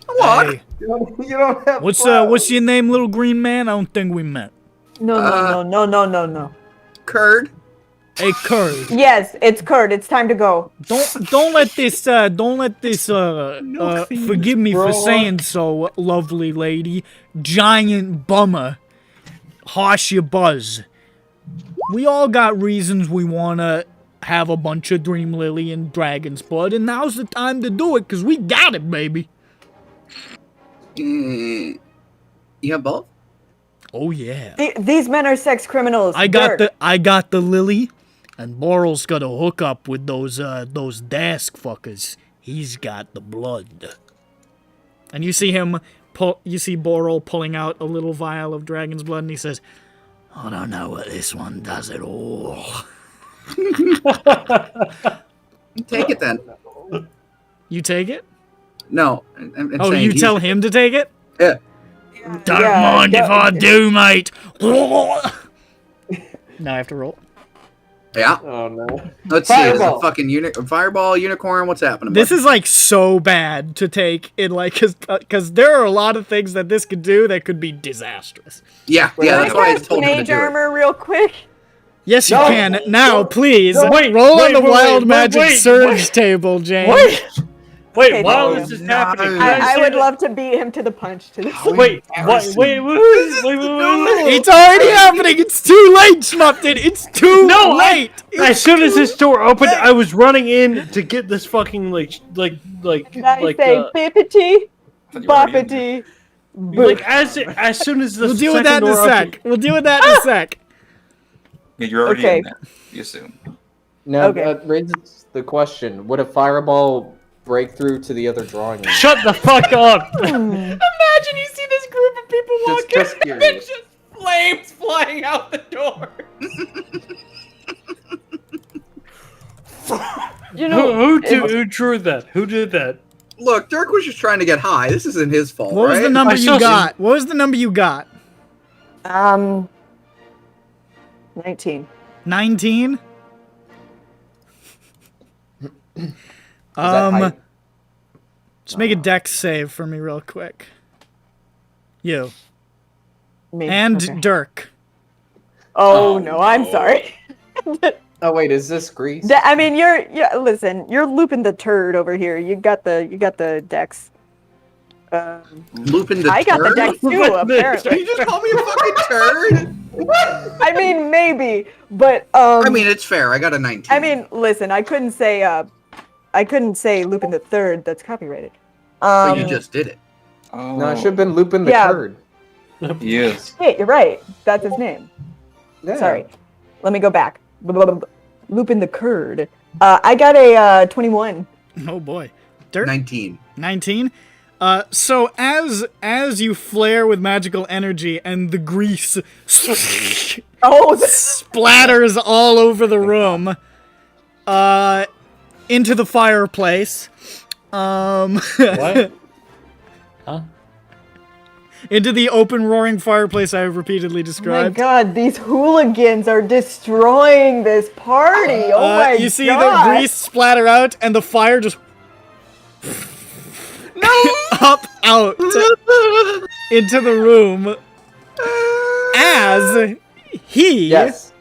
What? Hey, You don't have what's flowers. your name, little green man? I don't think we met. No. Curd? Hey, Kurt. Yes, it's Kurt. It's time to go. Don't let this forgive me for saying so, lovely lady, giant bummer, harsh your buzz. We all got reasons we wanna have a bunch of Dream Lily and Dragon's Blood, and now's the time to do it, cause we got it, baby. You have both? Oh yeah. These men are sex criminals. I got Dirk. the Lily, and Boral's got a hookup with those desk fuckers. He's got the blood. And you see Boral pulling out a little vial of dragon's blood, and he says, "I don't know what this one does at all." Take it then. You take it? No. I'm Oh, saying you he's- tell him to take it? Yeah. Don't Yeah, mind if I don't- do, mate. Now I have to roll. Yeah. Oh no. Let's see. Is it Fireball. a fucking fireball, unicorn? What's happening? This bud? is like so bad to take in like because there are a lot of things that this could do that could be disastrous. Yeah. Can That's why I I cast told him to mage do it. armor real quick? Yes, you No, can. Now, no, please, no, wait, roll wait, on the wait, wild wait, magic wait, surge table, James. Wait, Okay, while no. this is happening, can I say would that- love to beat him to the punch to this. Wait, wait. It's already happening. It's too late, Schmup'ten. It's too No, late. As soon as this door opened, I was running in to get this fucking like And I say bippity, boppity, like as soon as the We'll deal with that second in a door opened- sec. We'll deal with that in a sec. Yeah, you're already Okay. in there. You assume. Now Okay. that raises the question: would a fireball break through to the other drawing room? Shut the fuck up! Imagine you see this group of people walking, just and there's curious. just flames flying out the door. You know, Who drew that? Who did that? Look, Dirk was just trying to get high. This isn't his fault, What was right? the number I saw you got? What was the number you got? 19. 19? Is that height? Just make a dex save for me real quick. You. Me. And Okay. Dirk. Oh no, I'm sorry. Oh wait, is this Greece? I mean, listen, you're looping the turd over here. You got the dex. Lupin the I got the turd? dex too, Did apparently. you just call me a fucking turd? I mean, maybe, but I mean, it's fair. I got a 19. I mean, listen, I couldn't say Lupin the Third. That's copyrighted. But you just did it. Oh, No, it should have been Lupin the Yeah. Turd. Yes. Wait, you're right. That's his name. Yeah. Sorry. Let me go back. Lupin the Curd. I got a 21. Oh boy. Dirk? 19. 19? So as you flare with magical energy and the grease Oh, splatters all over the room, into the fireplace, What? Huh? into the open roaring fireplace I have repeatedly my described. God, these hooligans are destroying this party. Oh my You see God. the grease splatter out and the fire just up out into the room as he Yes.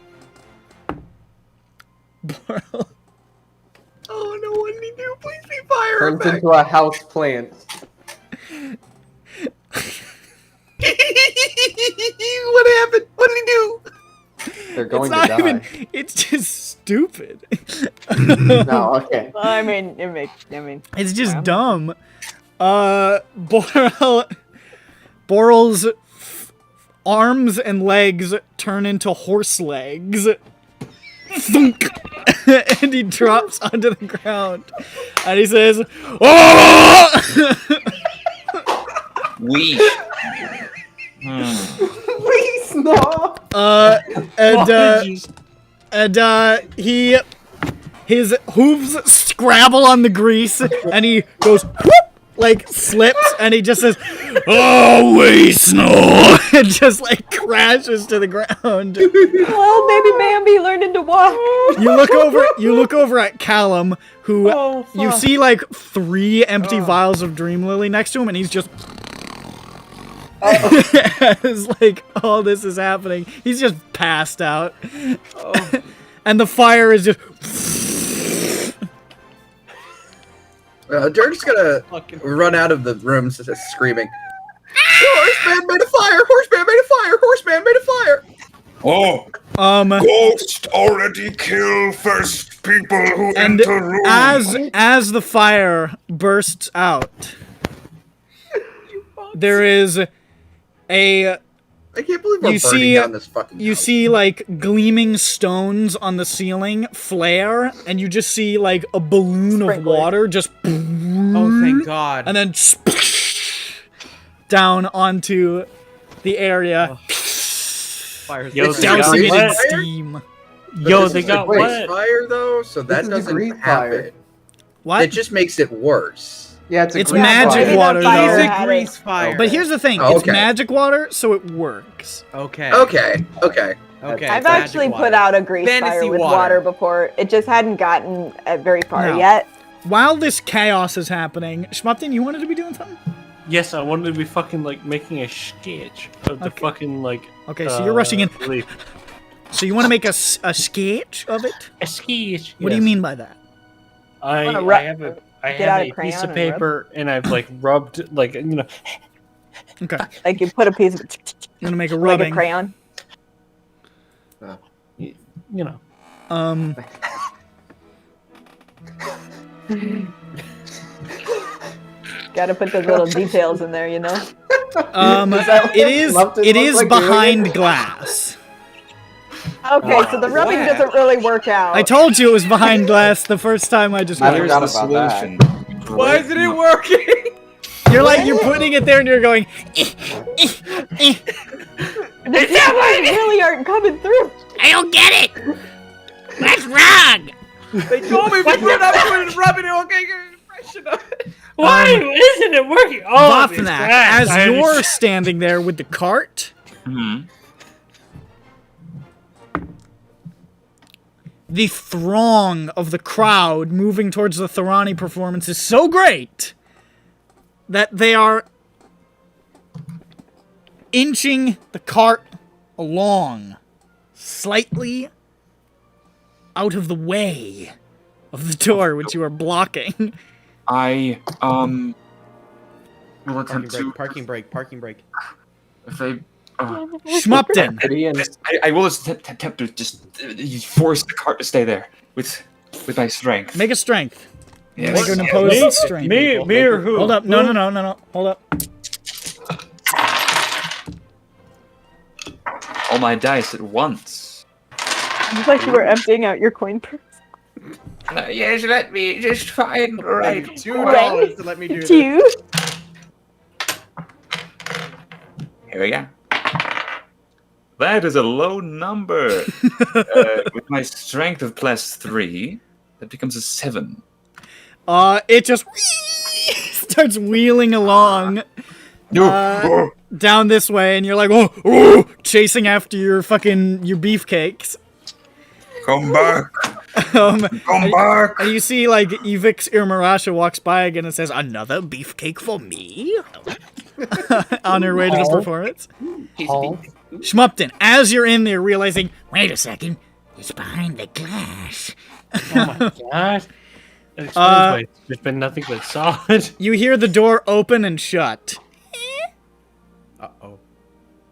Oh, no, what did he do? Please be fire Turns effect. into a house plant. What happened? What did he do? They're it's going to not die. even it's just stupid. No, okay. I mean, It's just dumb. Boral's arms and legs turn into horse legs. Thunk. And he drops onto the ground. And he says, "Oh!" We. Please no. His hooves scrabble on the grease, and he goes whoop, like slips, and he just says, "Away, snow!" and just like crashes to the ground. Well, baby Bambi learning to walk. You look over at Callum, who you see like 3 empty vials of Dream Lily next to him, and he's just. As like all this is happening, he's just passed out, and the fire is just. Dirk's gonna run out of the room screaming, "Horseman made a fire! Horseman made a fire! Horseman made a fire!" Oh, ghost already kill first people who And enter room. as the fire bursts out, there is a. I can't believe we're You burning see- down this fucking You house. see like gleaming stones on the ceiling flare, and you just see like a balloon of Sprinkler. water just. Oh, thank God. And then down onto the area. Fire's Yo, It's they got Dousing it in wet. steam. But Yo, this they is got a grease wet. fire though, so that This is a doesn't grease happen. fire. What? It just makes it worse. Yeah, it's a It's green magic fire. Maybe water, the fire though. It's a had grease it. fire. But here's the thing, Oh, it's okay. magic water, so it works. Okay. Okay. Okay. I've it's actually magic put water. out a grease Fantasy fire with water. water before. It just hadn't gotten very far No. yet. While this chaos is happening, Schmup'ten, you wanted to be doing something? Yes, I wanted to be fucking like making a sketch of the Okay. fucking like. Okay, so you're rushing in. leaf. So you want to make a sketch of it? A sketch. What do you mean by that? I Wanna have a get out a piece crayon of and rub? paper and I've like rubbed like Okay, Like you put a piece of I'm gonna make a like a rubbing. crayon. you know. Got to put those little details in there, you know. Schmup'ten it looks is like doing behind it? glass. Okay, so the rubbing doesn't really work out. I told you it was behind glass the first time I just. I Here's forgot the about that. solution. Why isn't it working? You're putting it there and you're going. The details really aren't coming through. I don't get it. What's wrong? They told me if you put it up and rub it, it'll get your impression of it. Why isn't it working? Oh, it's Vafnak, glass. as I you're understand. standing there with the cart, the throng of the crowd moving towards the Thorani performance is so great that they are inching the cart along slightly out of the way of the door which you are blocking. I will attempt to. Parking brake. If I, Schmup'ten, I will attempt to just force the cart to stay there with my strength. make a strength. Yes. Make an opposed strength. Me or who? Hold up. No. Hold up. All my dice at once. It's like you were emptying out your coin purse. Yes, let me just find the right $2 to let me do this. Two. Here we go. That is a low number. With my strength of +3, that becomes a 7. It just starts wheeling along down this way, and you're like, oh, chasing after your beefcakes. Come back. Come back. And you see, like, Evix Irmarasha walks by again and says, another beefcake for me? On her way to the performance. Schmup'ten, as you're in there realizing, Wait a second. It's behind the glass. Oh my god. That explains why there's been nothing but solid. you hear the door open and shut. Uh-oh.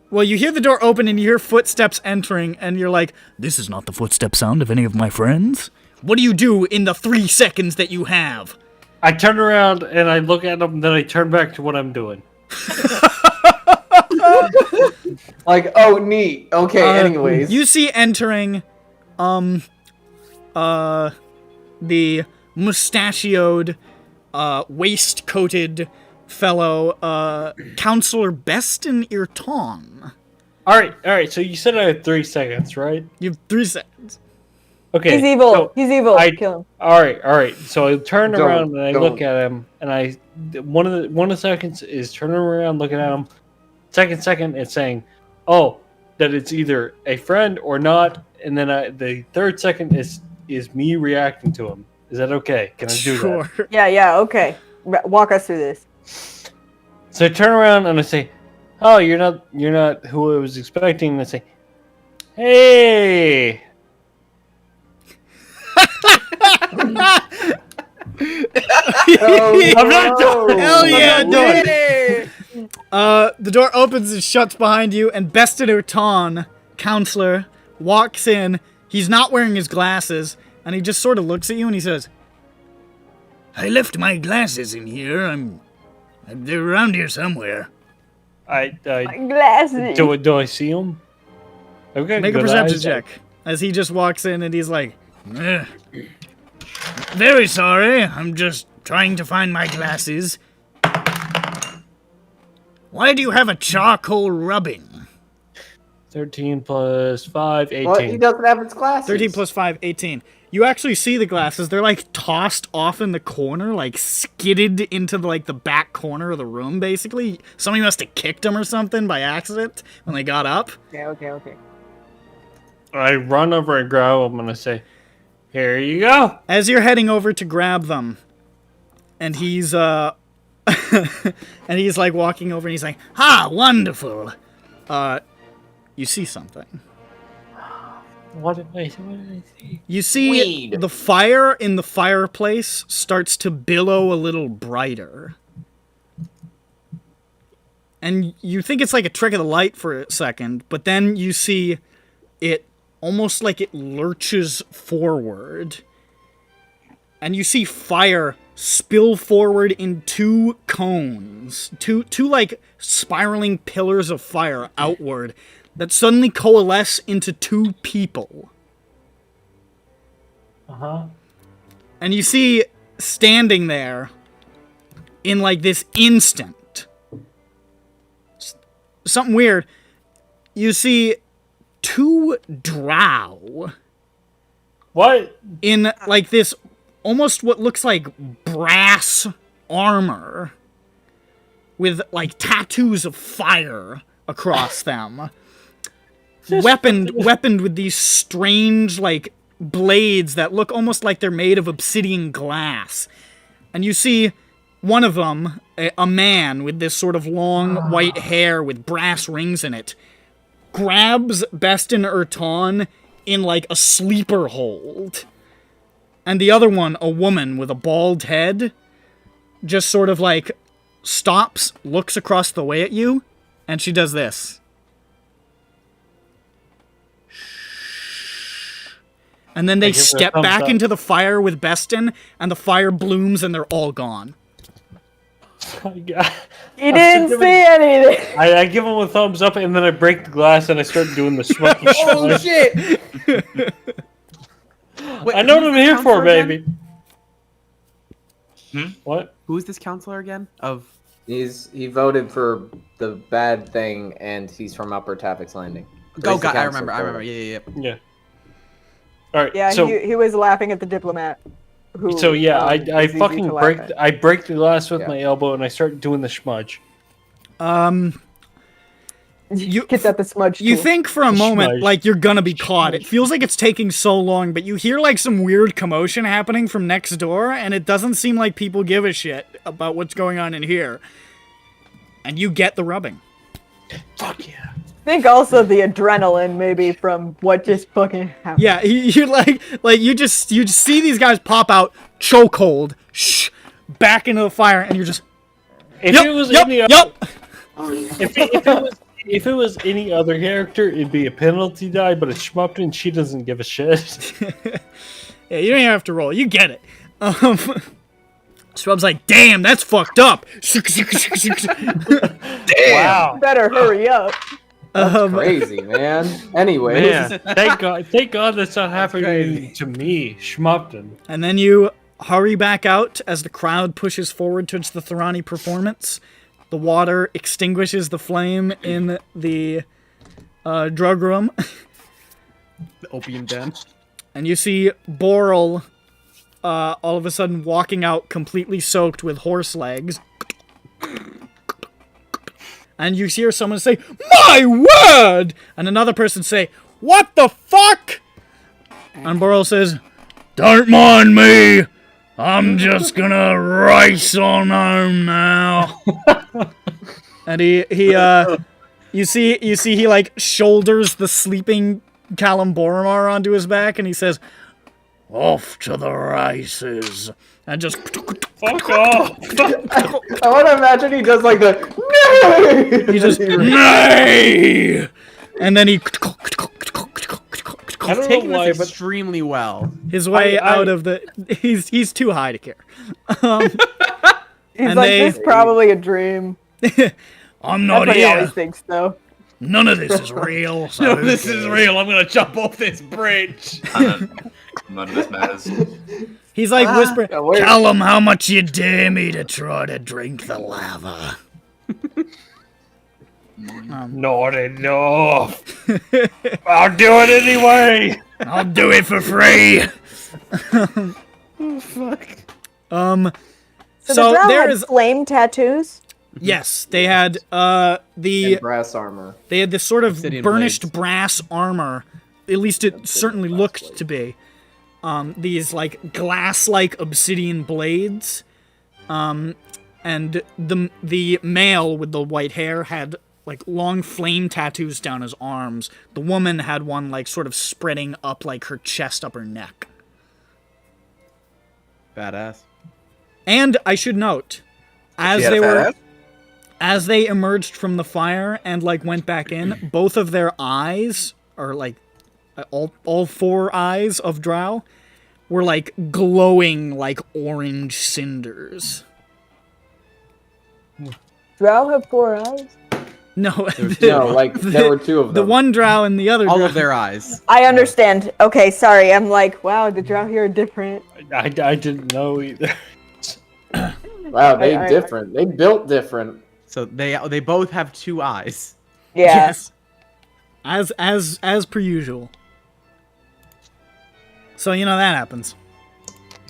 Well, you hear the door open and you hear footsteps entering, and you're like, this is not the footstep sound of any of my friends. What do you do in the 3 seconds that you have? I turn around and I look at them, and then I turn back to what I'm doing. Like, oh, neat. Okay, anyways. You see entering, the mustachioed, waist-coated, fellow Counselor Beston Irton. All right. So you said I had 3 seconds, right? You have 3 seconds. Okay. He's evil. so He's evil. I- Kill him. All right. So I turn Don't- around and I don't. look at him, and one of the seconds is turning around, looking at him. Second, it's saying, "Oh, that it's either a friend or not," and then the third second is me reacting to him. Is that okay? Can I do that? Sure. Yeah, okay. Walk us through this. So I turn around and I say, "Oh, you're not who I was expecting." And I say, "Hey." I'm not done. Hell yeah, I'm not done. The door opens and shuts behind you, and Beston Irton, Counselor, walks in. He's not wearing his glasses, and he just sort of looks at you and he says, I left my glasses in here. They're around here somewhere. I Glasses. do I see him? Okay, make a perception check. As he just walks in and he's like, Very sorry. I'm just trying to find my glasses. Why do you have a charcoal rubbing? 13 plus 5, 18. Well, he doesn't have his glasses. 13 plus 5, 18. You actually see the glasses. They're like tossed off in the corner, like skidded into the back corner of the room, basically. Somebody must have kicked them or something by accident when they got up. Okay. I run over and grab him and I say, "Here you go." As you're heading over to grab them, and he's and he's like walking over and he's like, Ah, wonderful. you see something. What did I see? You see Weed. the fire in the fireplace starts to billow a little brighter. And you think it's like a trick of the light for a second, but then you see it almost like it lurches forward. And you see fire spill forward in 2 cones. Two like spiraling pillars of fire outward that suddenly coalesce into 2 people. Uh-huh. And you see standing there in like this instant. Something weird. You see 2 drow What? in like this almost what looks like brass armor with like tattoos of fire across them. Weaponed with these strange like blades that look almost like they're made of obsidian glass. And you see one of them, a man with this sort of long white hair with brass rings in it, grabs Beston Irton in like a sleeper hold. And the other one, a woman with a bald head, just sort of like stops, looks across the way at you, and she does this. And then they give her a step thumbs back up. into the fire with Beston, and the fire blooms and they're all gone. He didn't see anything. I give him a thumbs up and then I break the glass and I start doing the smoky Oh shit! Wait, I know what who's I'm the here for, counselor again? baby. What? Who's this counselor again? He voted for the bad thing, and he's from Upper Tavik's Landing. Or Oh he's the god, I counselor remember. for it. Yeah. Yeah. All right. Yeah, so he was laughing at the diplomat. Who, so yeah, I was easy fucking to laugh break at. I break the glass with Yeah. my elbow and I start doing the smudge. You Get that the smudge You tool. think for a moment Schmudge. like you're gonna be caught. It feels like it's taking so long, but you hear like some weird commotion happening from next door, and it doesn't seem like people give a shit about what's going on in here. And you get the rubbing. Fuck yeah. I think also the adrenaline maybe from what just fucking happened. Yeah, you're like you just see these guys pop out, chokehold, back into the fire, and you're just If Yup, it was yup, any other, yup. if it was any other character, it'd be a penalty die. But it's Schmup'ten, she doesn't give a shit. Yeah, you don't even have to roll. You get it. Scrub's like, damn, that's fucked up. Wow. Better hurry up. Crazy, man. Anyways, Man, thank God that's not happening to me, Schmup'ten. And then you hurry back out as the crowd pushes forward towards the Thorani performance. The water extinguishes the flame in the drug room. The opium den. And you see Boral all of a sudden walking out completely soaked with horse legs. And you hear someone say, "My word!" And another person say, "What the fuck?" And Boral says, "Don't mind me. I'm just gonna race on home now." And you see he like shoulders the sleeping Callum Boromar onto his back, and he says, "Off to the races," and just Fuck off! I want to imagine he does like the nay. he just nay, and then he I He's don't taking know why, this but extremely well. his way I- out of the. He's too high to care. He's And like, they- this is probably a dream. I'm That's not what he always here. thinks, though. None of this is real. So No, who this is cares? real. I'm gonna jump off this bridge. None of this matters. He's like whispering. Yeah, wait. Callum, how much you dare me to try to drink the lava? not enough. I'll do it anyway. I'll do it for free. Oh fuck. So, So the drow there had is flame tattoos. yes, they had And the brass armor. they had this sort of Obsidian burnished blades. brass armor. At least it certainly looked to be. These like glass-like obsidian blades. And the male with the white hair had like long flame tattoos down his arms. The woman had one like sort of spreading up like her chest up her neck. Badass. And I should note, as She had they a fat were ass? as they emerged from the fire and like went back in, both of their eyes, or like all four eyes of Drow, were like glowing like orange cinders. Drow have 4 eyes. No, No, like there were two of the them. one Drow and the other All Drow. of their eyes. I understand. Okay, sorry. I'm like, wow, the Drow here are different. I didn't know either. Wow, they I- different. They built different. So they both have 2 eyes. Yeah. Yes. As per usual. So you know that happens.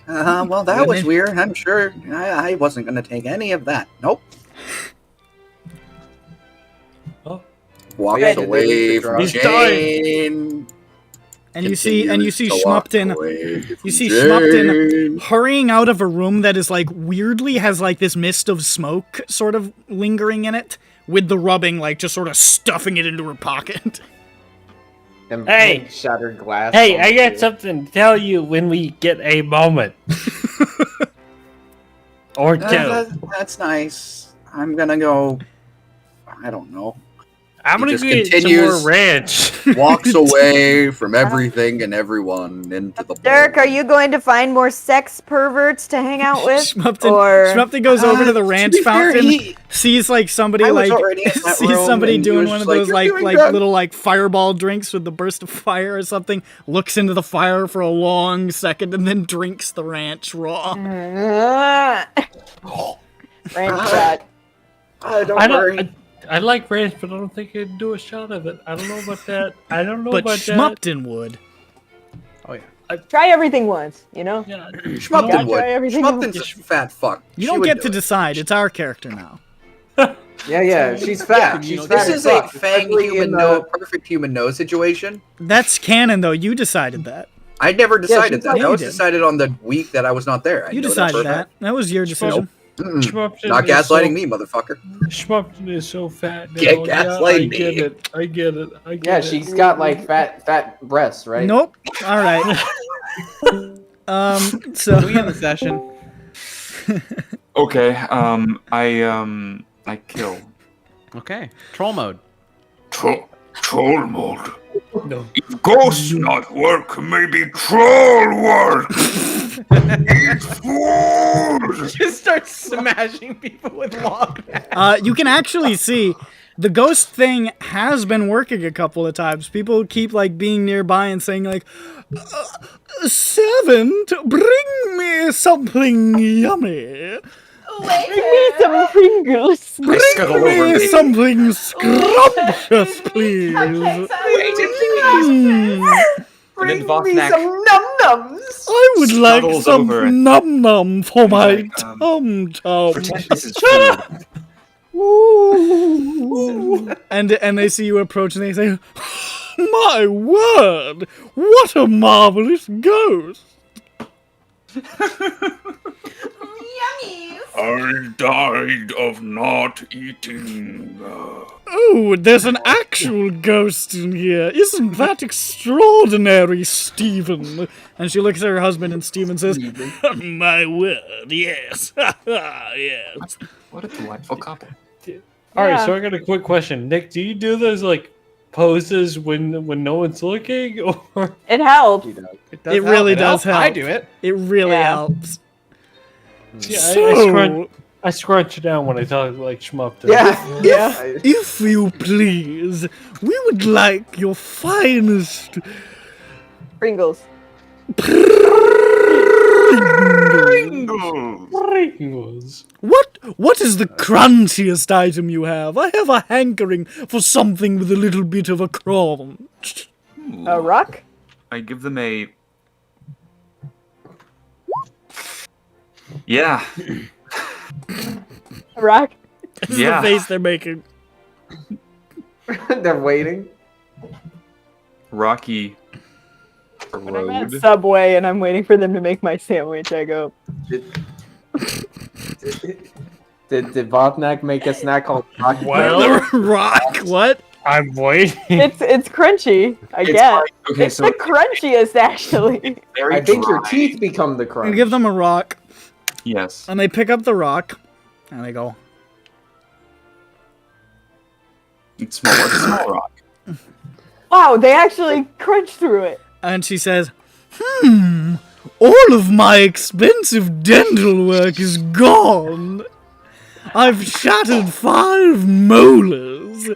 Well, that was weird. I'm sure I wasn't going to take any of that. Nope. Oh. Walks Yeah, did they away leave the from He's Jane. And you see Schmup'ten. You see Jane. Schmup'ten hurrying out of a room that is like weirdly has like this mist of smoke sort of lingering in it, with the rubbing like just sort of stuffing it into her pocket. And Hey! like, shattered glass. Hey, on I the got table. something to tell you when we get a moment. Or two. That's nice. I'm going to go, I don't know. I'm he gonna just get some continues- more ranch. Walks away from everything and everyone into the Dirk, bowl. are you going to find more sex perverts to hang out with? Schmup'ten, Schmup'ten goes over to the ranch to be fair, fountain, sees like somebody I was like already in that sees room, somebody and he doing was one of just like, those "You're like doing like good." little like fireball drinks with the burst of fire or something, looks into the fire for a long second and then drinks the ranch raw. Ranch shot. Don't I worry. don't. I like ranch, but I don't think I'd do a shot of it. I don't know about that. I don't know But about that. Schmup'ten would. Oh yeah. Try everything once, you know? Yeah. Schmup'ten Gotta would. try everything Schmup'ten's a fat fuck. You She don't would get do to it. decide. It's our character now. Yeah, she's fat. you She's know, fat. This as is a fuck, fang especially human in no, perfect human no situation. That's canon though. You decided that. I never decided that. Yeah, That you was did. decided on the week that I was not there. I You know decided for a that. fact. That was your decision. Schmup'ten Not is gaslighting so- me, motherfucker. Schmup'ten is so fat now. Yeah, Yeah, gaslight I me. get it. I get it. I get Yeah, it. she's got like fat breasts, right? Nope. All right. So We end the session. Okay. I kill. Okay. Troll mode. Troll mode. No. If ghosts not work, maybe troll work. Eat food. Just start smashing people with long. you can actually see the ghost thing has been working a couple of times. People keep like being nearby and saying like, "Servant, bring me something yummy. Bring me some Pringles. Scuttle over Bring me me. something scrumptious, please." And then Bring me Vothnak some num-nums! I would like scuttles some over and- num num for my like, tum-tum. pretend this is food. And they see you approach and they say, "My word, what a marvelous ghost!" I died of not eating. Oh, there's an actual ghost in here. Isn't that extraordinary, Stephen? And she looks at her husband and Stephen says, "My word, yes. Yes." What a delightful couple. All right, Yeah. so I got a quick question. Nick, do you do those like poses when no one's looking, or It helps. does It help. really does helps. I help. do it. It really Yeah. helps. yeah, So, I scrunch down when I talk like Schmup'ten. Yeah. if you please, we would like your finest Pringles. Pringles. What is the crunchiest item you have? I have a hankering for something with a little bit of a crunch. A rock? I give them a. Yeah. A rock? This is Yeah. the face they're making. They're waiting. Rocky When I'm at road. Subway and I'm waiting for them to make my sandwich, I go, Did Vothnak make a snack called Rocky? Well, Rock? What? I'm waiting. it's crunchy, I It's guess. like- okay, It's so the crunchiest, actually. very I think your dry. teeth become the You crunch. give them a rock, Yes. and they pick up the rock, and they go, It's small. It's a small rock. Wow, they actually crunch through it. and she says, all of my expensive dental work is gone. I've shattered 5 molars,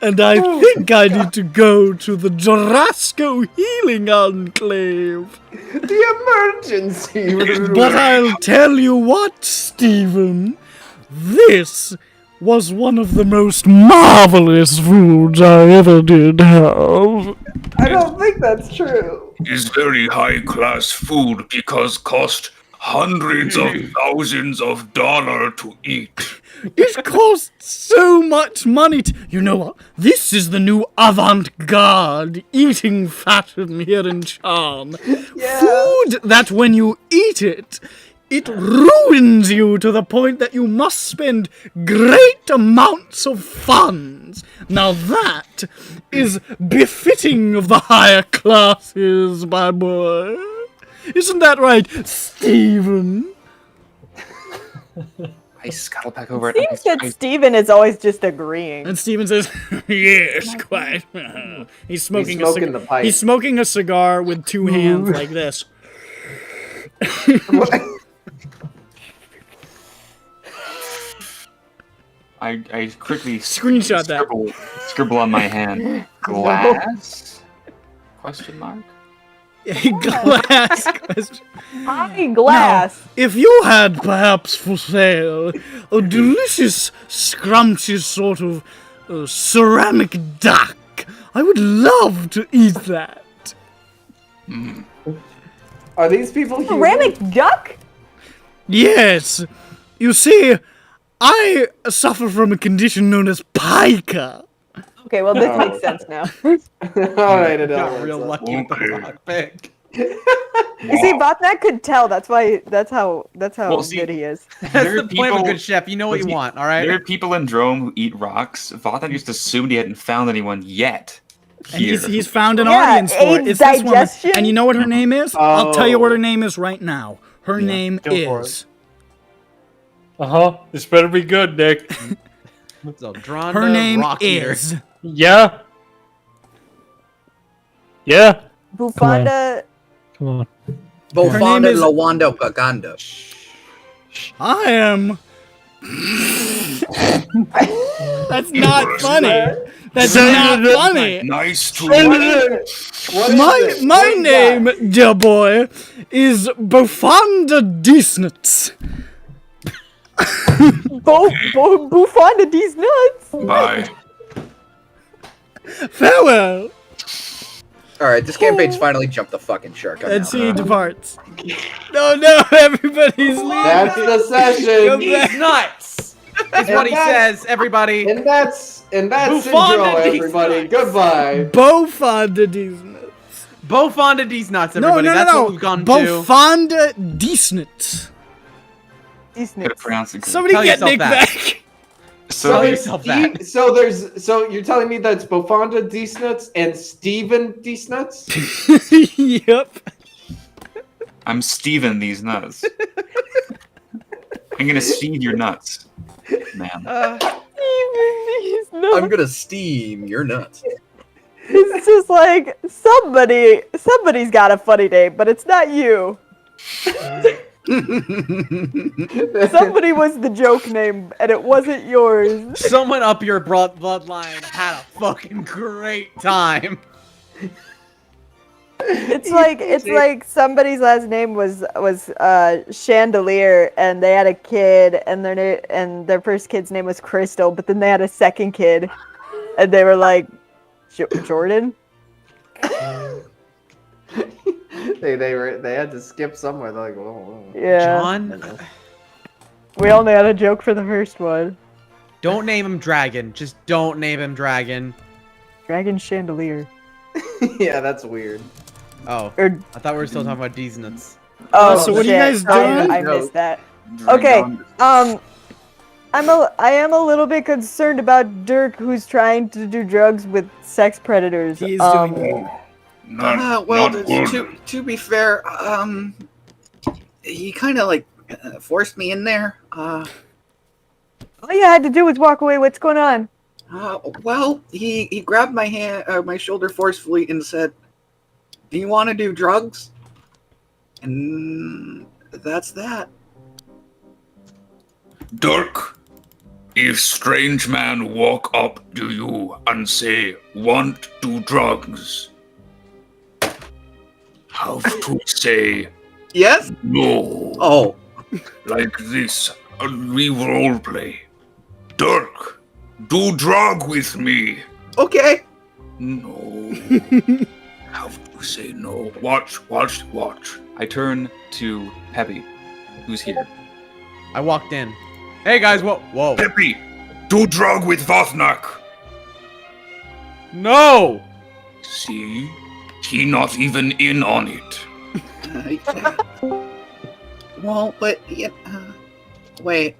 and I think I need to go to the Jorasco Healing Enclave. The emergency room. But I'll tell you what, Stephen, this was one of the most marvelous foods I ever did have. I don't think that's true. Is very high class food because cost hundreds of thousands of dollars to eat. It costs so much money to... You know what? This is the new avant-garde eating fashion here in Charm. Yeah. Food that when you eat it, it ruins you to the point that you must spend great amounts of funds. Now that is befitting of the higher classes, my boy. Isn't that right, Stephen? I scuttle back over it. Seems that Steven is always just agreeing. And Steven says, "Yes, quite." He's smoking, smoking the pipe. He's smoking a cigar with 2 hands like this. I quickly Screenshot that. scribble on my hand. Glass? Question mark. Glass question. Hi, glass. If you had perhaps for sale a delicious, scrumptious sort of ceramic duck, I would love to eat that. Are these people human? Ceramic duck? Yes. You see, I suffer from a condition known as pica. Okay, well this makes sense now. All right, it Got all real makes lucky with the Okay. rock pick. You see, Botnak could tell. That's how Well, see, good he is. That's There the are point of a people- good chef. You know what you want, all right? There are people in Drome who eat rocks. Vothan just assumed he hadn't found anyone yet. And he's, Here. he's found an Yeah, audience for it. aids It's this woman. digestion. And you know what her name is? I'll tell you what her Oh. name is right now. Her name go for is... This better be good, Nick. So, Dronda, Her name Rock Eater. is... Yeah. Yeah. Bufanda. Come on. Her name Bofanda is- Lawanda Gaganda. I am That's not funny. That's Say not it. funny. Nice to What meet is it? What is My it? my What is name, that? dear boy, is Bofanda Decent. Buffon to these nuts. Bye. Farewell. All right, this campaign's finally jumped the fucking shark. I'm And out. he departs. No, everybody's leaving. That's the Go session. back. He's nuts. Is what he that's- says, everybody. And that's Buffon intro, to these everybody. nuts. Goodbye. Bofanda Decent. Bofanda these nuts, No, everybody. no, That's no, what we've gone to. Bofanda Decent. These Gotta nuts. pronounce it correctly. Somebody Tell get yourself Nick that. back. Tell So, yourself that. So you're telling me that's Bofanda Decnuts and Steven Decnuts? Yep. I'm Steven these nuts. I'm gonna Steve your nuts, man. These nuts. I'm gonna steam your nuts. It's just like somebody's got a funny name, but it's not you. Somebody was the joke name, and it wasn't yours. Someone up your bloodline had a fucking great time. It's like somebody's last name was Chandelier, and they had a kid, and their first kid's name was Crystal, but then they had a second kid, and they were like Jordan. They had to skip somewhere. They're like, whoa. Yeah. John, We only had a joke for the first one. don't name him Dragon. Just don't name him Dragon. Dragon Chandelier. Yeah, that's weird. Oh, Or I thought we were still talking about these nuts. So what are you shit. guys Sorry, doing? I missed that. Okay. I am a little bit concerned about Dirk, who's trying to do drugs with sex predators. He's doing Not, Well, not good. to be fair, he kind of like forced me in there. All you had to do was walk away. What's going on? Well, he grabbed my hand, my shoulder forcefully, and said, "Do you want to do drugs?" And that's that. Dirk, if strange man walk up to you and say, want do drugs, have to say Yes. no. Oh. Like this, we role play. Dirk, do drug with me. Okay. No. Have to say no. Watch. I turn to Peppy, who's here. I walked in. Hey guys, whoa. Peppy, do drug with Vathnak. No! See? He not even in on it. Well, but yeah, wait.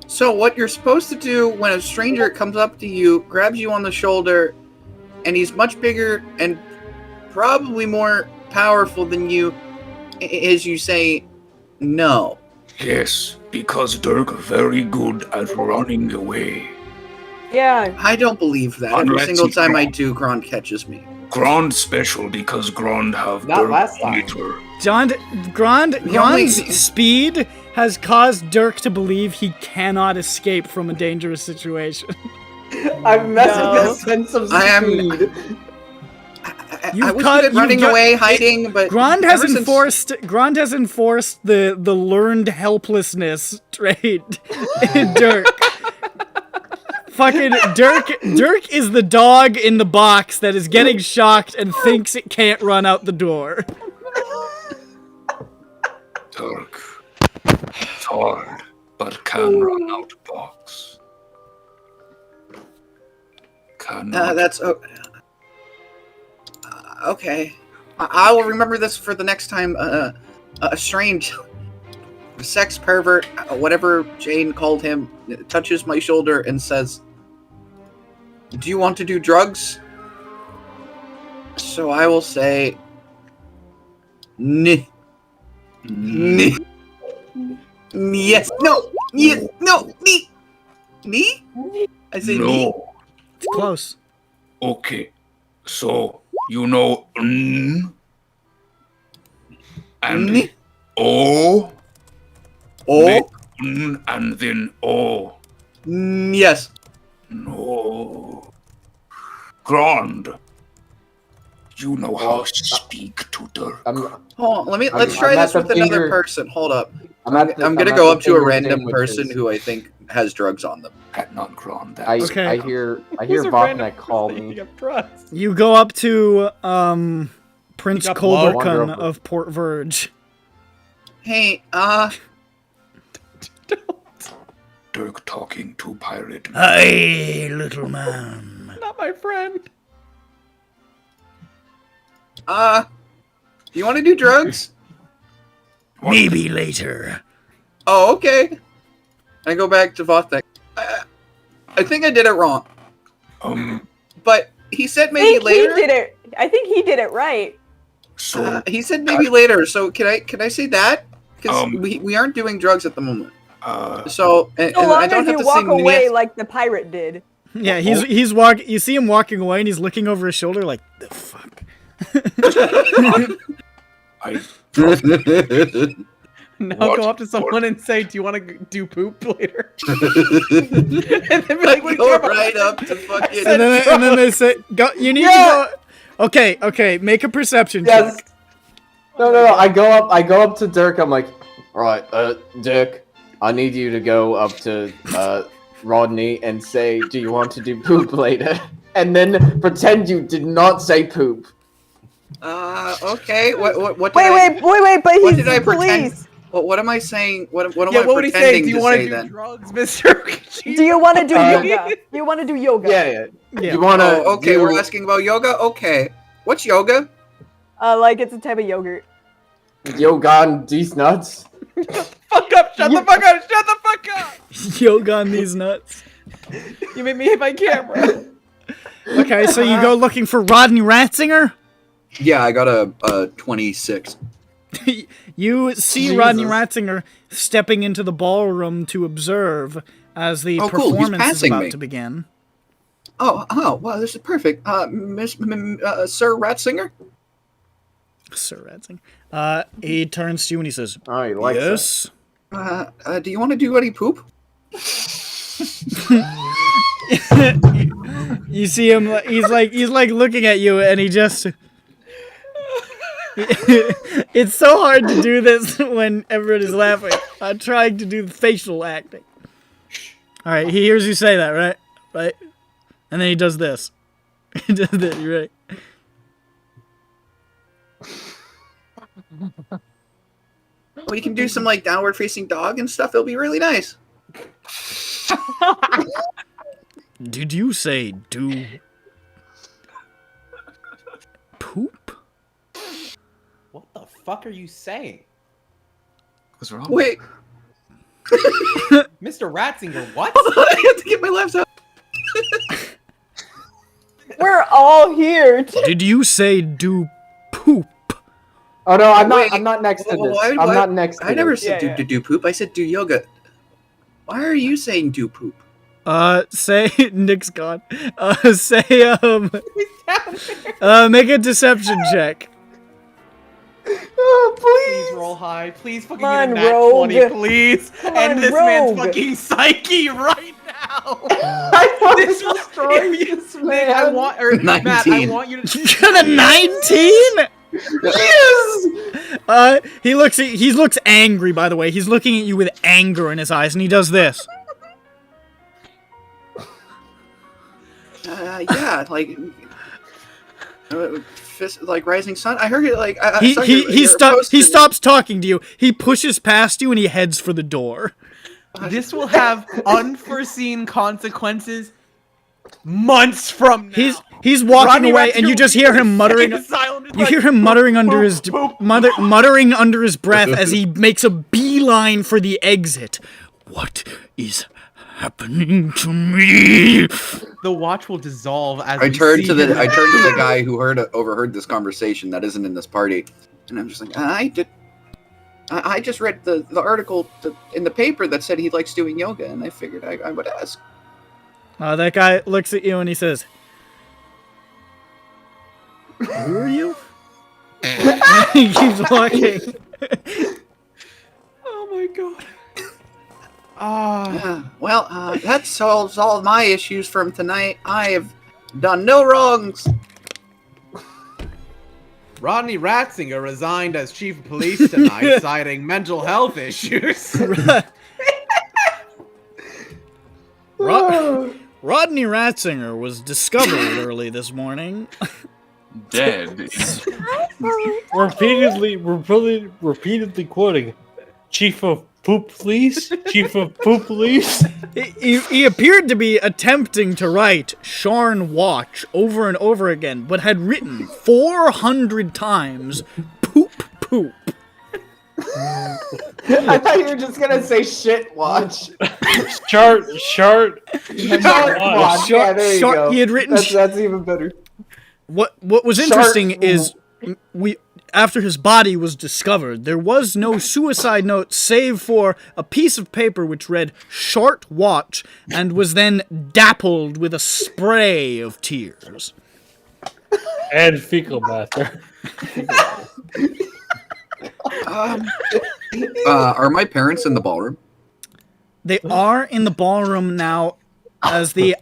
So what you're supposed to do when a stranger comes up to you, grabs you on the shoulder, and he's much bigger and probably more powerful than you, is you say no. Yes, because Dirk very good at running away. Yeah. I don't believe that. Every Unless single you time I don't. do, Grond catches me. Grand special because Grand have Not Dirk last time. later. Grand's speed has caused Dirk to believe he cannot escape from a dangerous situation. I've messed No. with his sense of I am- speed. I was good at running away, hiding, but Grand has ever since- enforced the learned helplessness trait in Dirk. Fucking Dirk is the dog in the box that is getting shocked and thinks it can't run out the door. Dirk. It's hard, but can run out box. Cannot. That's okay. I will remember this for the next time a strange sex pervert, whatever Jane called him, touches my shoulder and says, "Do you want to do drugs?" So I will say, "N. Yes. No. Yes. No. Me. Me. I say me. No. It's close. Okay. So, you know N and N. O. Oh. And then O. Yes. No. Grand. You know how to speak to Dirk. I'm Hold on, let's I'm try at this the with another finger- person. Hold up. I'm at the- I'm gonna at go the up to a finger random sandwiches. person who I think has drugs on them. Not Grand. I Okay. hear Who's a random Vopnek call person that me. you have drugs? You go up to Prince got blood? Colbercon Wander over. of Port Verge. Hey, Dirk talking to pirate. Aye, little man. Not my friend. do you want to do drugs? Maybe later. Oh, okay. I go back to Vothek. I think I did it wrong, but he said I maybe think later. he did it. I think he did it right. So, He said maybe later. So can I say that? Because Um, we aren't doing drugs at the moment. uh, So and So I long don't as have you to walk sing away yes. like the pirate did. Yeah, he's walk. You see him walking away, and he's looking over his shoulder like, the fuck. I Now What? go up to someone and say, "Do you want to do poop later?" And then be like, "What are you Go talking about?" right up to fucking. And then they say, "Go. You need to go." Okay. Make a perception Yes. check. No. I go up to Dirk. I'm like, all right, Dirk, I need you to go up to Rodney and say, do you want to do poop later? And then pretend you did not say poop. Okay. What? Did Wait, but what he's did I the pretend? police. What am I saying? What am Yeah, I what would he say? pretending Do you to want say to do then? drugs, Mister? Do you want to do Uh, yoga? You want to do yoga? Yeah. Yeah. You wanna? Oh, okay. do- We're asking about yoga. Okay. What's yoga? Like it's a type of yogurt. Yogan these nuts. Fuck up! Shut the fuck up! Shut the fuck up! Yoga on these nuts. You made me hit my camera. Okay, so you go looking for Rodney Ratzinger. Yeah, I got a 26. You see Rodney Ratzinger stepping into the ballroom to observe as the Oh, cool, he's performance is passing about me. to begin. Oh, wow, this is perfect. Sir Ratzinger? Sir Ratzinger. He turns to you and he says, Oh, you like that. "Yes." Do you want to do any poop? You see him. He's like looking at you, and he just. It's so hard to do this when everyone is laughing. I'm trying to do the facial acting. All right, he hears you say that, right? Right, and then he does this. He does this. You're right. We can do some like downward facing dog and stuff. It'll be really nice. Did you say do poop? What the fuck are you saying, What's wrong? Wait, Mr. Ratzinger? What? I have to get my laptop. We're all here. Did you say do poop? Oh no, I'm Wait, not next to this. why- I'm not next to I never this. said Yeah, do poop. I said do yoga. Why are you saying do poop? Say Nick's gone. Say He's down there. make a deception check. Oh, Please roll high. Please fucking Come get a on, nat Rogue. 20, please. Come End on, this man's Rogue. fucking psyche right now. I want This to will destroy if you this Nick, I man. want or Matt, I 19. want you to You got a 19? Yes. He looks angry, by the way. He's looking at you with anger in his eyes, and he does this. Yeah, like fist, like rising sun. I heard it. Like I He saw he your he stops post he and- stops talking to you. He pushes past you and he heads for the door. This will have unforeseen consequences months from now. He's walking Rodney away, and you Ratzinger just will hear be him muttering. second asylum, just You like, hear him muttering under his poop. muttering under his breath as he makes a beeline for the exit. What is happening to me? The watch will dissolve as I we turned see to him. the guy who overheard this conversation that isn't in this party, and I'm just like, I just read the article in the paper that said he likes doing yoga, and I figured I would ask. That guy looks at you and he says, "Who are you?" He keeps walking. Oh my god. Well, that solves all my issues from tonight. I have done no wrongs. Rodney Ratzinger resigned as chief of police tonight, citing mental health issues. Rodney Ratzinger was discovered early this morning. Dead. repeatedly quoting, Chief of Poop Police, Chief of Poop Police. He appeared to be attempting to write Sharn Watch over and over again, but had written 400 times poop poop. I thought you were just gonna say shit watch. Shart. Shart watch. Yeah, there you go. He had written. That's even better. What was interesting is after his body was discovered, there was no suicide note save for a piece of paper which read "Short Watch" and was then dappled with a spray of tears. And fecal matter. Are my parents in the ballroom? They are in the ballroom now as the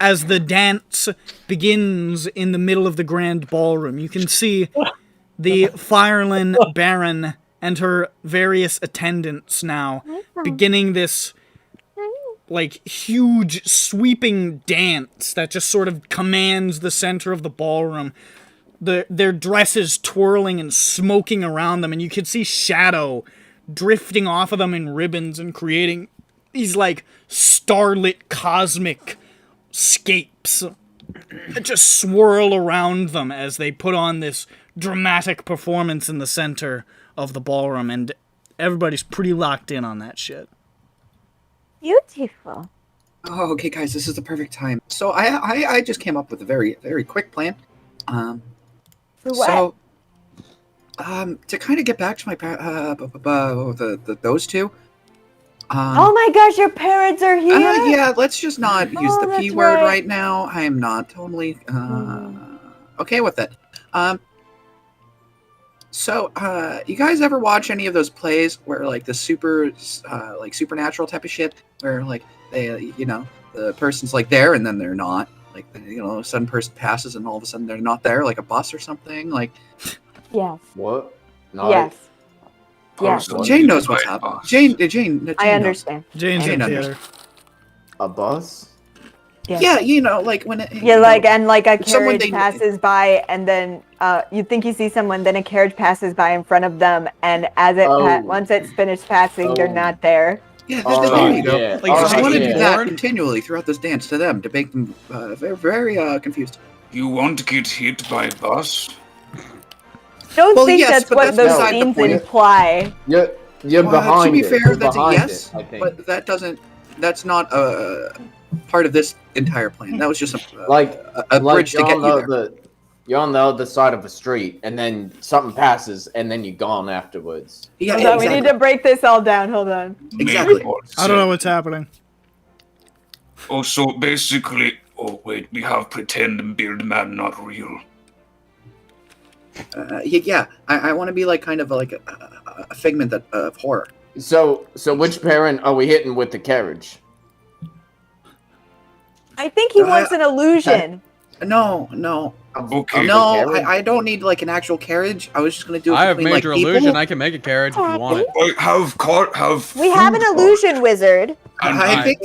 dance begins in the middle of the grand ballroom. You can see the Firelin Baron and her various attendants now beginning this like huge sweeping dance that just sort of commands the center of the ballroom. Their dresses twirling and smoking around them, and you can see shadow drifting off of them in ribbons and creating these like starlit cosmic scapes that just swirl around them as they put on this dramatic performance in the center of the ballroom, and everybody's pretty locked in on that shit. Beautiful. Oh, okay, guys, this is the perfect time. So I just came up with a very, very quick plan. For what? So, to kind of get back to my those two. Oh my gosh, your parents are here? Yeah, let's just not use the that's P word right. right now. I am not totally okay with it. So, you guys ever watch any of those plays where like the supernatural type of shit, where like they, the person's like there and then they're not, like a sudden person passes and all of a sudden they're not there, like a bus or something, like. Yes. What? Yes. Yes. Jane knows what's happening. Jane I understand. Jane's Jane in knows. theater. A bus? Yes. Yeah, like when it. Yeah, like a someone carriage passes by, and then you think you see someone, then a carriage passes by in front of them, and as it once it's finished passing, they're not there. Yeah, there you go. Yeah. Like, I want to do that Bored? continually throughout this dance to them to make them very, very confused. You won't get hit by a bus? Don't Well, think yes, that's but what that's those beside the scenes point. imply. You're To behind be it. fair, You're that's a behind yes, it, I think. but that's not a part of this entire plan. That was just a bridge to you're get on you there. you're on the other side of a street, and then something passes, and then you're gone afterwards. Yeah, Hold on, exactly. we need to break this all down. Hold on. Exactly. I don't know what's happening. Oh, so basically, oh wait, we have pretend and beard man, not real. I want to be like kind of like a figment of horror. So which parent are we hitting with the carriage? I think he wants an illusion. No, Okay. no, carriage? I don't need like an actual carriage. I was just gonna do it I have between major like illusion. people. I can make a carriage if you want it. I have We have an food illusion wizard. I think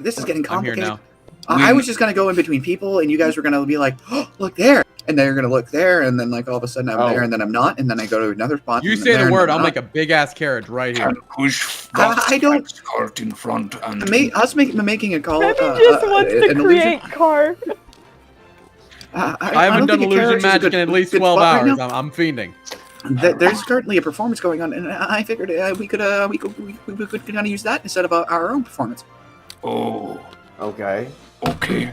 this is getting I'm here complicated. now. I was just gonna go in between people, and you guys were gonna be like, "Oh, look there," and then you're gonna look there, and then like all of a sudden I'm there, and then I'm not, and then I go to another spot. You and say there, the and word, then I'll I'm make a big ass carriage right here. and push I don't- Fox cart in front and making a call. Maybe just wants to an create illusion. car. I haven't don't done think a illusion carriage is a magic good- in at least good 12 spot right hours. now. I'm fiending. There's currently a performance going on, and I figured we could kind of use that instead of our own performance. Oh, Okay. okay.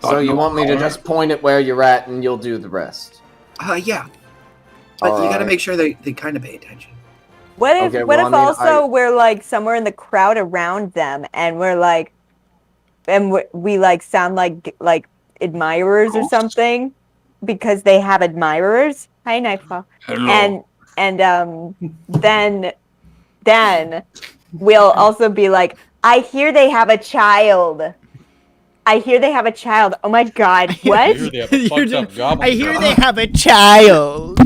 So you want me to just point it where you're at, and you'll do the rest? Yeah, but you got to Alright. make sure they kind of pay attention. What if Okay, what well, if I mean, also we're like somewhere in the crowd around them, and we're like, and we like sound like admirers or Ghosts? something, because they have admirers. Hi, Nightfall. Hello. And then we'll also be like, I hear they have a child. I hear they have a child. Oh my god, what? I hear they have a child.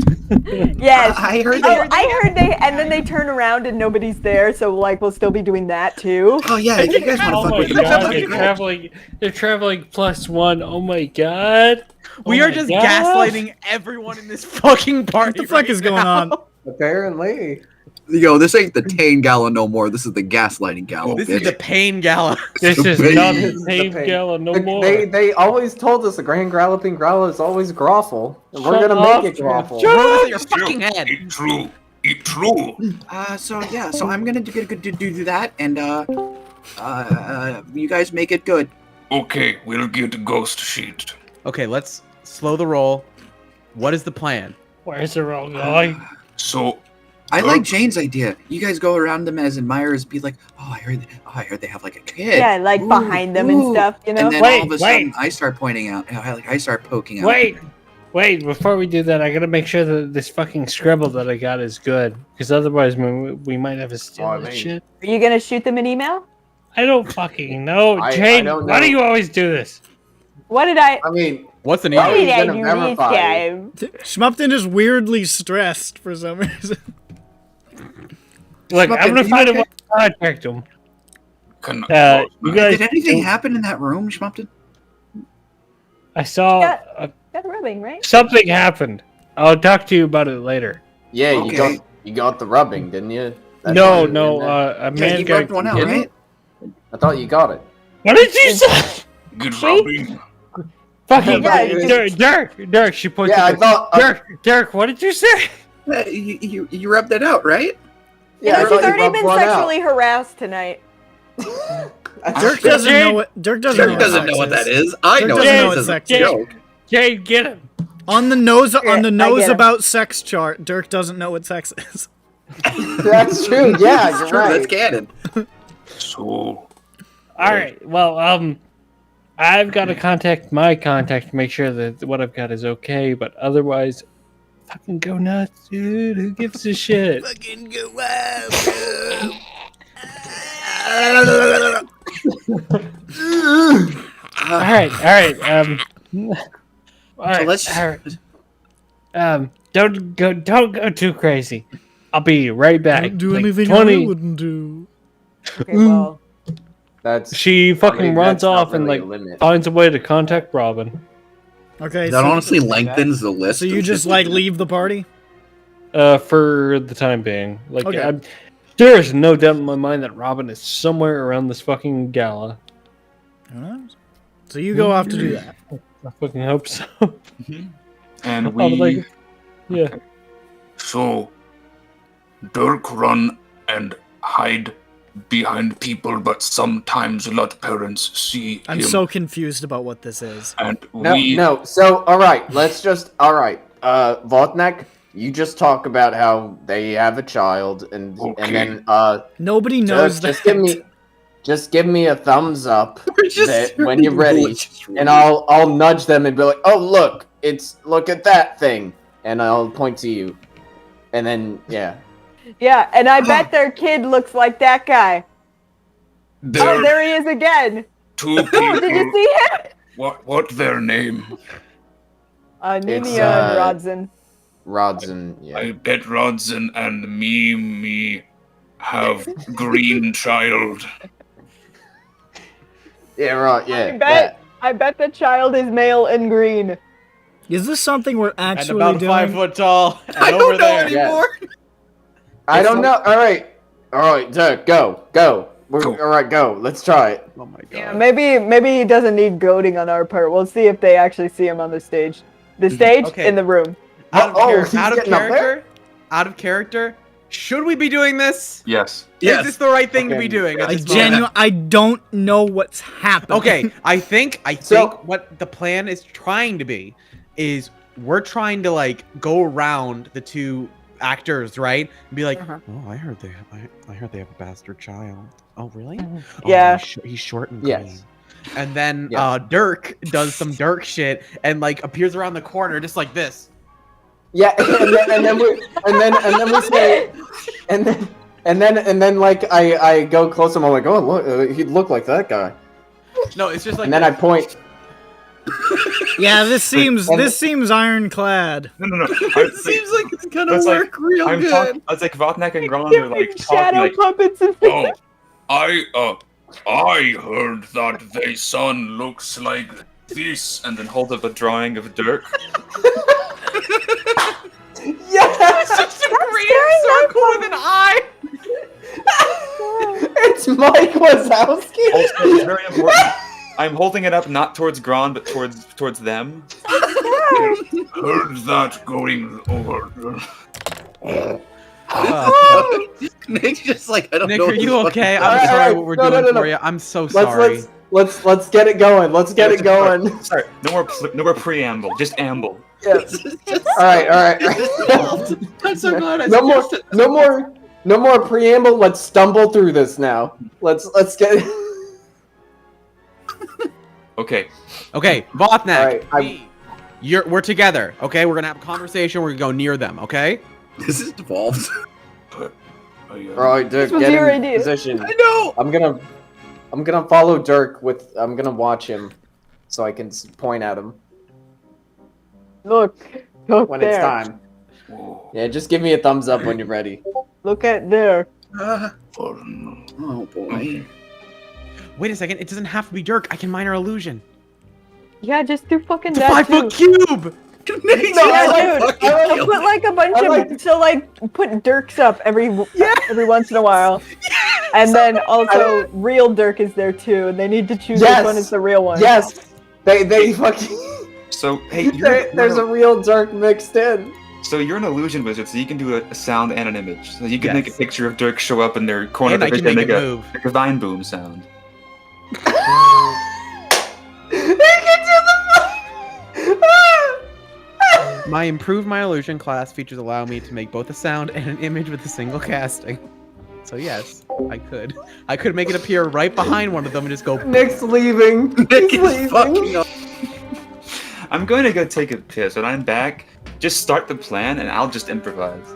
Yes. I heard Oh, I heard they, and then they turn around and nobody's there, so like we'll still be doing that too. Oh yeah, you guys want to Oh fuck my with god, me? they're traveling +1. Oh my god. We Oh are my just god. gaslighting everyone in this fucking party. What the fuck is going on? Apparently. Yo, this ain't the Tain Gala no more. This is the gaslighting gala. This bitch. is the Pain Gala. This is Pain. not This the is the same pain. gala no more. They always told us the Grand Galloping Growler is always Groffle. And we're Shut gonna up. make it Groffle. Shut Blow your fucking head. Eat true. Eat true. So I'm gonna do that, and you guys make it good. Okay, we'll get a ghost sheet. Okay, let's slow the roll. What is the plan? Where's the roll going? So, I like Jane's idea. You guys go around them as admirers, be like, "Oh, I heard they have like a kid." Yeah, like behind them and stuff, you know? And then Wait, all of a sudden, I start pointing out. I start poking out. Wait, before we do that, I gotta make sure that this fucking scribble that I got is good. Because otherwise, we might have to steal this shit. Are you gonna shoot them an email? I don't fucking know. I Jane, don't why know. do you always do this? What did I I mean, What's an What what are email? you did I gonna do this verify? time? Schmup'ten is weirdly stressed for some reason. Look, I'm gonna Schmup'ten, find a you way to contact him. can You guys, Did anything happen in that room, Schmup'ten? I saw Yeah. Got rubbing, right? something happened. I'll talk to you about it later. yeah, Okay. you got the rubbing, didn't you? That's No, why you no, did that. a Yeah, man you got. rubbed one out, Didn't right? I thought you got it. What did you say? good See? rubbing? Fucking Yeah, Dirk. She pointed. Yeah, I at thought. Dirk. What did you say? You rubbed it out, right? You Yeah, I know, thought she's you already rubbed been one out. sexually harassed tonight. Dirk doesn't know what Dirk doesn't Dirk know doesn't know what sex that is. I Dirk know doesn't know what what that sex is. is. Joke. Jane, get him. On the nose I knows get him. about sex chart. Dirk doesn't know what sex is. That's true. Yeah, you're True, right. that's canon. So, All right. Well, I've got to contact my contact to make sure that what I've got is okay. But otherwise, fucking go nuts, dude. Who gives a shit? Fucking go wild, All right. All right. let's- All right. Don't go too crazy. I'll be right back. Don't do Like, anything 20. I wouldn't do. Okay, well. That's. She fucking I mean, runs that's not off and really like a limit. finds a way to contact Robin. Okay, That so, honestly lengthens the list. so you of just shit. like leave the party? For the time being. Like, Okay. there is no doubt in my mind that Robin is somewhere around this fucking gala. Who knows? So you go off to do that. I fucking hope so. And I would we like- yeah. so Dirk run and hide behind people, but sometimes let parents see I'm him. so confused about what this is. And No. So, all right, let's just. All right, Votnek, you just talk about how they have a child, and Okay. then Nobody knows just that. just give me a thumbs up Just that when you're ready, delicious and I'll nudge them and be like, oh look at that thing, and I'll point to you, and then yeah. Yeah, and I bet their kid looks like that guy. there Oh, are there he is again. two Oh, did you people. see him? What their name? Nina It's, and Rodson. Rodson, yeah. I bet Rodson and me have green child. Yeah, right, yeah. I bet the child is male and green. Is this something we're And actually about doing? 5 foot tall. And I over don't know there. anymore. I don't know. All right, Dirk, go. Go. All right, go. Let's try it. Oh my god. Yeah, maybe he doesn't need goading on our part. We'll see if they actually see him on the stage. The stage Okay. in the room. Out of, he's out of getting up there? character. Out of character. Should we be doing this? yes. Is this the right thing to Okay. be doing? At I this moment? I don't know what's happening. Okay, I think So- what the plan is trying to be is we're trying to like go around the two actors, right? And be like, Uh-huh. oh, I heard they have a bastard child. Oh, really? Oh, Yeah. he's short and Yes. green. And then Yeah. Dirk does some Dirk shit and like appears around the corner just like this. Yeah, and then we say, and then And then like I go close to him. I'm like, oh look, he'd look like that guy. No, it's just like. And then I point. Yeah, this seems ironclad. No. It seems like it's gonna It's like, work real I'm good. talking. It's like Votnak and Gron are like talking shadow like, puppets and Oh, I heard that the sun looks like this. and then hold up a drawing of Dirk. Yes, Just a green circle with an eye. it's Mike Wazowski. Also, it's very important. I'm holding it up not towards Gron, but towards them. Heard that going over. Nick's just like, I don't Nick, know. are what you the fuck- okay? I'm Alright, sorry alright, what we're no, doing no, no. for you. I'm so sorry. Let's get it going. Let's get it going. Sorry, no more preamble. Just amble. Yes. Just- All right. I'm so glad I No more, suggested- no more preamble. Let's stumble through this now. Let's get. Okay. Okay, Votnak, Alright, we're together. Okay, we're gonna have a conversation. We're gonna go near them. Okay. This is devolved. All right, Dirk, This was get your in idea. position. I know. I'm gonna follow Dirk with. I'm gonna watch him, so I can point at him Look when there. it's time. Yeah, just give me a thumbs up when you're ready. Look at there. Oh boy. Wait a second. It doesn't have to be Dirk. I can minor illusion. Yeah, just do fucking It's a that 5-foot too. cube. Nick's Yeah, like, dude. fucking So kill put like a bunch I of like- so like put Dirks up every once in a while, and then also real Dirk is there too, and they need to choose Yes. which one is the real one. Yes, they fucking. So hey, There's a real Dirk mixed in. So you're an illusion wizard, so you can do a sound and an image. So you can make a Yes. picture of Dirk show up in their corner And of I the can vision make and it move. make a vine boom sound. My improved my illusion class features allow me to make both a sound and an image with a single casting. So yes, I could. I could make it appear right behind one of them and just go. Nick's leaving. Nick He's is leaving. fucking up. I'm going to go take a piss. When I'm back, just start the plan and I'll just improvise.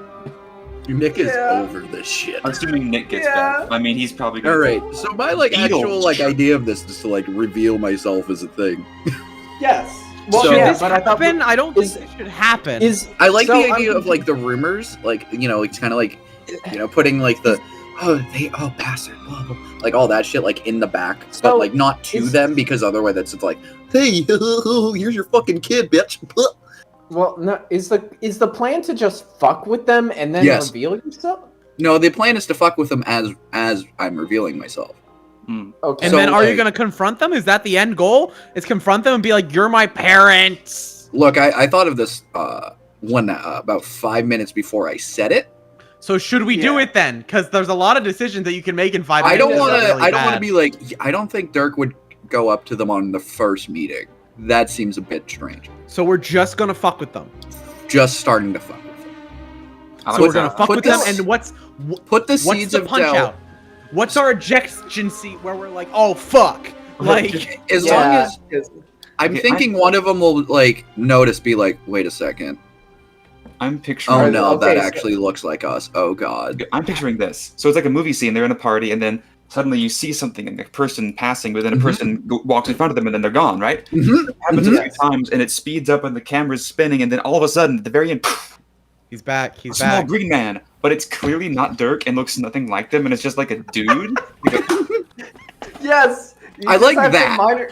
Nick is Yeah. over this shit. I'm assuming Nick gets Yeah. back. I mean, he's probably gonna. All right. So my like Eagle. actual like idea of this is to like reveal myself as a thing. Yes. Well, So- yeah, This but I thought happen? I don't think is- this should happen. I like So, the idea I'm of like the rumors, like you know, it's kind of like you know, putting like the bastard, blah, blah, like all that shit like in the back, but So, like not to is- them because otherwise it's like, hey, here's your fucking kid, bitch. Well, no. Is the plan to just fuck with them and then Yes. reveal yourself? No, the plan is to fuck with them as I'm revealing myself. Okay. and so, then are you like- gonna confront them? Is that the end goal? Is confront them and be like, "You're my parents." Look, I thought of this about 5 minutes before I said it. So should we do Yeah. it then? Because there's a lot of decisions that you can make in 5 minutes. I don't that are want to. really I don't want to bad. be like. I don't think Dirk would go up to them on the first meeting. That seems a bit strange. So we're just gonna fuck with them. Just starting to fuck with them. I So like we're gonna that. fuck Put with them, this- and what's Put the what's seeds the of punch doubt. out? What's our ejection seat where we're like, oh fuck, like As long as Yes. I'm Okay, thinking one of them will like notice, be like, wait a second. I'm picturing. Oh no, Okay, that so- actually looks like us. Oh god. I'm picturing this. So it's like a movie scene. They're in a party, and then suddenly you see something, and a person passing, but then a Mhm. person walks in front of them, and then they're gone. Right? Mhm. It happens Mhm. a few times, and it speeds up, and the camera's spinning, and then all of a sudden, at the very end, he's back, a he's small back. green man, but it's clearly not Dirk, and looks nothing like them, and it's just like a dude. Yes. You I just like have to that.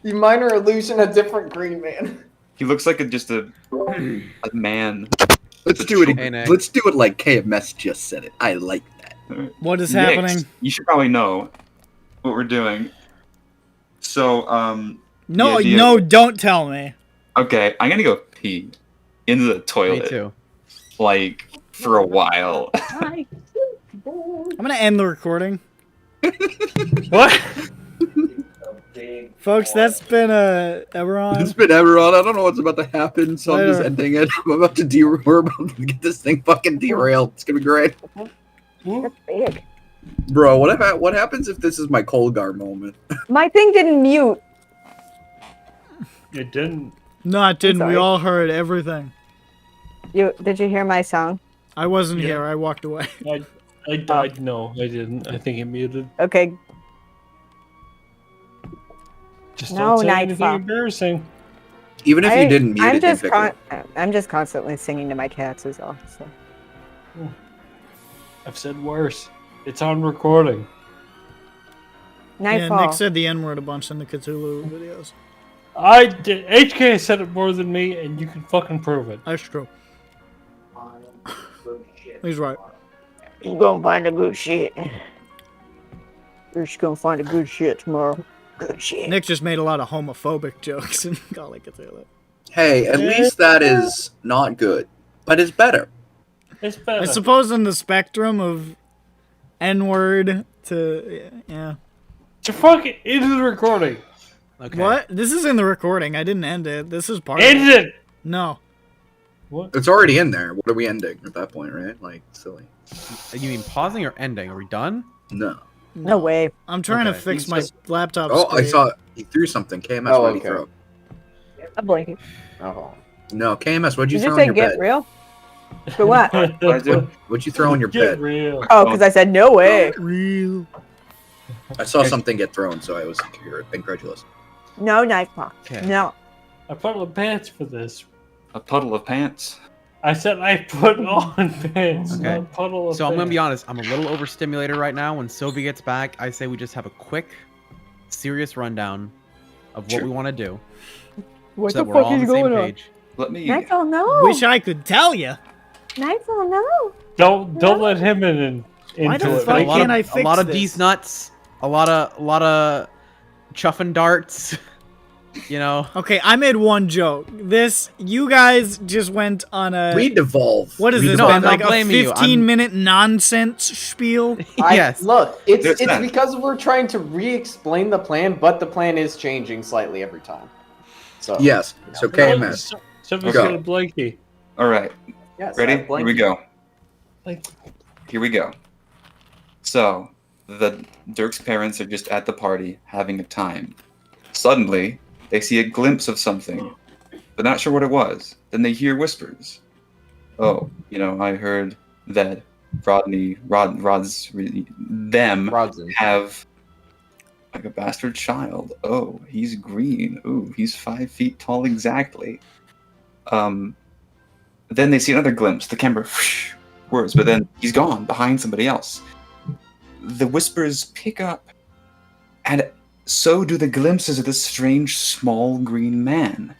You minor illusion a different green man. He looks like just a man. Let's do it. Hey, Nick. Let's do it like KMS just said it. I like that. What is Next, happening? You should probably know what we're doing. So, No, the idea- no, don't tell me. okay, I'm gonna go pee into the Me toilet, too. like for a while. I'm gonna end the recording. What? Folks, that's been It's EBERRON. been EBERRON. I don't know what's about to happen, so I'm just Later. ending it. I'm about to we're about to get this thing fucking derailed. It's gonna be great, That's big. bro. What happens if this is my Colgar moment? My thing didn't mute. It didn't. No, it didn't. We sorry. all heard everything. Did you hear my sound? I wasn't Yeah. here. I walked away. No, I didn't. I think he muted. Okay. Just No, don't say Nightfall. anything embarrassing. Even if you didn't mute I'm it, just they'd pick it up. I'm just constantly singing to my cats is all. So. I've said worse. It's on recording. Nightfall. Yeah, Nick said the N-word a bunch in the Cthulhu videos. I did. HK said it more than me, and you can fucking prove it. That's true. He's right. You're gonna find a good shit. You're just gonna find a good shit tomorrow. Good shit. Nick just made a lot of homophobic jokes in Call of Cthulhu. Hey, at least that is not good, but it's better. It's better. I suppose in the spectrum of N-word to yeah. To fucking into the recording. Okay. What? This is in the recording. I didn't end it. This is part of End it. it. No. What? It's already in there. What are we ending at that point, right? Like, silly. You mean pausing or ending? Are we done? No. No way. I'm trying to Okay. fix He's my just- laptop Oh, I screen. saw he threw something. KMS, Oh, what did he okay. throw? A blanket. Oh. No, KMS, what'd you Did you throw say in your get bed? real? For what? I do? What'd you throw in your Get bed? real. Oh, because I said no way. Real. I saw something get thrown, so I was incredulous. No Nightfall. Okay. No. I put on pants for this. A puddle of pants. I said I put on pants, Okay. not puddle of So I'm gonna be pants. honest. I'm a little overstimulated right now. When Sophie gets back, I say we just have a quick, serious rundown of what Sure. we want to do, What so the that we're all fuck on is the same going on? page. Let me. Nightfall, no. Wish I could tell you. Nightfall, no. Don't let him in Why into the it. fuck a lot can't of, I fix a lot of this? D's nuts, a lot of chuffing darts. You know. Okay, I made one joke. You guys just went on a... Redevolve. What is this, No, been I'm not like a blaming you. 15-minute nonsense spiel? Yes. Look, it's There's that. because we're trying to re-explain the plan, but the plan is changing slightly every time. So Yes. So KMS. Someone's Go. got a blankie. All right. yes, Ready? I Here blame we you. go. Like, Here we go. So, Dirk's parents are just at the party having a time. Suddenly, they see a glimpse of something, but not sure what it was. Then they hear whispers. Oh, I heard that Rod's have like a bastard child. Oh, he's green. Ooh, he's 5 feet tall exactly. Then they see another glimpse. The camera whirs, but then he's gone behind somebody else. The whispers pick up, and so do the glimpses of this strange, small green man.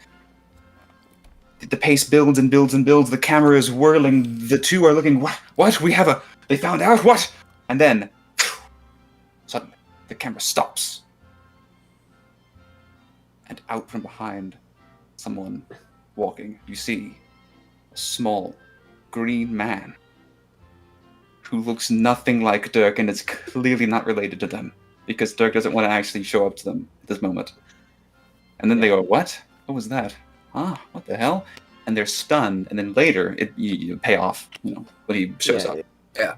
The pace builds and builds and builds. The camera is whirling. The two are looking. What? They found out. What? And then, suddenly, the camera stops, and out from behind, someone walking. You see a small, green man who looks nothing like Dirk and is clearly not related to them, because Dirk doesn't want to actually show up to them at this moment. And then they go, what? What was that? What the hell? And they're stunned, and then later, you pay off, when he shows up. Yeah.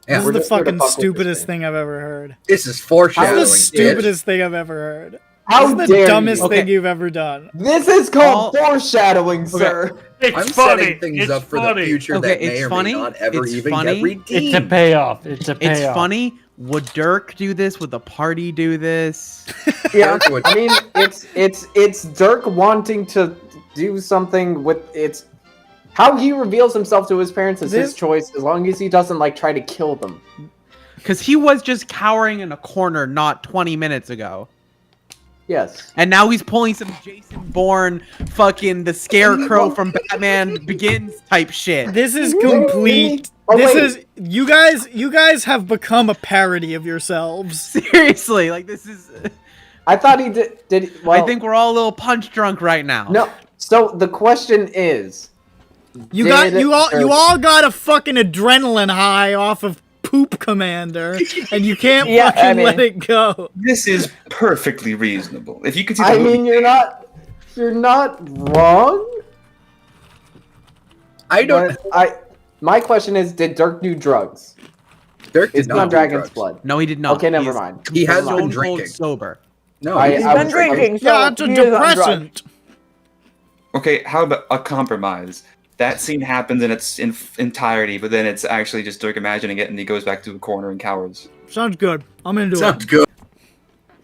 This is we're the just here to fucking fuck with this stupidest thing. thing I've ever heard. This is This foreshadowing. is the stupidest thing I've ever heard. How This is the dare dumbest you? thing you've ever done. This is called foreshadowing, sir. it's I'm funny. setting things it's up for funny. the future Okay, that may it's or funny. may not ever It's even funny. get redeemed. It's a payoff. It's a payoff. It's funny. Would Dirk do this? Would the party do this? Yeah, Dirk would- I mean, it's Dirk wanting to do something with it's how he reveals himself to his parents is his This- choice, as long as he doesn't try to kill them. Because he was just cowering in a corner not 20 minutes ago. Yes. And now he's pulling some Jason Bourne fucking the scarecrow from Batman Begins type shit. This is complete. Oh, this wait. is you guys have become a parody of yourselves. Seriously, like this is I thought he did. Well, I think we're all a little punch drunk right now. no. So the question is, You Did you Dirk- all got a fucking adrenaline high off of Poop Commander, and you can't Yeah, fucking I mean- let it go. This is perfectly reasonable. If you could see the I movie, mean, you're not wrong. I don't. My question is, did Dirk do drugs? Dirk did It's not not do Dragon's drugs. Blood. No, he did not. Okay, never He's mind. He has Never been mind. stone cold drinking. sober. No, I- He's I been was- drinking, so Yeah, it's a he is on drugs. depressant. okay, how about a compromise? that scene happens in its entirety, but then it's actually just Dirk imagining it, and he goes back to a corner and cowers. Sounds good. I'm into Sounds it. good.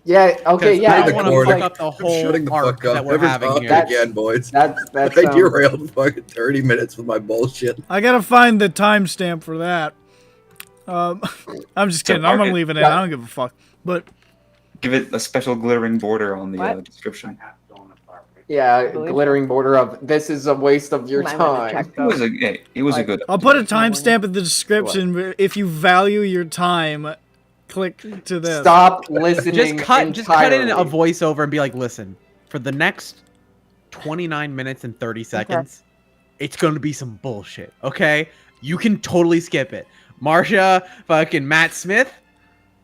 Yeah. Okay. I Yeah. don't want to Recording. fuck up the whole Shutting the arc fuck up. that we're Never having talk here. again, boys. That's I sounds- derailed fucking 30 minutes with my bullshit. I gotta find the timestamp for that. I'm just kidding. I'm gonna leave it in. I don't give a fuck. But Give it a special glittering border on the What? description. Yeah, glittering border of this is a waste of your Might wanna time. check It was those. a good. I'll put a timestamp in the description. But if you value your time, click to this. Stop listening. Just cut in a entirely. voiceover and be like, listen, for the next 29 minutes and 30 seconds, it's going to be some bullshit, okay? You can totally skip it. Marsha, fucking Matt Smith,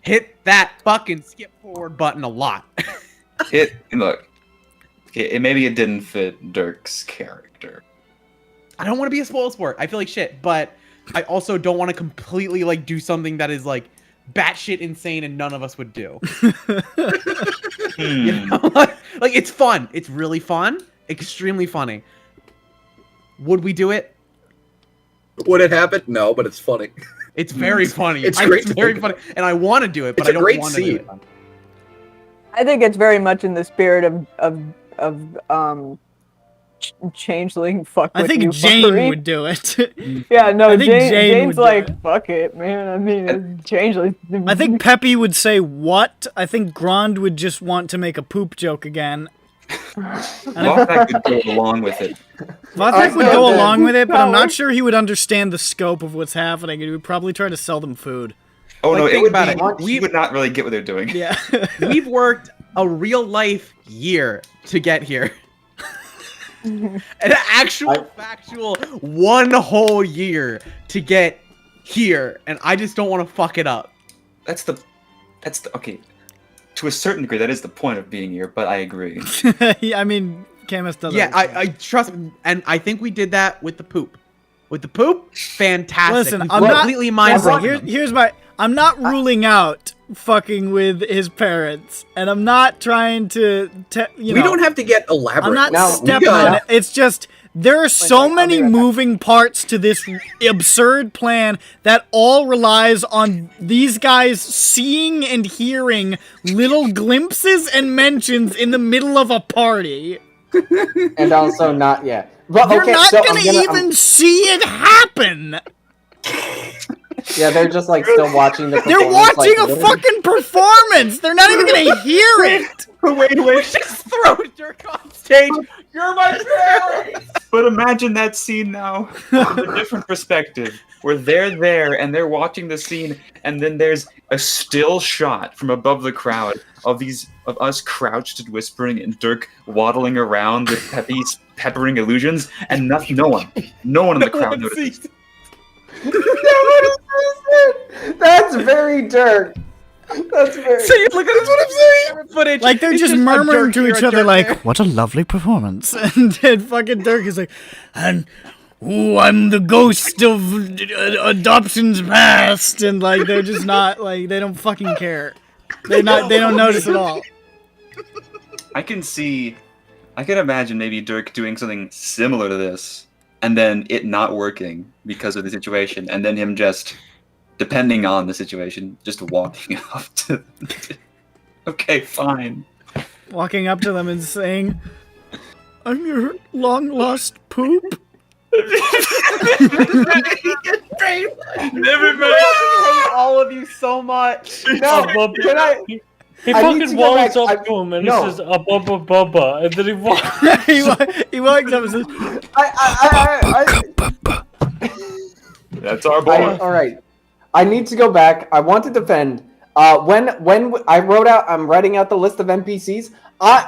hit that fucking skip forward button a lot. Look. Okay, maybe it didn't fit Dirk's character. I don't want to be a spoil sport. I feel like shit, but I also don't want to completely like do something that is like batshit insane and none of us would do. You know? Like it's fun. It's really fun. Extremely funny. Would we do it? Would it happen? No, but it's funny. It's very funny. It's great It's to very think funny, and I want to do it, but It's I a don't great want to do scene. it. I think it's very much in the spirit of changeling fuck I with think you Jane fuckery. would do it. Yeah, no, I think Jane Jane's would do like, it. fuck it, man. I mean, it's changeling. I think Peppy would say what? I think Grond would just want to make a poop joke again. Lothak could go along with it. Lothak would know go that. along with it, but I'm Power. not sure he would understand the scope of what's happening. He would probably try to sell them food. Oh Like, no, it think would about be. it. He would not really get what they're doing. Yeah. We've worked a real life year to get here. An actual factual 1 whole year to get here, and I just don't want to fuck it up. That's the okay. To a certain degree, that is the point of being here. But I agree. I mean, Camus does. Yeah, I trust, and I think we did that with the poop. With the poop, fantastic. Listen, We I'm not. completely mind Listen, broken. here's my. I'm not ruling out fucking with his parents, and I'm not trying to. You We know, don't have to get elaborate. I'm not Now, stepping yeah. on it. It's just there are so I'll be many right back. moving parts to this absurd plan that all relies on these guys seeing and hearing little glimpses and mentions in the middle of a party. And also not yet. But They're okay, not so gonna even see it happen. yeah, they're just like still watching the. They're performance, watching like, a literally. fucking performance. They're not even gonna hear it. Wait, just throw Dirk on stage. You're my parents. But imagine that scene now from a different perspective, where they're there and they're watching the scene, and then there's a still shot from above the crowd of us crouched and whispering, and Dirk waddling around with Peppy's peppering illusions, and no one in the crowd notices. That's very Dirk. That's very. See, look at this. What I'm saying. Footage. Like they're It's just a murmuring Dirk to here, each a other, Dirk like, there. "What a lovely performance!" And then fucking Dirk is like, "And ooh, I'm the ghost of adoptions past," and like they're just not like they don't fucking care. They don't notice at all. I can imagine maybe Dirk doing something similar to this, and then it not working because of the situation, and then him just, depending on the situation, just walking up to okay, fine. Walking up to them and saying, "I'm your long lost poop." Everybody, I hate all of you so much. No, can I? He I need to fucking go walks back- up to him and no. he says, bubba bubba, and then he walks. he walks up and says, That's our All right. I need to go back. I want to defend. When I wrote out, I'm writing out the list of NPCs.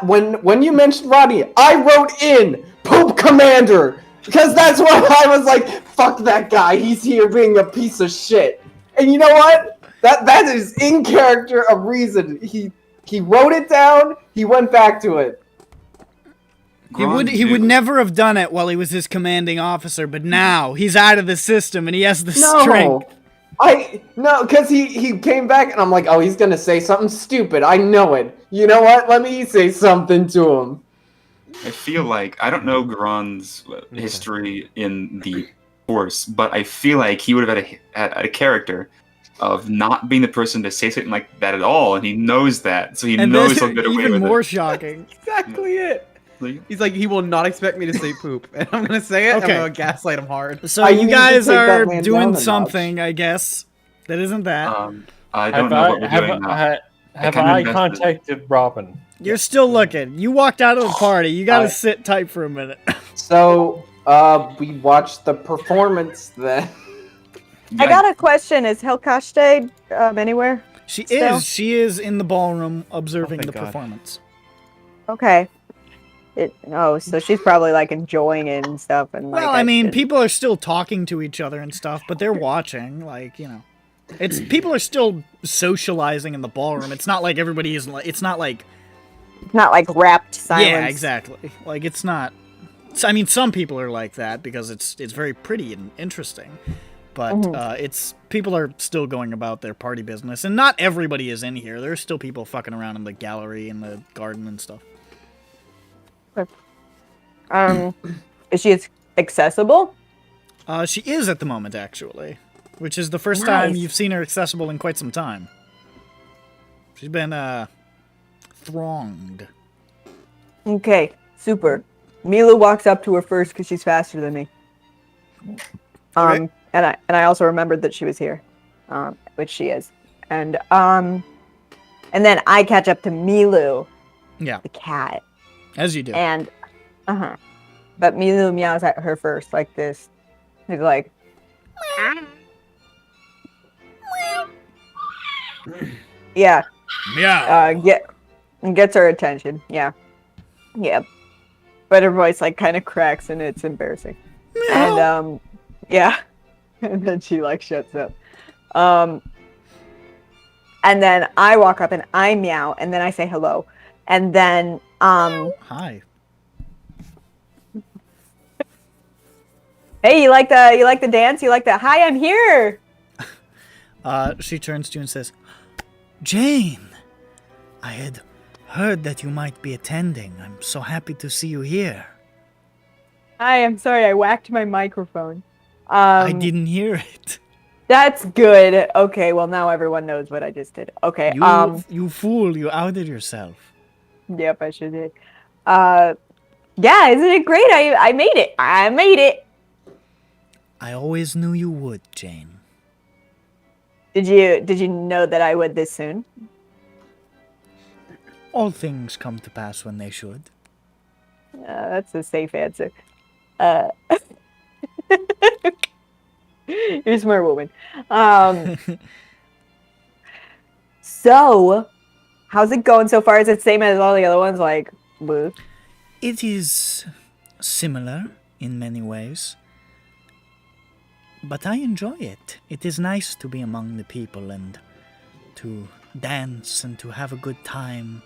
When you mentioned Rodney, I wrote in Poop Commander because that's what I was like. Fuck that guy. He's here being a piece of shit. And you know what? That is in character a reason. He wrote it down. He went back to it. He would never have done it while he was his commanding officer, but now he's out of the system and he has the strength. No, because he came back and I'm like, oh, he's gonna say something stupid. I know it. You know what? Let me say something to him. I feel like I don't know Garon's history in the Force, but I feel like he would have had a character of not being the person to say something like that at all, and he knows that, so he And knows then he'll get away even with more it. shocking. Exactly it. Like, He's like, he will not expect me to say poop, and I'm gonna say it. Okay. I'm gonna gaslight him hard. So I you need to guys take that are man down a doing notch. something, I guess. That isn't that. I don't know what we're doing now. Have kinda I invested. contacted Robin? You're still looking. You walked out of the party. You gotta I- sit tight for a minute. So, we watched the performance then. I got a question. Is Helkashte anywhere? She Still? is. She is in the ballroom observing thank the God. performance. Okay. So she's probably like enjoying it and stuff. And like, Well, I mean, should- people are still talking to each other and stuff, but they're watching. Like, you know, it's people are still socializing in the ballroom. It's not like everybody is. It's not like It's not like wrapped silence. yeah, exactly. Like it's not. I mean, some people are like that because it's very pretty and interesting, but it's people are still going about their party business, and not everybody is in here. There's still people fucking around in the gallery and the garden and stuff. Is she accessible? She is at the moment, actually, which is the first time Nice. you've seen her accessible in quite some time. She's been thronged. Okay, super. Mila walks up to her first because she's faster than me. Okay. And I also remembered that she was here, which she is. And then I catch up to Milu, Yeah, the cat, as you do. and but Milu meows at her first like this. He's like, yeah, Yeah. gets her attention. Yeah, but her voice like kind of cracks and it's embarrassing. And yeah, and then she like shuts up. And then I walk up and I meow and then I say hello, and then Hi. hey, you like the dance? You like that? Hi, I'm here. She turns to you and says, Jane, I had heard that you might be attending. I'm so happy to see you here. Hi, I'm sorry, I whacked my microphone. I didn't hear it. That's good. Okay, well now everyone knows what I just did. Okay, You fool, you outed yourself. yep, I sure did. Yeah, isn't it great? I made it. I made it. I always knew you would, Jane. Did you know that I would this soon? All things come to pass when they should. That's a safe answer. You're a smart woman. So, how's it going so far? Is it the same as all the other ones? Like, blue? It is similar in many ways, but I enjoy it. It is nice to be among the people and to dance and to have a good time.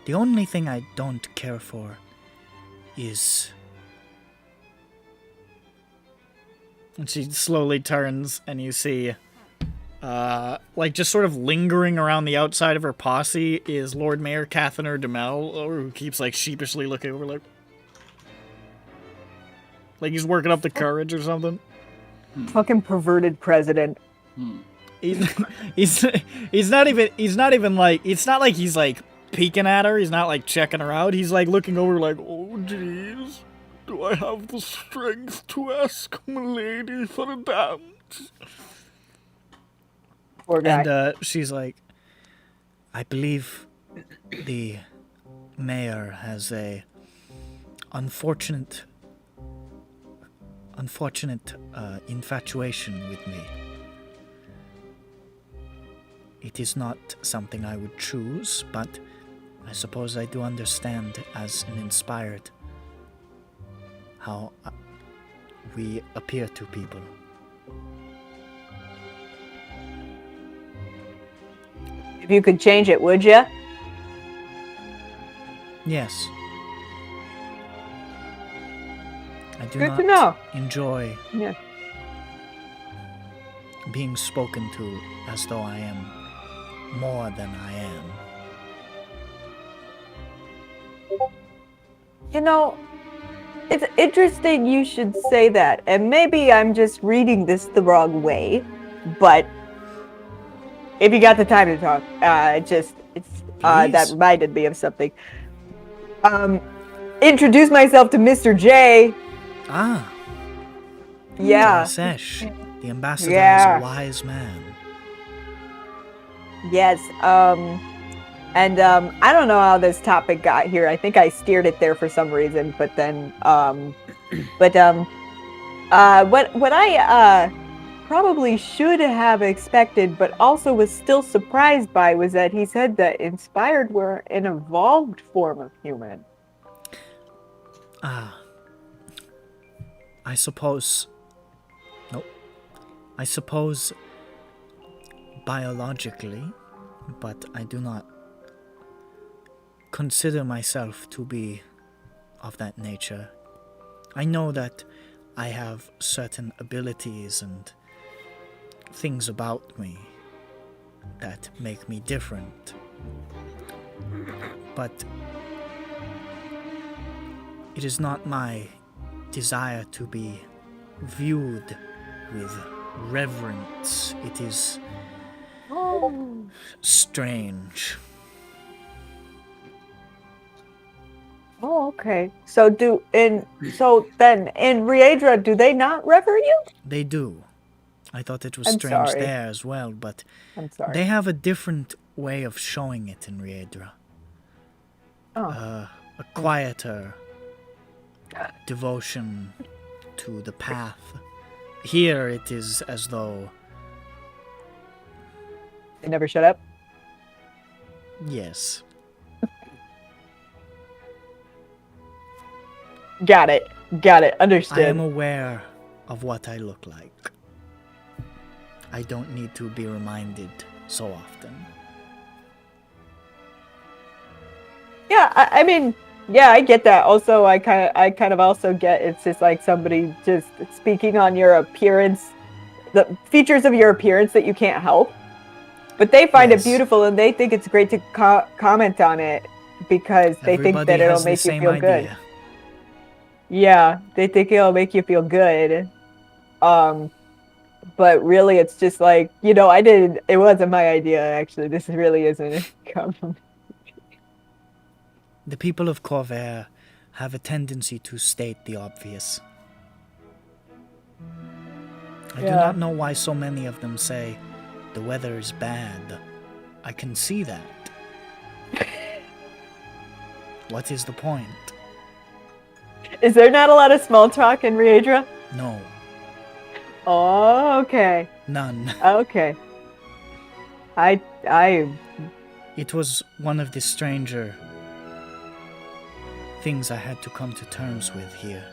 The only thing I don't care for is... And she slowly turns and you see, like just sort of lingering around the outside of her posse is Lord Mayor Catherine Demel, who keeps like sheepishly looking over like he's working up the courage or something. Fucking perverted president. He's not even like, it's not like he's like peeking at her, he's not like checking her out, he's like looking over like, oh jeez, do I have the strength to ask my lady for a dance? Poor guy. And she's like, I believe the mayor has a unfortunate infatuation with me. It is not something I would choose, but I suppose I do understand as an inspired how we appear to people. If you could change it, would you? Yes. I do Good not to know. enjoy Yeah. being spoken to as though I am more than I am. You know, it's interesting you should say that, and maybe I'm just reading this the wrong way, but if you got the time to talk, that Please. reminded me of something. Introduce myself to Mr. J. Ah, Yeah. Sesh. The ambassador is Yeah. a wise man. Yes. And I don't know how this topic got here. I think I steered it there for some reason, but then what I probably should have expected, but also was still surprised by, was that he said that inspired were an evolved form of human. Ah. I suppose... Nope. I suppose biologically, but I do not consider myself to be of that nature. I know that I have certain abilities and things about me that make me different. But it is not my desire to be viewed with reverence. It is strange. Oh, okay. So then in Riedra, do they not rever you? They do. I thought it was I'm strange sorry. there as well, but I'm sorry. they have a different way of showing it in Riedra. Oh. A quieter devotion to the path. Here it is as though, They never shut up? yes, Got it. Understood. I am aware of what I look like. I don't need to be reminded so often. Yeah, I mean, yeah, I get that. Also, I kind of also get it's just like somebody just speaking on your appearance, the features of your appearance that you can't help. But they find Yes. it beautiful and they think it's great to comment on it because they think Everybody that it'll has the make you same feel idea. good. Yeah, they think it'll make you feel good. But really, it's just like, it wasn't my idea, actually. This really isn't a compliment. The people of Corvair have a tendency to state the obvious. I do Yeah. not know why so many of them say the weather is bad. I can see that. What is the point? Is there not a lot of small talk in Riedra? No, Oh, okay. none. Okay. I It was one of the stranger things I had to come to terms with here.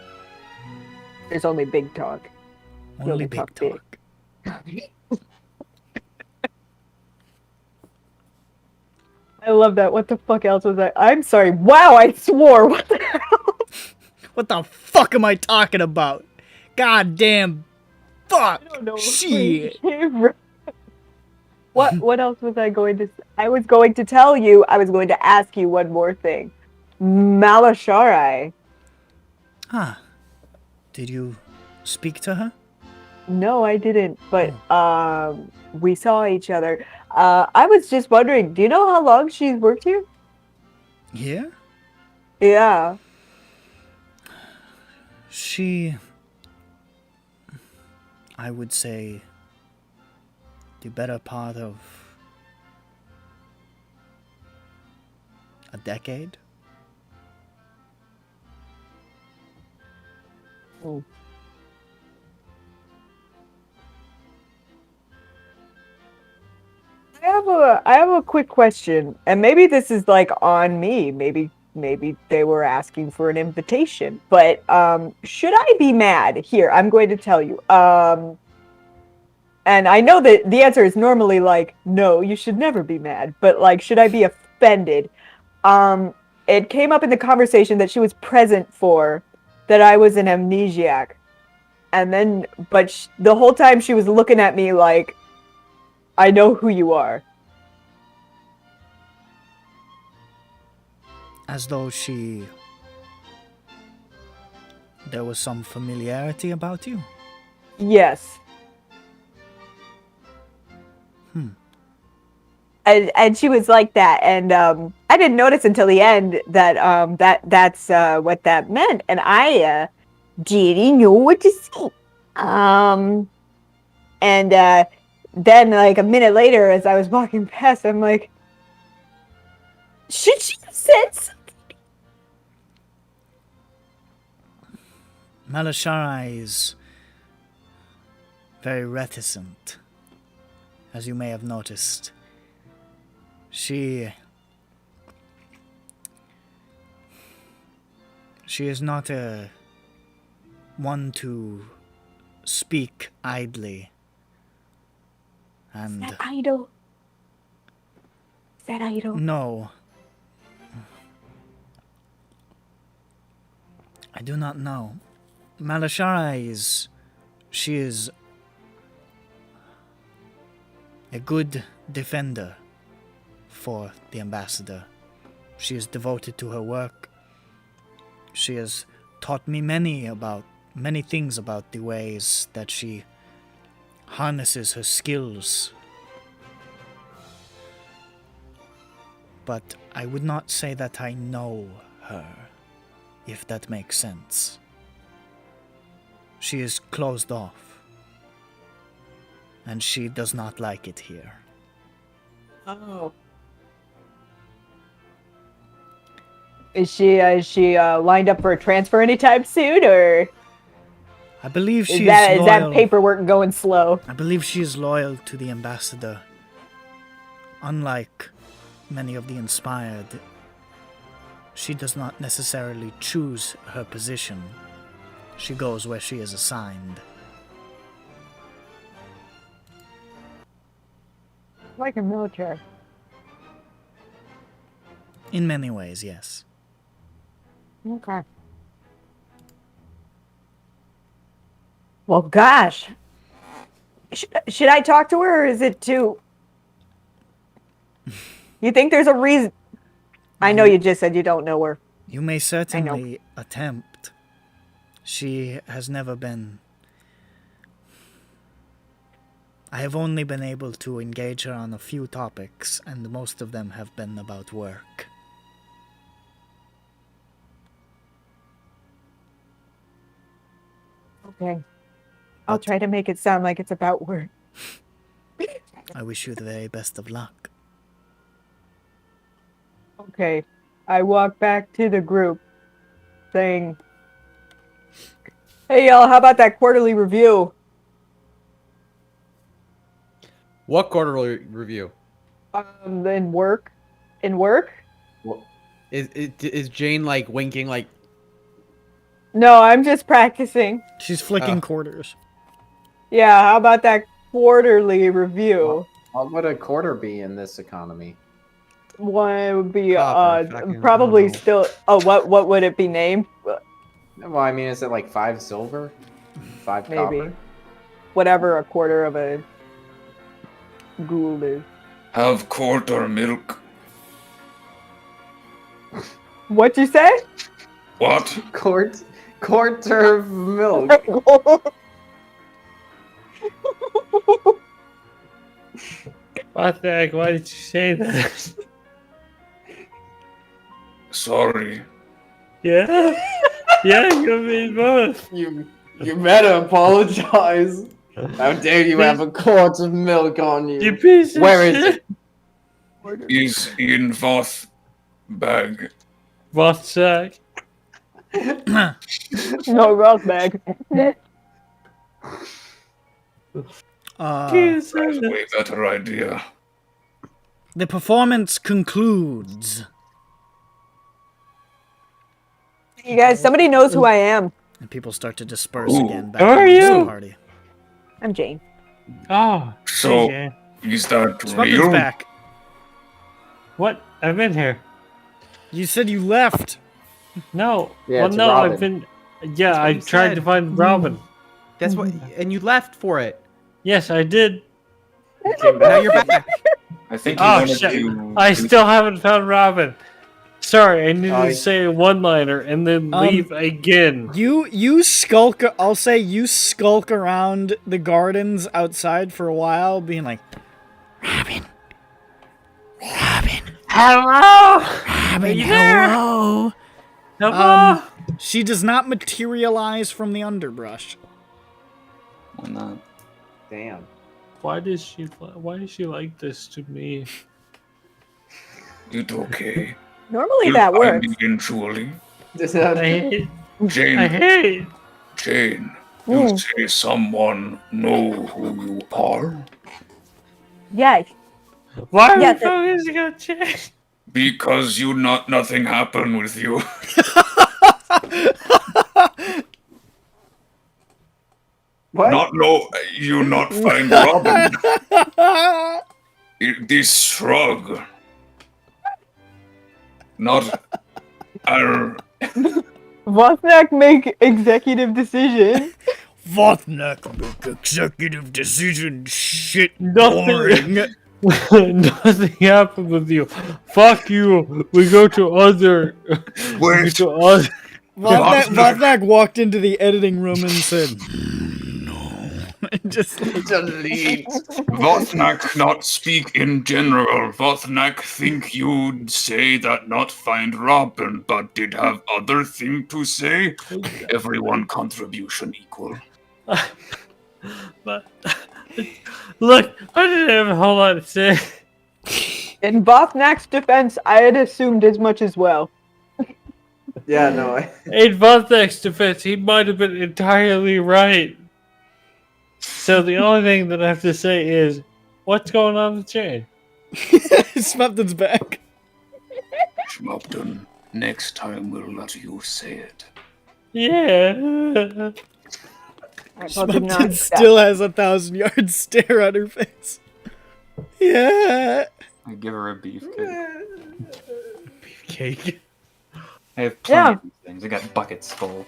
there's only big talk. Only only big talk big. talk. I love that. What the fuck else was that? I'm sorry. Wow, I swore. What the hell? What the fuck am I talking about? God damn. Fuck. I don't know. Shit. What else was I going to I was going to tell you. I was going to ask you one more thing. Malashari. Huh. Did you speak to her? No, I didn't. But we saw each other. I was just wondering, do you know how long she's worked here? Here? Yeah. She, I would say, the better part of a decade. Mm. I have a quick question, and maybe this is like on me. Maybe they were asking for an invitation, but should I be mad? Here, I'm going to tell you. And I know that the answer is normally like, no, you should never be mad. But like, should I be offended? It came up in the conversation that she was present for that I was an amnesiac, and then, but the whole time she was looking at me like, I know who you are. As though she there was some familiarity about you? Yes. And she was like that, and I didn't notice until the end that that's what that meant, and I didn't know what to say. And then like a minute later, as I was walking past, I'm like, should she have said something? Malashara is very reticent, as you may have noticed. She is not a one to speak idly. And Is that idle? Is that idle? no. I do not know. Malashara she is a good defender for the ambassador. She is devoted to her work. She has taught me many things about the ways that she harnesses her skills. But I would not say that I know her, if that makes sense. She is closed off, and she does not like it here. Oh. Is she lined up for a transfer anytime soon, or I believe she is that loyal. paperwork going slow? I believe she is loyal to the ambassador. Unlike many of the inspired, she does not necessarily choose her position. She goes where she is assigned. Like a military. In many ways, yes. Okay. Well, gosh. Should I talk to her, or is it too... You think there's a reason? I know you just said you don't know her. You may certainly attempt. She has never been... I have only been able to engage her on a few topics, and most of them have been about work. Okay. I'll try to make it sound like it's about work. I wish you the very best of luck. Okay. I walk back to the group, saying, hey, y'all, how about that quarterly review? What quarterly review? In work? In work? Is Jane like winking like? No, I'm just practicing. She's flicking quarters. Yeah, how about that quarterly review? What would a quarter be in this economy? One would be Copper, fucking, probably I don't know. still. Oh, what would it be named? Well, I mean, is it like 5 silver? 5 Maybe. copper? Whatever a quarter of a gould is. Have quarter milk. What'd you say? What? Quarter of milk. What the heck? Why did you say that? Sorry. Yeah? Yeah, you mean both. You better apologize. How dare you have a quart of milk on you? You piece of Where is shit. it? Is in Voth bag. What's that? No, rock bag. Piece of That's a shit. way better idea. The performance concludes. You guys, somebody knows who I am. And people start to disperse Ooh. again back Who are into the you? party. I'm Jane. Oh, So, hey, is that Schmup'ten's real? back. what? I've been here. You said you left. No. Yeah, well, it's no, Robin. I've been. Yeah, I what he tried said. to find Robin. That's what. And you left for it. Yes, I did. Came Now back. you're back. I think he Oh wanted shit! to. I still haven't found Robin. sorry, I needed I- to say a one-liner and then leave again. You skulk. I'll say you skulk around the gardens outside for a while, being like, Robin, Hello! Robin, you there? hello. Hello? she does not materialize from the underbrush. Why not? Damn. Why is she like this to me? It's okay. Normally You'll that find works. me eventually. I hate. I Jane, hate. Jane, you Mm. say someone know who you are? Yeah. Why are Yeah, we focusing on change? Because nothing happened with you. What? You not find Robin. This shrug. Not our Vosnak make executive decision. Vothnak make executive decision. Shit, Nothing. boring. Nothing happened with you. Fuck you. We go to other. Wait. to other. Vothnak walked into the editing room and said, just like, Delete. Vothnak not speak in general. Vothnak think you'd say that not find Robin, but did have other thing to say. Everyone contribution equal. But, look, I didn't have a whole lot to say. In Vosnak's defense, I had assumed as much as well. Yeah, no. In Vothek's defense, he might have been entirely right. So the only thing that I have to say is, what's going on with Jane? Schmup'ten's back. Schmup'ten, next time we'll let you say it. Yeah. Schmup'ten still has 1,000-yard stare on her face. Yeah. I give her a beefcake. Cake. I have plenty Yeah. of these things. I got buckets full.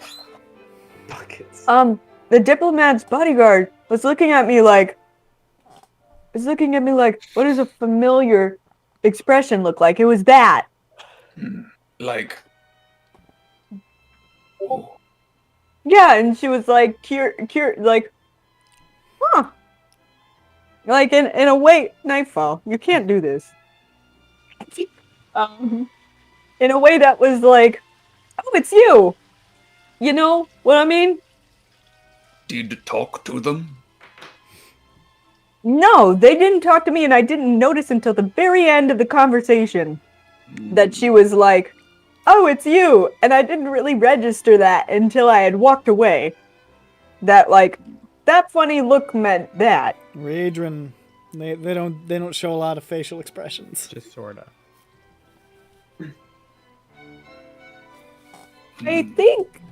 Buckets. The diplomat's bodyguard was looking at me like, what does a familiar expression look like? It was that. Like, Yeah, and she was like, like, huh. Like, in a way, Nightfall, you can't do this. In a way that was like, oh, it's you. You know what I mean? did talk to them? No, they didn't talk to me, and I didn't notice until the very end of the conversation that she was like, oh, it's you. And I didn't really register that until I had walked away. That, like, that funny look meant that. Raedrin, they don't show a lot of facial expressions. Just sorta. I think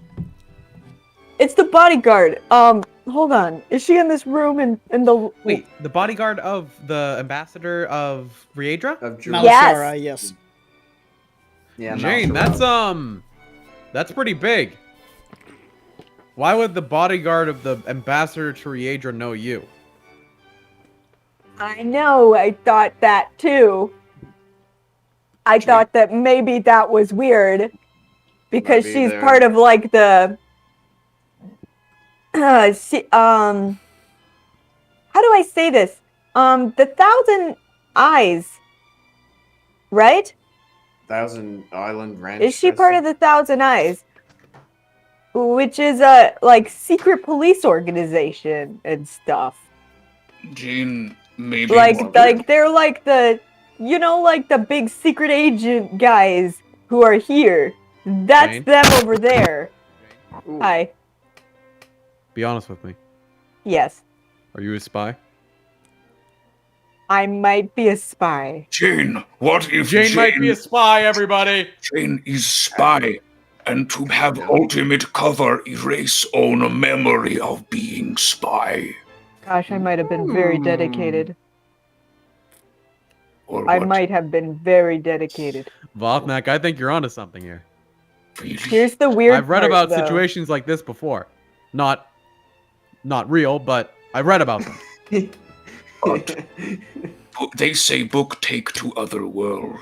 it's the bodyguard. Hold on. Is she in this room in the Wait, the bodyguard of the ambassador of Riedra? Of Drew. Yes. Malasara, yes. Yeah, Jane, Malsara. that's pretty big. Why would the bodyguard of the ambassador to Riedra know you? I know, I thought that too. I thought that maybe that was weird because Might be she's there. part of like the how do I say this? The Thousand Eyes, right? Thousand Island Ranch. Is she part of the Thousand Eyes? Which is a like secret police organization and stuff. Jane, maybe. Like they're like the, you know, like the big secret agent guys who are here. That's Jane? them over there. Ooh. Hi. Be honest with me. Yes. Are you a spy? I might be a spy. Jane, what if Jane might be a spy, everybody! Jane is spy, and to have ultimate cover erase own memory of being spy. Gosh, I might have been very dedicated. Or I what? might have been very dedicated. Vothnak, I think you're onto something here. Really? Here's the weird I've read part, about though. situations like this before. Not real, but I've read about them. They say book take to other world.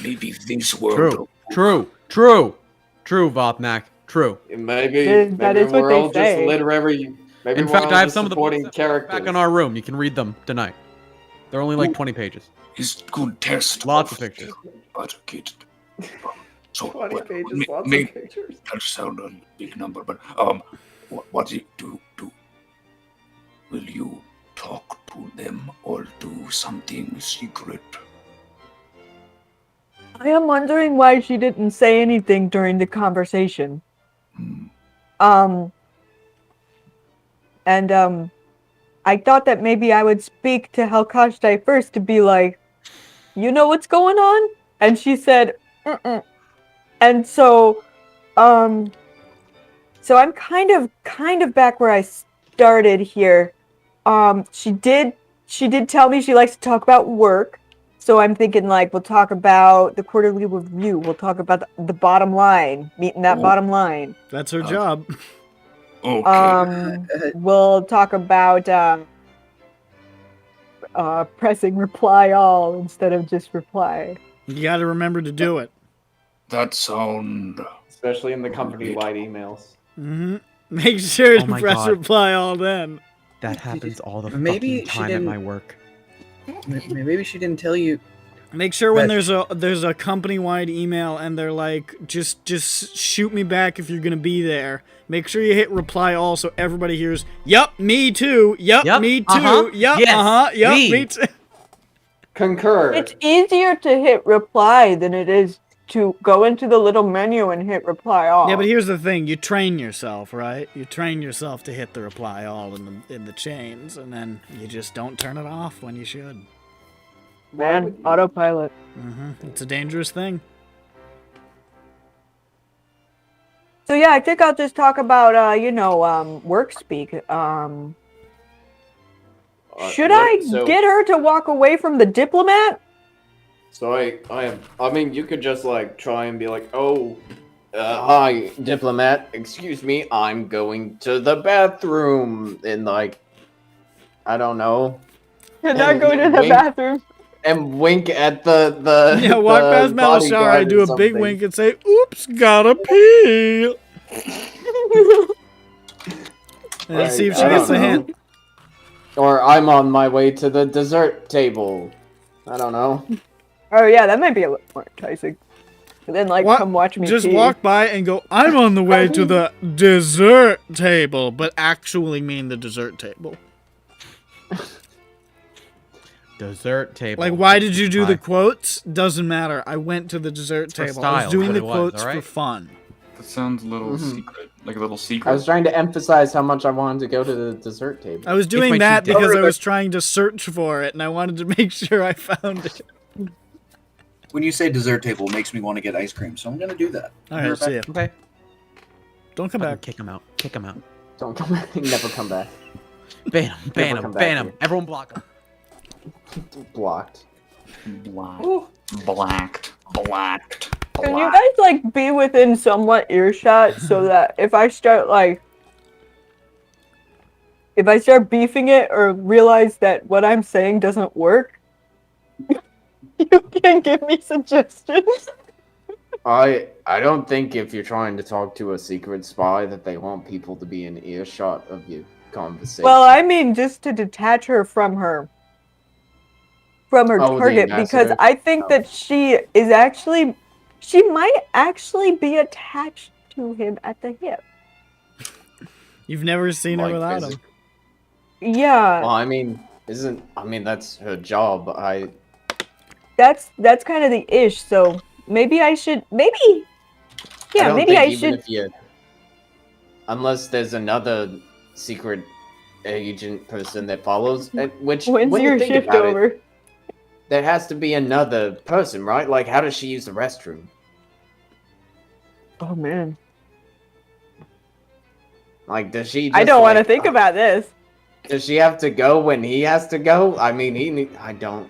Maybe this world True. don't True. Vopnak. True. Maybe That is what we're they all just say. literary. Maybe In we're fact, all I have just some of the supporting books characters. back in our room. You can read them tonight. They're only like 20 pages. Is good test. Lots of pictures. But kid. So 20 well, pages, lots may- of pictures. that sound a big number, but what do you do? Will you talk to them or do something secret? I am wondering why she didn't say anything during the conversation. I thought that maybe I would speak to Helkashtai first to be like, you know what's going on? And she said, mm-mm. And so I'm kind of back where I started here. She did tell me she likes to talk about work. So I'm thinking like we'll talk about the quarterly review. We'll talk about the bottom line, meeting that bottom line. That's her job. Okay. We'll talk about pressing reply all instead of just reply. You got to remember to do it. That sound. Especially in the company-wide emails. Mm-hmm. Make sure Oh to my press God. reply all then. That happens all the Maybe fucking she time at didn't- my work. Maybe she didn't tell you. Make sure when That- there's a company-wide email and they're like, just shoot me back if you're gonna be there. Make sure you hit reply all so everybody hears, yup, me too, yup, Yup, me too, uh-huh, yup, yes, yup, me." me too. Concur. It's easier to hit reply than it is to go into the little menu and hit reply all. Yeah, but here's the thing: you train yourself, right? You train yourself to hit the reply all in the chains, and then you just don't turn it off when you should. Man, autopilot. It's a dangerous thing. So yeah, I think I'll just talk about work speak. Should I get her to walk away from the diplomat? So I mean, you could just like try and be like, oh, hi, diplomat. Excuse me, I'm going to the bathroom, and like, I don't know, Can I go to the wink. bathroom? and wink at the Yeah, walk the past Metal Shower, I bodyguard do or a big something. wink and say, "Oops, gotta pee." And see if she I gets don't a know. hint. Or I'm on my way to the dessert table. I don't know. Oh yeah, that might be a little more enticing. And then like What? come watch me Just pee. walk by and go, "I'm on the way to the dessert table," but actually mean the dessert table. Dessert table. Like, why did you do the Hi. quotes? Doesn't matter. I went to the dessert for table. I was style, doing but the it was, quotes alright? for fun. That sounds a little Mhm. secret. Like a little secret. I was trying to emphasize how much I wanted to go to the dessert table. I was doing my that cheat day. because I was trying to search for it, and I wanted to make sure I found it. When you say dessert table, it makes me want to get ice cream, so I'm gonna do that. All right, see ya. Okay. Don't come Fucking back. kick him out. Kick him out. Don't come back. Never come back. Ban him. Ban Never him. come back Ban him. here. Everyone block him. Blocked. Blacked. Can you guys like be within somewhat earshot so that if I start beefing it or realize that what I'm saying doesn't work, you can give me suggestions. I don't think if you're trying to talk to a secret spy that they want people to be in earshot of your conversation. Well, I mean just to detach her from her Oh, the target because ambassador? I think that she might actually be attached to him at the hip. You've never seen her Like, without him. physic- Yeah, Well, I mean, that's her job. that's kind of the ish. So maybe I should I don't maybe think I even should. if you, unless there's another secret agent person that follows, which When's when you your think shift about it, over? there has to be another person, right? Like, how does she use the restroom? Oh man, Like, does she? I just, don't want to like, think about this. Does she have to go when he has to go? I mean, I don't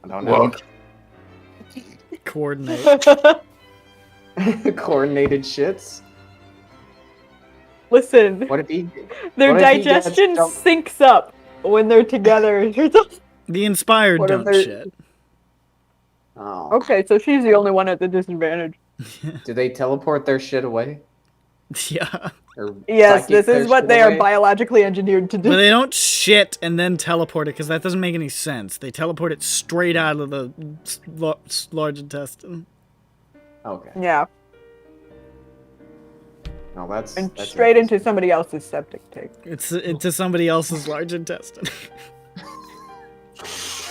know. What? Coordinate. Coordinated shits. Listen, What if he? their what if he gets digestion dumped- syncs up when they're together. The inspired What if dump they're- shit. Oh. Okay, so she's the only one at the disadvantage. Do they teleport their shit away? Yeah. Or Yes, psychic this their is what shit they are away? biologically engineered to But do. they don't shit and then teleport it, because that doesn't make any sense. They teleport it straight out of the large intestine. Okay. Yeah, No, that's and that's straight interesting. into somebody else's septic tank. It's into somebody else's large intestine.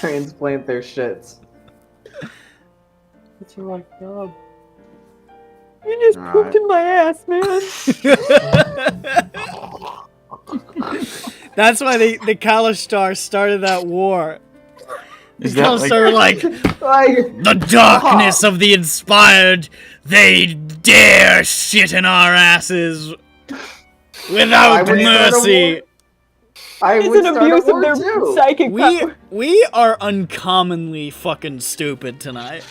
Transplant their shits. It's my job. You just Alright. pooped in my ass, man. That's why the Kalashtar started that war. The Is that like, Kalashtar were like, Like, the darkness of the inspired, they dare shit in our asses without I would start a mercy. war. I It's would an start a abuse of war their too. psychic power. We are uncommonly fucking stupid tonight.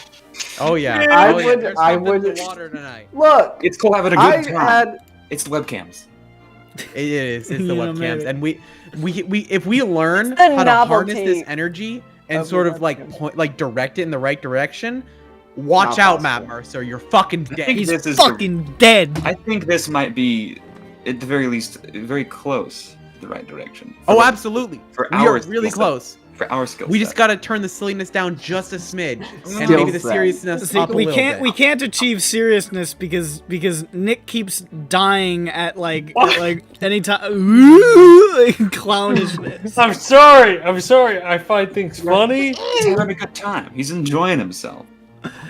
Oh yeah. I Oh, yeah. would- There's I something in would- the water tonight. Look, it's called having a I good time. had It's webcams. It is. It's the Yeah, webcams, maybe. and we if we learn It's the how to harness novelty this energy and of the sort of like webcam. point, like direct it in the right direction, watch Not out, Matt possible. Mercer. You're fucking I dead. think He's this is fucking dead. I think this might be, at the very least, very close to the right direction. Oh, absolutely. For We our are really skill set. close. For our skill We set. just gotta turn the silliness down just a smidge, and Skill maybe the set. seriousness See, up a we little can't bit. we can't achieve seriousness because Nick keeps dying at like anytime clownishness. I'm sorry. I'm sorry. I find things funny. He's having a good time. He's enjoying himself.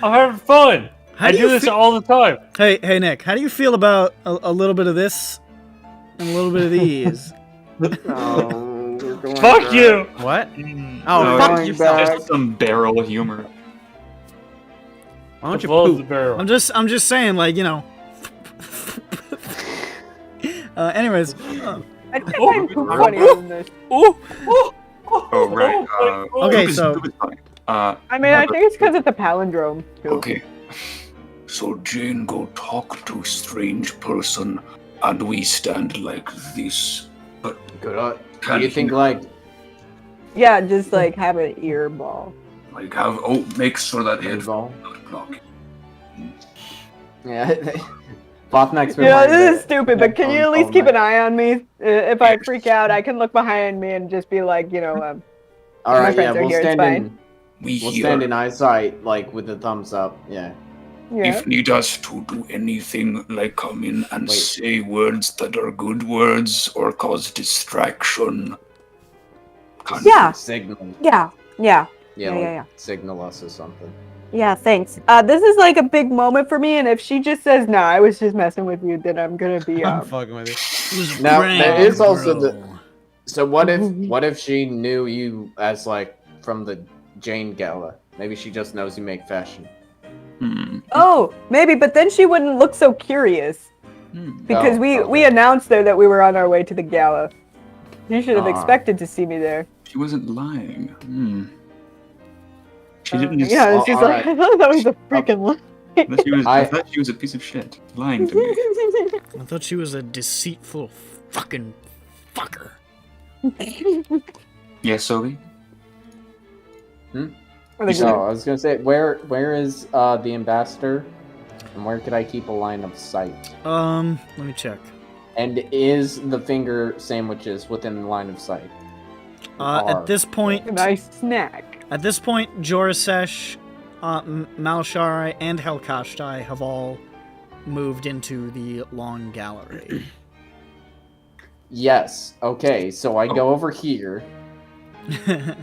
I'm having fun. How I do do you this fe- all the time. Hey Nick, how do you feel about a little bit of this and a little bit of these? Oh, we're going Fuck back. you. What? No, Oh, fuck going yourself. back. Just some barrel humor. Why don't you Blow the poop? barrel. I'm just saying, like, you know. Anyways, I think I'm poop funnier than this. ooh, Oh, right. Okay, poop is- so- poop is funny. I mean, I think it's because it's a palindrome, too. Okay. So Jane go talk to strange person and we stand like this. But Good. Do Can you think you- like Yeah, just like have an ear ball. like make sure that head ball? not block. Yeah. Bothnek's been Yeah, wearing this is the stupid, but can you at headphones least all keep night. an eye on me? If I freak out, I can look behind me and just be like, you know, All my right, yeah, friends are we'll here, it's stand fine. in. We We'll here. stand in eyesight, like with the thumbs up. Yeah. yeah. If need us to do anything like come in and Wait. say words that are good words or cause distraction. Can Yeah. Signal. Yeah, Yeah, Yeah, like, yeah. signal us or something. yeah, thanks. This is like a big moment for me, and if she just says, no, I was just messing with you, then I'm gonna be, I'm fucking with you. it was a Now, prank, there is also bro. So what if she knew you as like from the Jane Gala? Maybe she just knows you make fashion. Oh, maybe, but then she wouldn't look so curious. Because Oh, we okay. announced there that we were on our way to the gala. You should have Ah. expected to see me there. She wasn't lying. She didn't just. Yeah, it's just all like, right. I thought that was a freaking lie. I thought she was, I I- thought she was a piece of shit. Lying to me. I thought she was a deceitful fucking fucker. Yes, Sophie? I think So I was gonna say, where is the ambassador, and where could I keep a line of sight? Let me check. And is the finger sandwiches within the line of sight? At this point, a nice snack. Jorisesh, Malshari, and Helkashtai have all moved into the long gallery. Yes. Okay. So I go over here. You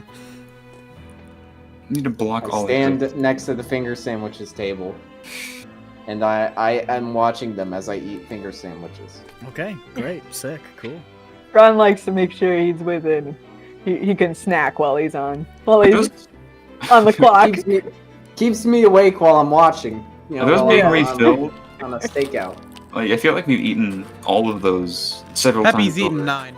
need to block I all stand of next to the finger sandwiches table, and I am watching them as I eat finger sandwiches. Okay, great, sick, cool. Ron likes to make sure he's within. He can snack while he's on those. on the clock. Keeps me awake while I'm watching. You Are those while being I'm refilled? on a stakeout. Like, I feel like we've eaten all of those several Peppy's times. eating over. 9.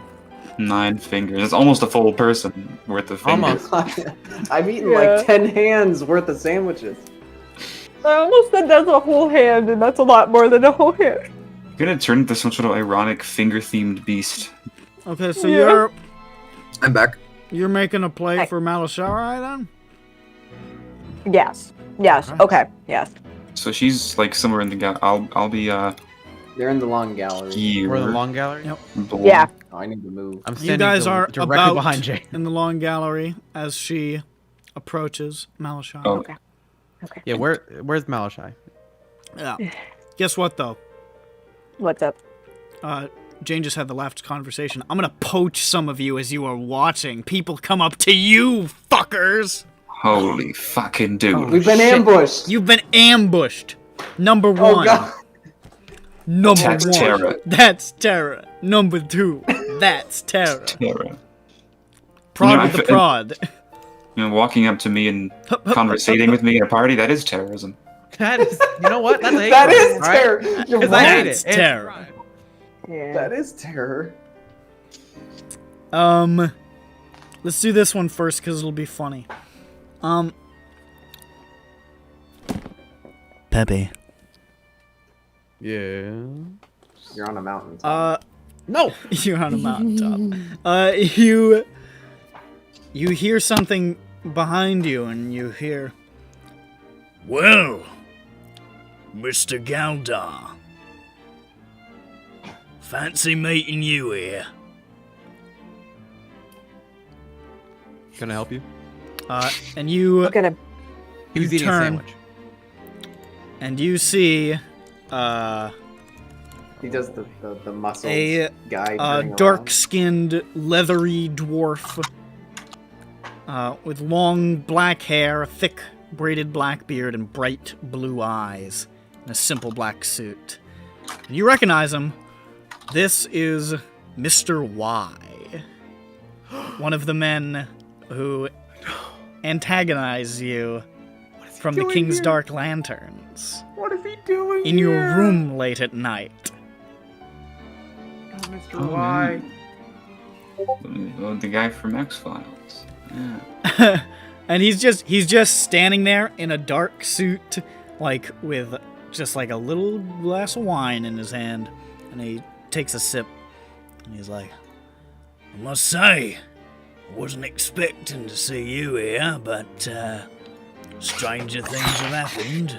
9 fingers. It's almost a full person worth of fingers. Almost. I've eaten Yeah. like 10 hands worth of sandwiches. I almost said that's a whole hand, and that's a lot more than a whole hand. You're gonna turn into some sort of ironic finger-themed beast. Okay, so Yeah. I'm back. you're making a play Hi. for Malashari then? Yes. Yes. Alright. Okay. Yes. So she's like somewhere in the I'll be They're in the long gallery. here. We're in the long gallery. Yep. Yeah. Oh, I need to move. I'm You standing guys are directly about behind Jane. in the long gallery as she approaches Malashai. Oh. Okay. Okay. Yeah, where's Malashai? Yeah. Guess what though? What's up? Jane just had the last conversation. I'm gonna poach some of you as you are watching. People come up to you, fuckers. Holy fucking dude. We've been ambushed. You've been ambushed. Number Oh one. god. Number That's one. terror. That's terror. Number two. That's terror. Terror. Prod You know, with the I've- prod. You know, walking up to me and conversating with me at a party, that is terrorism. That is, you know what? That's a hate That crime, is all right? terror. You're 'Cause I hate right. it. That's It's terror. crime. Yeah. That is terror. Let's do this one first because it'll be funny. Pepe. Yeah. You're on a mountain. No. You're on a mountaintop. You hear something behind you, and you hear, Well, Mr. Galdar. Fancy meeting you here. Can I help you? and you Look at him. He was You eating a turn. sandwich. and you see, He does the muscles a guy. running around. dark-skinned, leathery dwarf with long black hair, a thick braided black beard, and bright blue eyes, in a simple black suit. And you recognize him. This is Mr. Y, one of the men who antagonize you from the King's Dark Lanterns What is he doing in your room late at night. Mr. Oh, Y. Oh, the guy from X-Files. Yeah. And he's just standing there in a dark suit, like with just like a little glass of wine in his hand, and he takes a sip, and he's like, I must say, I wasn't expecting to see you here, but stranger things have happened.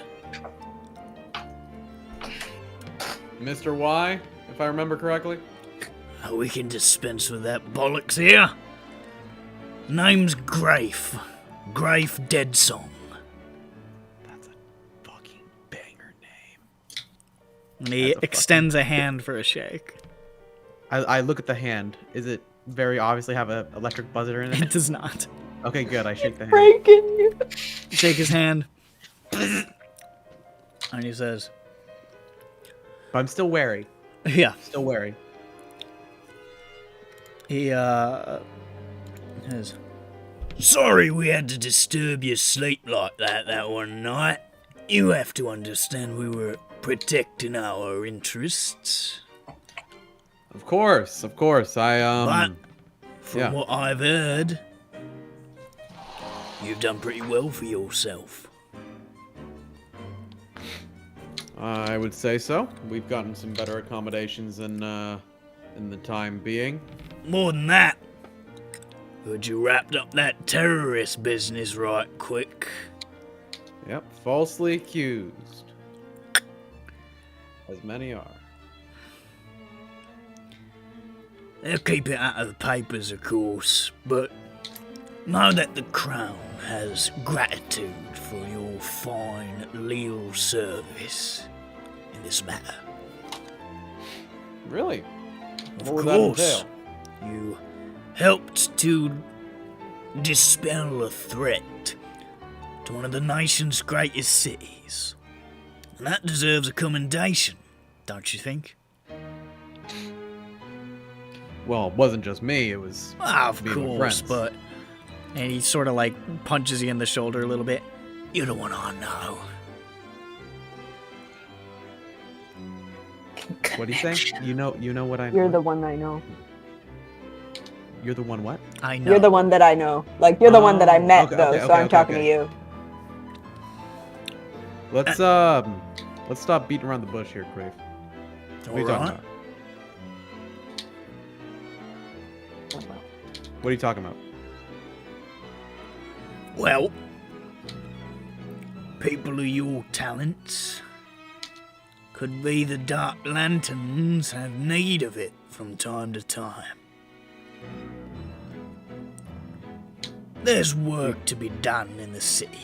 Mr. Y, if I remember correctly. We can dispense with that bollocks here. Name's Grafe. Grafe Deadsong. That's a fucking banger name. and he extends a hand for a shake. I look at the hand. Is it very obviously have an electric buzzer in It it? does not. Okay, good. I shake the hand. Breaking you. Shake his hand, and he says, But I'm still wary. "Yeah." Still wary. He says, Sorry we had to disturb your sleep like that one night. You have to understand we were protecting our interests. Of course. But from yeah. what I've heard, you've done pretty well for yourself. I would say so. We've gotten some better accommodations in the time being. More than that, heard you wrapped up that terrorist business right quick. Yep, falsely accused. As many are. They'll keep it out of the papers, of course, but know that the Crown has gratitude for your fine legal service in this matter. Really? Of What would that course, entail? you helped to dispel a threat to one of the nation's greatest cities. And that deserves a commendation, don't you think? Well, it wasn't just me, it was "Of me and my course, friends. but," and he sort of like punches you in the shoulder a little bit. You're the one I know. What do you think? You know what I know. You're the one I know. You're the one what? I know. You're the one that I know. Like, you're the one that I met, okay, though, okay, so okay, I'm okay, talking okay. to you. Let's stop beating around the bush here, Crave. What are you talking Alright. about? What are you talking about? Well, People of your talents. Could be the Dark Lanterns have need of it from time to time. There's work to be done in the city.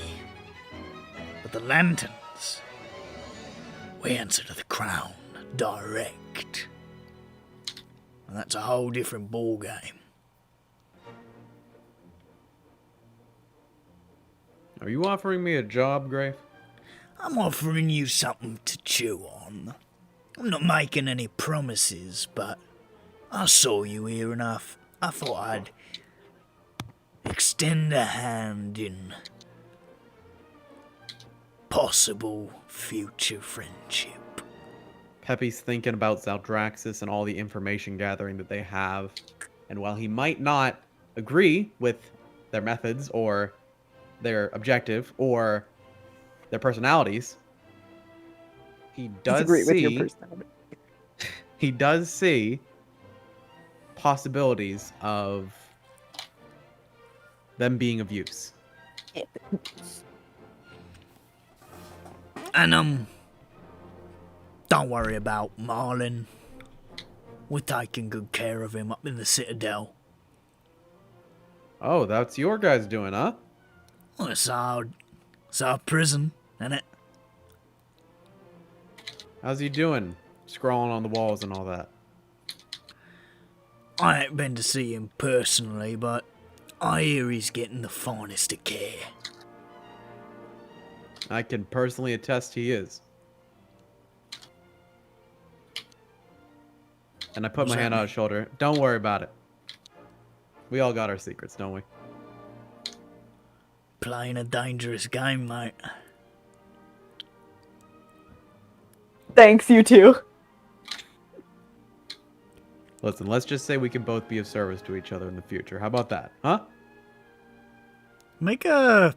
But the Lanterns, we answer to the Crown direct. And that's a whole different ballgame. Are you offering me a job, Grave? I'm offering you something to chew on. I'm not making any promises, but I saw you here and I thought I'd extend a hand in possible future friendship. Peppy's thinking about Zaldraxxus and all the information gathering that they have. And while he might not agree with their methods or their objective or their personalities, he does Disagree with your see personality. he does see possibilities of them being of use. And don't worry about Marlin. We're taking good care of him up in the Citadel. Oh, that's your guys doing, huh? Well, it's our prison, isn't it? How's he doing? Scrawling on the walls and all that. I ain't been to see him personally, but I hear he's getting the finest of care. I can personally attest he is. And I put my hand on his shoulder. Don't worry about it. We all got our secrets, don't we? Playing a dangerous game, mate. Thanks, you too. Listen, let's just say we can both be of service to each other in the future. How about that, huh? Make a...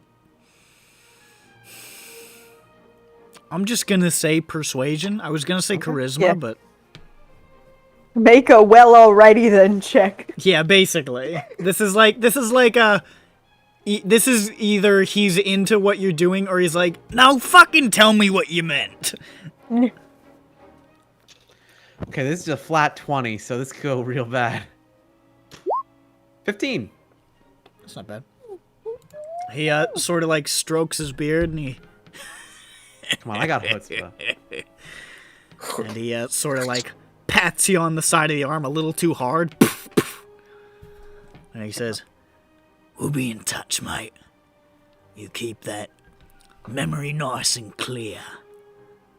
I'm just gonna say persuasion. I was gonna say charisma, Yeah. but... Make a well alrighty then check. Yeah, basically. This is either he's into what you're doing or he's like, now fucking tell me what you meant. Okay, this is a flat 20, so this could go real bad. 15. That's not bad. He sort of like strokes his beard and he Come on, I got chutzpah. and he sort of like pats you on the side of the arm a little too hard. And he says, We'll be in touch, mate. You keep that memory nice and clear.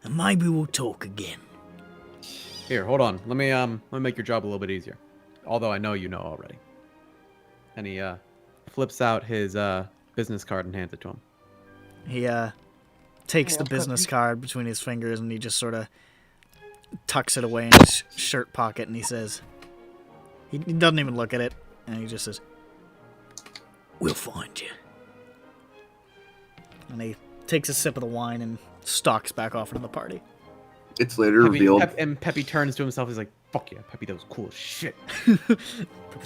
And maybe we'll talk again. Here, hold on. Let me make your job a little bit easier. Although I know you know already. And he flips out his business card and hands it to him. he takes the business card between his fingers and he just sort of tucks it away in his shirt pocket and he says, he doesn't even look at it, and he just says, We'll find you. and he takes a sip of the wine and stalks back off into the party. It's later revealed. And Peppy turns to himself. He's like, "Fuck yeah, Peppy, that was cool as shit." He's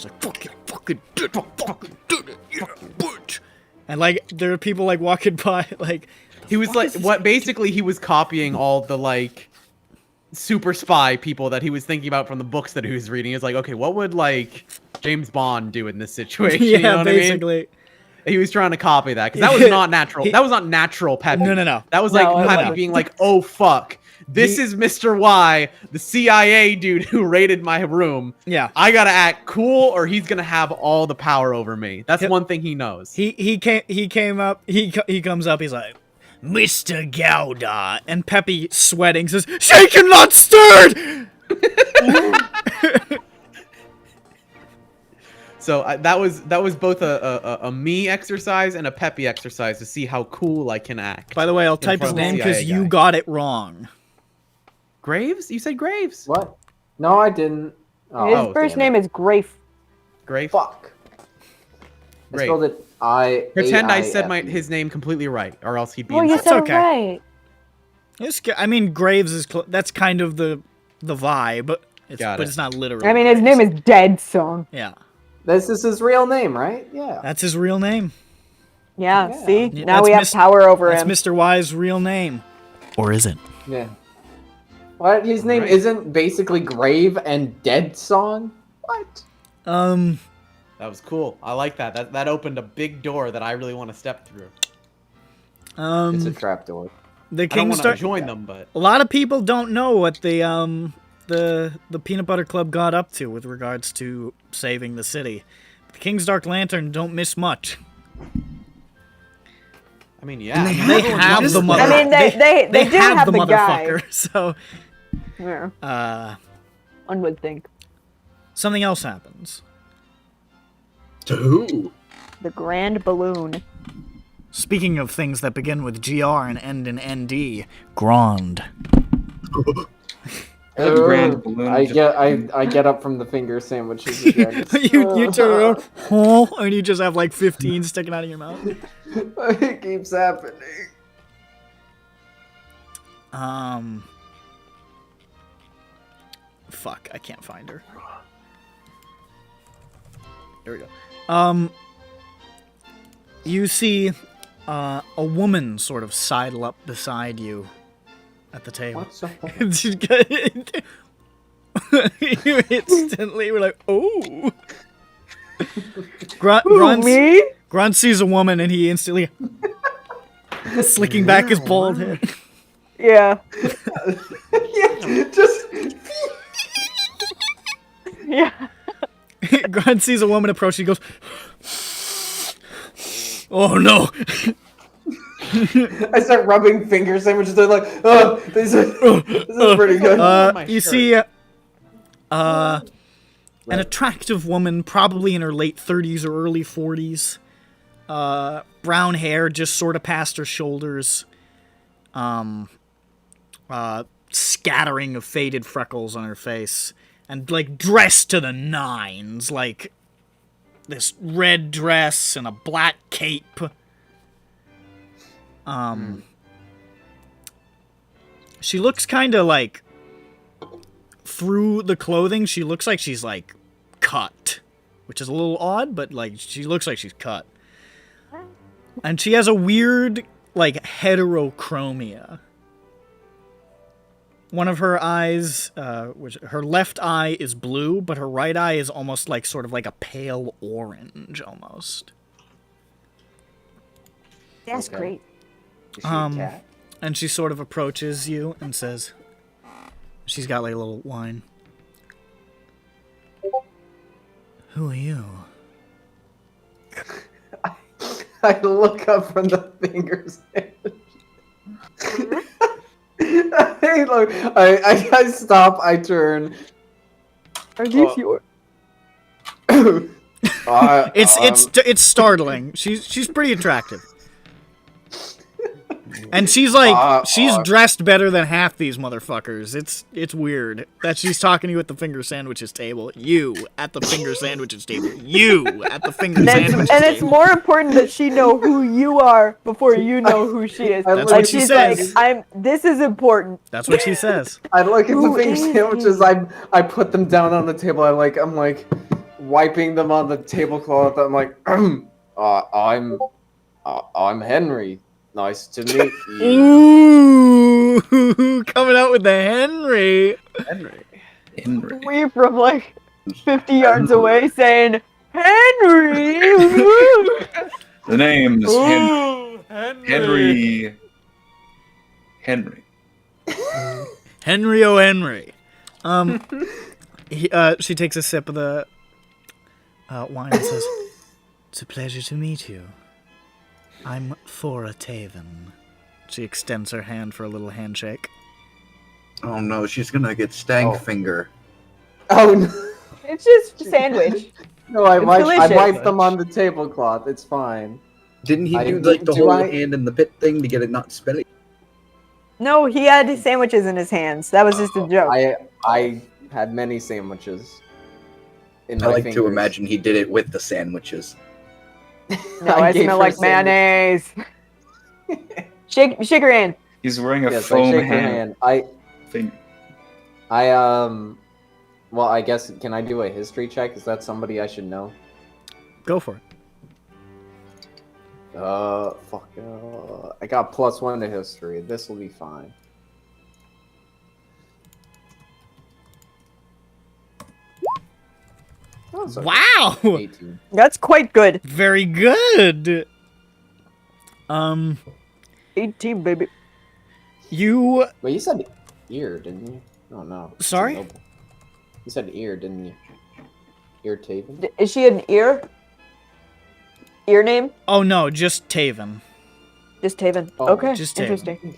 like, fuck yeah, fucking did it, yeah, bitch. And like, there are people like walking by, like, He was like, what? Basically, he was copying all the like super spy people that he was thinking about from the books that he was reading. He was like, okay, what would like James Bond do in this situation? yeah, You know what basically. I mean? He was trying to copy that because that was not natural. That was not natural, Peppy. No. That was No, like it Peppy wasn't. being like, oh fuck, this is Mr. Y, the CIA dude who raided my room. Yeah. I gotta act cool, or he's gonna have all the power over me. That's Yep. one thing he knows. He came up, he comes up, he's like, Mr. Gouda, and Peppy, sweating, says, shaken, not stirred! So that was both a me exercise and a Peppy exercise to see how cool I can act. By the way, I'll type his front of the name because CIA you guy. got it wrong. Graves? You said Graves. What? No, I didn't. His first name is Grafe. Graves. Fuck. I Great. spelled it I. Pretend I said A-I-F-E. his name completely right, or else he'd be. Well, you insulted. said okay. it right. I mean, Graves is, that's kind of the vibe, but Got it. it's not literally. I mean, his Graves. name is Dead Song. Yeah, This is his real name, right? Yeah. that's his real name. Yeah, Yeah. see? Yeah, Now that's we have Mis- power over That's him. Mr. Y's real name. Or is it? Yeah. What? His name Right. isn't basically Grave and Dead Song? What? Um, That was cool. I like that. That opened a big door that I really want to step through. It's a trapdoor. the I don't want to Kingstar. join them, but A lot of people don't know what the Peanut Butter Club got up to with regards to saving the city. The King's Dark Lantern don't miss much. I mean, yeah. And They everyone have loves the it. mother. I mean, they do have the the motherfucker. guy. So, Yeah, one would think. something else happens. To who? The Grand Balloon. Speaking of things that begin with GR and end in ND, Grand. The grand balloon I just- get up from the finger sandwiches again. you turn around, oh, and you just have like 15 sticking out of your mouth. It keeps happening. Fuck, I can't find her. There we go. You see a woman sort of sidle up beside you at the table. What's up? You instantly were like, oh. Who, me? Grunt sees a woman and he instantly slicking back his bald head. Yeah. Yeah, just Yeah. Grunt sees a woman approach. He goes, "Oh no!" I start rubbing finger sandwiches. They're like, oh, this is pretty good. my You shirt. see, an attractive woman, probably in her late 30s or early 40s. Brown hair, just sort of past her shoulders. Scattering of faded freckles on her face. And, like, dressed to the nines. Like, this red dress and a black cape. She looks kind of like, through the clothing, she looks like she's, like, cut. Which is a little odd, but, like, she looks like she's cut. And she has a weird, like, heterochromia. One of her eyes, her left eye is blue, but her right eye is almost like, sort of like a pale orange, almost. That's Okay. great. Is she a cat? And she sort of approaches you and says, she's got like a little whine. Who are you? I look up from the fingers. Hey, look, I stop. I turn. Are these yours? It's startling. She's pretty attractive. And she's like, she's dressed better than half these motherfuckers. It's weird that she's talking to you at the finger sandwiches table. You at the finger sandwiches table. You at the finger sandwiches And it's table. more important that she know who you are before you know who she is. That's what she she's says. like, this is important. That's what she says. I look at the Who finger is sandwiches. I put them down on the table. I'm like wiping them on the tablecloth. I'm like, I'm Henry. Nice to meet you. Ooh, coming out with the Henry. Henry. We from like 50 yards away saying, Henry! The name's Henry. Henry O. Henry. She takes a sip of the wine and says, "It's a pleasure to meet you. I'm Thora Taven." She extends her hand for a little handshake. Oh no, she's gonna get stank Oh. finger. Oh no! It's just a sandwich. No, I It's wiped delicious. them on the tablecloth. It's fine. Didn't he I- do like the do whole I- hand in the pit thing to get it not spilly? No, he had his sandwiches in his hands. That was just a joke. I had many sandwiches. In I my like fingers. to imagine he did it with the sandwiches. No, I gave smell her like sandwiches. mayonnaise. Shake her hand. He's wearing a Yes, I foam shake her hand. hand. Thing. Well, I guess, can I do a history check? Is that somebody I should know? Go for it. Fuck. I got +1 to history. This will be fine. Oh, sorry. Wow! 18. That's quite good. Very good! 18, baby. You... Wait, you said ear, didn't you? Oh no. It's Sorry? a noble. You said ear, didn't you? Ear Taven? Is she an ear? Ear name? Oh no, just Taven. Just Taven. Oh, Okay, just Taven. interesting.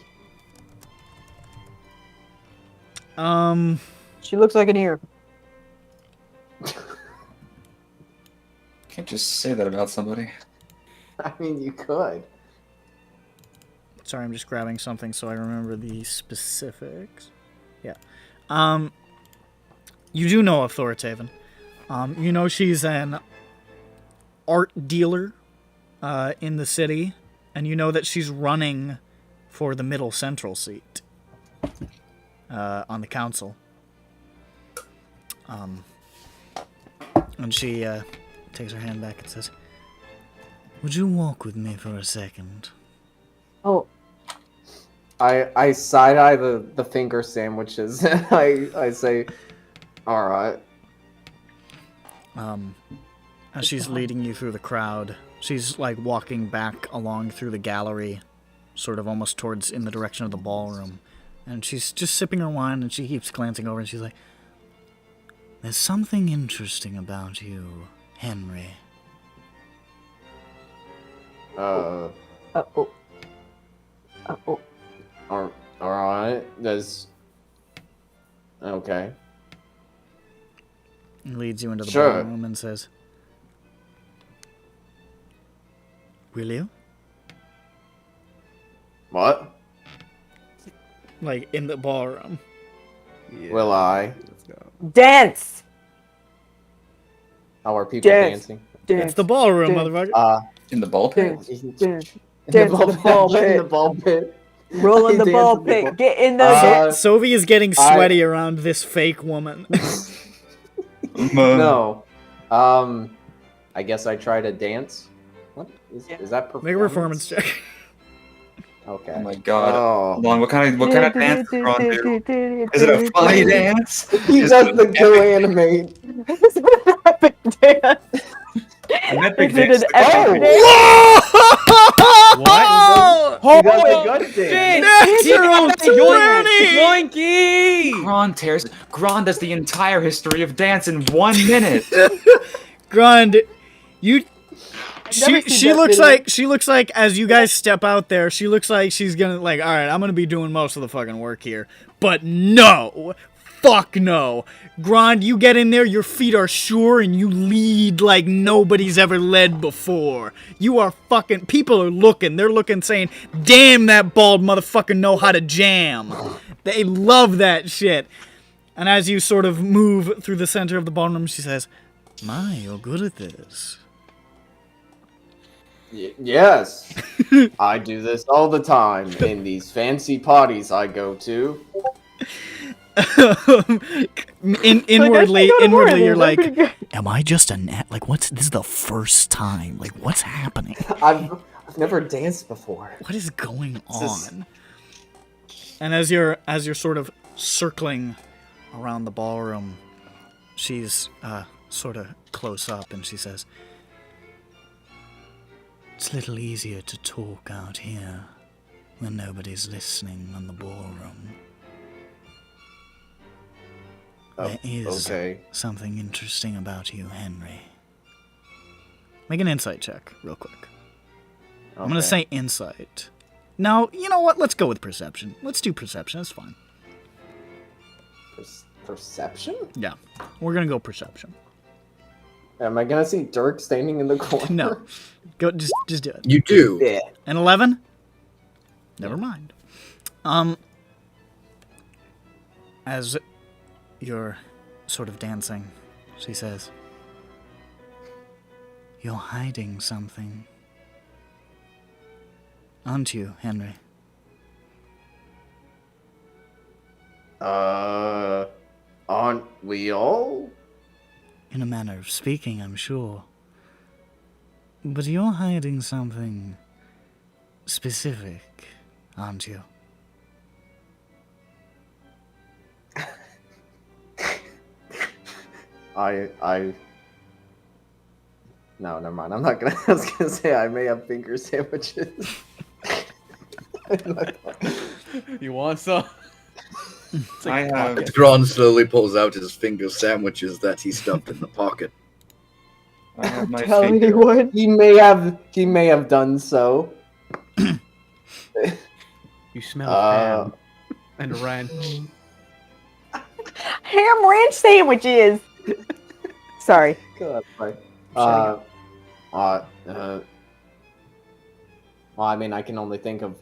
She looks like an ear. Can't just say that about somebody. I mean, you could. Sorry, I'm just grabbing something so I remember the specifics. Yeah. You do know of Thortaven. You know she's an art dealer in the city, and you know that she's running for the middle central seat on the council. And she takes her hand back and says, "Would you walk with me for a second?" Oh, I side eye the finger sandwiches. I say, all right. As she's leading you through the crowd, she's like walking back along through the gallery, sort of almost towards in the direction of the ballroom. And she's just sipping her wine, and she keeps glancing over, and she's like, "There's something interesting about you, Henry." oh. All right. There's. Okay. And leads you into the Sure. ballroom and says, "Will you?" What? Like, in the ballroom. Yeah. Will I? Let's go. Dance! How are people Dance. dancing? Dance. It's the ballroom, Dance. motherfucker. In the ball pit? Dance. In Dance. the Dance in the ball in pit. the ball pit. Roll in the Dance ball in the pit. ball- Get in the. Sophie is getting sweaty around this fake woman. No. I guess I try to dance. What is that performance? Make a performance check. Okay. Oh my god. Oh. Hold on, what kind of dance is Ron do? Is it a funny dance? He does the go animate. Is it an epic dance? An epic Is it dance. an epic dance? What? He does the gut dance. Natural 20! Yoinky! Gron tears. Gron does the entire history of dance in 1 minute. Grund, you... never seen She that looks video. like, as you guys step out there, she looks like she's gonna, like, alright, I'm gonna be doing most of the fucking work here. But no! Fuck no! Grond, you get in there, your feet are sure, and you lead like nobody's ever led before. You are fucking... People are looking. They're looking saying, damn, that bald motherfucker know how to jam. They love that shit. And as you sort of move through the center of the ballroom, she says, "My, you're good at this." Yes. I do this all the time in these fancy parties I go to. Inwardly, you're I'm like, pretty good. Am I just a net? Like, this is the first time. Like, what's happening? I've never danced before. what is going This is- on? And as you're sort of circling around the ballroom, she's sort of close up, and she says, "It's a little easier to talk out here when nobody's listening in the ballroom. There is Okay. something interesting about you, Henry." Make an insight check, real quick. I'm gonna say insight. No, you know what? Let's go with perception. Let's do perception. It's fine. Perception? Yeah, we're gonna go perception. Am I gonna see Dirk standing in the corner? No, go just do it. You do. Yeah. An 11? Never mind. As you're sort of dancing, she says, "You're hiding something, aren't you, Henry?" Aren't we all? In a manner of speaking, I'm sure. But you're hiding something specific, aren't you? No, never mind. I'm not gonna. I was gonna say I may have finger sandwiches. You want some? I have. Gron slowly pulls out his finger sandwiches that he stuffed in the pocket. I have my Tell me finger. what. He may have done so. You smell ham and ranch. Ham ranch sandwiches. Sorry. God, sorry. Shutting Well, I mean, I can only think of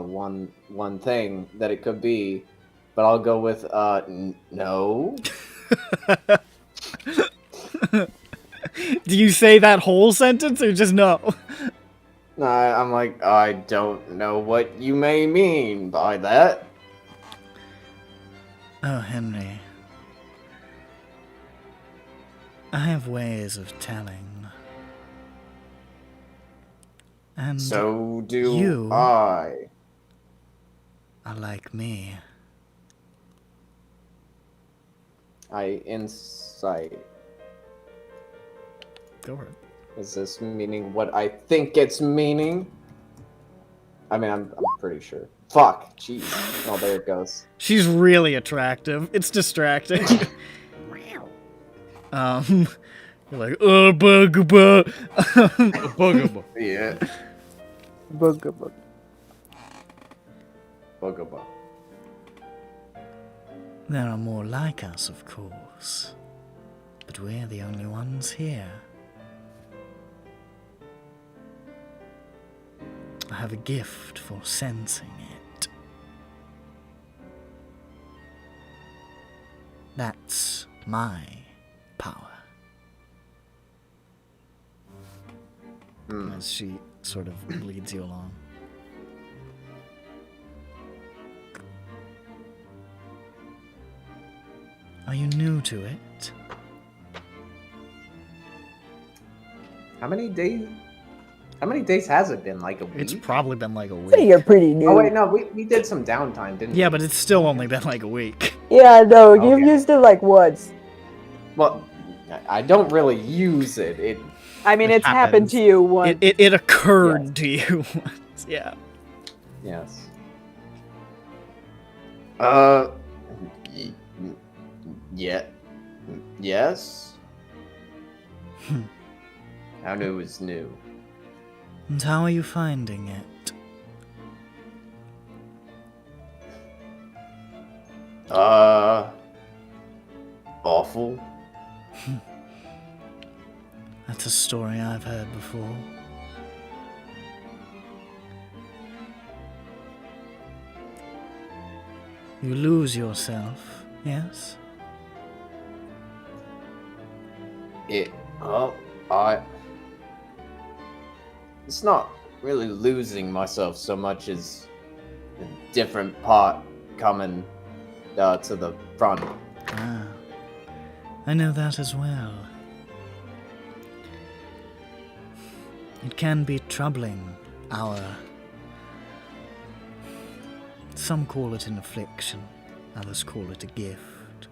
one thing that it could be, but I'll go with no. Do you say that whole sentence or just no? I'm like, I don't know what you may mean by that. Oh, Henry. I have ways of telling. And So do you I. are like me. Insight. Go for it. Is this meaning what I think it's meaning? I mean, I'm pretty sure. Fuck. Jeez. Oh, there it goes. She's really attractive. It's distracting. You're like, oh, bugaboo. Bugaboo. Yeah. Bugaboo. Bugaboo. There are more like us, of course. But we're the only ones here. I have a gift for sensing it. That's my power. As she sort of leads you along. Are you new to it? How many days has it been? Like a week? It's probably been like a So week. you're pretty new. Oh wait, no, we did some downtime, didn't we? Yeah, but it's still only been like a week. Yeah, no, you've Okay. used it like once. Well, I don't really use it. It I mean, It it's happened happens. to you once. It occurred to you once. Yeah. yes. Yeah. Yes. How new is new? And how are you finding it? Awful. That's a story I've heard before. You lose yourself, yes? It's not really losing myself so much as a different part coming to the front. Ah, I know that as well. It can be troubling, some call it an affliction, others call it a gift.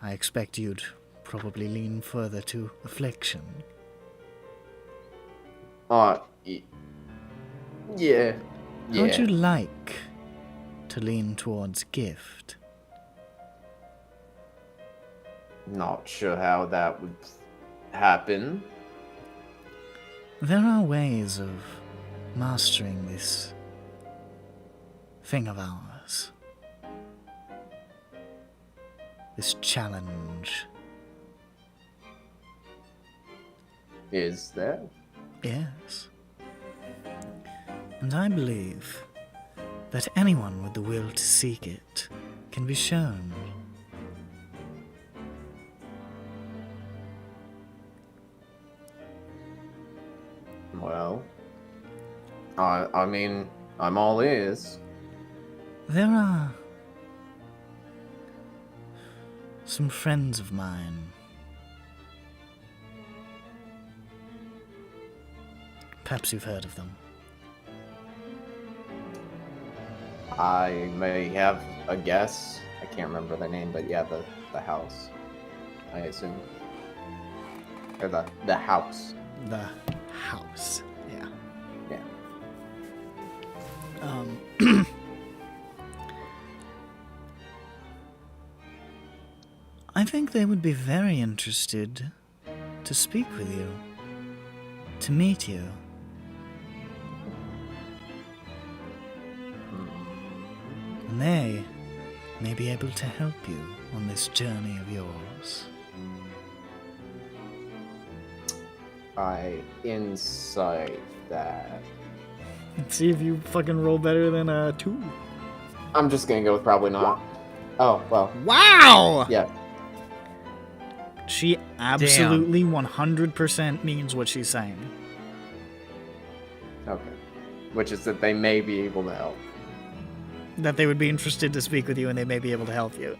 I expect you'd probably lean further to affliction. Yeah. How would you like to lean towards gift? Not sure how that would happen. There are ways of mastering this thing of ours. This challenge. Is there? Yes. And I believe that anyone with the will to seek it can be shown. Well, I mean, I'm all ears. There are some friends of mine. Perhaps you've heard of them. I may have a guess. I can't remember the name, but yeah, the house. I assume. Or the house. The house. Yeah. Yeah. I think they would be very interested to speak with you, to meet you. And they may be able to help you on this journey of yours. I insight that. Let's see if you fucking roll better than a 2. I'm just gonna go with probably not. Oh, well, Wow! yeah. She absolutely 100% means what she's saying. Okay. Which is that they may be able to help. That they would be interested to speak with you and they may be able to help you.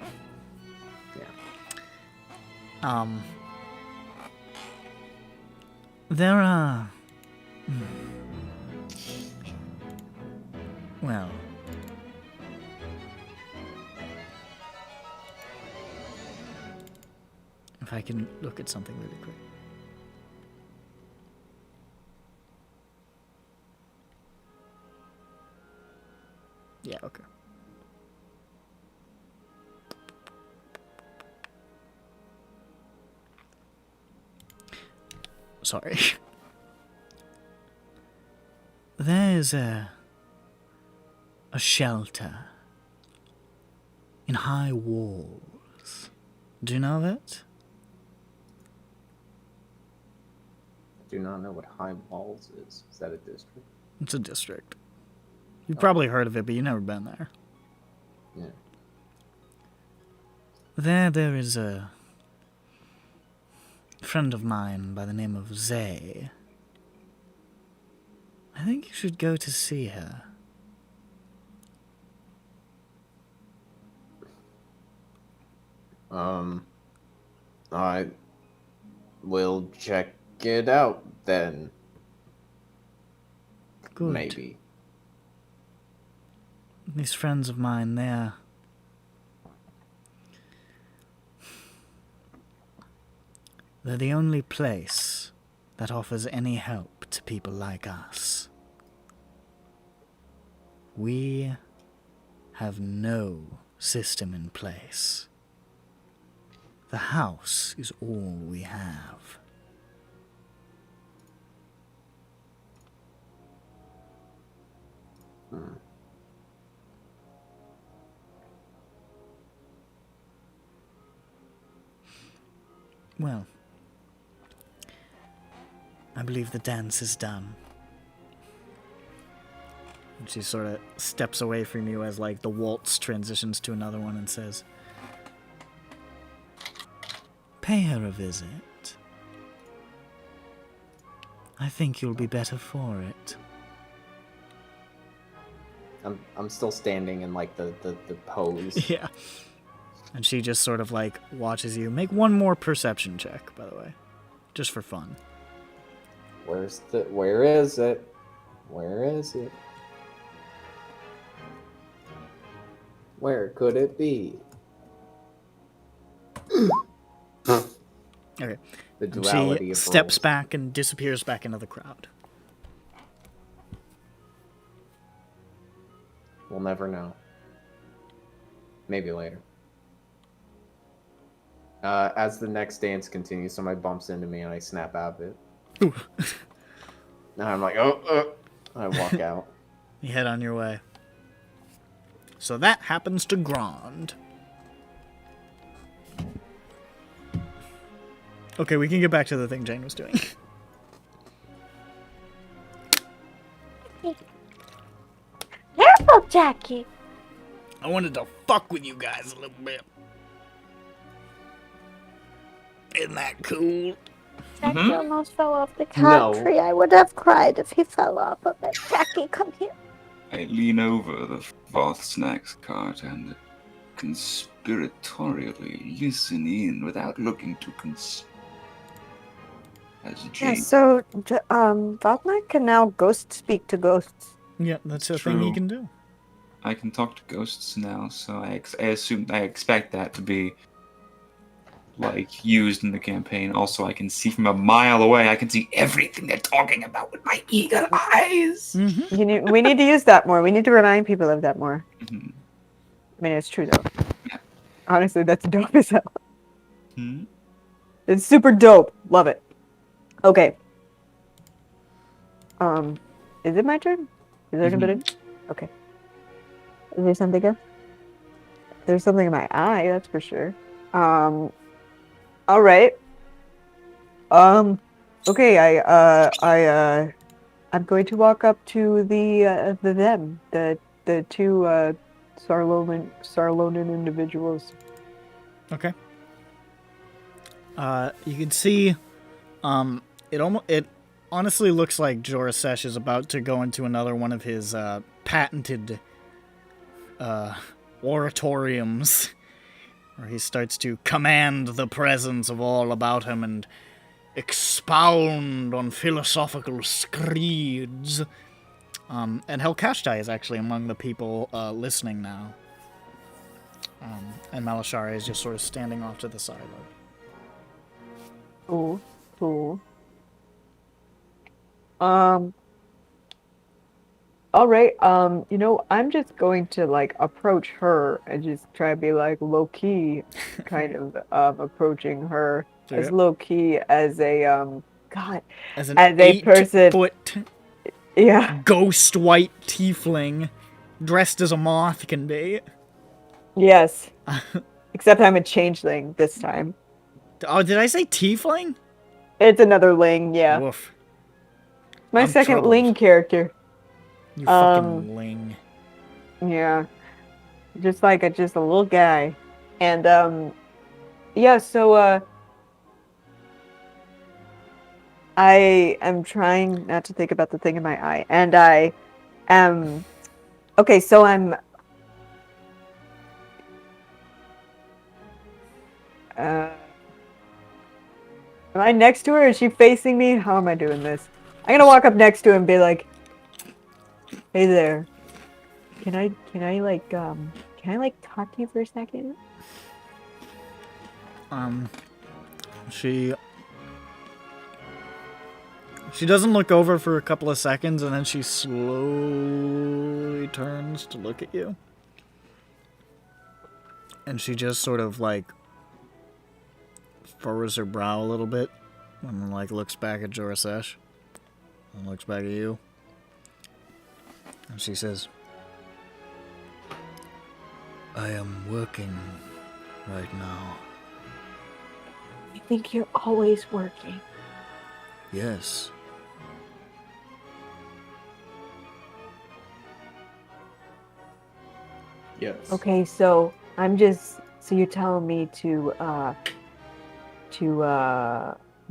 Yeah. There are... Well... If I can look at something really quick. Yeah, okay. Sorry. There's a shelter in high walls. Do you know that? Do not know what High Walls is. Is that a district? It's a district. You've probably heard of it, but you've never been there. Yeah. There is a friend of mine by the name of Zay. I think you should go to see her. I will check it out then. Good. Maybe. These friends of mine, they're the only place that offers any help to people like us. We have no system in place. The house is all we have. Well, I believe the dance is done. And she sort of steps away from you as, like, the waltz transitions to another one and says, "Pay her a visit. I think you'll be better for it." I'm still standing in like the pose. Yeah. And she just sort of, like, watches you. Make one more perception check, by the way. Just for fun. Where is it? Where is it? Where could it be? Okay. The And duality she of steps roles. back and disappears back into the crowd. We'll never know. Maybe later. As the next dance continues, somebody bumps into me and I snap out of it. Ooh. Now I'm like, oh. I walk out. You head on your way. So that happens to Grand. Okay, we can get back to the thing Jane was doing. Careful, Jackie. I wanted to fuck with you guys a little bit. Isn't that cool? Jackie almost fell off the No. country. I would have cried if he fell off of it. Jackie, come here. I lean over the fast snacks cart and conspiratorially listen in without looking to as a Yeah, G. so Valdemar can now ghost speak to ghosts. Yeah, that's a thing he True. can do. I can talk to ghosts now, so I expect that to be like used in the campaign. Also, I can see from a mile away. I can see everything they're talking about with my eagle eyes. Mm-hmm. We need to use that more. We need to remind people of that more. Mhm. I mean, it's true though. Yeah. Honestly, that's dope as hell. Hmm? It's super dope. Love it. Okay. Is it my turn? Is there anybody? Okay. Is there something else? There's something in my eye, that's for sure. All right. Okay. I'm going to walk up to the two Sarlonan individuals. Okay. You can see, it honestly looks like Jorasesh is about to go into another one of his patented oratoriums, where he starts to command the presence of all about him and expound on philosophical screeds. And Helkashtai is actually among the people listening now. And Malashare is just sort of standing off to the side. Cool. All right. I'm just going to like approach her and just try to be like low key, kind of approaching her as low key as a God, As an as a person. 8-foot Yeah. ghost white tiefling dressed as a moth can be. Yes. Except I'm a changeling this time. Oh, did I say tiefling? It's another ling. Yeah. Woof. My I'm second troubled. ling character. You fucking ling. Yeah. Just a little guy. And yeah, so I am trying not to think about the thing in my eye. And I am okay, so am I next to her? Is she facing me? How am I doing this? I'm gonna walk up next to her and be like, "Hey there. Can I talk to you for a second?" She doesn't look over for a couple of seconds, and then she slowly turns to look at you. And she just sort of, like, furrows her brow a little bit, and then, like, looks back at Jorasesh, and looks back at you. And she says, I am working right now. I think you're always working. Yes. Yes. Okay, so you're telling me to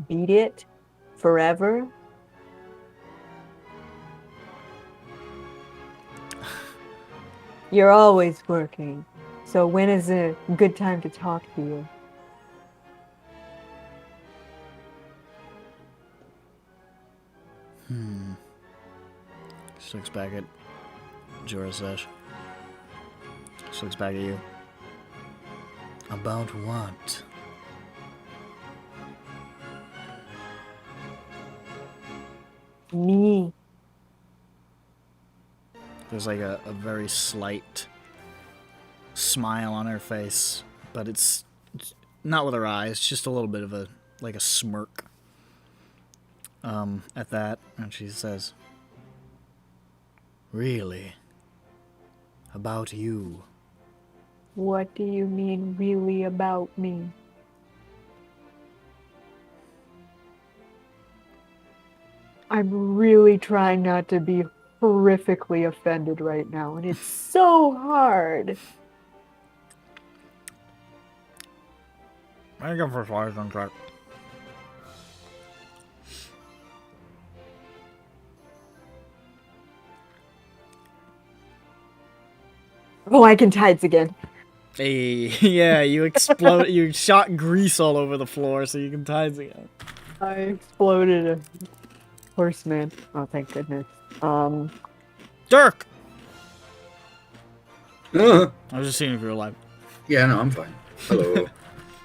beat it forever? You're always working. So when is a good time to talk to you? She looks back at Jorasesh. She looks back at you. About what? Me. There's like a very slight smile on her face, but it's not with her eyes, just a little bit of a smirk at that, and she says, Really? About you? What do you mean really about me? I'm really trying not to be horrifically offended right now, and it's so hard. I go for flies on track. Oh, I can tides again. Hey, yeah, you explode. You shot grease all over the floor, so you can tides again. I exploded a horseman. Oh, thank goodness. Dirk! Uh, I was just seeing if you were alive. yeah, no, I'm fine. Hello.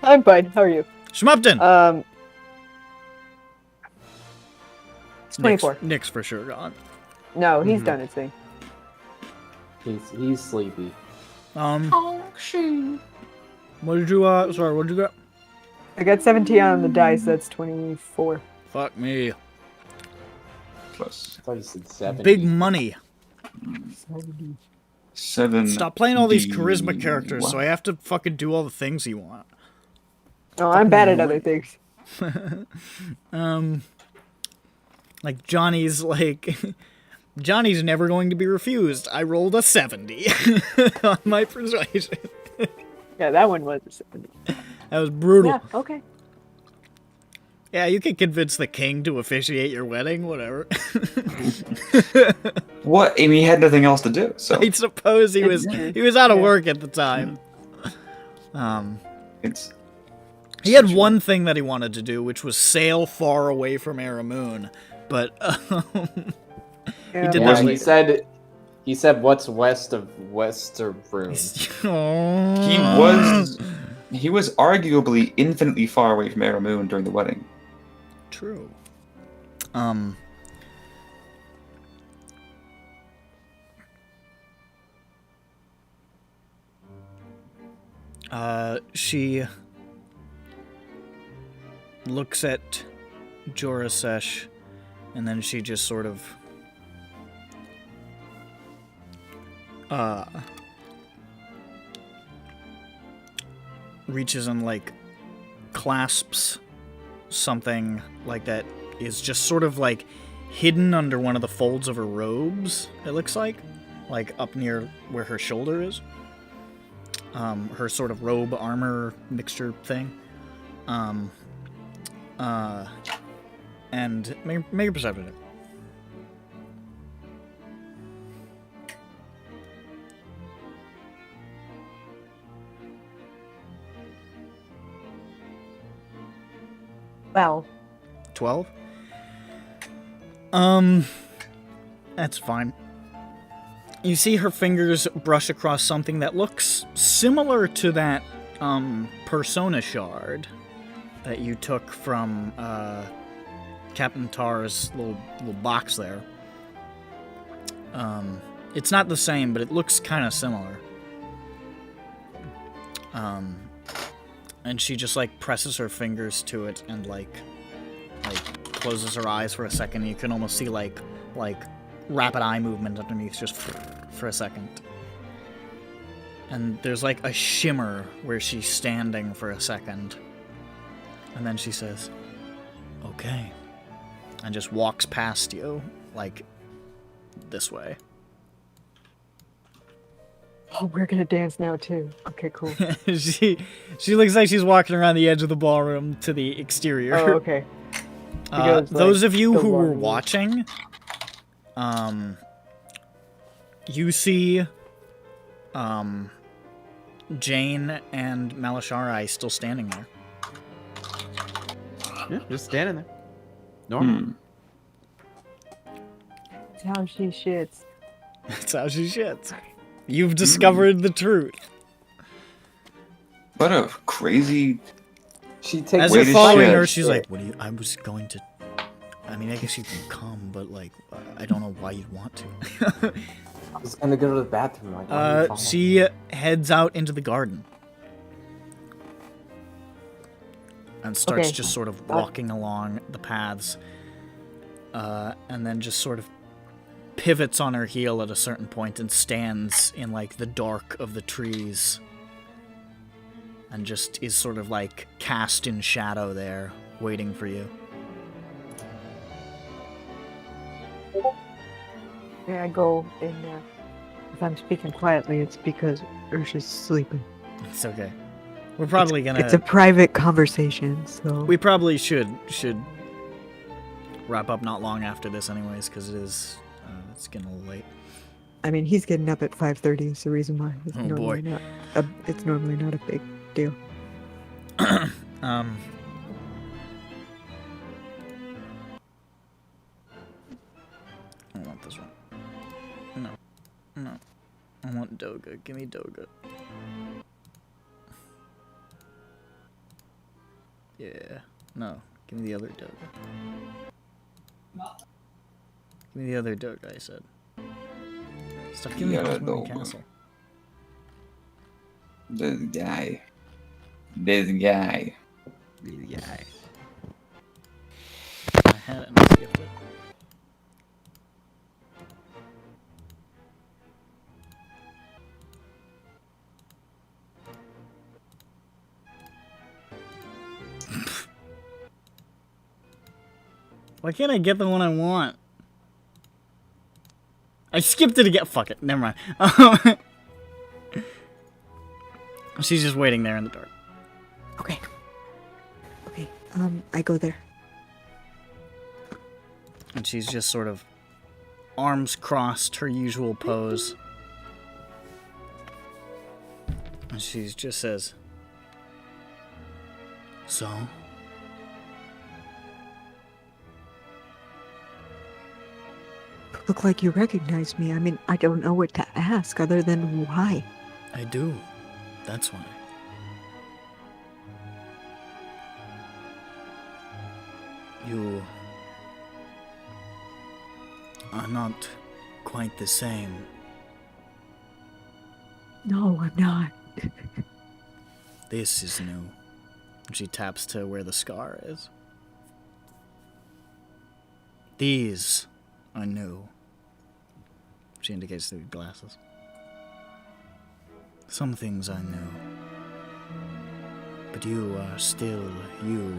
I'm fine. How are you? Schmup'ten! It's 24. Nick's for sure gone. No, he's done his thing. He's sleepy. What did you, sorry, what did you get? I got 17 on the dice. That's 24. Fuck me. Plus I thought you said 70. Big money. 7. Stop playing all these charisma characters, so I have to fucking do all the things you want. Oh, I'm bad at other things. Like Johnny's Johnny's never going to be refused. I rolled a 70 on my persuasion. Yeah, that one was a 70. That was brutal. Yeah, okay. Yeah, you can convince the king to officiate your wedding, whatever. What? I mean, he had nothing else to do, so I suppose he was out of work at the time. it's. He had one thing that he wanted to do, which was sail far away from Aramoon, but he did Yeah, that he later. he said what's west of Westerroon. He was arguably infinitely far away from Aramoon during the wedding. True. She looks at Jorasesh, and then she just sort of reaches and like clasps something like that is just sort of like hidden under one of the folds of her robes, it looks like up near where her shoulder is. Her sort of robe armor mixture thing. And make a perception check. Well. 12? That's fine. You see her fingers brush across something that looks similar to that, persona shard that you took from, Captain Tar's little box there. It's not the same, but it looks kind of similar. And she just, like, presses her fingers to it and, like, closes her eyes for a second. You can almost see, like rapid eye movement underneath just for a second. And there's, like, a shimmer where she's standing for a second. And then she says, "Okay." And just walks past you, like, this way. Oh, we're gonna dance now, too. Okay, cool. She looks like she's walking around the edge of the ballroom to the exterior. Oh, okay. Because, those like, of you the who were one- watching, you see Jane and Malashari still standing there. Yeah, just standing there. Normal. That's how she shits. That's how she shits. You've discovered the truth. What a crazy. She takes As Way you're to following shit. her, she's like, "What do you? I was going to. I mean, I guess you can come, but like, I don't know why you'd want to." I was gonna go to the bathroom. Like, why are you following me? She heads out into the garden and starts Okay. just sort of walking along the paths, and then just sort of pivots on her heel at a certain point and stands in like the dark of the trees and just is sort of like cast in shadow there, waiting for you. Yeah, I go in there. If I'm speaking quietly, it's because Ursha's sleeping. It's okay. We're probably gonna. It's a private conversation, so. We probably should wrap up not long after this, anyways, because it's getting a little late. I mean, he's getting up at 5:30. Is the reason why. It's Oh, normally boy. it's normally not a big deal. I want this one. No. No. I want Doga. Give me Doga. Yeah. No. Give me the other Doga. Give me the other Doga, I said. Stop giving me Yeah, Cosmo Doga. Castle. This guy. This guy. I had it and I skipped it. Why can't I get the one I want? I skipped it again. Fuck it. Never mind. She's just waiting there in the dark. Okay. Okay. I go there. And she's just sort of arms crossed, her usual pose. And she just says, "So?" Look like you recognize me. I mean, I don't know what to ask other than why. I do. That's why. You are not quite the same. No, I'm not. This is new. She taps to where the scar is. These are new. She indicates through glasses. Some things are new. But you are still you.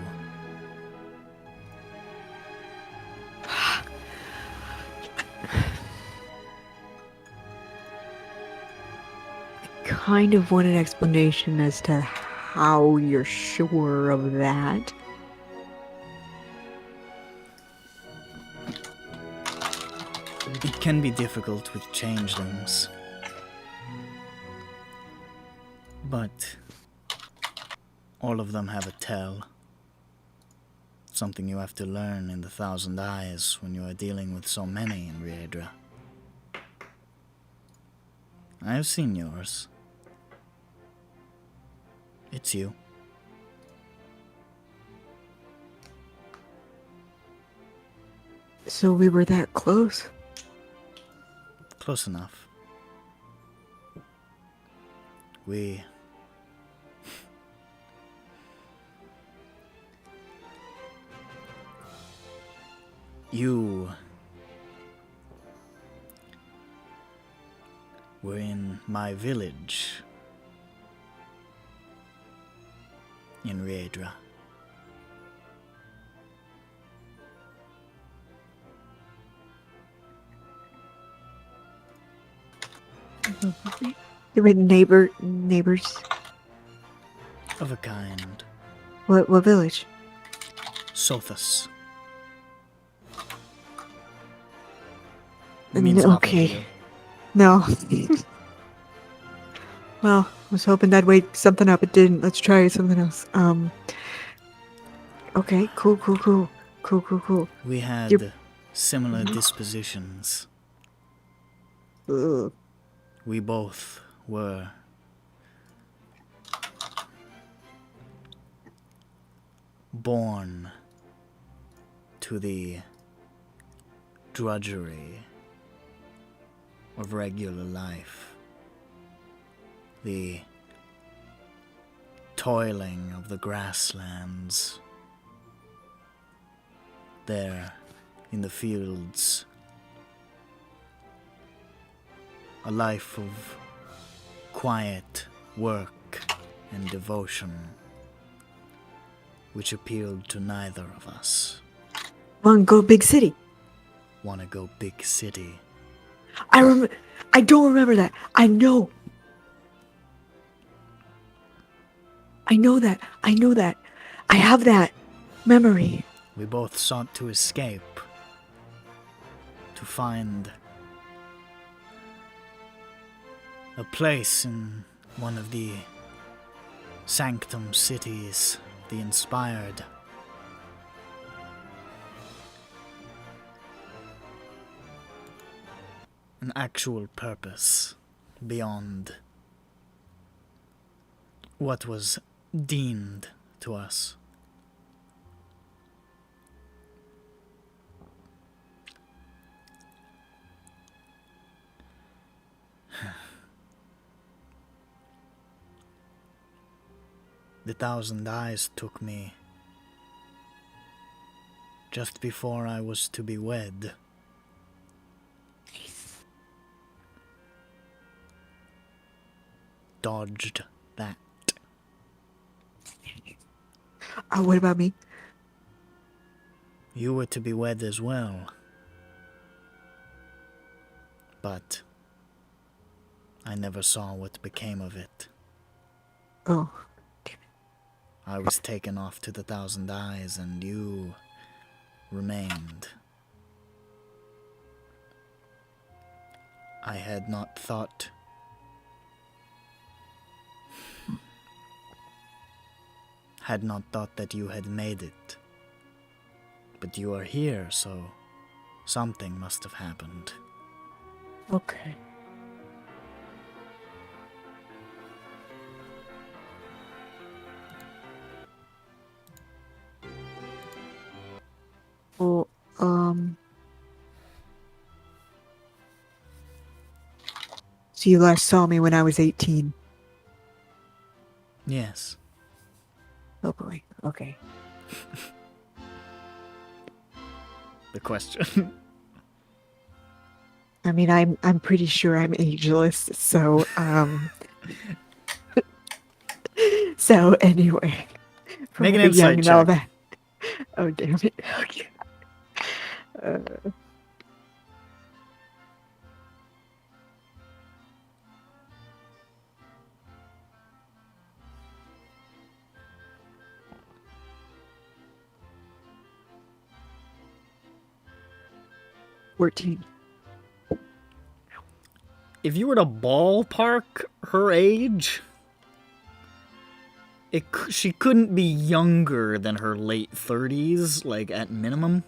Kind of want an explanation as to how you're sure of that. It can be difficult with changelings. But all of them have a tell. Something you have to learn in the Thousand Eyes when you are dealing with so many in Riedra. I have seen yours. It's you. So we were that close? Close enough. You were in my village in Riedra. They were neighbors. Of a kind. What village? Sothis. It means nothing to Okay. you. No. Well, I was hoping that'd wake something up. It didn't. Let's try something else. Okay, cool. We had You're- similar dispositions. Ugh. We both were born to the drudgery of regular life, the toiling of the grasslands, there in the fields, a life of quiet work and devotion, which appealed to neither of us. Wanna go big city? Wanna go big city? I don't remember that. I know that. I have that memory. We both sought to escape, to find a place in one of the sanctum cities, the inspired. an actual purpose beyond what was deemed to us. The Thousand Eyes took me just before I was to be wed. Dodged that. What about me? You were to be wed as well. But I never saw what became of it. Oh. I was taken off to the Thousand Eyes, and you remained. I had not thought that you had made it. But you are here, so something must have happened. Okay. Well, so you last saw me when I was 18. Yes. Oh boy. Okay. The question. I mean, I'm pretty sure I'm ageless, so so anyway. Make an Forever young insight and all check. that. Oh damn it. Okay. 14. If you were to ballpark her age, she couldn't be younger than her late 30s, like at minimum.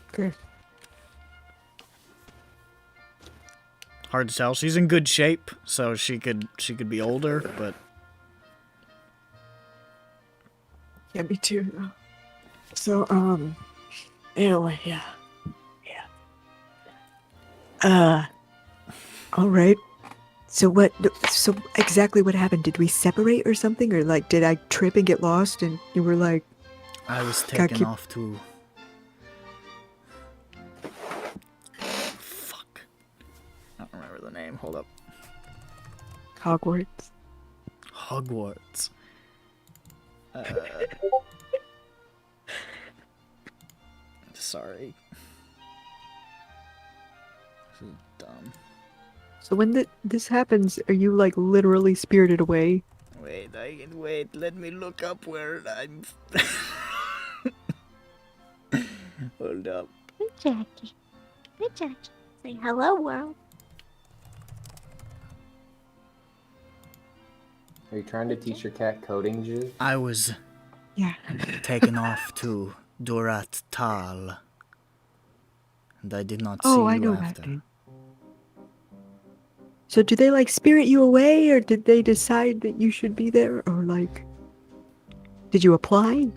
Okay. Hard to tell. She's in good shape, so she could be older, but Yeah, me too. Though. So anyway, yeah. All right. So exactly what happened? Did we separate or something? Or like, did I trip and get lost and you were like... I was taken off to... Fuck. I don't remember the name. Hold up. Hogwarts. Hogwarts. Sorry. This is dumb. So when this happens, are you like literally spirited away? Wait, let me look up where I'm... Hold up. Hey, Jackie. Hey, Jackie. Say hello, world. Are you trying to teach your cat coding, Jiz? I was Yeah. taken off to Durat Tal, and I did not see Oh, I you know after. that dude. So did they like spirit you away, or did they decide that you should be there, or like, did you apply?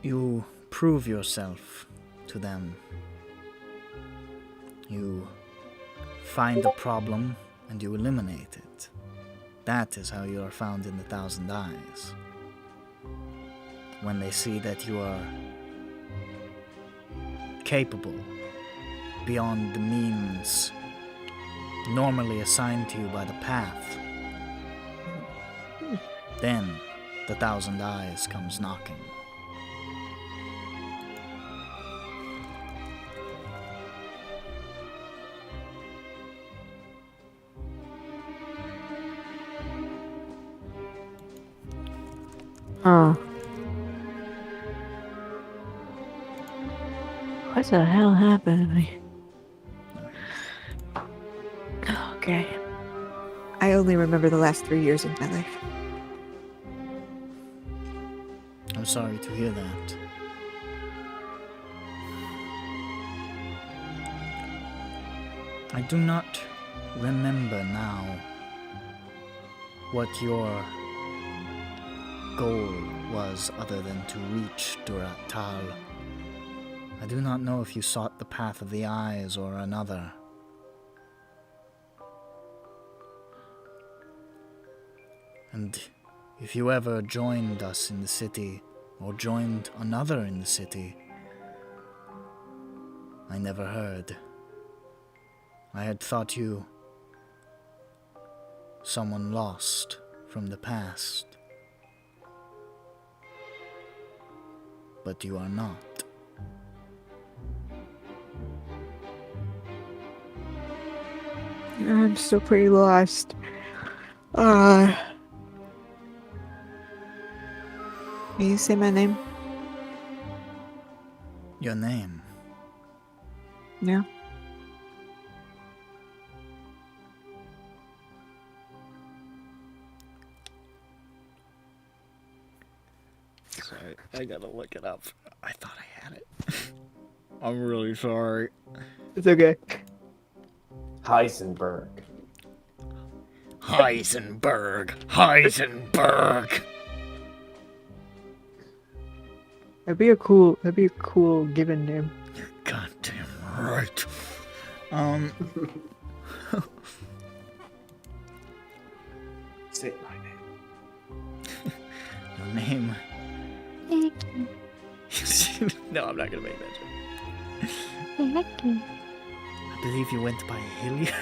You prove yourself to them. You find a problem and you eliminate it. That is how you are found in the Thousand Eyes. When they see that you are capable beyond the means normally assigned to you by the path, then the Thousand Eyes comes knocking. Oh. What the hell happened to me? Okay. I only remember the last 3 years of my life. I'm sorry to hear that. I do not remember now what your goal was other than to reach Duratal. I do not know if you sought the path of the eyes or another. And if you ever joined us in the city, or joined another in the city, I never heard. I had thought you someone lost from the past. But you are not. I'm still pretty lost. Can you say my name? Your name? Yeah. Sorry, I gotta look it up. I thought I had it. I'm really sorry. It's okay. Heisenberg. Heisenberg! Heisenberg! That'd be a cool given name. Goddamn right. Say my name. Your name? No, I'm not gonna make that joke. I believe you went by Hilliard.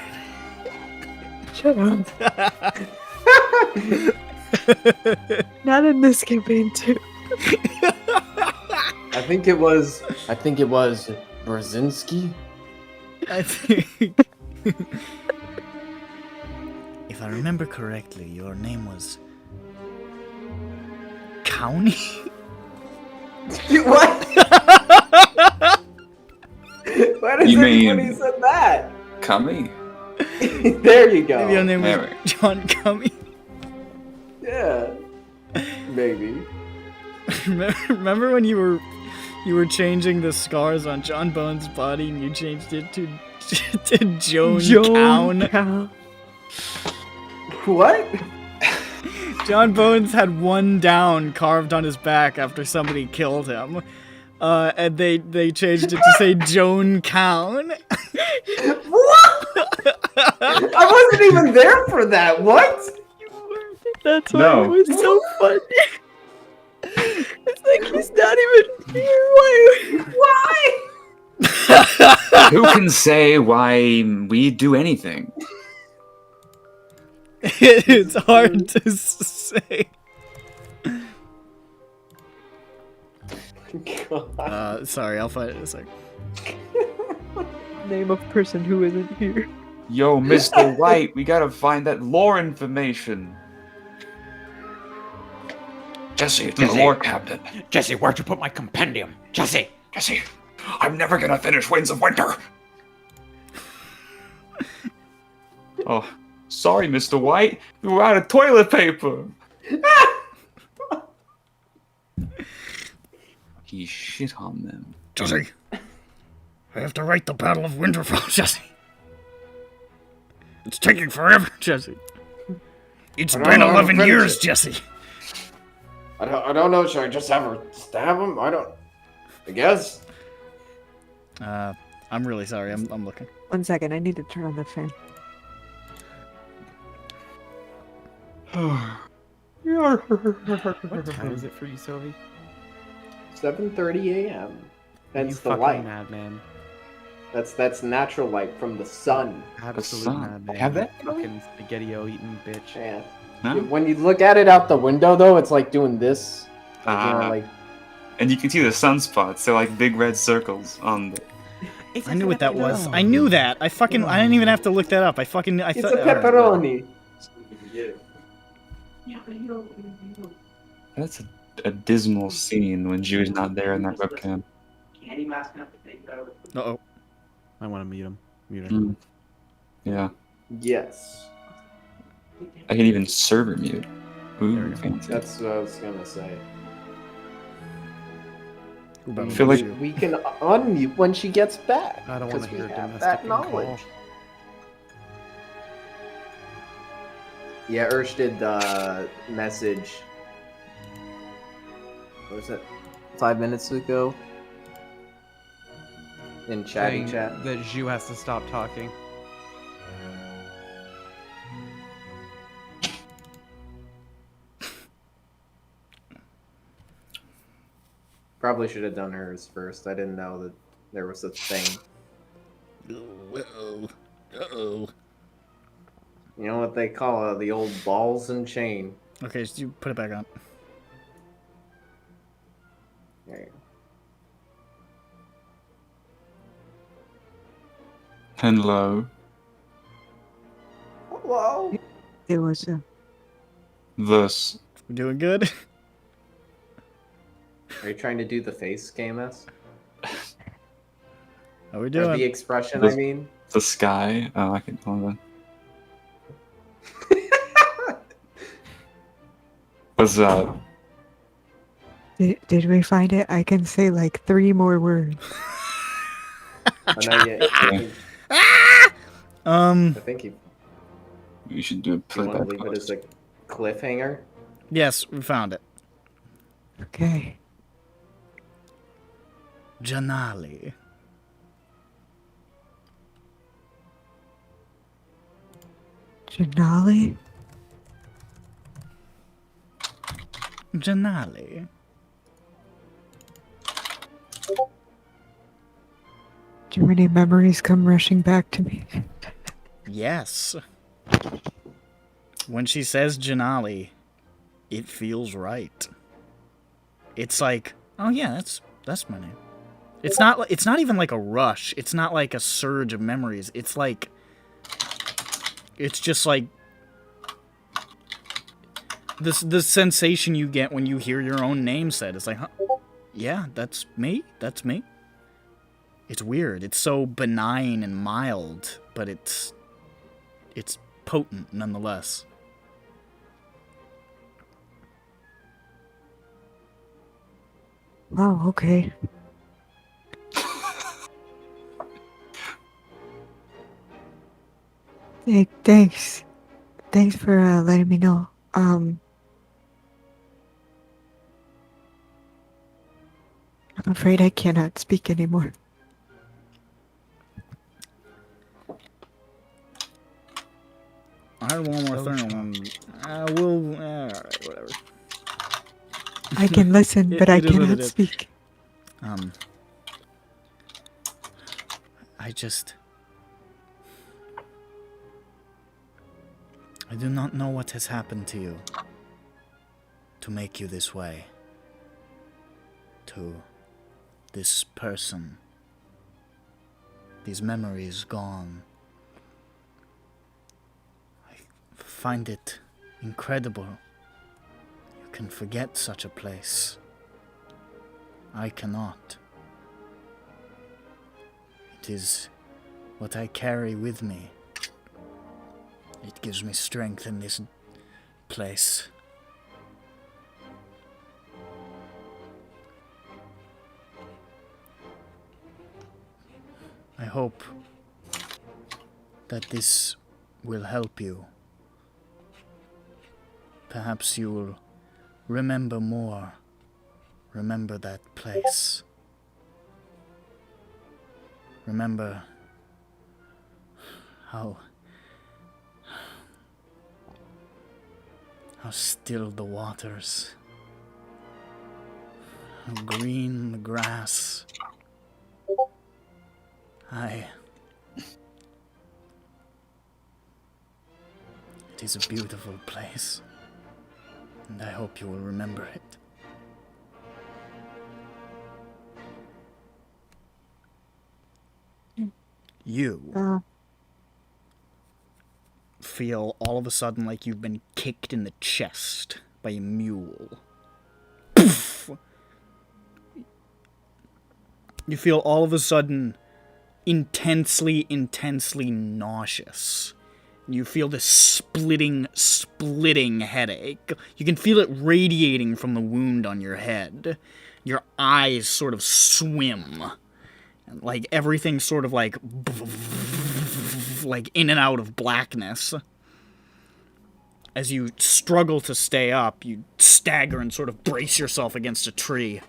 Shut up. Not in this campaign too. I think it was Brzezinski. I think. If I remember correctly, your name was County? What? Why does You mean- everybody said that? Cummy? There you go. Maybe your name was There John Cummy. Yeah. Maybe. Remember when you were changing the scars on John Bone's body and you changed it to Joan Cown? What? John Bones had one down carved on his back after somebody killed him. And they changed it to say Joan Cown. What? I wasn't even there for that. What? That's why No. it was so funny. It's like he's not even here. Why? Who can say why we do anything? It's hard to say. God. Sorry, I'll find it in a sec. Name of person who isn't here. Yo, Mr. White, we gotta find that lore information. Jesse, the lore cabinet. Jesse, where'd you put my compendium? Jesse! Jesse, I'm never gonna finish Winds of Winter. Oh, sorry, Mr. White. We were out of toilet paper. He shit on them. Jesse, I have to write the Battle of Winterfell, Jesse. It's taking forever, Jesse. It's I don't been know how to 11 finish years, it. Jesse. I don't know. Should I just have her stab him? I guess. I'm really sorry. I'm looking. 1 second, I need to turn on the fan. What time is it for you, Sylvie? 7:30 a.m. You That's the fucking light. madman. That's natural light from the sun. Absolute sun. madman. Have that? Fucking spaghetti-o eating bitch. Yeah. Huh? When you look at it out the window, though, it's like doing this. Like, And you can see the sunspots. They're like big red circles on the... I knew what that was. I knew that. I didn't even have to look that up. I it's thought. a pepperoni. That's a dismal scene when Jude's not there in that webcam. Uh-oh. I want to mute him. Mute her. Mm. Yeah. Yes. I can even server mute. Ooh, fancy. That's what I was gonna say. I feel like We can unmute when she gets back. I don't want 'cause to we hear have domestic that and call. knowledge. Yeah, Ursh did the message. What was it? 5 minutes ago? In chatty Saying chat. that Zhu has to stop talking. Probably should have done hers first. I didn't know that there was such thing. Uh-oh. Uh-oh. You know what they call the old balls and chain. Okay, so you put it back on. There you go. Hello. Hello. There was a. This. We're doing good? Are you trying to do the face, KMS? How we Or doing? the expression, This- I mean? The sky. Oh, I can hold on. What's that? Did we find it? I can say like 3 more words. Oh, no, yeah. I think you You should do a want to playback. leave it as a cliffhanger. Yes, we found it. Okay. Janali. Janali? Janali. Too many memories come rushing back to me. Yes. When she says Janali, it feels right. It's like, oh yeah, that's my name. It's not even like a rush. It's not like a surge of memories. It's like, it's just like the sensation you get when you hear your own name said. It's like, huh? Yeah, that's me. That's me. It's weird. It's so benign and mild, but it's potent nonetheless. Wow, okay. Hey, thanks. Thanks for letting me know. I'm afraid I cannot speak anymore. I heard one more thing. Alright, whatever. I can listen, but I It is what cannot it is. speak. I do not know what has happened to you to make you this way. To this person. These memories gone. I find it incredible. You can forget such a place. I cannot. It is what I carry with me. It gives me strength in this place. I hope that this will help you. Perhaps you will remember more. Remember that place. Remember how still the waters, how green the grass. It is a beautiful place, and I hope you will remember it. You feel all of a sudden like you've been kicked in the chest by a mule. Poof! You feel all of a sudden intensely nauseous. You feel this splitting headache. You can feel it radiating from the wound on your head. Your eyes sort of swim. And like everything sort of like in and out of blackness. as you struggle to stay up, you stagger and sort of brace yourself against a tree.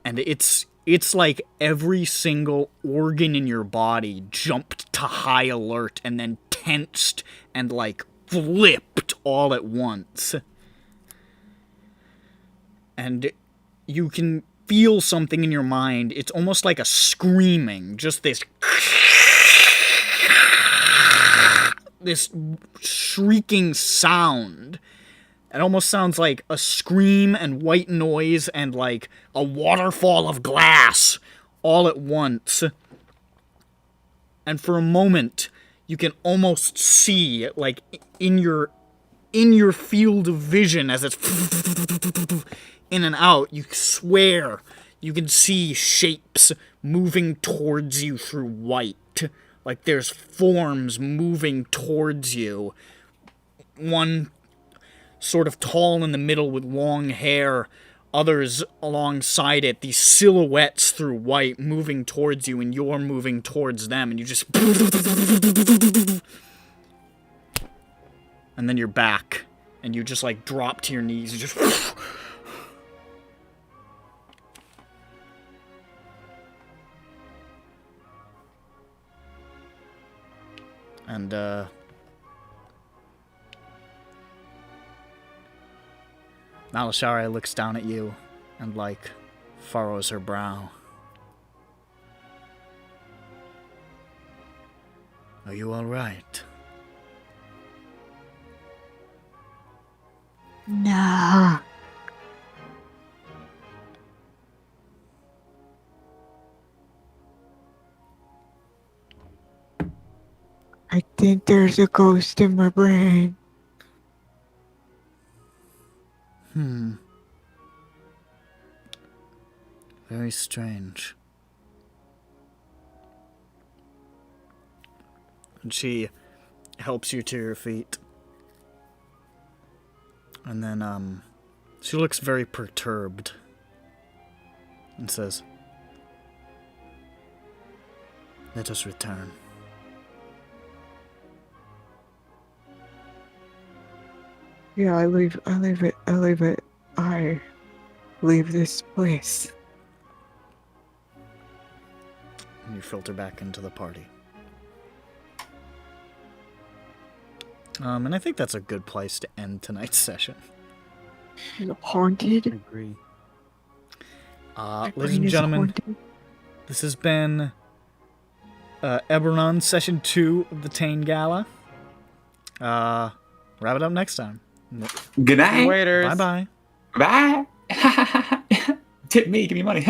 And it's like every single organ in your body jumped to high alert and then tensed and like flipped all at once. And you can feel something in your mind. It's almost like a screaming, just this shrieking sound. It almost sounds like a scream and white noise and like a waterfall of glass all at once. And for a moment, you can almost see, like, in your field of vision as it's in and out, you swear you can see shapes moving towards you through white. Like there's forms moving towards you. One sort of tall in the middle with long hair, others alongside it, these silhouettes through white moving towards you, and you're moving towards them, and you just... And then you're back, and you just, like, drop to your knees, you just... And, Malashari looks down at you and, like, furrows her brow. Are you all right? No. I think there's a ghost in my brain. Very strange. And she helps you to your feet. And then, she looks very perturbed. And says, "Let us return." Yeah, I leave this place. And you filter back into the party. And I think that's a good place to end tonight's session. Haunted? Agree. Ladies and gentlemen, this has been EBERRON Session 2 of the Tain Gala. Wrap it up next time. Good night. Waiters. Bye-bye. Bye. Tip me, give me money.